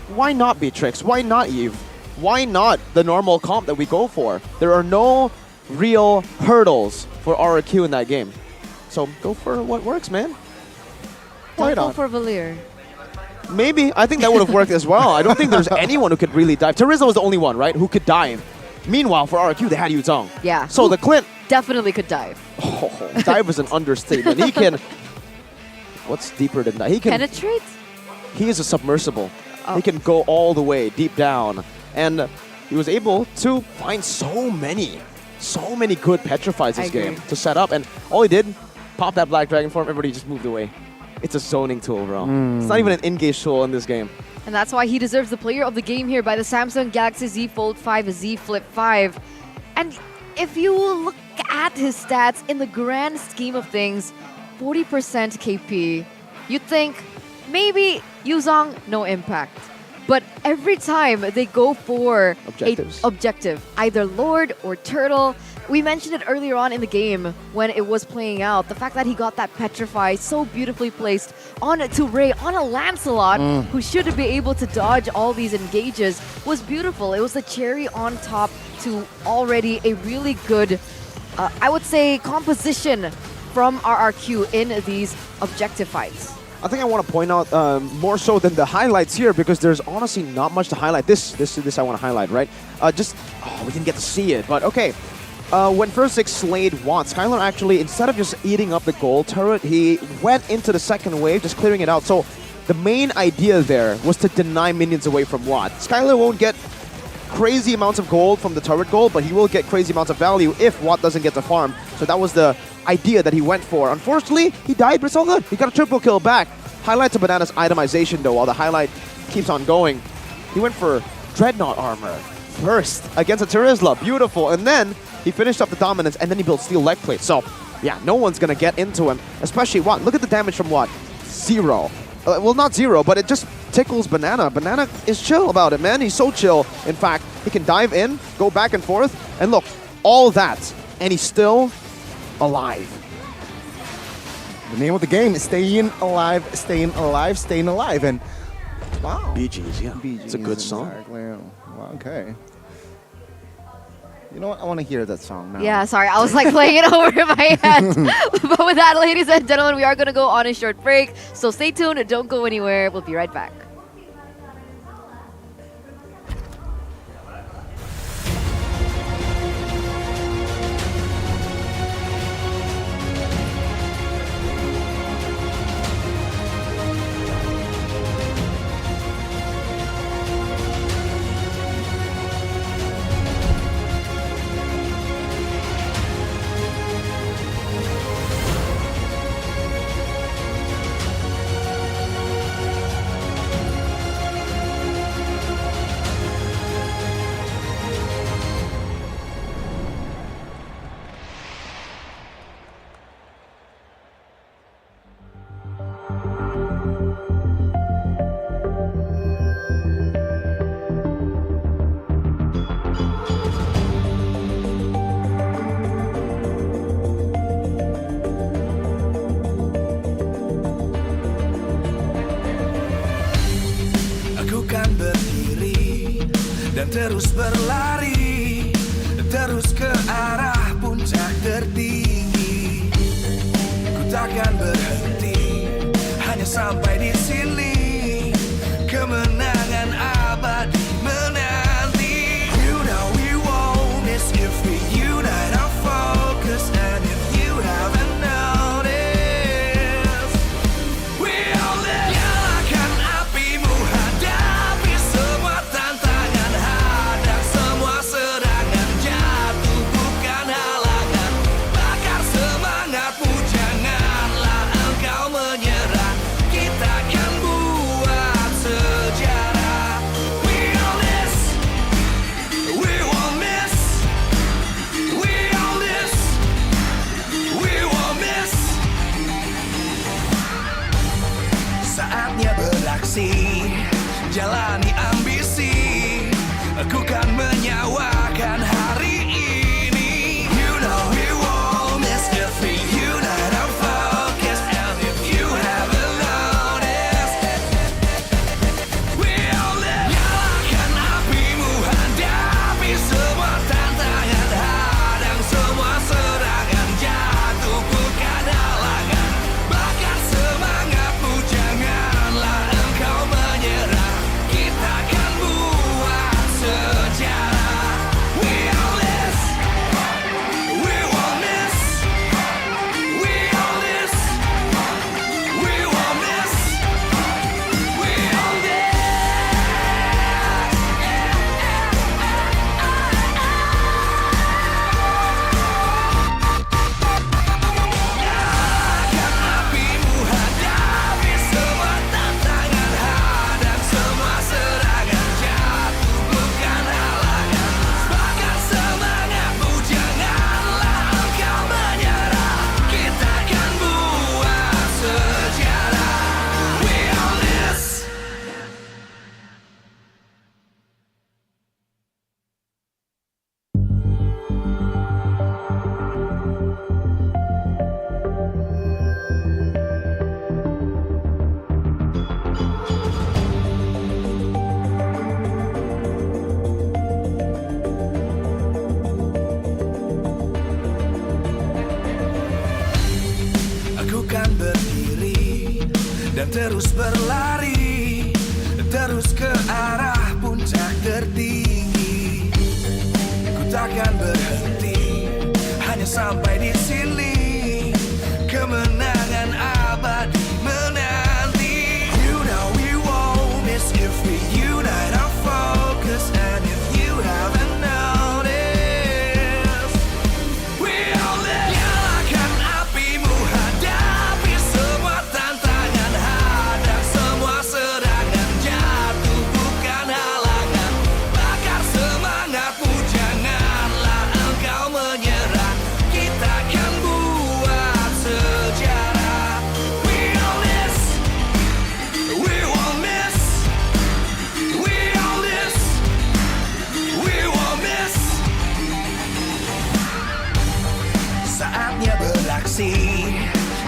why not Beatrix? Why not Eve? Why not the normal comp that we go for? There are no real hurdles for RRQ in that game. So go for what works, man. Don't go for Valir. Maybe. I think that would have worked as well. I don't think there's anyone who could really dive. Terizla was the only one, right, who could dive. Meanwhile, for RRQ, they had Yuzong. Yeah. So the Clint definitely could dive. Oh, dive is an understatement. He can... What's deeper than that? He can penetrate? He is a submersible. He can go all the way, deep down. And he was able to find so many good petrifies this game to set up. And all he did, pop that Black Dragon form, everybody just moved away. It's a zoning tool, bro. It's not even an engage tool in this game. And that's why he deserves the player of the game here by the Samsung Galaxy Z Fold 5, Z Flip 5. And if you look at his stats in the grand scheme of things, 40% KP, you'd think maybe Yuzong, no impact. But every time they go for an objective, either Lord or Turtle, We mentioned it earlier on in the game when it was playing out. The fact that he got that Petrify so beautifully placed on to Ray, on a Lancelot, who should be able to dodge all these engages, was beautiful. It was the cherry on top to already a really good, I would say, composition from RRQ in these objective fights. I think I want to point out more so than the highlights here, because there's honestly not much to highlight. This I want to highlight, right? We didn't get to see it, but okay. When first 6 slayed Watt, Skylar actually, instead of just eating up the gold turret, he went into the second wave, just clearing it out. So the main idea there was to deny minions away from Watt. Skylar won't get crazy amounts of gold from the turret gold, but he will get crazy amounts of value if Watt doesn't get the farm. So that was the idea that he went for. Unfortunately, he died, but it's all good. He got a triple kill back. Highlight to Banana's itemization, though, while the highlight keeps on going. He went for Dreadnought armor first against a Terizla. Beautiful. And then he finished up the dominance, and then he built steel leg plate. So, yeah, no one's going to get into him, especially Watt. Look at the damage from Watt. 0. Well, not 0, but it just tickles Banana. Banana is chill about it, man. He's so chill. In fact, he can dive in, go back and forth, and look, all that, and he's still alive. The name of the game is staying alive, staying alive, staying alive. And wow. BGs, yeah. It's a good song. Exactly. Wow, okay. You know what? I want to hear that song now. Yeah, sorry. I was like playing it over in my head. But with that, ladies and gentlemen, we are going to go on a short break. So stay tuned. Don't go anywhere. We'll be right back. Terus berlari, terus ke arah puncak tertinggi. Ku takkan berhenti, hanya sampai di sini. Kemenangan abadi menanti. You know we won't miss if we unite our focus. And if you haven't noticed, we all live. Nyalakan apimu, hadapi semua tantangan. Jalani ambisi, aku kan menyawakan hari ini. You know we won't miss if we unite our focus. And if you haven't noticed, we all live. Nyalakan apimu, hadapi semua tantangan. Hadang semua serangan, jatuhkan halangan. Bakar semangatmu, janganlah engkau menyerah. Kita akan buat sejarah. dan terus berlari, terus ke arah puncak tertinggi. Ku takkan berhenti, hanya sampai di sini. Kemenangan abadi menanti. You know we won't miss if we unite our focus. And if you haven't noticed, we all live. Nyalakan apimu, hadapi semua tantangan, hadang semua serangan, jatuh bukan halangan. Bakar semangatmu, janganlah engkau menyerah. Kita akan buat sejarah. We all this, we won't miss. We all this, we won't miss. Saatnya beraksi,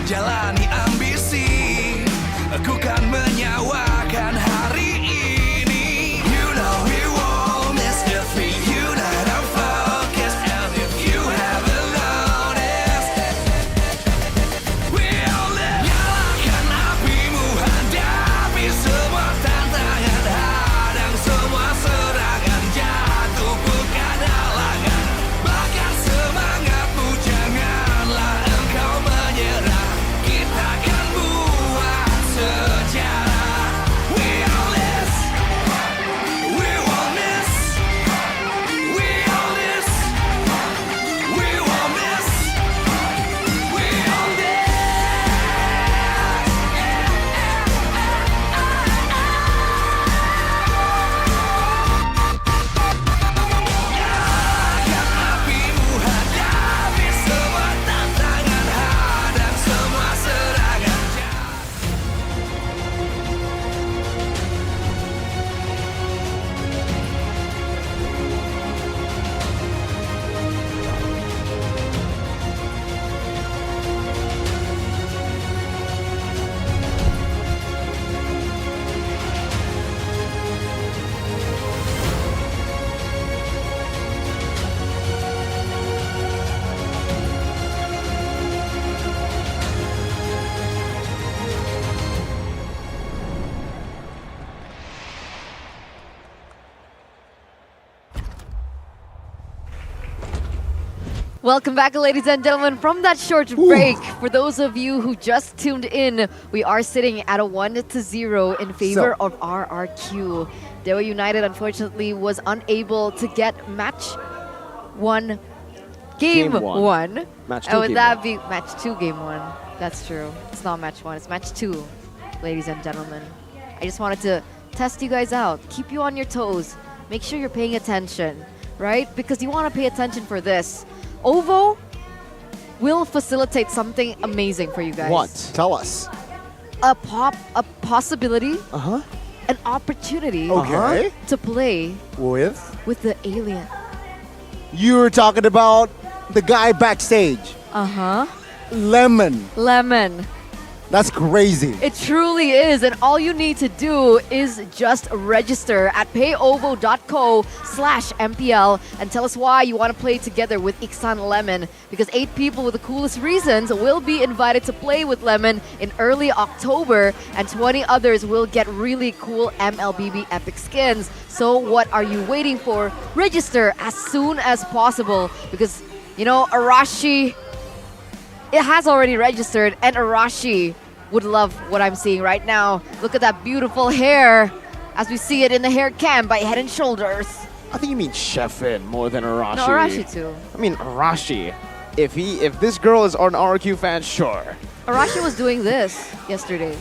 jalani ambisi. Aku kan menyawakan hari ini. You know we won't miss if we unite our focus. And if you haven't noticed, we all live. Nyalakan apimu, hadapi semua tantangan, hadang semua serangan, jatuh bukan halangan. Bakar semangatmu, janganlah engkau menyerah. Kita akan buat sejarah. We all this, we won't miss. We all this, we won't miss. We all this. Nyalakan apimu, hadapi semua tantangan, hadang semua serangan. Welcome back, ladies and gentlemen, from that short break. For those of you who just tuned in, we are sitting at a 1-0 in favor of RRQ. Dewa United, unfortunately, was unable to get match one, game one. Match And two, would game that one. be match 2, game 1? That's true. It's not match 1, it's match 2, ladies and gentlemen. I just wanted to test you guys out, keep you on your toes, make sure you're paying attention, right? Because you want to pay attention for this. OVO will facilitate something amazing for you guys. What? Tell us. A possibility, an opportunity Okay. to play With the alien. you're talking about the guy backstage, Lemon. Lemon. That's crazy. It truly is, and all you need to do is just register at payovo.co/MPL and tell us why you want to play together with Iksan Lemon, because 8 people with the coolest reasons will be invited to play with Lemon in early October, and 20 others will get really cool MLBB Epic skins. So what are you waiting for? Register as soon as possible, because, you know, Arashi, it has already registered, and Arashi would love what I'm seeing right now. Look at that beautiful hair as we see it in the hair cam by Head and Shoulders. I think you mean Sheffin more than Arashi. No, Arashi too. I mean Arashi. If this girl is an RQ fan, sure. Arashi was doing this yesterday.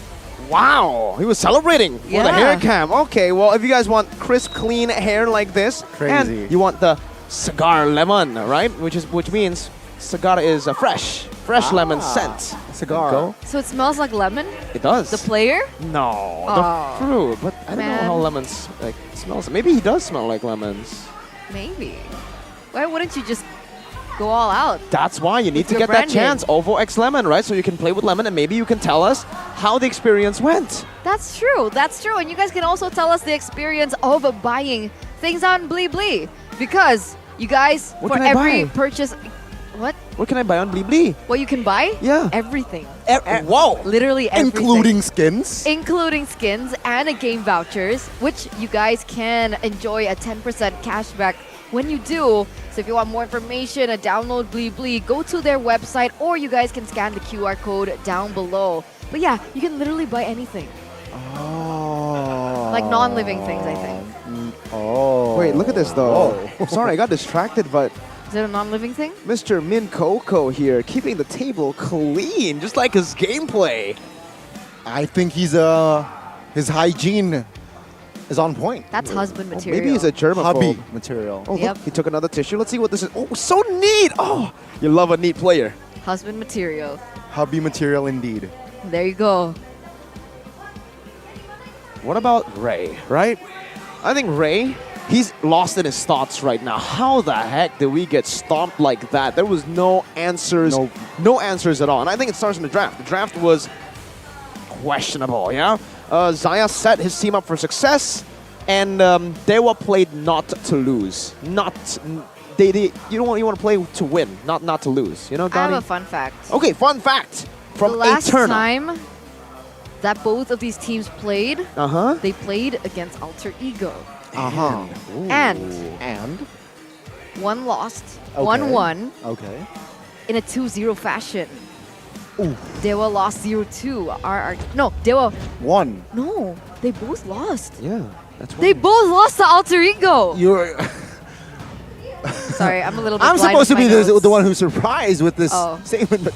Wow, he was celebrating for the hair cam. Okay, well, if you guys want crisp, clean hair like this, Crazy. and you want the cigar lemon, right? Which means cigar is a fresh lemon scent. Cigar. Go. So it smells like lemon? It does. The player? No, Oh, the fruit. But I don't know man. how lemons like smells. Maybe he does smell like lemons. Maybe. Why wouldn't you just go all out? That's why you need If to you're get that branded. chance. OVO X Lemon, right? So you can play with Lemon and maybe you can tell us how the experience went. That's true. That's true. And you guys can also tell us the experience of buying things on Blee Blee. Because you guys, What for can I every buy? purchase, What? What can I buy on Blibli? What you can buy? Yeah. Everything. Whoa! Literally everything. Including skins? Including skins and a game vouchers, which you guys can enjoy a 10% cashback when you do. So if you want more information, a download Blibli, go to their website, or you guys can scan the QR code down below. But yeah, you can literally buy anything. Oh. Like non-living things, I think. Oh. Wait, look at this though. Sorry, I got distracted, but Is it a non-living thing? Mr. Min Coco here, keeping the table clean, just like his gameplay. I think his hygiene is on point. That's husband material. Maybe he's a germaphobe. Hubby material. Oh, Yep. look, he took another tissue. Let's see what this is. Oh, so neat! Oh, you love a neat player. Husband material. Hubby material indeed. There you go. What about Ray, right? I think Ray, he's lost in his thoughts right now. How the heck did we get stomped like that? There was no answers, no answers at all. And I think it starts in the draft. The draft was questionable, yeah? Zaya set his team up for success, and Dewa played not to lose. You want to play to win, not to lose. You know, I have Donnie? a fun fact. Okay, fun fact from the last Eterna. time that both of these teams played, they played against Alter Ego. And one lost, one won. Okay. In a 2-0 fashion. Ooh. Dewa lost 0-2. No, Dewa won. No, they both lost. Yeah, that's They both lost to Alter Ego. You're. Sorry, I'm a little bit I'm blind supposed to with be my notes. the one who's surprised with this Oh. statement, but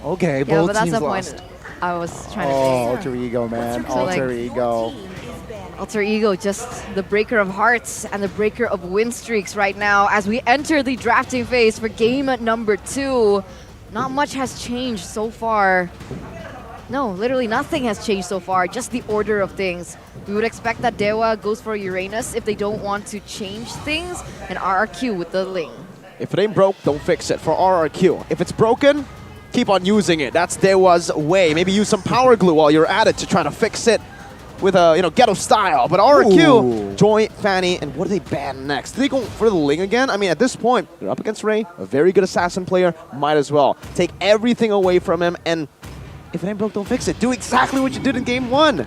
okay, Yeah, both but that's teams the lost. point I was trying to Oh, say. alter ego, man. So, like, Alter ego. Alter Ego, just the breaker of hearts and the breaker of win streaks right now as we enter the drafting phase for game number 2. Not much has changed so far. No, literally nothing has changed so far, just the order of things. We would expect that Dewa goes for Uranus if they don't want to change things, and RRQ with the Ling. If it ain't broke, don't fix it for RRQ. If it's broken, keep on using it. That's Dewa's way. Maybe use some power glue while you're at it to try to fix it with a ghetto style. But RRQ, Joy, Fanny, and what do they ban next? Do they go for the Ling again? I mean, at this point, they're up against Ray, a very good assassin player. Might as well take everything away from him, and if it ain't broke, don't fix it. Do exactly what you did in game 1.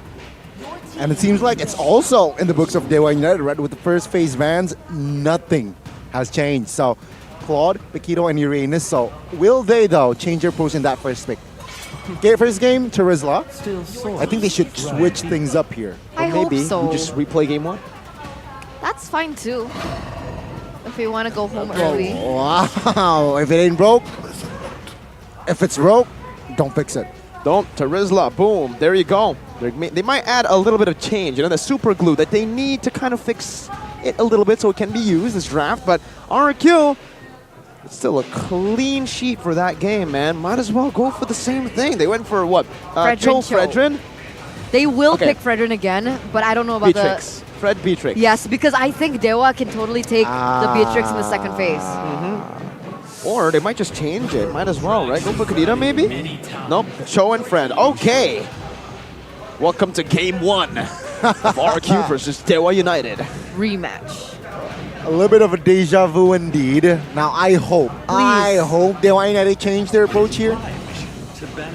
And it seems like it's also in the books of Dewa United, right? With the first phase bans, nothing has changed. So, Claude, Paquito, and Uranus. So, will they, though, change their pose in that first pick? Okay, first game, Terizla. I think they should switch things up here. I hope so. You just replay game 1? That's fine too. If you want to go home early. Wow, if it ain't broke, if it's broke, don't fix it. Don't. Terizla, boom, there you go. They might add a little bit of change, the super glue that they need to kind of fix it a little bit so it can be used this draft. But RQ, it's still a clean sheet for that game, man. Might as well go for the same thing. They went for what? Cho Fredrin? They will pick Fredrin again, but I don't know about Beatrix. Fred Beatrix. Yes, because I think Dewa can totally take the Beatrix in the second phase. Or they might just change it. Might as well, right? Go for Kadita, maybe? Nope. Cho and Fred. Okay. Welcome to game 1 of RQ versus Dewa United. Rematch. A little bit of a deja vu indeed. Now I hope Dewa United change their approach here.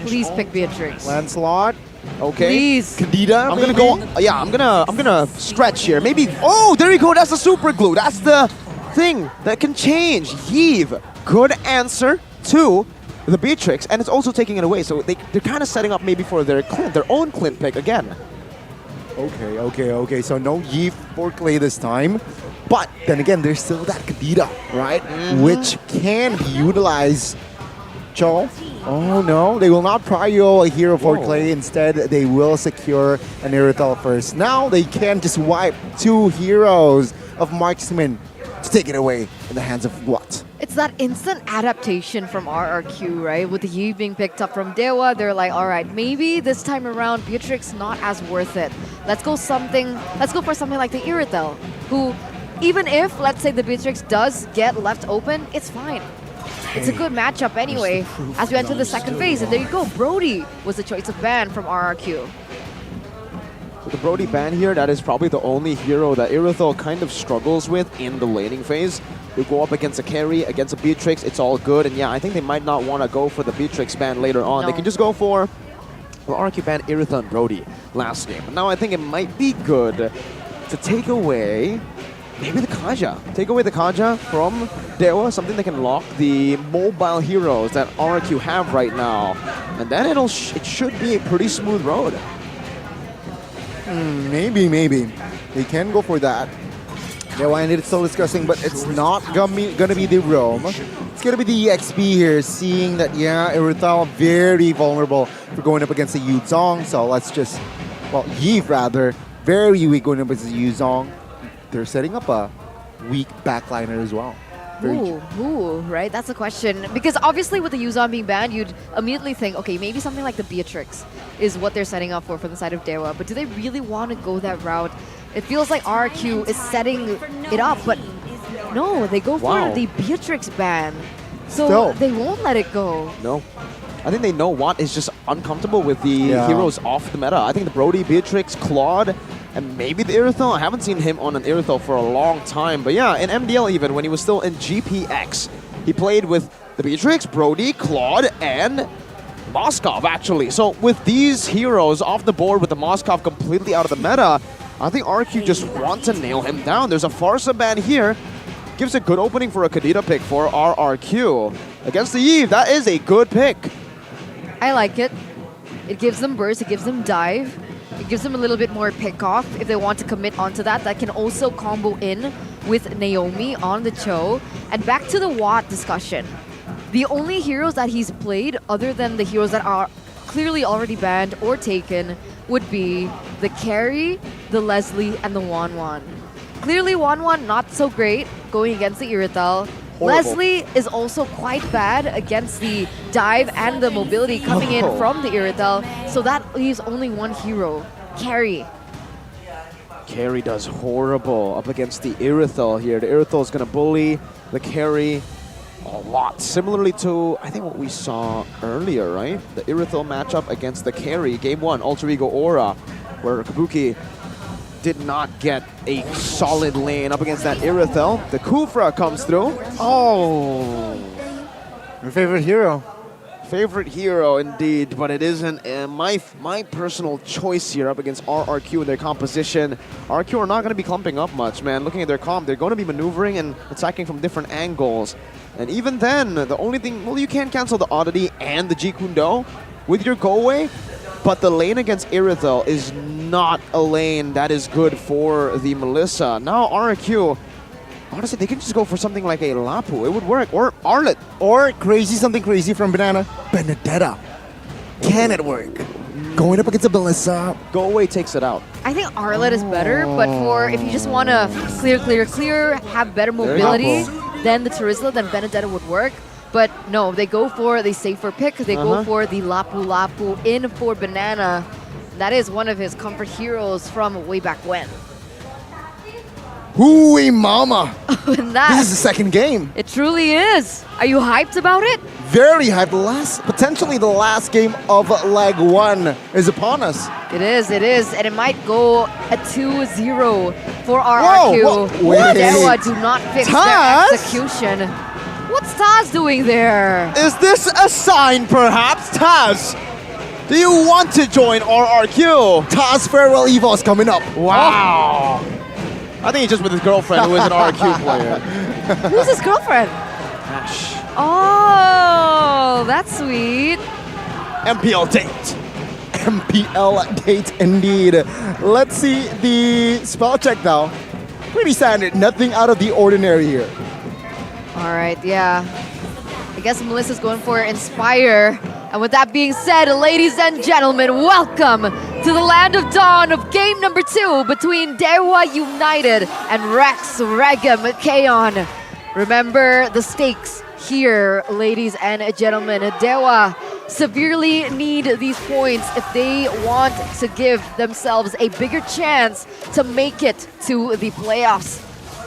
Please pick Beatrix. Lancelot. Okay. Please. Kadita. I'm gonna go. Yeah, I'm gonna stretch here. Maybe. Oh, there you go. That's the super glue. That's the thing that can change. Yves. Good answer to the Beatrix, and it's also taking it away. So they're kind of setting up maybe for their own Clint pick again. Okay. So no Yves for Clay this time. But then again, there's still that Kadita, right? Which can be utilized. Cho. Oh no, they will not prio a hero for Clay. Instead, they will secure an Irithel first. Now they can just wipe 2 heroes of Marksman to take it away in the hands of what? It's that instant adaptation from RRQ, right? With the Yves being picked up from Dewa, they're like, all right, maybe this time around Beatrix not as worth it. Let's go for something like the Irithel, who, even if, let's say, the Beatrix does get left open, it's fine. It's a good matchup anyway, as we enter the second phase. And there you go, Brody was the choice of ban from RRQ. With the Brody ban here, that is probably the only hero that Irithel kind of struggles with in the laning phase. They go up against a carry, against a Beatrix, it's all good. And yeah, I think they might not want to go for the Beatrix ban later on. No. They can just go for, well, RRQ banned Iritha and Brody last game. But now I think it might be good to take away maybe the Kaja. Take away the Kaja from Dewa, something that can lock the mobile heroes that RRQ have right now. And then it should be a pretty smooth road. Maybe. They can go for that. Dewa and it's still discussing, but it's not gonna be the Roam. It's gonna be the EXP here, seeing that, yeah, Iritha very vulnerable for going up against the Yuzong. So let's just, well, Yves rather, very weak going up against the Yuzong. They're setting up a weak backliner as well. Who, right? That's the question. Because obviously with the Yuzong being banned, you'd immediately think, okay, maybe something like the Beatrix is what they're setting up for the side of Dewa. But do they really want to go that route? It feels like RRQ is setting it up, but no, they go for the Beatrix ban. So they won't let it go. No. I think they know Watt is just uncomfortable with the heroes off the meta. I think the Brody, Beatrix, Claude, and maybe the Iritha. I haven't seen him on an Iritha for a long time. But yeah, in MDL even, when he was still in GPX, he played with the Beatrix, Brody, Claude, and Moskov, actually. So with these heroes off the board, with the Moskov completely out of the meta, I think RQ just want to nail him down. There's a Farsa ban here. Gives a good opening for a Kadita pick for RRQ. Against the Eve, that is a good pick. I like it. It gives them burst, it gives them dive. It gives them a little bit more pick off if they want to commit onto that. That can also combo in with Naomi on the Cho. And back to the Watt discussion. The only heroes that he's played, other than the heroes that are clearly already banned or taken, would be the Carry, the Leslie, and the Wanwan. Clearly Wanwan not so great going against the Iritha. Leslie is also quite bad against the dive and the mobility coming in from the Iritha. So that leaves only one hero, Carry. Carry does horrible up against the Iritha here. The Iritha is going to bully the Carry a lot. Similarly to, I think, what we saw earlier, right? The Iritha matchup against the Carry, Game 1, Alter Ego Aura, where Kabuki did not get a solid lane up against that Iritha. The Kufra comes through. Oh! Your favorite hero. Favorite hero indeed, but it isn't my personal choice here up against RRQ and their composition. RRQ are not going to be clumping up much, man. Looking at their comp, they're going to be maneuvering and attacking from different angles. And even then, the only thing, well, you can cancel the Oddity and the Jeet Kune Do with your go away, but the lane against Iritha is not a lane that is good for the Melissa. Now RRQ, honestly, they can just go for something like a Lapu. It would work. Or Arlet. Or something crazy from Banana. Benedetta. Can it work? Going up against a Melissa. Go away takes it out. I think Arlet is better, but for if you just want to clear, have better mobility, then the Terizla, then Benedetta would work. But no, they go for the safer pick. They go for the Lapu in for Banana. That is one of his comfort heroes from way back when. Hooey mama! This is the second game. It truly is. Are you hyped about it? Very hyped. Potentially the last game of leg 1 is upon us. It is. And it might go a 2-0 for RRQ. Wait. Dewa do not fix their execution. What's Taz doing there? Is this a sign, perhaps? Taz, do you want to join RRQ? Taz Farewell Evo is coming up. Wow. I think he's just with his girlfriend, who is an RRQ player. Who's his girlfriend? Ash. Oh, that's sweet. MPL date. MPL date indeed. Let's see the spell check now. Pretty standard. Nothing out of the ordinary here. All right, yeah. I guess Melissa's going for Inspire. And with that being said, ladies and gentlemen, welcome to the land of dawn of game number 2 between Dewa United and Rex Regum Kaon. Remember the stakes here, ladies and gentlemen. Dewa severely need these points if they want to give themselves a bigger chance to make it to the playoffs.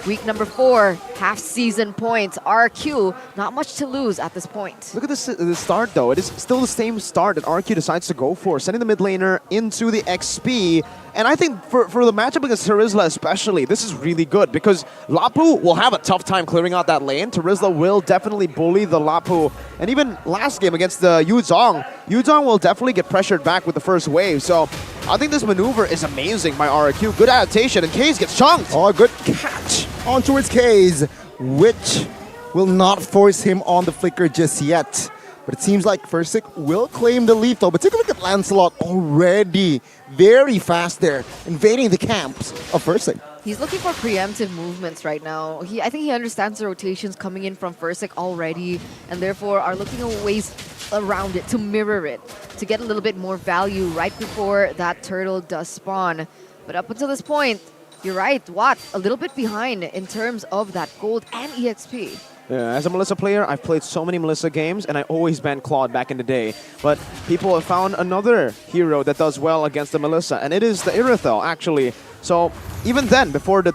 Week number 4, half-season points. RQ, not much to lose at this point. Look at the start, though. It is still the same start that RQ decides to go for, sending the mid laner into the XP. And I think for the matchup against Terizla especially, this is really good because Lapu will have a tough time clearing out that lane. Terizla will definitely bully the Lapu. And even last game against the Yuzong will definitely get pressured back with the first wave. So I think this maneuver is amazing by RQ. Good adaptation, and Kaze gets chunked. Oh, good catch on towards Kaze, which will not force him on the flicker just yet. But it seems like Fursic will claim the lead though. But take a look at Lancelot already. Very fast there, invading the camps of Fursic. He's looking for preemptive movements right now. I think he understands the rotations coming in from Fursic already, and therefore are looking at ways around it to mirror it, to get a little bit more value right before that turtle does spawn. But up until this point, you're right, Watt a little bit behind in terms of that gold and EXP. Yeah, as a Melissa player, I've played so many Melissa games, and I always banned Claude back in the day. But people have found another hero that does well against the Melissa, and it is the Irithel, actually. So even then, before the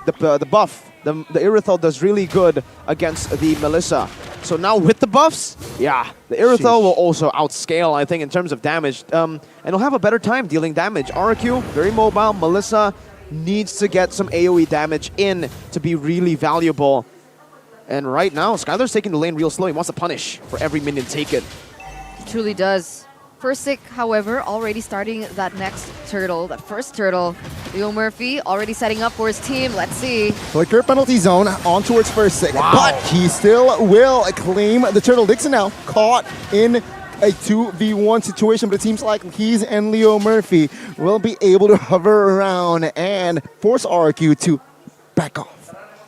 buff, the Irithel does really good against the Melissa. So now with the buffs, yeah, the Irithel will also outscale, I think, in terms of damage. And he'll have a better time dealing damage. RQ, very mobile. Melissa needs to get some AoE damage in to be really valuable. And right now, Skylar's taking the lane real slow. He wants to punish for every minion taken. He truly does. Fursic, however, already starting that next turtle, that first turtle. Leo Murphy already setting up for his team. Let's see. Flicker penalty zone on towards Fursic. Wow. But he still will claim the turtle. Dixon now caught in a 2v1 situation, but it seems like he's and Leo Murphy will be able to hover around and force RQ to back off.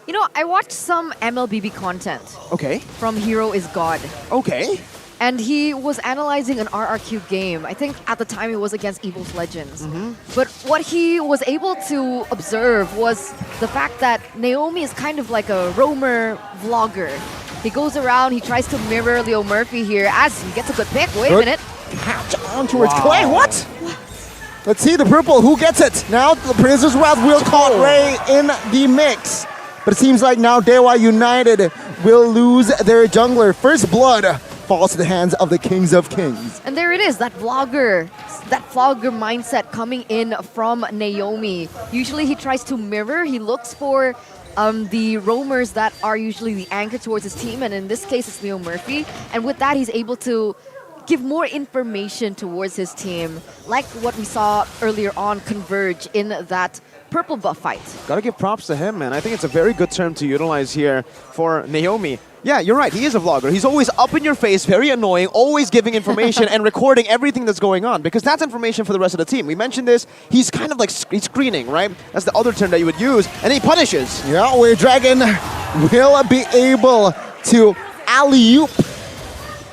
You know, I watched some MLBB content. Okay. From Hero is God. Okay. And he was analyzing an RRQ game. I think at the time it was against Evil's Legends. But what he was able to observe was the fact that Naomi is kind of like a roamer vlogger. He goes around, he tries to mirror Leo Murphy here as he gets a good pick. Wait a minute. Catch on towards Clay. What? Let's see the purple. Who gets it? Now the Prince's Wrath will caught Ray in the mix. But it seems like now Dewa United will lose their jungler. First blood falls to the hands of the Kings of Kings. And there it is, that vlogger mindset coming in from Naomi. Usually he tries to mirror, he looks for the roamers that are usually the anchor towards his team, and in this case it's Leo Murphy. And with that he's able to give more information towards his team, like what we saw earlier on converge in that purple buff fight. Gotta give props to him, man. I think it's a very good term to utilize here for Naomi. Yeah, you're right. He is a vlogger. He's always up in your face, very annoying, always giving information and recording everything that's going on, because that's information for the rest of the team. We mentioned this. He's kind of like screening, right? That's the other term that you would use. And he punishes. Yeah, where Dragon will be able to alley-oop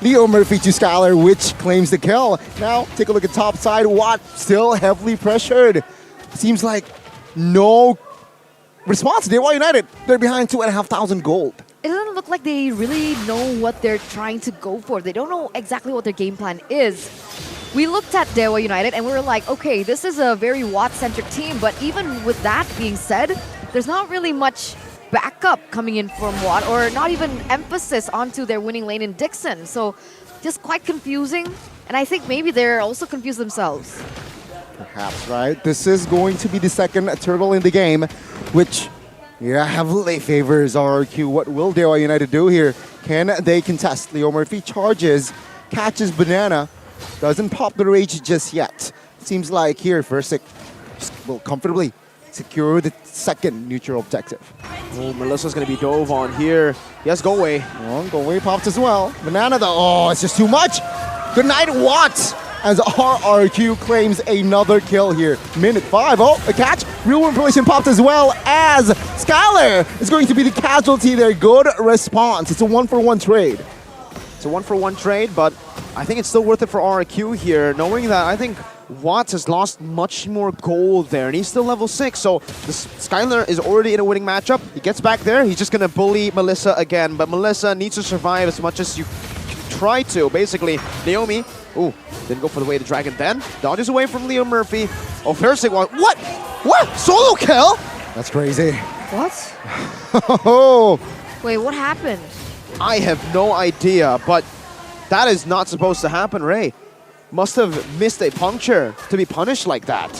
Leo Murphy to Skylar, which claims the kill. Now, take a look at top side. Watt still heavily pressured. Seems like no response. Dewa United, they're behind 2,500 gold. It doesn't look like they really know what they're trying to go for. They don't know exactly what their game plan is. We looked at Dewa United and we were like, okay, this is a very Watt-centric team, but even with that being said, there's not really much backup coming in from Watt, or not even emphasis onto their winning lane in Dixon. So just quite confusing, and I think maybe they're also confused themselves. Perhaps, right? This is going to be the second turtle in the game, which heavily favors RRQ. What will Dewa United do here? Can they contest? Leo Murphy charges, catches Banana, doesn't pop the rage just yet. Seems like here Fursic will comfortably secure the second neutral objective. Oh, Melissa's going to be dove on here. Yes, go away. Go away pops as well. Banana though, oh, it's just too much. Good night, Watt. As RRQ claims another kill here. Minute 5. Oh, a catch. Real world information popped as well as Skylar is going to be the casualty there. Good response. It's a 1-for-1 trade. It's a 1-for-1 trade, but I think it's still worth it for RRQ here, knowing that I think Watts has lost much more gold there, and he's still level 6, so Skylar is already in a winning matchup. He gets back there, he's just going to bully Melissa again, but Melissa needs to survive as much as you can try to. Basically, Naomi, ooh, didn't go for the way of the dragon then. Dodges away from Leo Murphy. Oh, Fursic, what? What? Solo kill? That's crazy. What? Oh, Wait, what happened? I have no idea, but that is not supposed to happen, Ray. Must have missed a puncture to be punished like that.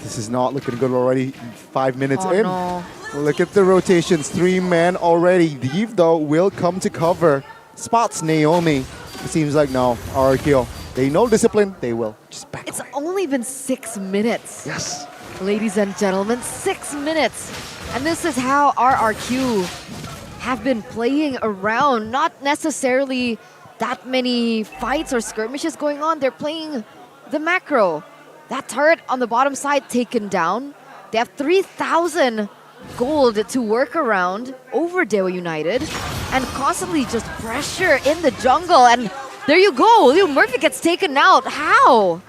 this is not looking good already. 5 minutes Oh, in. no. Look at the rotations. 3 men already. Deep, though, will come to cover. Spots Naomi. It seems like no. RRQ. They know discipline. They will just back. It's only been 6 minutes. Yes. Ladies and gentlemen, 6 minutes. And this is how RRQ have been playing around. Not necessarily that many fights or skirmishes going on. They're playing the macro. That turret on the bottom side taken down. They have 3,000 gold to work around over Dewa United. And constantly just pressure in the jungle. And there you go. Leo Murphy gets taken out. How?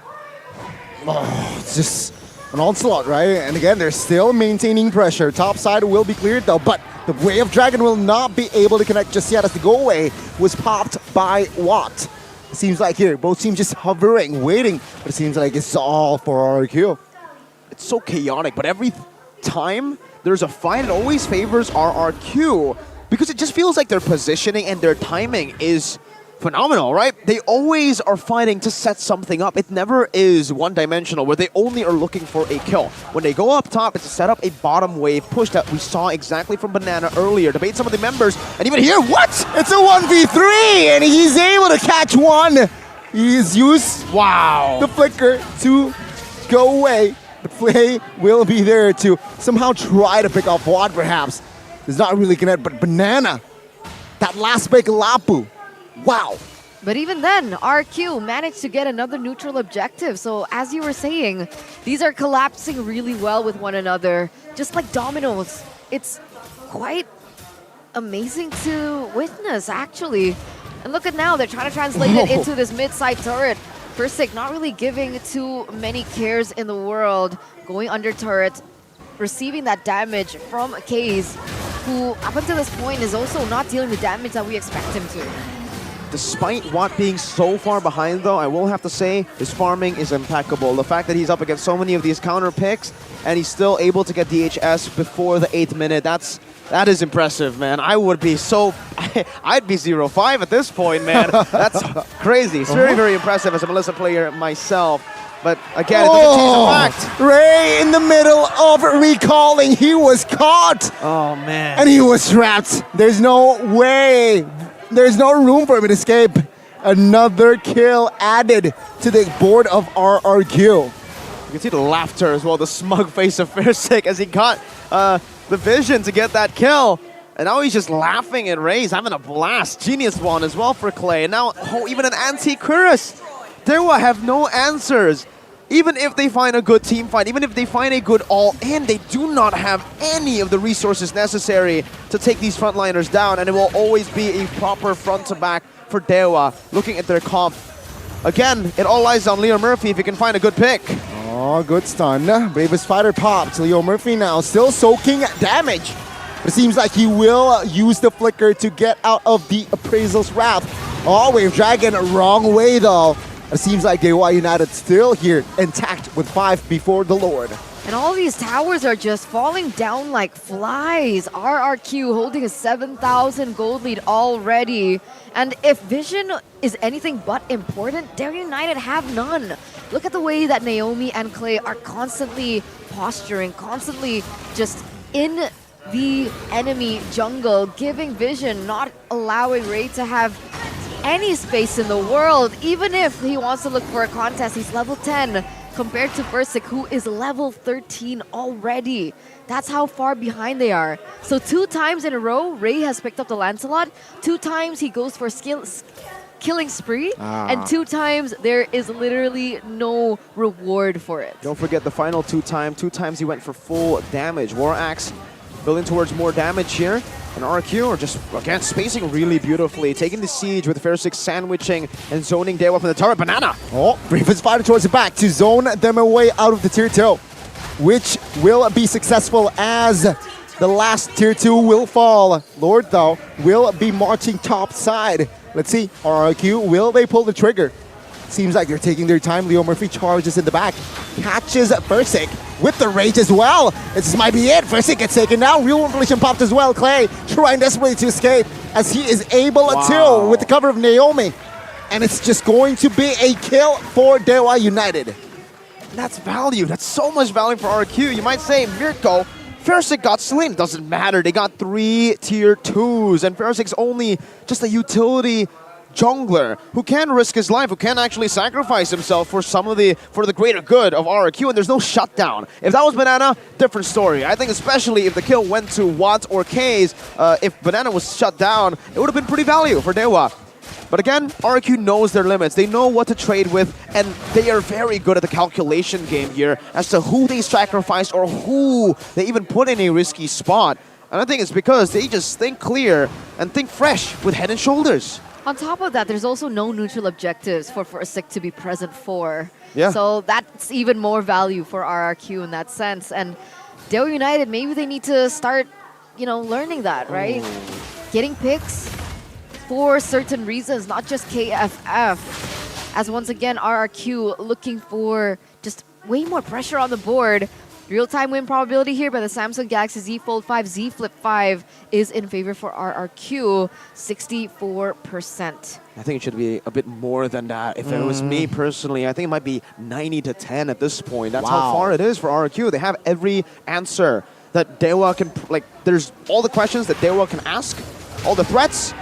Oh, it's just an onslaught, right? And again, they're still maintaining pressure. Top side will be cleared though, but the Way of Dragon will not be able to connect just yet as the go away was popped by Watt. It seems like here, both teams just hovering, waiting, but it seems like it's all for RRQ. It's so chaotic, but every time there's a fight, it always favors RRQ because it just feels like their positioning and their timing is phenomenal, right? They always are fighting to set something up. It never is one-dimensional where they only are looking for a kill. When they go up top, it's to set up a bottom wave push that we saw exactly from Banana earlier to bait some of the members. And even here, what? It's a 1v3 and he's able to catch one. He's used the flicker to go away. The play will be there to somehow try to pick off Watt perhaps. Does not really connect, but Banana, that last big Lapu. Wow. But even then, RQ managed to get another neutral objective. So as you were saying, these are collapsing really well with one another, just like dominoes. It's quite amazing to witness, actually. And look at now, they're trying to translate it into this mid-side turret. Versik not really giving too many cares in the world, going under turret, receiving that damage from Kaze, who up until this point is also not dealing the damage that we expect him to. Despite Watt being so far behind though, I will have to say his farming is impeccable. The fact that he's up against so many of these counter picks and he's still able to get DHS before the 8th minute, that is impressive, man. I would be so... I'd be 0-5 at this point, man. That's crazy. It's very, very impressive as a Melissa player myself. But again, it doesn't change the fact. Ray in the middle of recalling. He was caught. Oh, man. And he was trapped. There's no way. There's no room for him to escape. Another kill added to the board of RRQ. You can see the laughter as well, the smug face of Versik as he got the vision to get that kill. And now he's just laughing at Ray. He's having a blast. Genius one as well for Clay. And now, even an anti-Curus. Dewa have no answers. Even if they find a good team fight, even if they find a good all-in, they do not have any of the resources necessary to take these frontliners down, and it will always be a proper front-to-back for Dewa. Looking at their comp, again, it all lies on Leo Murphy if he can find a good pick. Oh, good stun. Bravest Fighter popped. Leo Murphy now still soaking damage. It seems like he will use the flicker to get out of the Appraisal's wrath. Oh, Wave Dragon, wrong way though. It seems like Dewa United still here, intact with 5 before the Lord. And all these towers are just falling down like flies. RRQ holding a 7,000 gold lead already. And if vision is anything but important, Dewa United have none. Look at the way that Naomi and Clay are constantly posturing, constantly just in the enemy jungle, giving vision, not allowing Ray to have any space in the world. Even if he wants to look for a contest, he's level 10 compared to Versik, who is level 13 already. That's how far behind they are. So 2 times in a row, Ray has picked up the Lancelot. 2 times he goes for killing spree, and 2 times there is literally no reward for it. Don't forget the final 2 times he went for full damage. War Axe building towards more damage here. And RQ are just, again, spacing really beautifully, taking the siege with Versik sandwiching and zoning Dewa from the turret. Banana! Oh, Bravest Fighter towards the back to zone them away out of the tier 2, which will be successful as the last tier 2 will fall. Lord, though, will be marching top side. Let's see, RRQ, will they pull the trigger? Seems like they're taking their time. Leo Murphy charges in the back, catches Versik. with the rage as well. This might be it. First it gets taken down. Real Revolution popped as well. Clay trying desperately to escape as he is able to with the cover of Naomi. And it's just going to be a kill for Dewa United. That's value. That's so much value for RQ. You might say, Mirko, Fersic got slain. Doesn't matter. They got 3 tier 2s, and Fersic's only just a utility jungler who can risk his life, who can actually sacrifice himself for the greater good of RQ, and there's no shutdown. If that was Banana, different story. I think especially if the kill went to Watt or K's, if Banana was shut down, it would have been pretty value for Dewa. But again, RQ knows their limits. They know what to trade with, and they are very good at the calculation game here as to who they sacrifice or who they even put in a risky spot. And I think it's because they just think clear and think fresh with Head and Shoulders. On top of that, there's also no neutral objectives for Fersic to be present for. Yeah. So that's even more value for RRQ in that sense. And Dewa United, maybe they need to start, learning that, right? Getting picks for certain reasons, not just KFF. As once again, RRQ looking for just way more pressure on the board. Real-time win probability here by the Samsung Galaxy Z Fold 5, Z Flip 5 is in favor for RRQ, 64%. I think it should be a bit more than that. If it was me personally, I think it might be 90-10 at this point. That's how far it is for RRQ. They have every answer that Dewa can, there's all the questions that Dewa can ask, all the threats.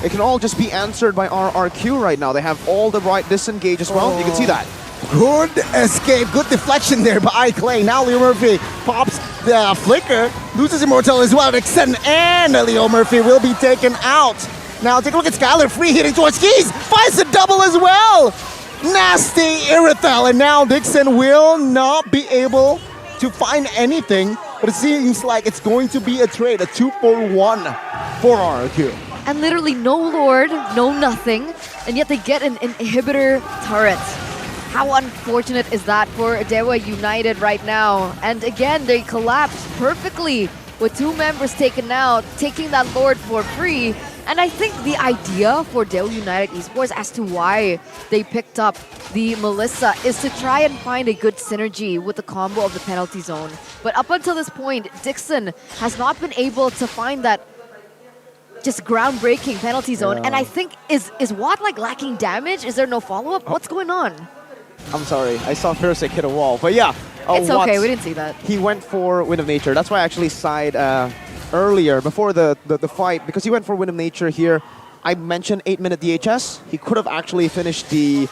It can all just be answered by RRQ right now. They have all the right disengage as well. You can see that. Good escape, good deflection there by Clay. Now Leo Murphy pops the flicker, loses Immortal as well to extend, and Leo Murphy will be taken out. Now take a look at Skylar, free hitting towards Keys, finds the double as well. Nasty Irithel, and now Dixon will not be able to find anything, but it seems like it's going to be a trade, a 2-for-1 for RRQ. And literally no Lord, no nothing, and yet they get an inhibitor turret. How unfortunate is that for Dewa United right now? And again, they collapsed perfectly with 2 members taken out, taking that Lord for free. And I think the idea for Dewa United Esports as to why they picked up the Melissa is to try and find a good synergy with the combo of the penalty zone. But up until this point, Dixon has not been able to find that just groundbreaking penalty zone. And I think, is Watt lacking damage? Is there no follow-up? What's going on? I'm sorry, I saw Fersic hit a wall, but yeah. It's okay, we didn't see that. He went for Wind of Nature. That's why I actually sighed earlier, before the fight, because he went for Wind of Nature here. I mentioned 8-minute DHS. He could have actually finished the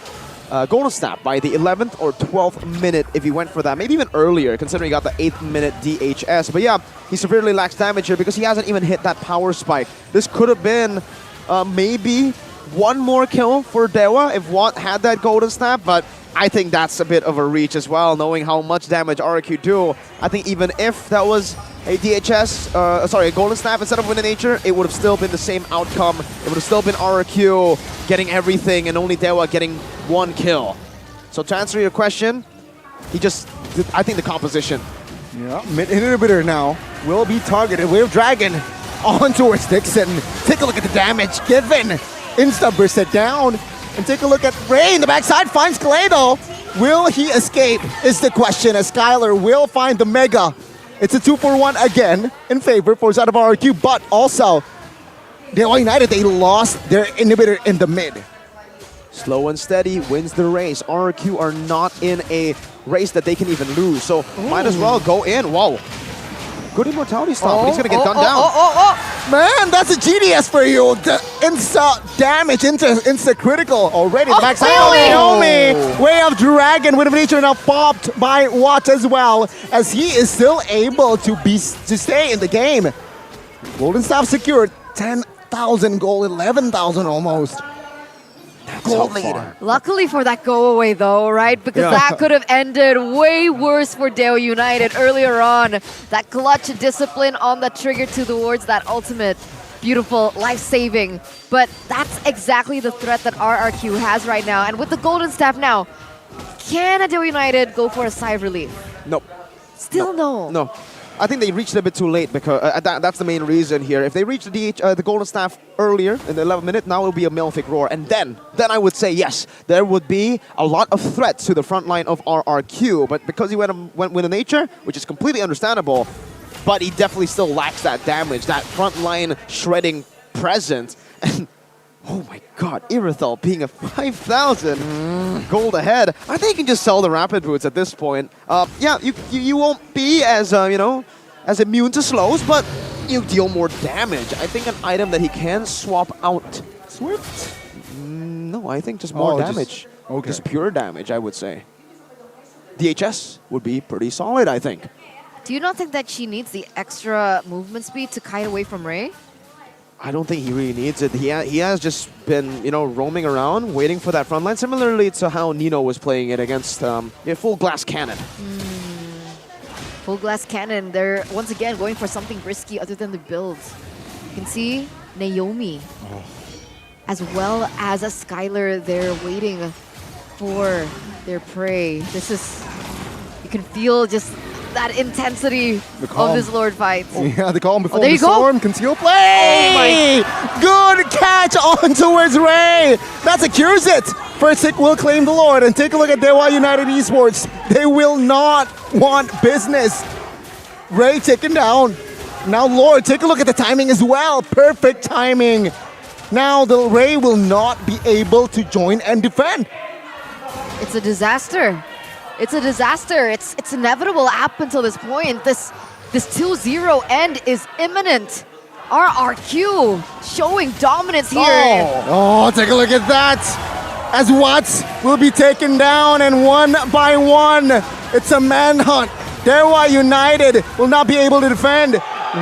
Golden Snap by the 11th or 12th minute if he went for that. Maybe even earlier, considering he got the 8th-minute DHS. But yeah, he severely lacks damage here because he hasn't even hit that power spike. This could have been maybe one more kill for Dewa if Watt had that Golden Snap, but I think that's a bit of a reach as well, knowing how much damage RQ do. I think even if that was a DHS, a Golden Snap instead of Wind of Nature, it would have still been the same outcome. It would have still been RQ getting everything and only Dewa getting 1 kill. So to answer your question, I think the composition. Yeah, mid inhibitor now will be targeted. Wave Dragon on towards Dixon. Take a look at the damage given. Insta burst it down. And take a look at Ray in the backside, finds Clay though. Will he escape is the question, as Skylar will find the Mega. It's a 2-for-1 again in favor for side of RQ, but also Dewa United, they lost their inhibitor in the mid. Slow and steady wins the race. RQ are not in a race that they can even lose, so might as well go in. Whoa. Good immortality stop, but he's going to get gunned down. Man, that's a GDS for you. The insta damage, insta critical already. Backside Naomi. Way of Dragon with nature now popped by Watt as well, as he is still able to stay in the game. Golden Staff secured 10,000 gold, 11,000 almost. Gold lead. Luckily for that go away though, right? Because that could have ended way worse for Dewa United earlier on. That clutch discipline on the trigger towards that ultimate. Beautiful, life-saving. But that's exactly the threat that RRQ has right now. And with the Golden Staff now, can Dewa United go for a sigh of relief? Nope. Still no. No. I think they reached it a bit too late because that's the main reason here. If they reached the Golden Staff earlier in the 11th minute, now it will be a Malefic Roar. And then I would say, yes, there would be a lot of threat to the front line of RRQ. But because he went with a nature, which is completely understandable, but he definitely still lacks that damage, that front line shredding presence. And oh my god, Irithel being a 5,000 gold ahead. I think you can just sell the Rapid Boots at this point. Yeah, you won't be as, as immune to slows, but you deal more damage. I think an item that he can swap out. Swift? No, I think just more damage. Just pure damage, I would say. DHS would be pretty solid, I think. Do you not think that she needs the extra movement speed to kite away from Ray? I don't think he really needs it. He has just been, roaming around, waiting for that front line, similarly to how Nino was playing it against full glass cannon. Full glass cannon, they're once again going for something risky other than the builds. You can see Naomi, as well as a Skylar, they're waiting for their prey. This is, you can feel just that intensity of this Lord fight. Yeah, the calm before there the you go. storm. Conceal play! Good catch on towards Ray! That secures it! First hit will claim the Lord. And take a look at Dewa United Esports. They will not want business. Ray taken down. Now Lord, take a look at the timing as well. Perfect timing. Now the Ray will not be able to join and defend. It's a disaster. It's a disaster. It's inevitable up until this point. This 2-0 end is imminent. RRQ showing dominance here. Oh, take a look at that. As Watts will be taken down, and one by one, it's a manhunt. Dewa United will not be able to defend.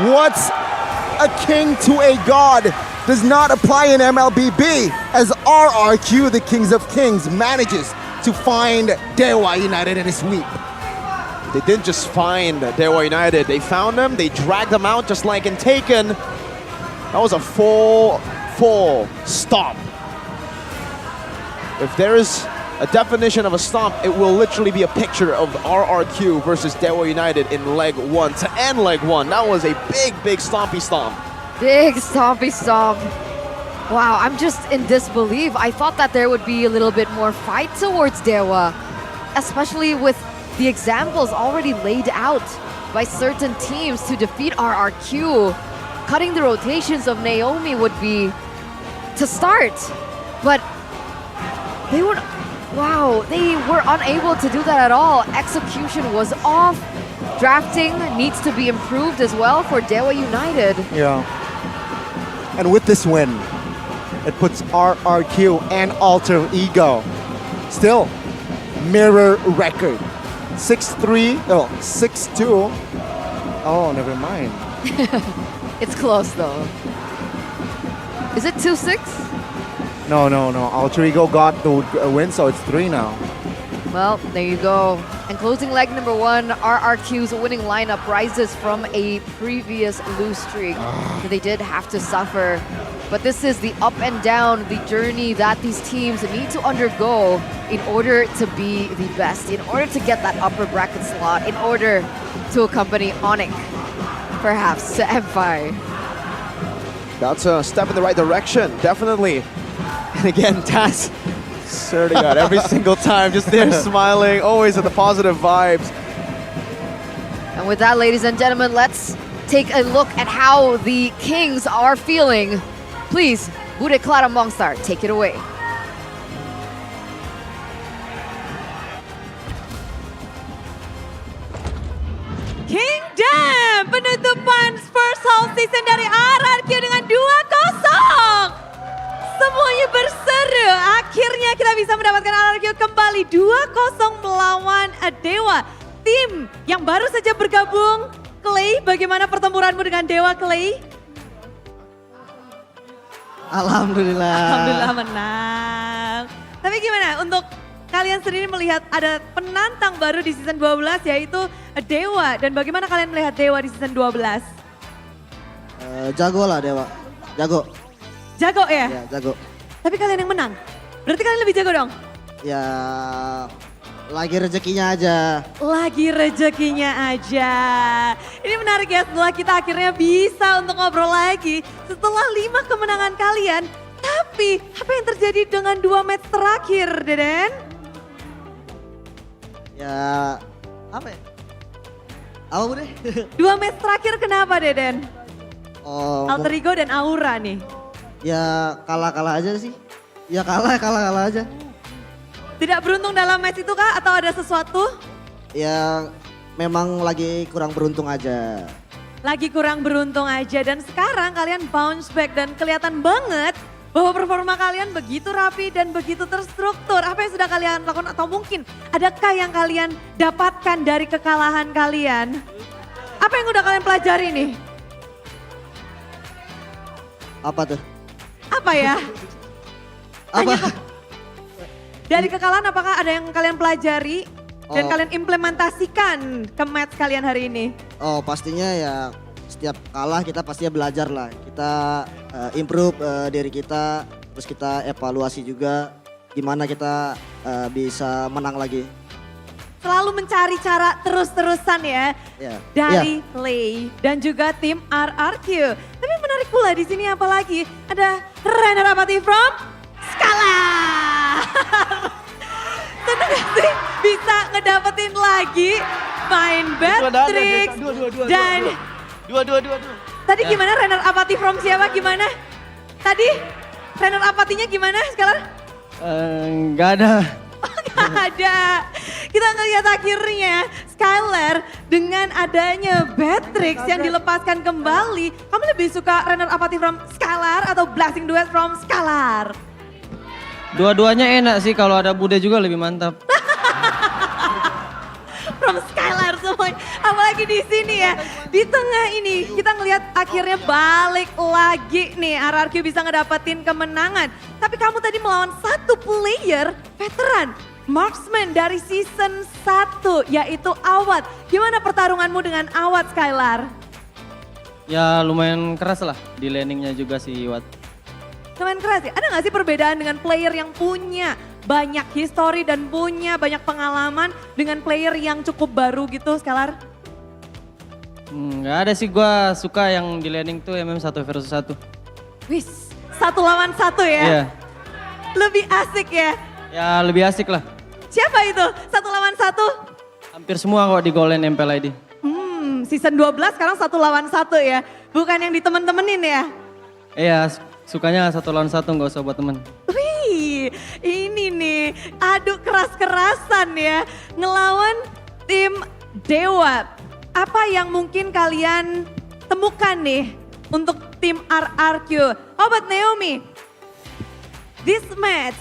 What's a king to a god does not apply in MLBB, as RRQ, the Kings of Kings, manages to find Dewa United in a sweep. They didn't just find Dewa United, they found them, they dragged them out just like in Taken. That was a full stomp. If there is a definition of a stomp, it will literally be a picture of RRQ versus Dewa United in leg 1 to end leg 1. That was a big stompy stomp. Big stompy stomp. Wow, I'm just in disbelief. I thought that there would be a little bit more fight towards Dewa, especially with the examples already laid out by certain teams to defeat RRQ. Cutting the rotations of Naomi would be to start, but they were unable to do that at all. Execution was off. Drafting needs to be improved as well for Dewa United. Yeah. And with this win, it puts RRQ and Alter Ego still mirror record. 6-3, 6-2. Oh, never mind. It's close though. Is it 2-6? No. Alter Ego got the win, so it's 3 now. Well, there you go. And closing leg number 1, RRQ's winning lineup rises from a previous lose streak that they did have to suffer. But this is the up and down, the journey that these teams need to undergo in order to be the best, in order to get that upper bracket slot, in order to accompany Onyx, perhaps, to M5. That's a step in the right direction, definitely. And again, Taz, swear to God, every single time, just there smiling, always at the positive vibes. And with that, ladies and gentlemen, let's take a look at how the Kings are feeling. Please, Bude Clara Mongstar, take it away. Kingdom, penutupan first whole season dari RRQ dengan 2-0. Semuanya berseru. Akhirnya kita bisa mendapatkan RRQ kembali 2-0 melawan Dewa. Tim yang baru saja bergabung. Clay, bagaimana pertempuranmu dengan Dewa, Clay? Alhamdulillah menang. Tapi gimana untuk kalian sendiri melihat ada penantang baru di season 12 yaitu Dewa. Dan bagaimana kalian melihat Dewa di season 12? Jago lah Dewa, jago. Jago ya? Ya, jago. Tapi kalian yang menang? Berarti kalian lebih jago dong? Ya Lagi rezekinya aja. Lagi rezekinya aja. Ini menarik ya, setelah kita akhirnya bisa untuk ngobrol lagi. Setelah 5 kemenangan kalian, tapi apa yang terjadi dengan 2 match terakhir, Deden? Ya, apa ya? Apa udah? 2 match terakhir kenapa, Deden? Oh, Alter Ego dan Aura nih. ya kalah-kalah aja sih. Ya kalah aja. Tidak beruntung dalam match itu kah atau ada sesuatu? Ya memang lagi kurang beruntung aja. Lagi kurang beruntung aja dan sekarang kalian bounce back dan kelihatan banget bahwa performa kalian begitu rapi dan begitu terstruktur. Apa yang sudah kalian lakukan atau mungkin adakah yang kalian dapatkan dari kekalahan kalian? Apa yang udah kalian pelajari nih? Apa tuh? Apa ya? Apa? Dari kekalahan apakah ada yang kalian pelajari dan kalian implementasikan ke match kalian hari ini? Oh pastinya ya setiap kalah kita pastinya belajar lah. Kita improve diri kita, terus kita evaluasi juga gimana kita bisa menang lagi. Selalu mencari cara terus-terusan ya dari Play dan juga tim RRQ. Tapi menarik pula di sini apalagi ada runner up from Skala. Tentu gak sih bisa ngedapetin lagi main Batrix dan dua. Tadi gimana runner apati from siapa gimana? Tadi runner apatinya gimana Scalar? Nggak ada. Nggak ada. Kita ngelihat akhirnya Skylar dengan adanya Batrix yang dilepaskan kembali. Kamu lebih suka runner apati from Skylar atau blasting duet from Skylar? Dua-duanya enak sih, kalau ada Bude juga lebih mantap. From Skylar semuanya. Apalagi di sini ya. Di tengah ini kita ngelihat akhirnya balik lagi nih. RRQ bisa ngedapetin kemenangan. Tapi kamu tadi melawan satu player veteran. Marksman dari season 1 yaitu Awad. Gimana pertarunganmu dengan Awad Skylar? Ya lumayan keras lah, di landingnya juga sih Wat. Lumayan keras ya? Ada gak sih perbedaan dengan player yang punya banyak history dan punya banyak pengalaman dengan player yang cukup baru gitu Skylar? Nggak ada sih, gue suka yang di landing tuh MM 1 versus 1. Wis, 1 lawan 1 ya? Iya. Lebih asik ya? Ya lebih asik lah. Siapa itu? 1 lawan 1? Hampir semua kok di Golden MPL ID. Season 12 sekarang 1 lawan 1 ya? Bukan yang ditemen-temenin ya? Iya, sukanya 1 lawan 1, nggak usah buat temen. Wih, ini nih adu keras-kerasan ya. Ngelawan tim Dewa. Apa yang mungkin kalian temukan nih untuk tim RRQ? How about Naomi? This match,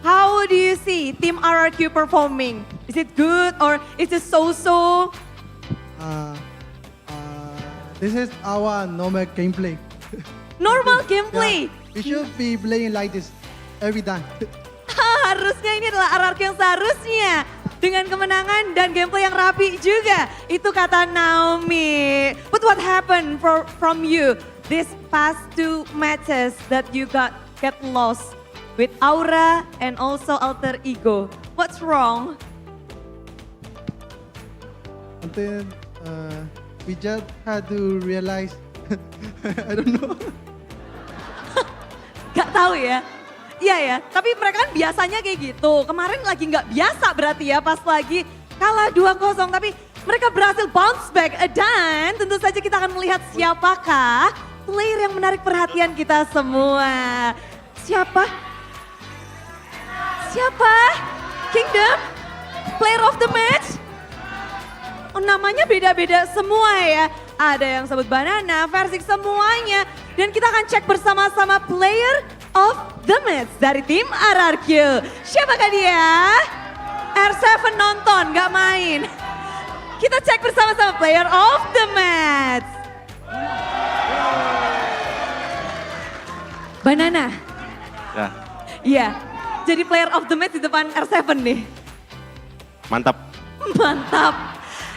how do you see Team RRQ performing? Is it good or is it so-so? This is our normal gameplay. Normal gameplay? We should be playing like this every time. Harusnya ini adalah RRQ yang seharusnya. Dengan kemenangan dan gameplay yang rapi juga. Itu kata Naomi. But what happened from you this past 2 matches that you get lost? With Aura and also Alter Ego. What's wrong? And then we just had to realize, I don't know. Gak tahu ya? Iya ya, tapi mereka kan biasanya kayak gitu. Kemarin lagi nggak biasa berarti ya pas lagi kalah 2-0. Tapi mereka berhasil bounce back. Dan tentu saja kita akan melihat siapakah player yang menarik perhatian kita semua. Siapa? Kingdom? Player of the match? Oh, namanya beda-beda semua ya. Ada yang sebut Banana, Versik semuanya. Dan kita akan cek bersama-sama player of the match dari tim RRQ. Siapakah dia? R7 nonton, gak main. Kita cek bersama-sama player of the match. Banana. Ya. Iya, jadi player of the match di depan R7 nih. Mantap. Mantap.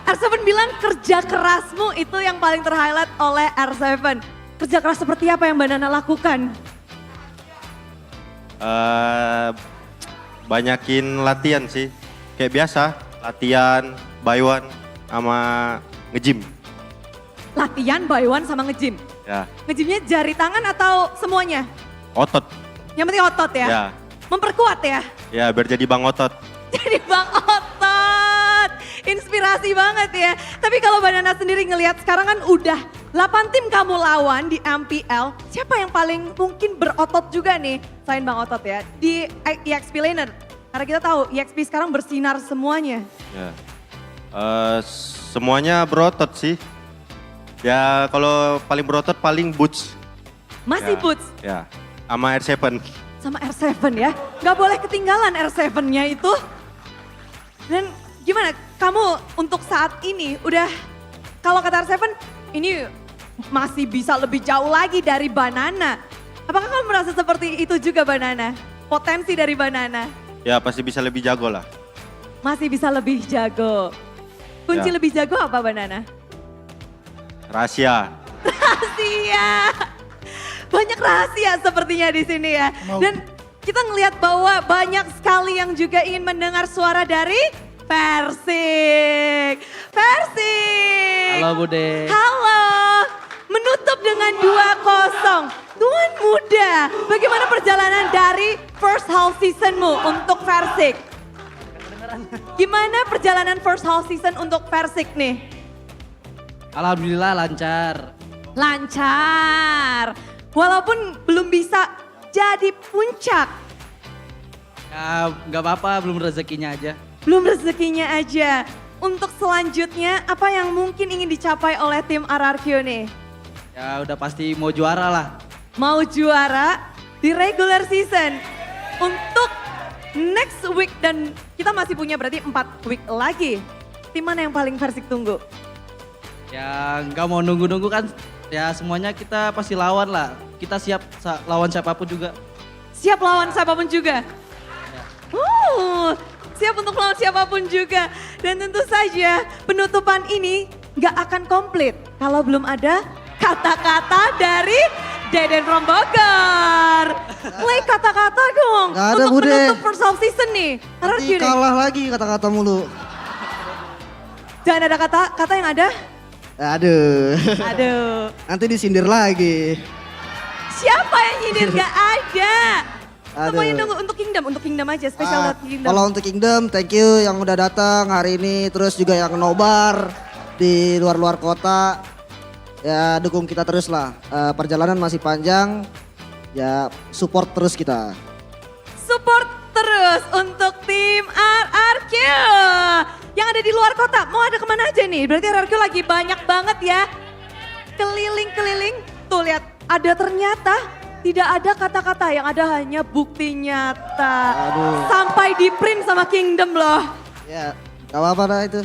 R7 bilang kerja kerasmu itu yang paling terhighlight oleh R7. Kerja keras seperti apa yang Banana lakukan? Banyakin latihan sih. kayak biasa, latihan, buy one, sama nge-gym. Latihan, buy one sama nge-gym. Ya, Nge-gymnya jari tangan atau semuanya? otot. Yang penting otot ya? Ya, Memperkuat ya? ya biar jadi bang otot. Jadi Bang Otot. Inspirasi banget ya. Tapi kalau Banana sendiri ngelihat sekarang kan udah 8 tim kamu lawan di MPL. Siapa yang paling mungkin berotot juga nih selain Bang Otot ya? Di EXP Laner. Karena kita tahu EXP sekarang bersinar semuanya. Ya. Semuanya berotot sih. Ya kalau paling berotot paling Boots. Masih Ya, Boots Ya, sama R7. sama R7 ya. Gak boleh ketinggalan R7-nya itu. Dan gimana kamu untuk saat ini udah, kalau kata R7 ini masih bisa lebih jauh lagi dari Banana. Apakah kamu merasa seperti itu juga Banana? Potensi dari Banana? Ya pasti bisa lebih jago lah. Masih bisa lebih jago. Kunci Ya. lebih jago apa Banana? Rahasia. Rahasia. Banyak rahasia sepertinya di sini ya. Dan kita ngelihat bahwa banyak sekali yang juga ingin mendengar suara dari Persik. Persik. Halo Bude. Halo. Menutup dengan 2-0. Tuan muda, bagaimana perjalanan dari first half seasonmu untuk Persik? Gimana perjalanan first half season untuk Persik nih? Alhamdulillah lancar. Lancar. Walaupun belum bisa jadi puncak. Ya nggak apa-apa, belum rezekinya aja. Belum rezekinya aja. Untuk selanjutnya, apa yang mungkin ingin dicapai oleh tim RRQ nih? Ya udah pasti mau juara lah. Mau juara di regular season. Untuk next week dan kita masih punya berarti 4 week lagi. Tim mana yang paling Persik tunggu? Ya nggak mau nunggu-nunggu kan. Ya semuanya kita pasti lawan lah. Kita siap lawan siapapun juga. Siap lawan siapapun juga? Siap untuk lawan siapapun juga. Dan tentu saja penutupan ini gak akan komplit kalau belum ada kata-kata dari Deden from Bogor. Play kata-kata dong. Gak ada, untuk Bude. menutup first half season nih. Nanti kalah lagi kata-kata mulu. Jangan ada kata-kata yang ada. Aduh. Aduh. Nanti disindir lagi. Siapa yang nyindir gak ada. Aduh. Semuanya nunggu untuk Kingdom aja, spesial buat Kingdom. Kalau untuk Kingdom, thank you yang udah datang hari ini. Terus juga yang nobar di luar-luar kota. Ya dukung kita terus lah. Perjalanan masih panjang. Ya support terus kita. Support terus untuk tim RRQ. Yang ada di luar kota, mau ada kemana aja nih? Berarti RRQ lagi banyak banget ya. Keliling-keliling, tuh lihat ada ternyata tidak ada kata-kata, yang ada hanya bukti nyata. Aduh. Sampai di print sama Kingdom loh. Ya gak apa-apa dah itu.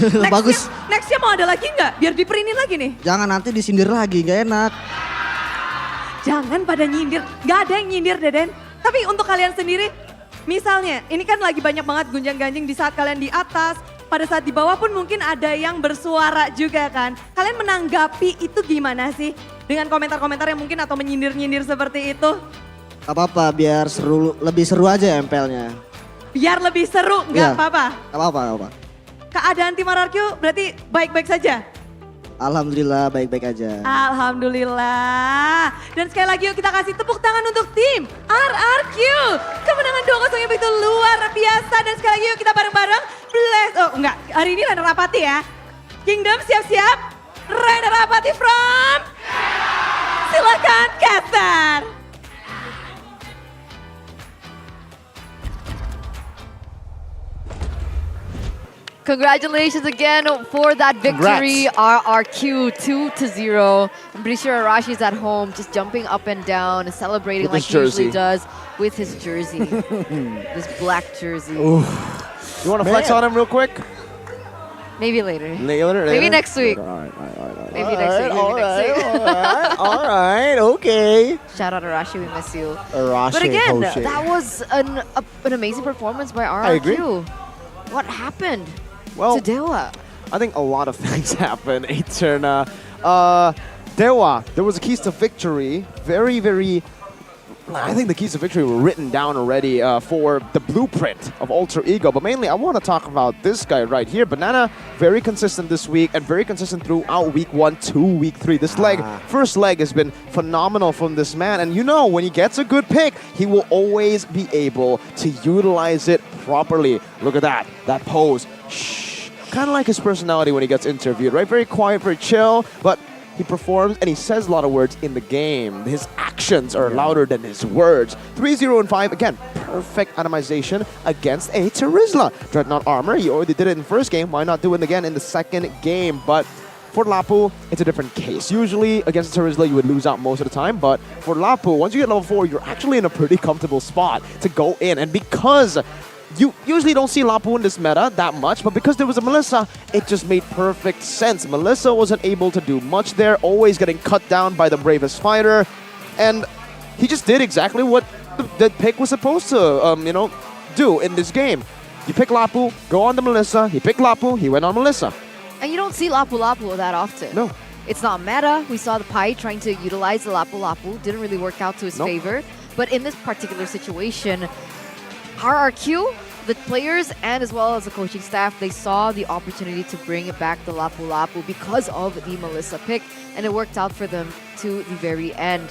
Next Bagus. Nextnya mau ada lagi nggak? Biar di printin lagi nih. Jangan nanti disindir lagi, gak enak. Jangan pada nyindir, gak ada yang nyindir Deden. Tapi untuk kalian sendiri, misalnya ini kan lagi banyak banget gunjang-ganjing di saat kalian di atas. Pada saat di bawah pun mungkin ada yang bersuara juga kan. Kalian menanggapi itu gimana sih? Dengan komentar-komentar yang mungkin atau menyindir-nyindir seperti itu. Gak apa-apa, biar seru, lebih seru aja MPL-nya. Biar lebih seru, Iya. gak apa-apa. Gak apa-apa, gak apa. Keadaan tim RRQ berarti baik-baik saja? Alhamdulillah baik-baik aja. Alhamdulillah. Dan sekali lagi yuk kita kasih tepuk tangan untuk tim RRQ. Kemenangan 2-0 yang begitu luar biasa. Dan sekali lagi yuk kita bareng-bareng. Oh enggak, hari ini Rainer Rapati ya. Kingdom siap-siap. Rainer Rapati from... Silakan caster. Congratulations again for that victory, RRQ 2-0. I'm pretty sure Arashi's at home just jumping up and down and celebrating With like his he usually jersey. does with his jersey. This black jersey. Ooh. You want to flex on him real quick? Maybe later. Later? Maybe next week. All right. Maybe next week. Maybe next week. All right, okay. Shout out Arashi, we miss you. Arashi, But again, Hoshi. that was an amazing performance by RRQ. I agree. What happened Well, to Dewa? I think a lot of things happened, Eterna. Dewa, there was a keys to victory. Very, very I think the keys to victory were written down already for the blueprint of Alter Ego, but mainly I want to talk about this guy right here. Banana, very consistent this week and very consistent throughout week 1 to week 3. This first leg has been phenomenal from this man, and you know, when he gets a good pick, he will always be able to utilize it properly. Look at that pose. Shh. Kind of like his personality when he gets interviewed, right? Very quiet, very chill, but he performs and he says a lot of words in the game. His actions are louder than his words. 3-0 and 5, again, perfect atomization against a Terizla. Dreadnought armor, he already did it in the first game. Why not do it again in the second game? But for Lapu, it's a different case. Usually against Terizla, you would lose out most of the time. But for Lapu, once you get level 4, you're actually in a pretty comfortable spot to go in. And because you usually don't see Lapu in this meta that much, but because there was a Melissa, it just made perfect sense. Melissa wasn't able to do much there, always getting cut down by the bravest fighter, and he just did exactly what the pick was supposed to, do in this game. You pick Lapu, go on the Melissa. He picked Lapu, he went on Melissa. And you don't see Lapu Lapu that often. No. It's not meta. We saw the Pai trying to utilize the Lapu Lapu. Didn't really work out to his favor. But in this particular situation, RRQ, the players and as well as the coaching staff, they saw the opportunity to bring back the Lapu Lapu because of the Melissa pick, and it worked out for them to the very end.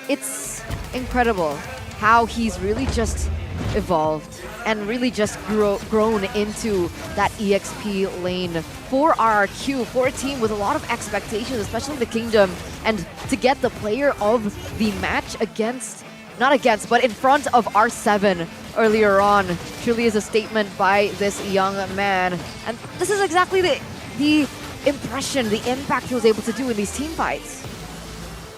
It's incredible how he's really just evolved and really just grown into that EXP lane for RRQ, for a team with a lot of expectations, especially the Kingdom, and to get the player of the match but in front of R7 earlier on truly is a statement by this young man. And this is exactly the impression, the impact he was able to do in these team fights.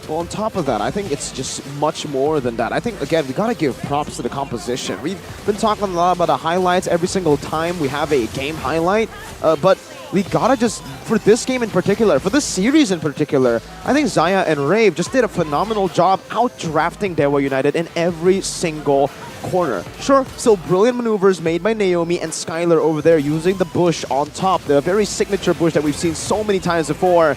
Well, on top of that, I think it's just much more than that. I think, again, we gotta give props to the composition. We've been talking a lot about the highlights every single time we have a game highlight, but we gotta just, for this game in particular, for this series in particular, I think Zaya and Rave just did a phenomenal job out-drafting Dewa United in every single corner. Sure, still brilliant maneuvers made by Naomi and Skylar over there using the bush on top, the very signature bush that we've seen so many times before.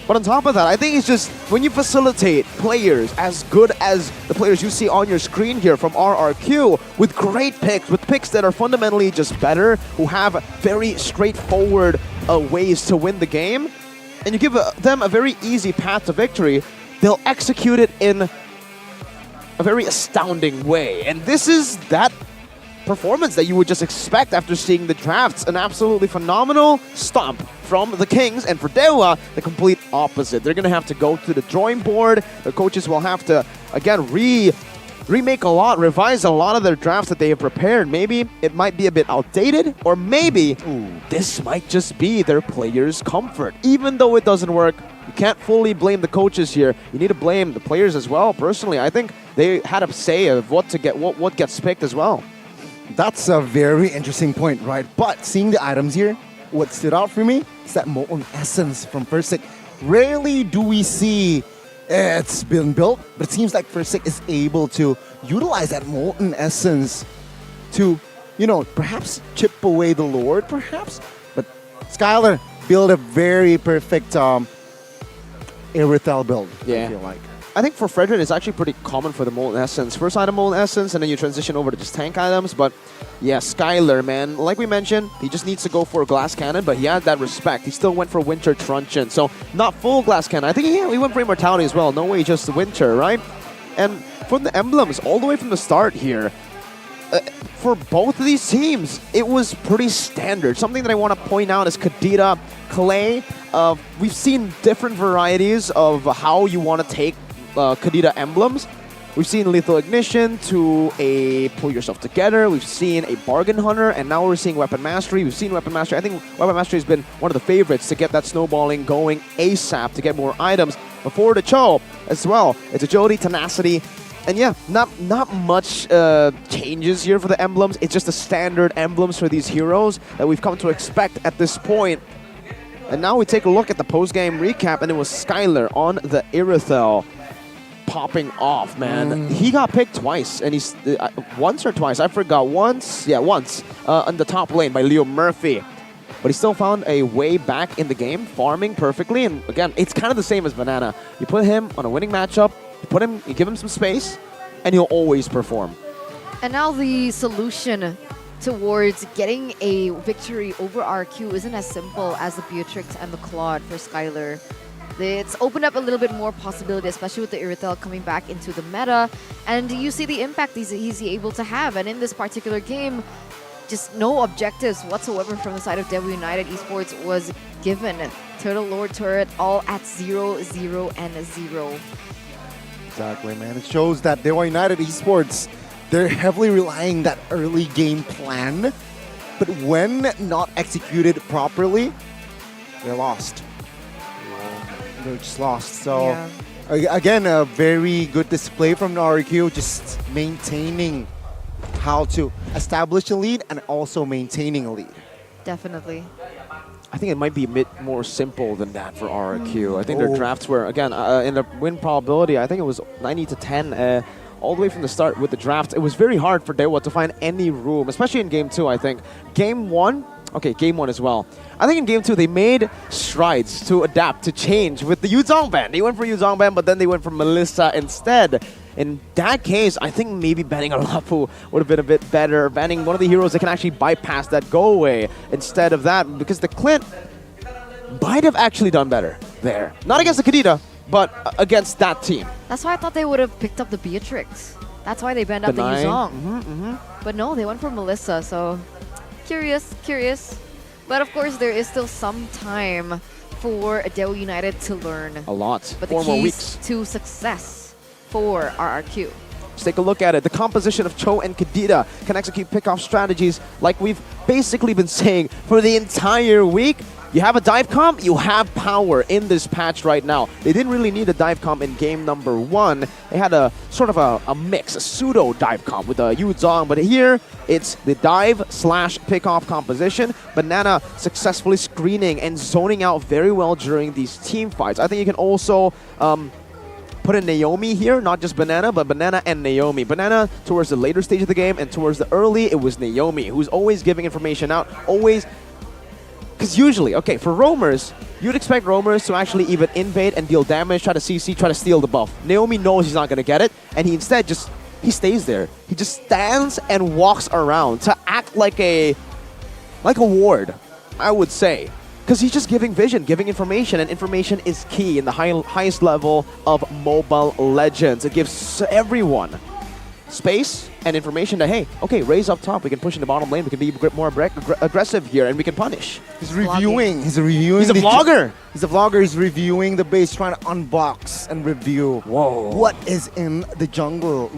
But on top of that, I think it's just when you facilitate players as good as the players you see on your screen here from RRQ with great picks, with picks that are fundamentally just better, who have very straightforward ways to win the game, and you give them a very easy path to victory, they'll execute it in a very astounding way. And this is that performance that you would just expect after seeing the drafts. An absolutely phenomenal stomp from the Kings, and for Dewa, the complete opposite. They're going to have to go to the drawing board. The coaches will have to, again, revise a lot of their drafts that they have prepared. Maybe it might be a bit outdated, or maybe this might just be their players' comfort. Even though it doesn't work, you can't fully blame the coaches here. You need to blame the players as well. Personally, I think they had a say of what gets picked as well. That's a very interesting point, right? But seeing the items here, what stood out for me is that Molten Essence from First Sick. Rarely do we see it's been built, but it seems like First Sick is able to utilize that Molten Essence to, perhaps chip away the Lord, perhaps. But Skylar built a very perfect Irithel build, I feel like. I think for Fredrin, it's actually pretty common for the Molten Essence. First item Molten Essence, and then you transition over to just tank items. But yeah, Skylar, man, like we mentioned, he just needs to go for a Glass Cannon, but he had that respect. He still went for Winter Truncheon, so not full Glass Cannon. I think he went for Immortality as well. No way, just Winter, right? And from the emblems, all the way from the start here, for both of these teams, it was pretty standard. Something that I want to point out is Kadita, Clay. We've seen different varieties of how you want to take Kadita emblems. We've seen Lethal Ignition to a Pull Yourself Together. We've seen a Bargain Hunter, and now we're seeing Weapon Mastery. We've seen Weapon Mastery. I think Weapon Mastery has been one of the favorites to get that snowballing going ASAP to get more items. But for the Cho as well, it's Agility, Tenacity, and yeah, not much changes here for the emblems. It's just the standard emblems for these heroes that we've come to expect at this point. And now we take a look at the post-game recap, and it was Skylar on the Irithel popping off, man. He got picked twice, and he's once or twice, I forgot. Once on the top lane by Leo Murphy. But he still found a way back in the game, farming perfectly. And again, it's kind of the same as Banana. You put him on a winning matchup, you give him some space, and he'll always perform. And now the solution towards getting a victory over RQ isn't as simple as the Beatrix and the Claude for Skylar. It's opened up a little bit more possibility, especially with the Iritel coming back into the meta. And you see the impact he's able to have. And in this particular game, just no objectives whatsoever from the side of Dewa United Esports was given. Turtle Lord Turret all at 0, 0, and 0. Exactly, man. It shows that Dewa United Esports, they're heavily relying that early game plan, but when not executed properly, they're lost. They're just lost. So again, a very good display from RQ, just maintaining how to establish a lead and also maintaining a lead. Definitely. I think it might be a bit more simple than that for RQ. I think their drafts were, again, in the win probability, I think it was 90 to 10. All the way from the start with the draft, it was very hard for Dewa to find any room, especially in Game 2, I think. Game 1, okay, Game 1 as well. I think in Game 2, they made strides to adapt, to change with the Yuzong ban. They went for Yuzong ban, but then they went for Melissa instead. In that case, I think maybe banning Alapu would have been a bit better. Banning one of the heroes that can actually bypass that go away instead of that, because the Clint might have actually done better there. Not against the Kadita, but against that team. That's why I thought they would have picked up the Beatrix. That's why they banned out the Yuzong. But no, they went for Melissa, so curious. But of course, there is still some time for Dewa United to learn. A lot. But 4 the more keys weeks to success for RRQ. Let's take a look at it. The composition of Cho and Kadita can execute pickoff strategies like we've basically been saying for the entire week. You have a dive comp, you have power in this patch right now. They didn't really need a dive comp in game number 1. They had a sort of a mix, a pseudo dive comp with a Yuzong, but here it's the dive slash pickoff composition. Banana successfully screening and zoning out very well during these team fights. I think you can also put in Naomi here, not just Banana, but Banana and Naomi. Banana towards the later stage of the game, and towards the early, it was Naomi, who's always giving information out, always. Because usually, okay, for roamers, you'd expect roamers to actually even invade and deal damage, try to CC, try to steal the buff. Naomi knows he's not going to get it, and he instead he stays there. He just stands and walks around to act like a ward, I would say. Because he's just giving vision, giving information, and information is key in the highest level of Mobile Legends. It gives everyone space and information that, hey, okay, Ray's up top, we can push in the bottom lane, we can be more aggressive here, and we can punish. He's reviewing. He's a vlogger. He's a vlogger. He's reviewing the base, trying to unbox and review what is in the jungle,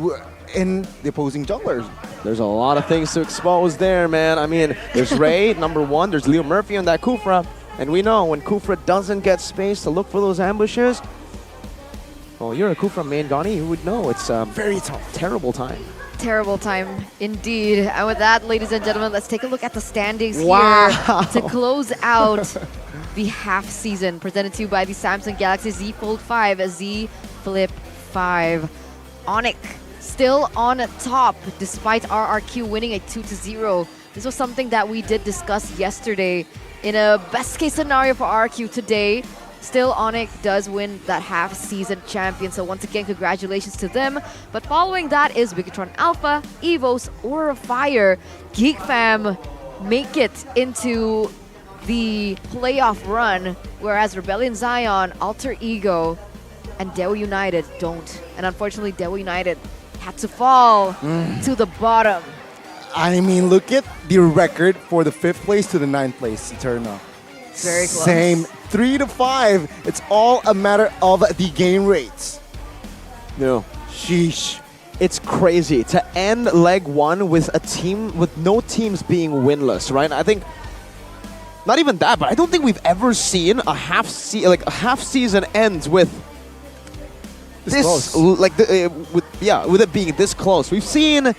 in the opposing junglers. There's a lot of things to expose there, man. I mean, there's Ray, number 1, there's Leo Murphy on that Kufra, and we know when Kufra doesn't get space to look for those ambushes, well, you're a Kufra main, Gani, you would know it's very tough, terrible time. Terrible time indeed. And with that, ladies and gentlemen, let's take a look at the standings here to close out the half season presented to you by the Samsung Galaxy Z Fold 5, Z Flip 5. Onyx still on top despite RRQ winning a 2-0. This was something that we did discuss yesterday. In a best case scenario for RRQ today, still Onyx does win that half season champion. So once again, congratulations to them. But following that is Bigatron Alpha, Evos, Aura Fire, Geek Fam make it into the playoff run, whereas Rebellion Zion, Alter Ego, and Dewa United don't. And unfortunately, Dewa United had to fall to the bottom. I mean, look at the record for the 5th place to the 9th place Eternal. Very close. Same, 3-5. It's all a matter of the game rates. No. Sheesh. It's crazy to end leg 1 with a team, with no teams being winless, right? I think, not even that, but I don't think we've ever seen a half season ends with this with it being this close. We've seen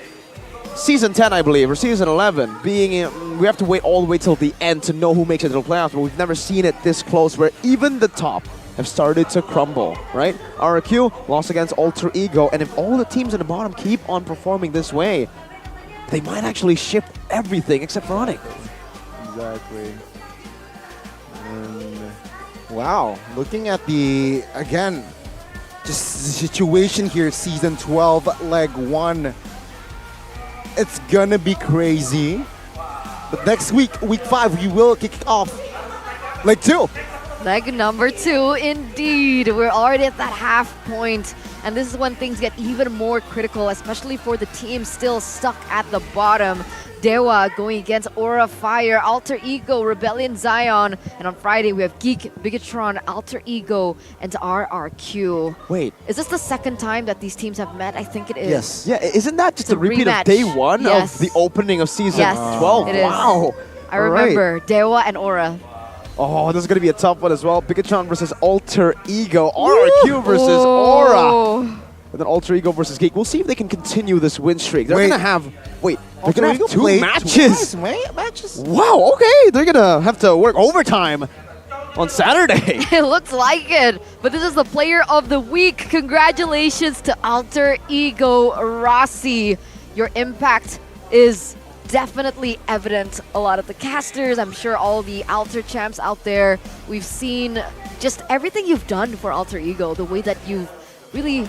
Season 10, I believe, or Season 11, we have to wait all the way till the end to know who makes it to the playoffs, but we've never seen it this close where even the top have started to crumble, right? RRQ lost against Alter Ego, and if all the teams in the bottom keep on performing this way, they might actually shift everything except for Onyx. Exactly. And wow, looking at the, again, just the situation here, season 12, leg 1. It's gonna be crazy. But next week, week 5, we will kick off leg 2. Leg number 2, indeed. We're already at that half point. And this is when things get even more critical, especially for the team still stuck at the bottom. Dewa going against Aura Fire, Alter Ego, Rebellion Zion. And on Friday, we have Geek, Bigatron, Alter Ego, and RRQ. Wait. Is this the second time that these teams have met? I think it is. Yes. Yeah, isn't that just It's a repeat rematch. of day 1 Yes. of the opening of season Yes, 12? it is. Wow. I remember Dewa and Aura. Oh, this is going to be a tough one as well. Bigatron versus Alter Ego. RRQ versus Aura. And then Alter Ego versus Geek. We'll see if they can continue this win streak. They're going to have... Wait, they're going to have 2 matches. Matches. Wow, okay. They're going to have to work overtime on Saturday. It looks like it. But this is the player of the week. Congratulations to Alter Ego Rossi. Your impact is definitely evident. A lot of the casters, I'm sure all the Alter champs out there, we've seen just everything you've done for Alter Ego, the way that you've really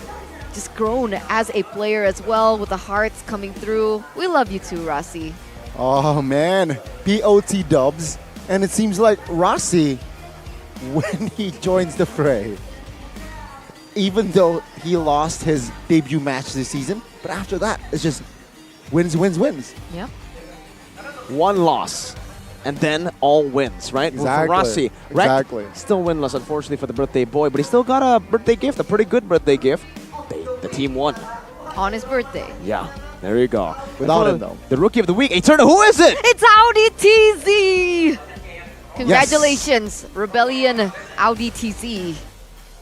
just grown as a player as well, with the hearts coming through. We love you too, Rossi. Oh man, POT dubs. And it seems like Rossi, when he joins the fray, even though he lost his debut match this season, but after that, it's just wins, wins, wins. Yep. 1 loss, and then all wins, right? Exactly. For Rossi, right? Exactly. Still winless, unfortunately, for the birthday boy, but he still got a birthday gift, a pretty good birthday gift. The team won. On his birthday. Yeah, there you go. Without him, though. The rookie of the week, Eterna, who is it? It's Audi TZ! Congratulations, Rebellion Audi TZ.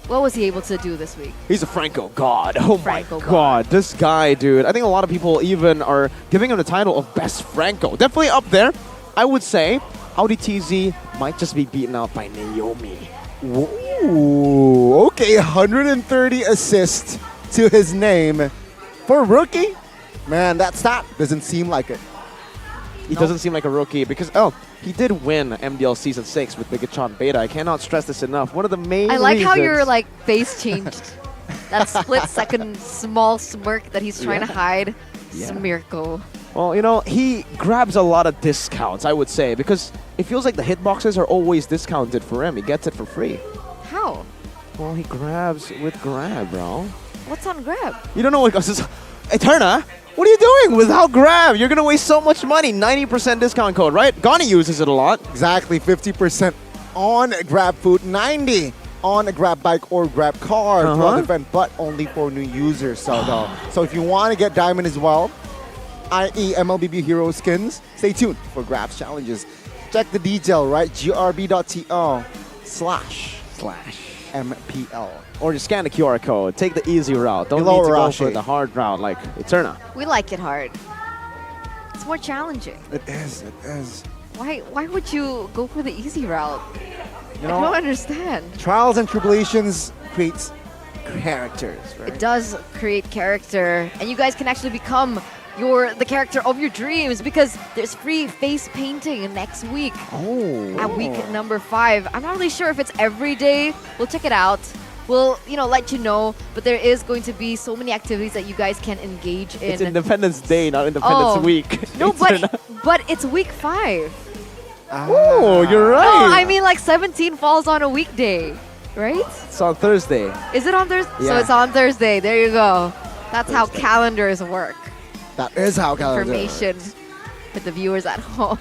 What was he able to do this week? He's a Franco god. Oh Franco my god. This guy, dude. I think a lot of people even are giving him the title of Best Franco. Definitely up there. I would say Audi TZ might just be beaten out by Naomi. Ooh, okay, 130 assists to his name for a rookie. Man, that stat doesn't seem like it. He doesn't seem like a rookie because, he did win MDL Season 6 with Bigatron Beta. I cannot stress this enough. One of the main I like how your reasons- face changed. That split-second small smirk that he's trying to hide. Yeah. Smirko. Well, he grabs a lot of discounts, I would say, because it feels like the hitboxes are always discounted for him. He gets it for free. How? Well, he grabs with grab, bro. What's on grab? You don't know what goes. Eterna, what are you doing without grab? You're going to waste so much money. 90% discount code, right? Ghani uses it a lot. Exactly, 50% on grab food, 90 on a grab bike or grab car throughout the event, but only for new users. So if you want to get diamond as well, i.e. MLBB hero skins, stay tuned for grabs challenges. Check the detail, right? grb.to/MPL. Or just scan the QR code. Take the easy route. Don't Hello, need to go Rashi. for the hard route like Eterna. We like it hard. It's more challenging. It is. Why would you go for the easy route? You I know, don't understand. Trials and tribulations creates characters, right? It does create character, and you guys can actually become the character of your dreams because there's free face painting next week. At week number 5. I'm not really sure if it's every day. We'll check it out. We'll, let you know. But there is going to be so many activities that you guys can engage in. It's Independence Day, not Independence Week. No, but it's week 5. Oh, you're right. No, I mean 17 falls on a weekday, right? It's on Thursday. Is it on Thursday? So Yeah. it's on Thursday. There you go. That's how calendars work. That is how calendars Information for the viewers at home.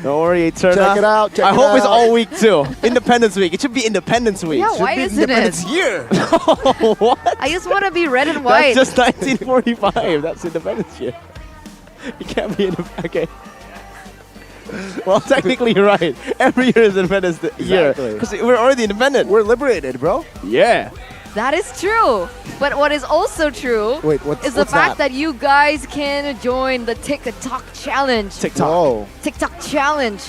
Don't worry, Eterna. Check it out. I hope it's all week too. Independence Week. It should be Independence Week. Yeah, Should why be isn't it? Independence Year. What? I just want to be red and white. That's just 1945. That's Independence Year. You can't be okay. Well, technically you're right. Every year is Independence Year because we're already independent. We're liberated, bro. Yeah. That is true. But what is also true is the fact that you guys can join the TikTok challenge. TikTok. TikTok challenge.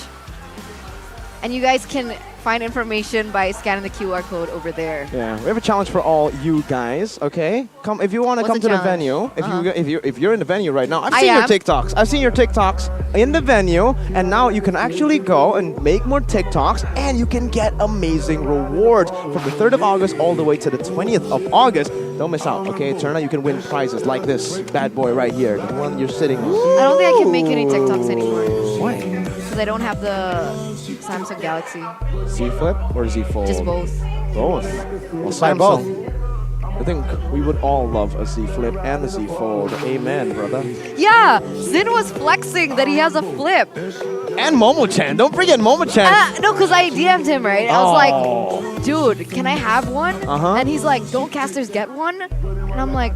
And you guys can find information by scanning the QR code over there. Yeah, we have a challenge for all you guys. Okay, come if you want to What's come the to the challenge? venue. If you're in the venue right now, I've I seen your am. TikToks. I've seen your TikToks in the venue, and now you can actually go and make more TikToks, and you can get amazing rewards from the 3rd of August all the way to the 20th of August. Don't miss out. Okay, turn out you can win prizes like this bad boy right here, the one you're sitting on. I don't think I can make any TikToks anymore. Why? Because I don't have the Samsung Galaxy. Z Flip or Z Fold? Just both. Both. Well, Buy both. I think we would all love a Z Flip and a Z Fold. Amen, brother. Yeah, Zin was flexing that he has a flip. And Momo-chan. Don't forget Momo-chan. No, because I DM'd him, right? I was Oh. like, dude, can I have one? Uh-huh. And he's like, don't casters get one? And I'm like,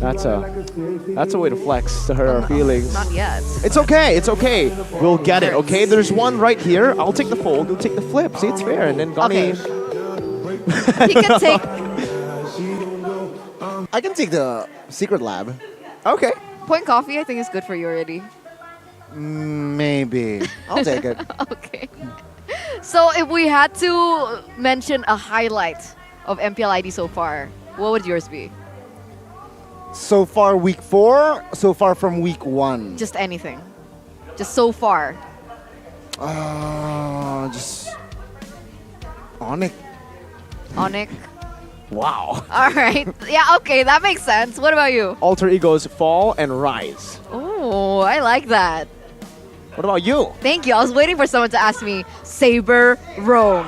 That's a way to flex to hurt our feelings. not yet. It's okay. It's okay. We'll get it. Okay. There's one right here. I'll take the fold. You'll take the flip. See, it's fair. And then Gani. He can take. I can take the secret lab. Okay. Point coffee, I think is good for you already. Maybe. I'll take it. Okay. So if we had to mention a highlight of MPL ID so far, what would yours be? So far, week 4. So far from week 1. Just anything. Just so far. Just Onyx. Onyx. Wow. All right. Yeah, okay, that makes sense. What about you? Alter egos fall and rise. Oh, I like that. What about you? Thank you. I was waiting for someone to ask me. Saber Rome.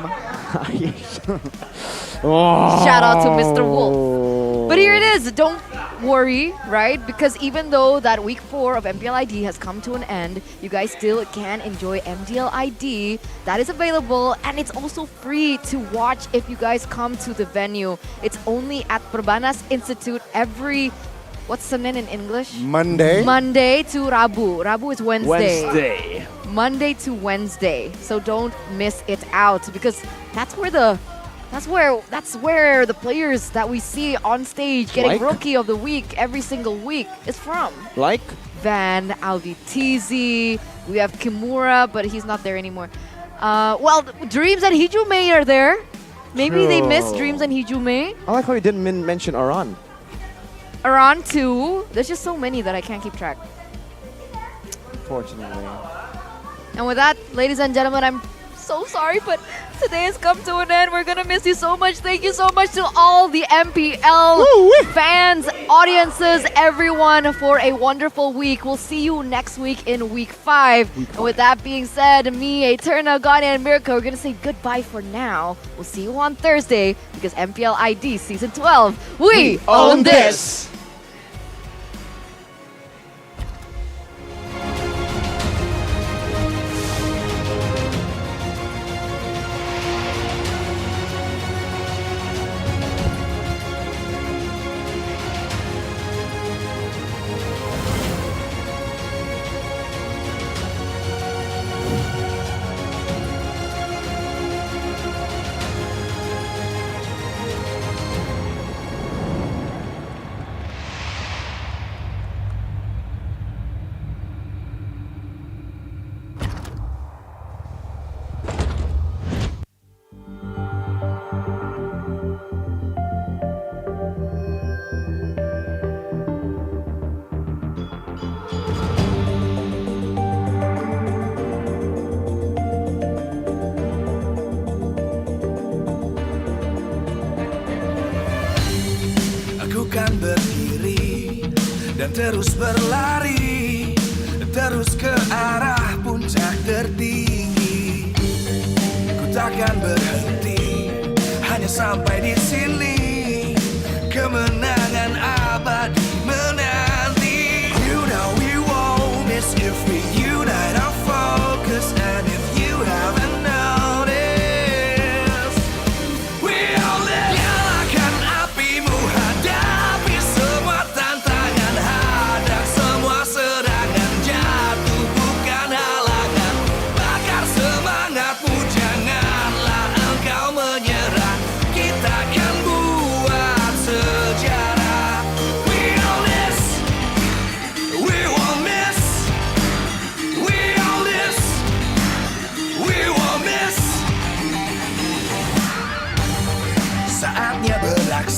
Shout out to Mr. Wolf. But here it is. Don't worry, right? Because even though that week 4 of MPL ID has come to an end, you guys still can enjoy MPL ID. That is available, and it's also free to watch if you guys come to the venue. It's only at Perbanas Institute every... What's Senin in English? Monday. Monday to Rabu. Rabu is Wednesday. Wednesday. Monday to Wednesday. So don't miss it out because that's where the players that we see on stage getting Like? Rookie of the Week every single week is from. Like? Van, Alvitizi, we have Kimura, but he's not there anymore. Well, Dreams and Hijume are there. Maybe they missed Dreams and Hijume. I like how you didn't mention Aran. Aran too. There's just so many that I can't keep track. Unfortunately. And with that, ladies and gentlemen, I'm so sorry, but today has come to an end. We're gonna miss you so much. Thank you so much to all the MPL fans, audiences, everyone for a wonderful week. We'll see you next week in week 5. And with that being said, me, Eterna, Gani, and Mirko, we're gonna say goodbye for now. We'll see you on Thursday because MPL ID Season 12, we own this! Aku kan berdiri dan terus berlari, terus ke arah puncak tertinggi. Ku takkan berhenti, hanya sampai di sini. Kemenangan abadi menanti. You know we won't miss if we unite our focus. And if you haven't noticed, we all live. Nyalakan apimu, hadapi semua tantangan, hadang semua serangan, jatuh bukan halangan. Bakar semangatmu, janganlah engkau menyerah. Kita kan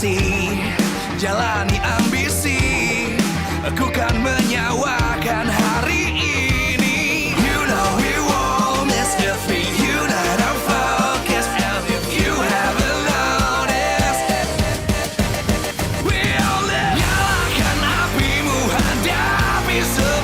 hati, jalani ambisi, aku kan menyawakan hari ini. You know we won't miss if we unite our focus, and if you haven't noticed, we'll live. Nyalakan apimu, hadapi semua.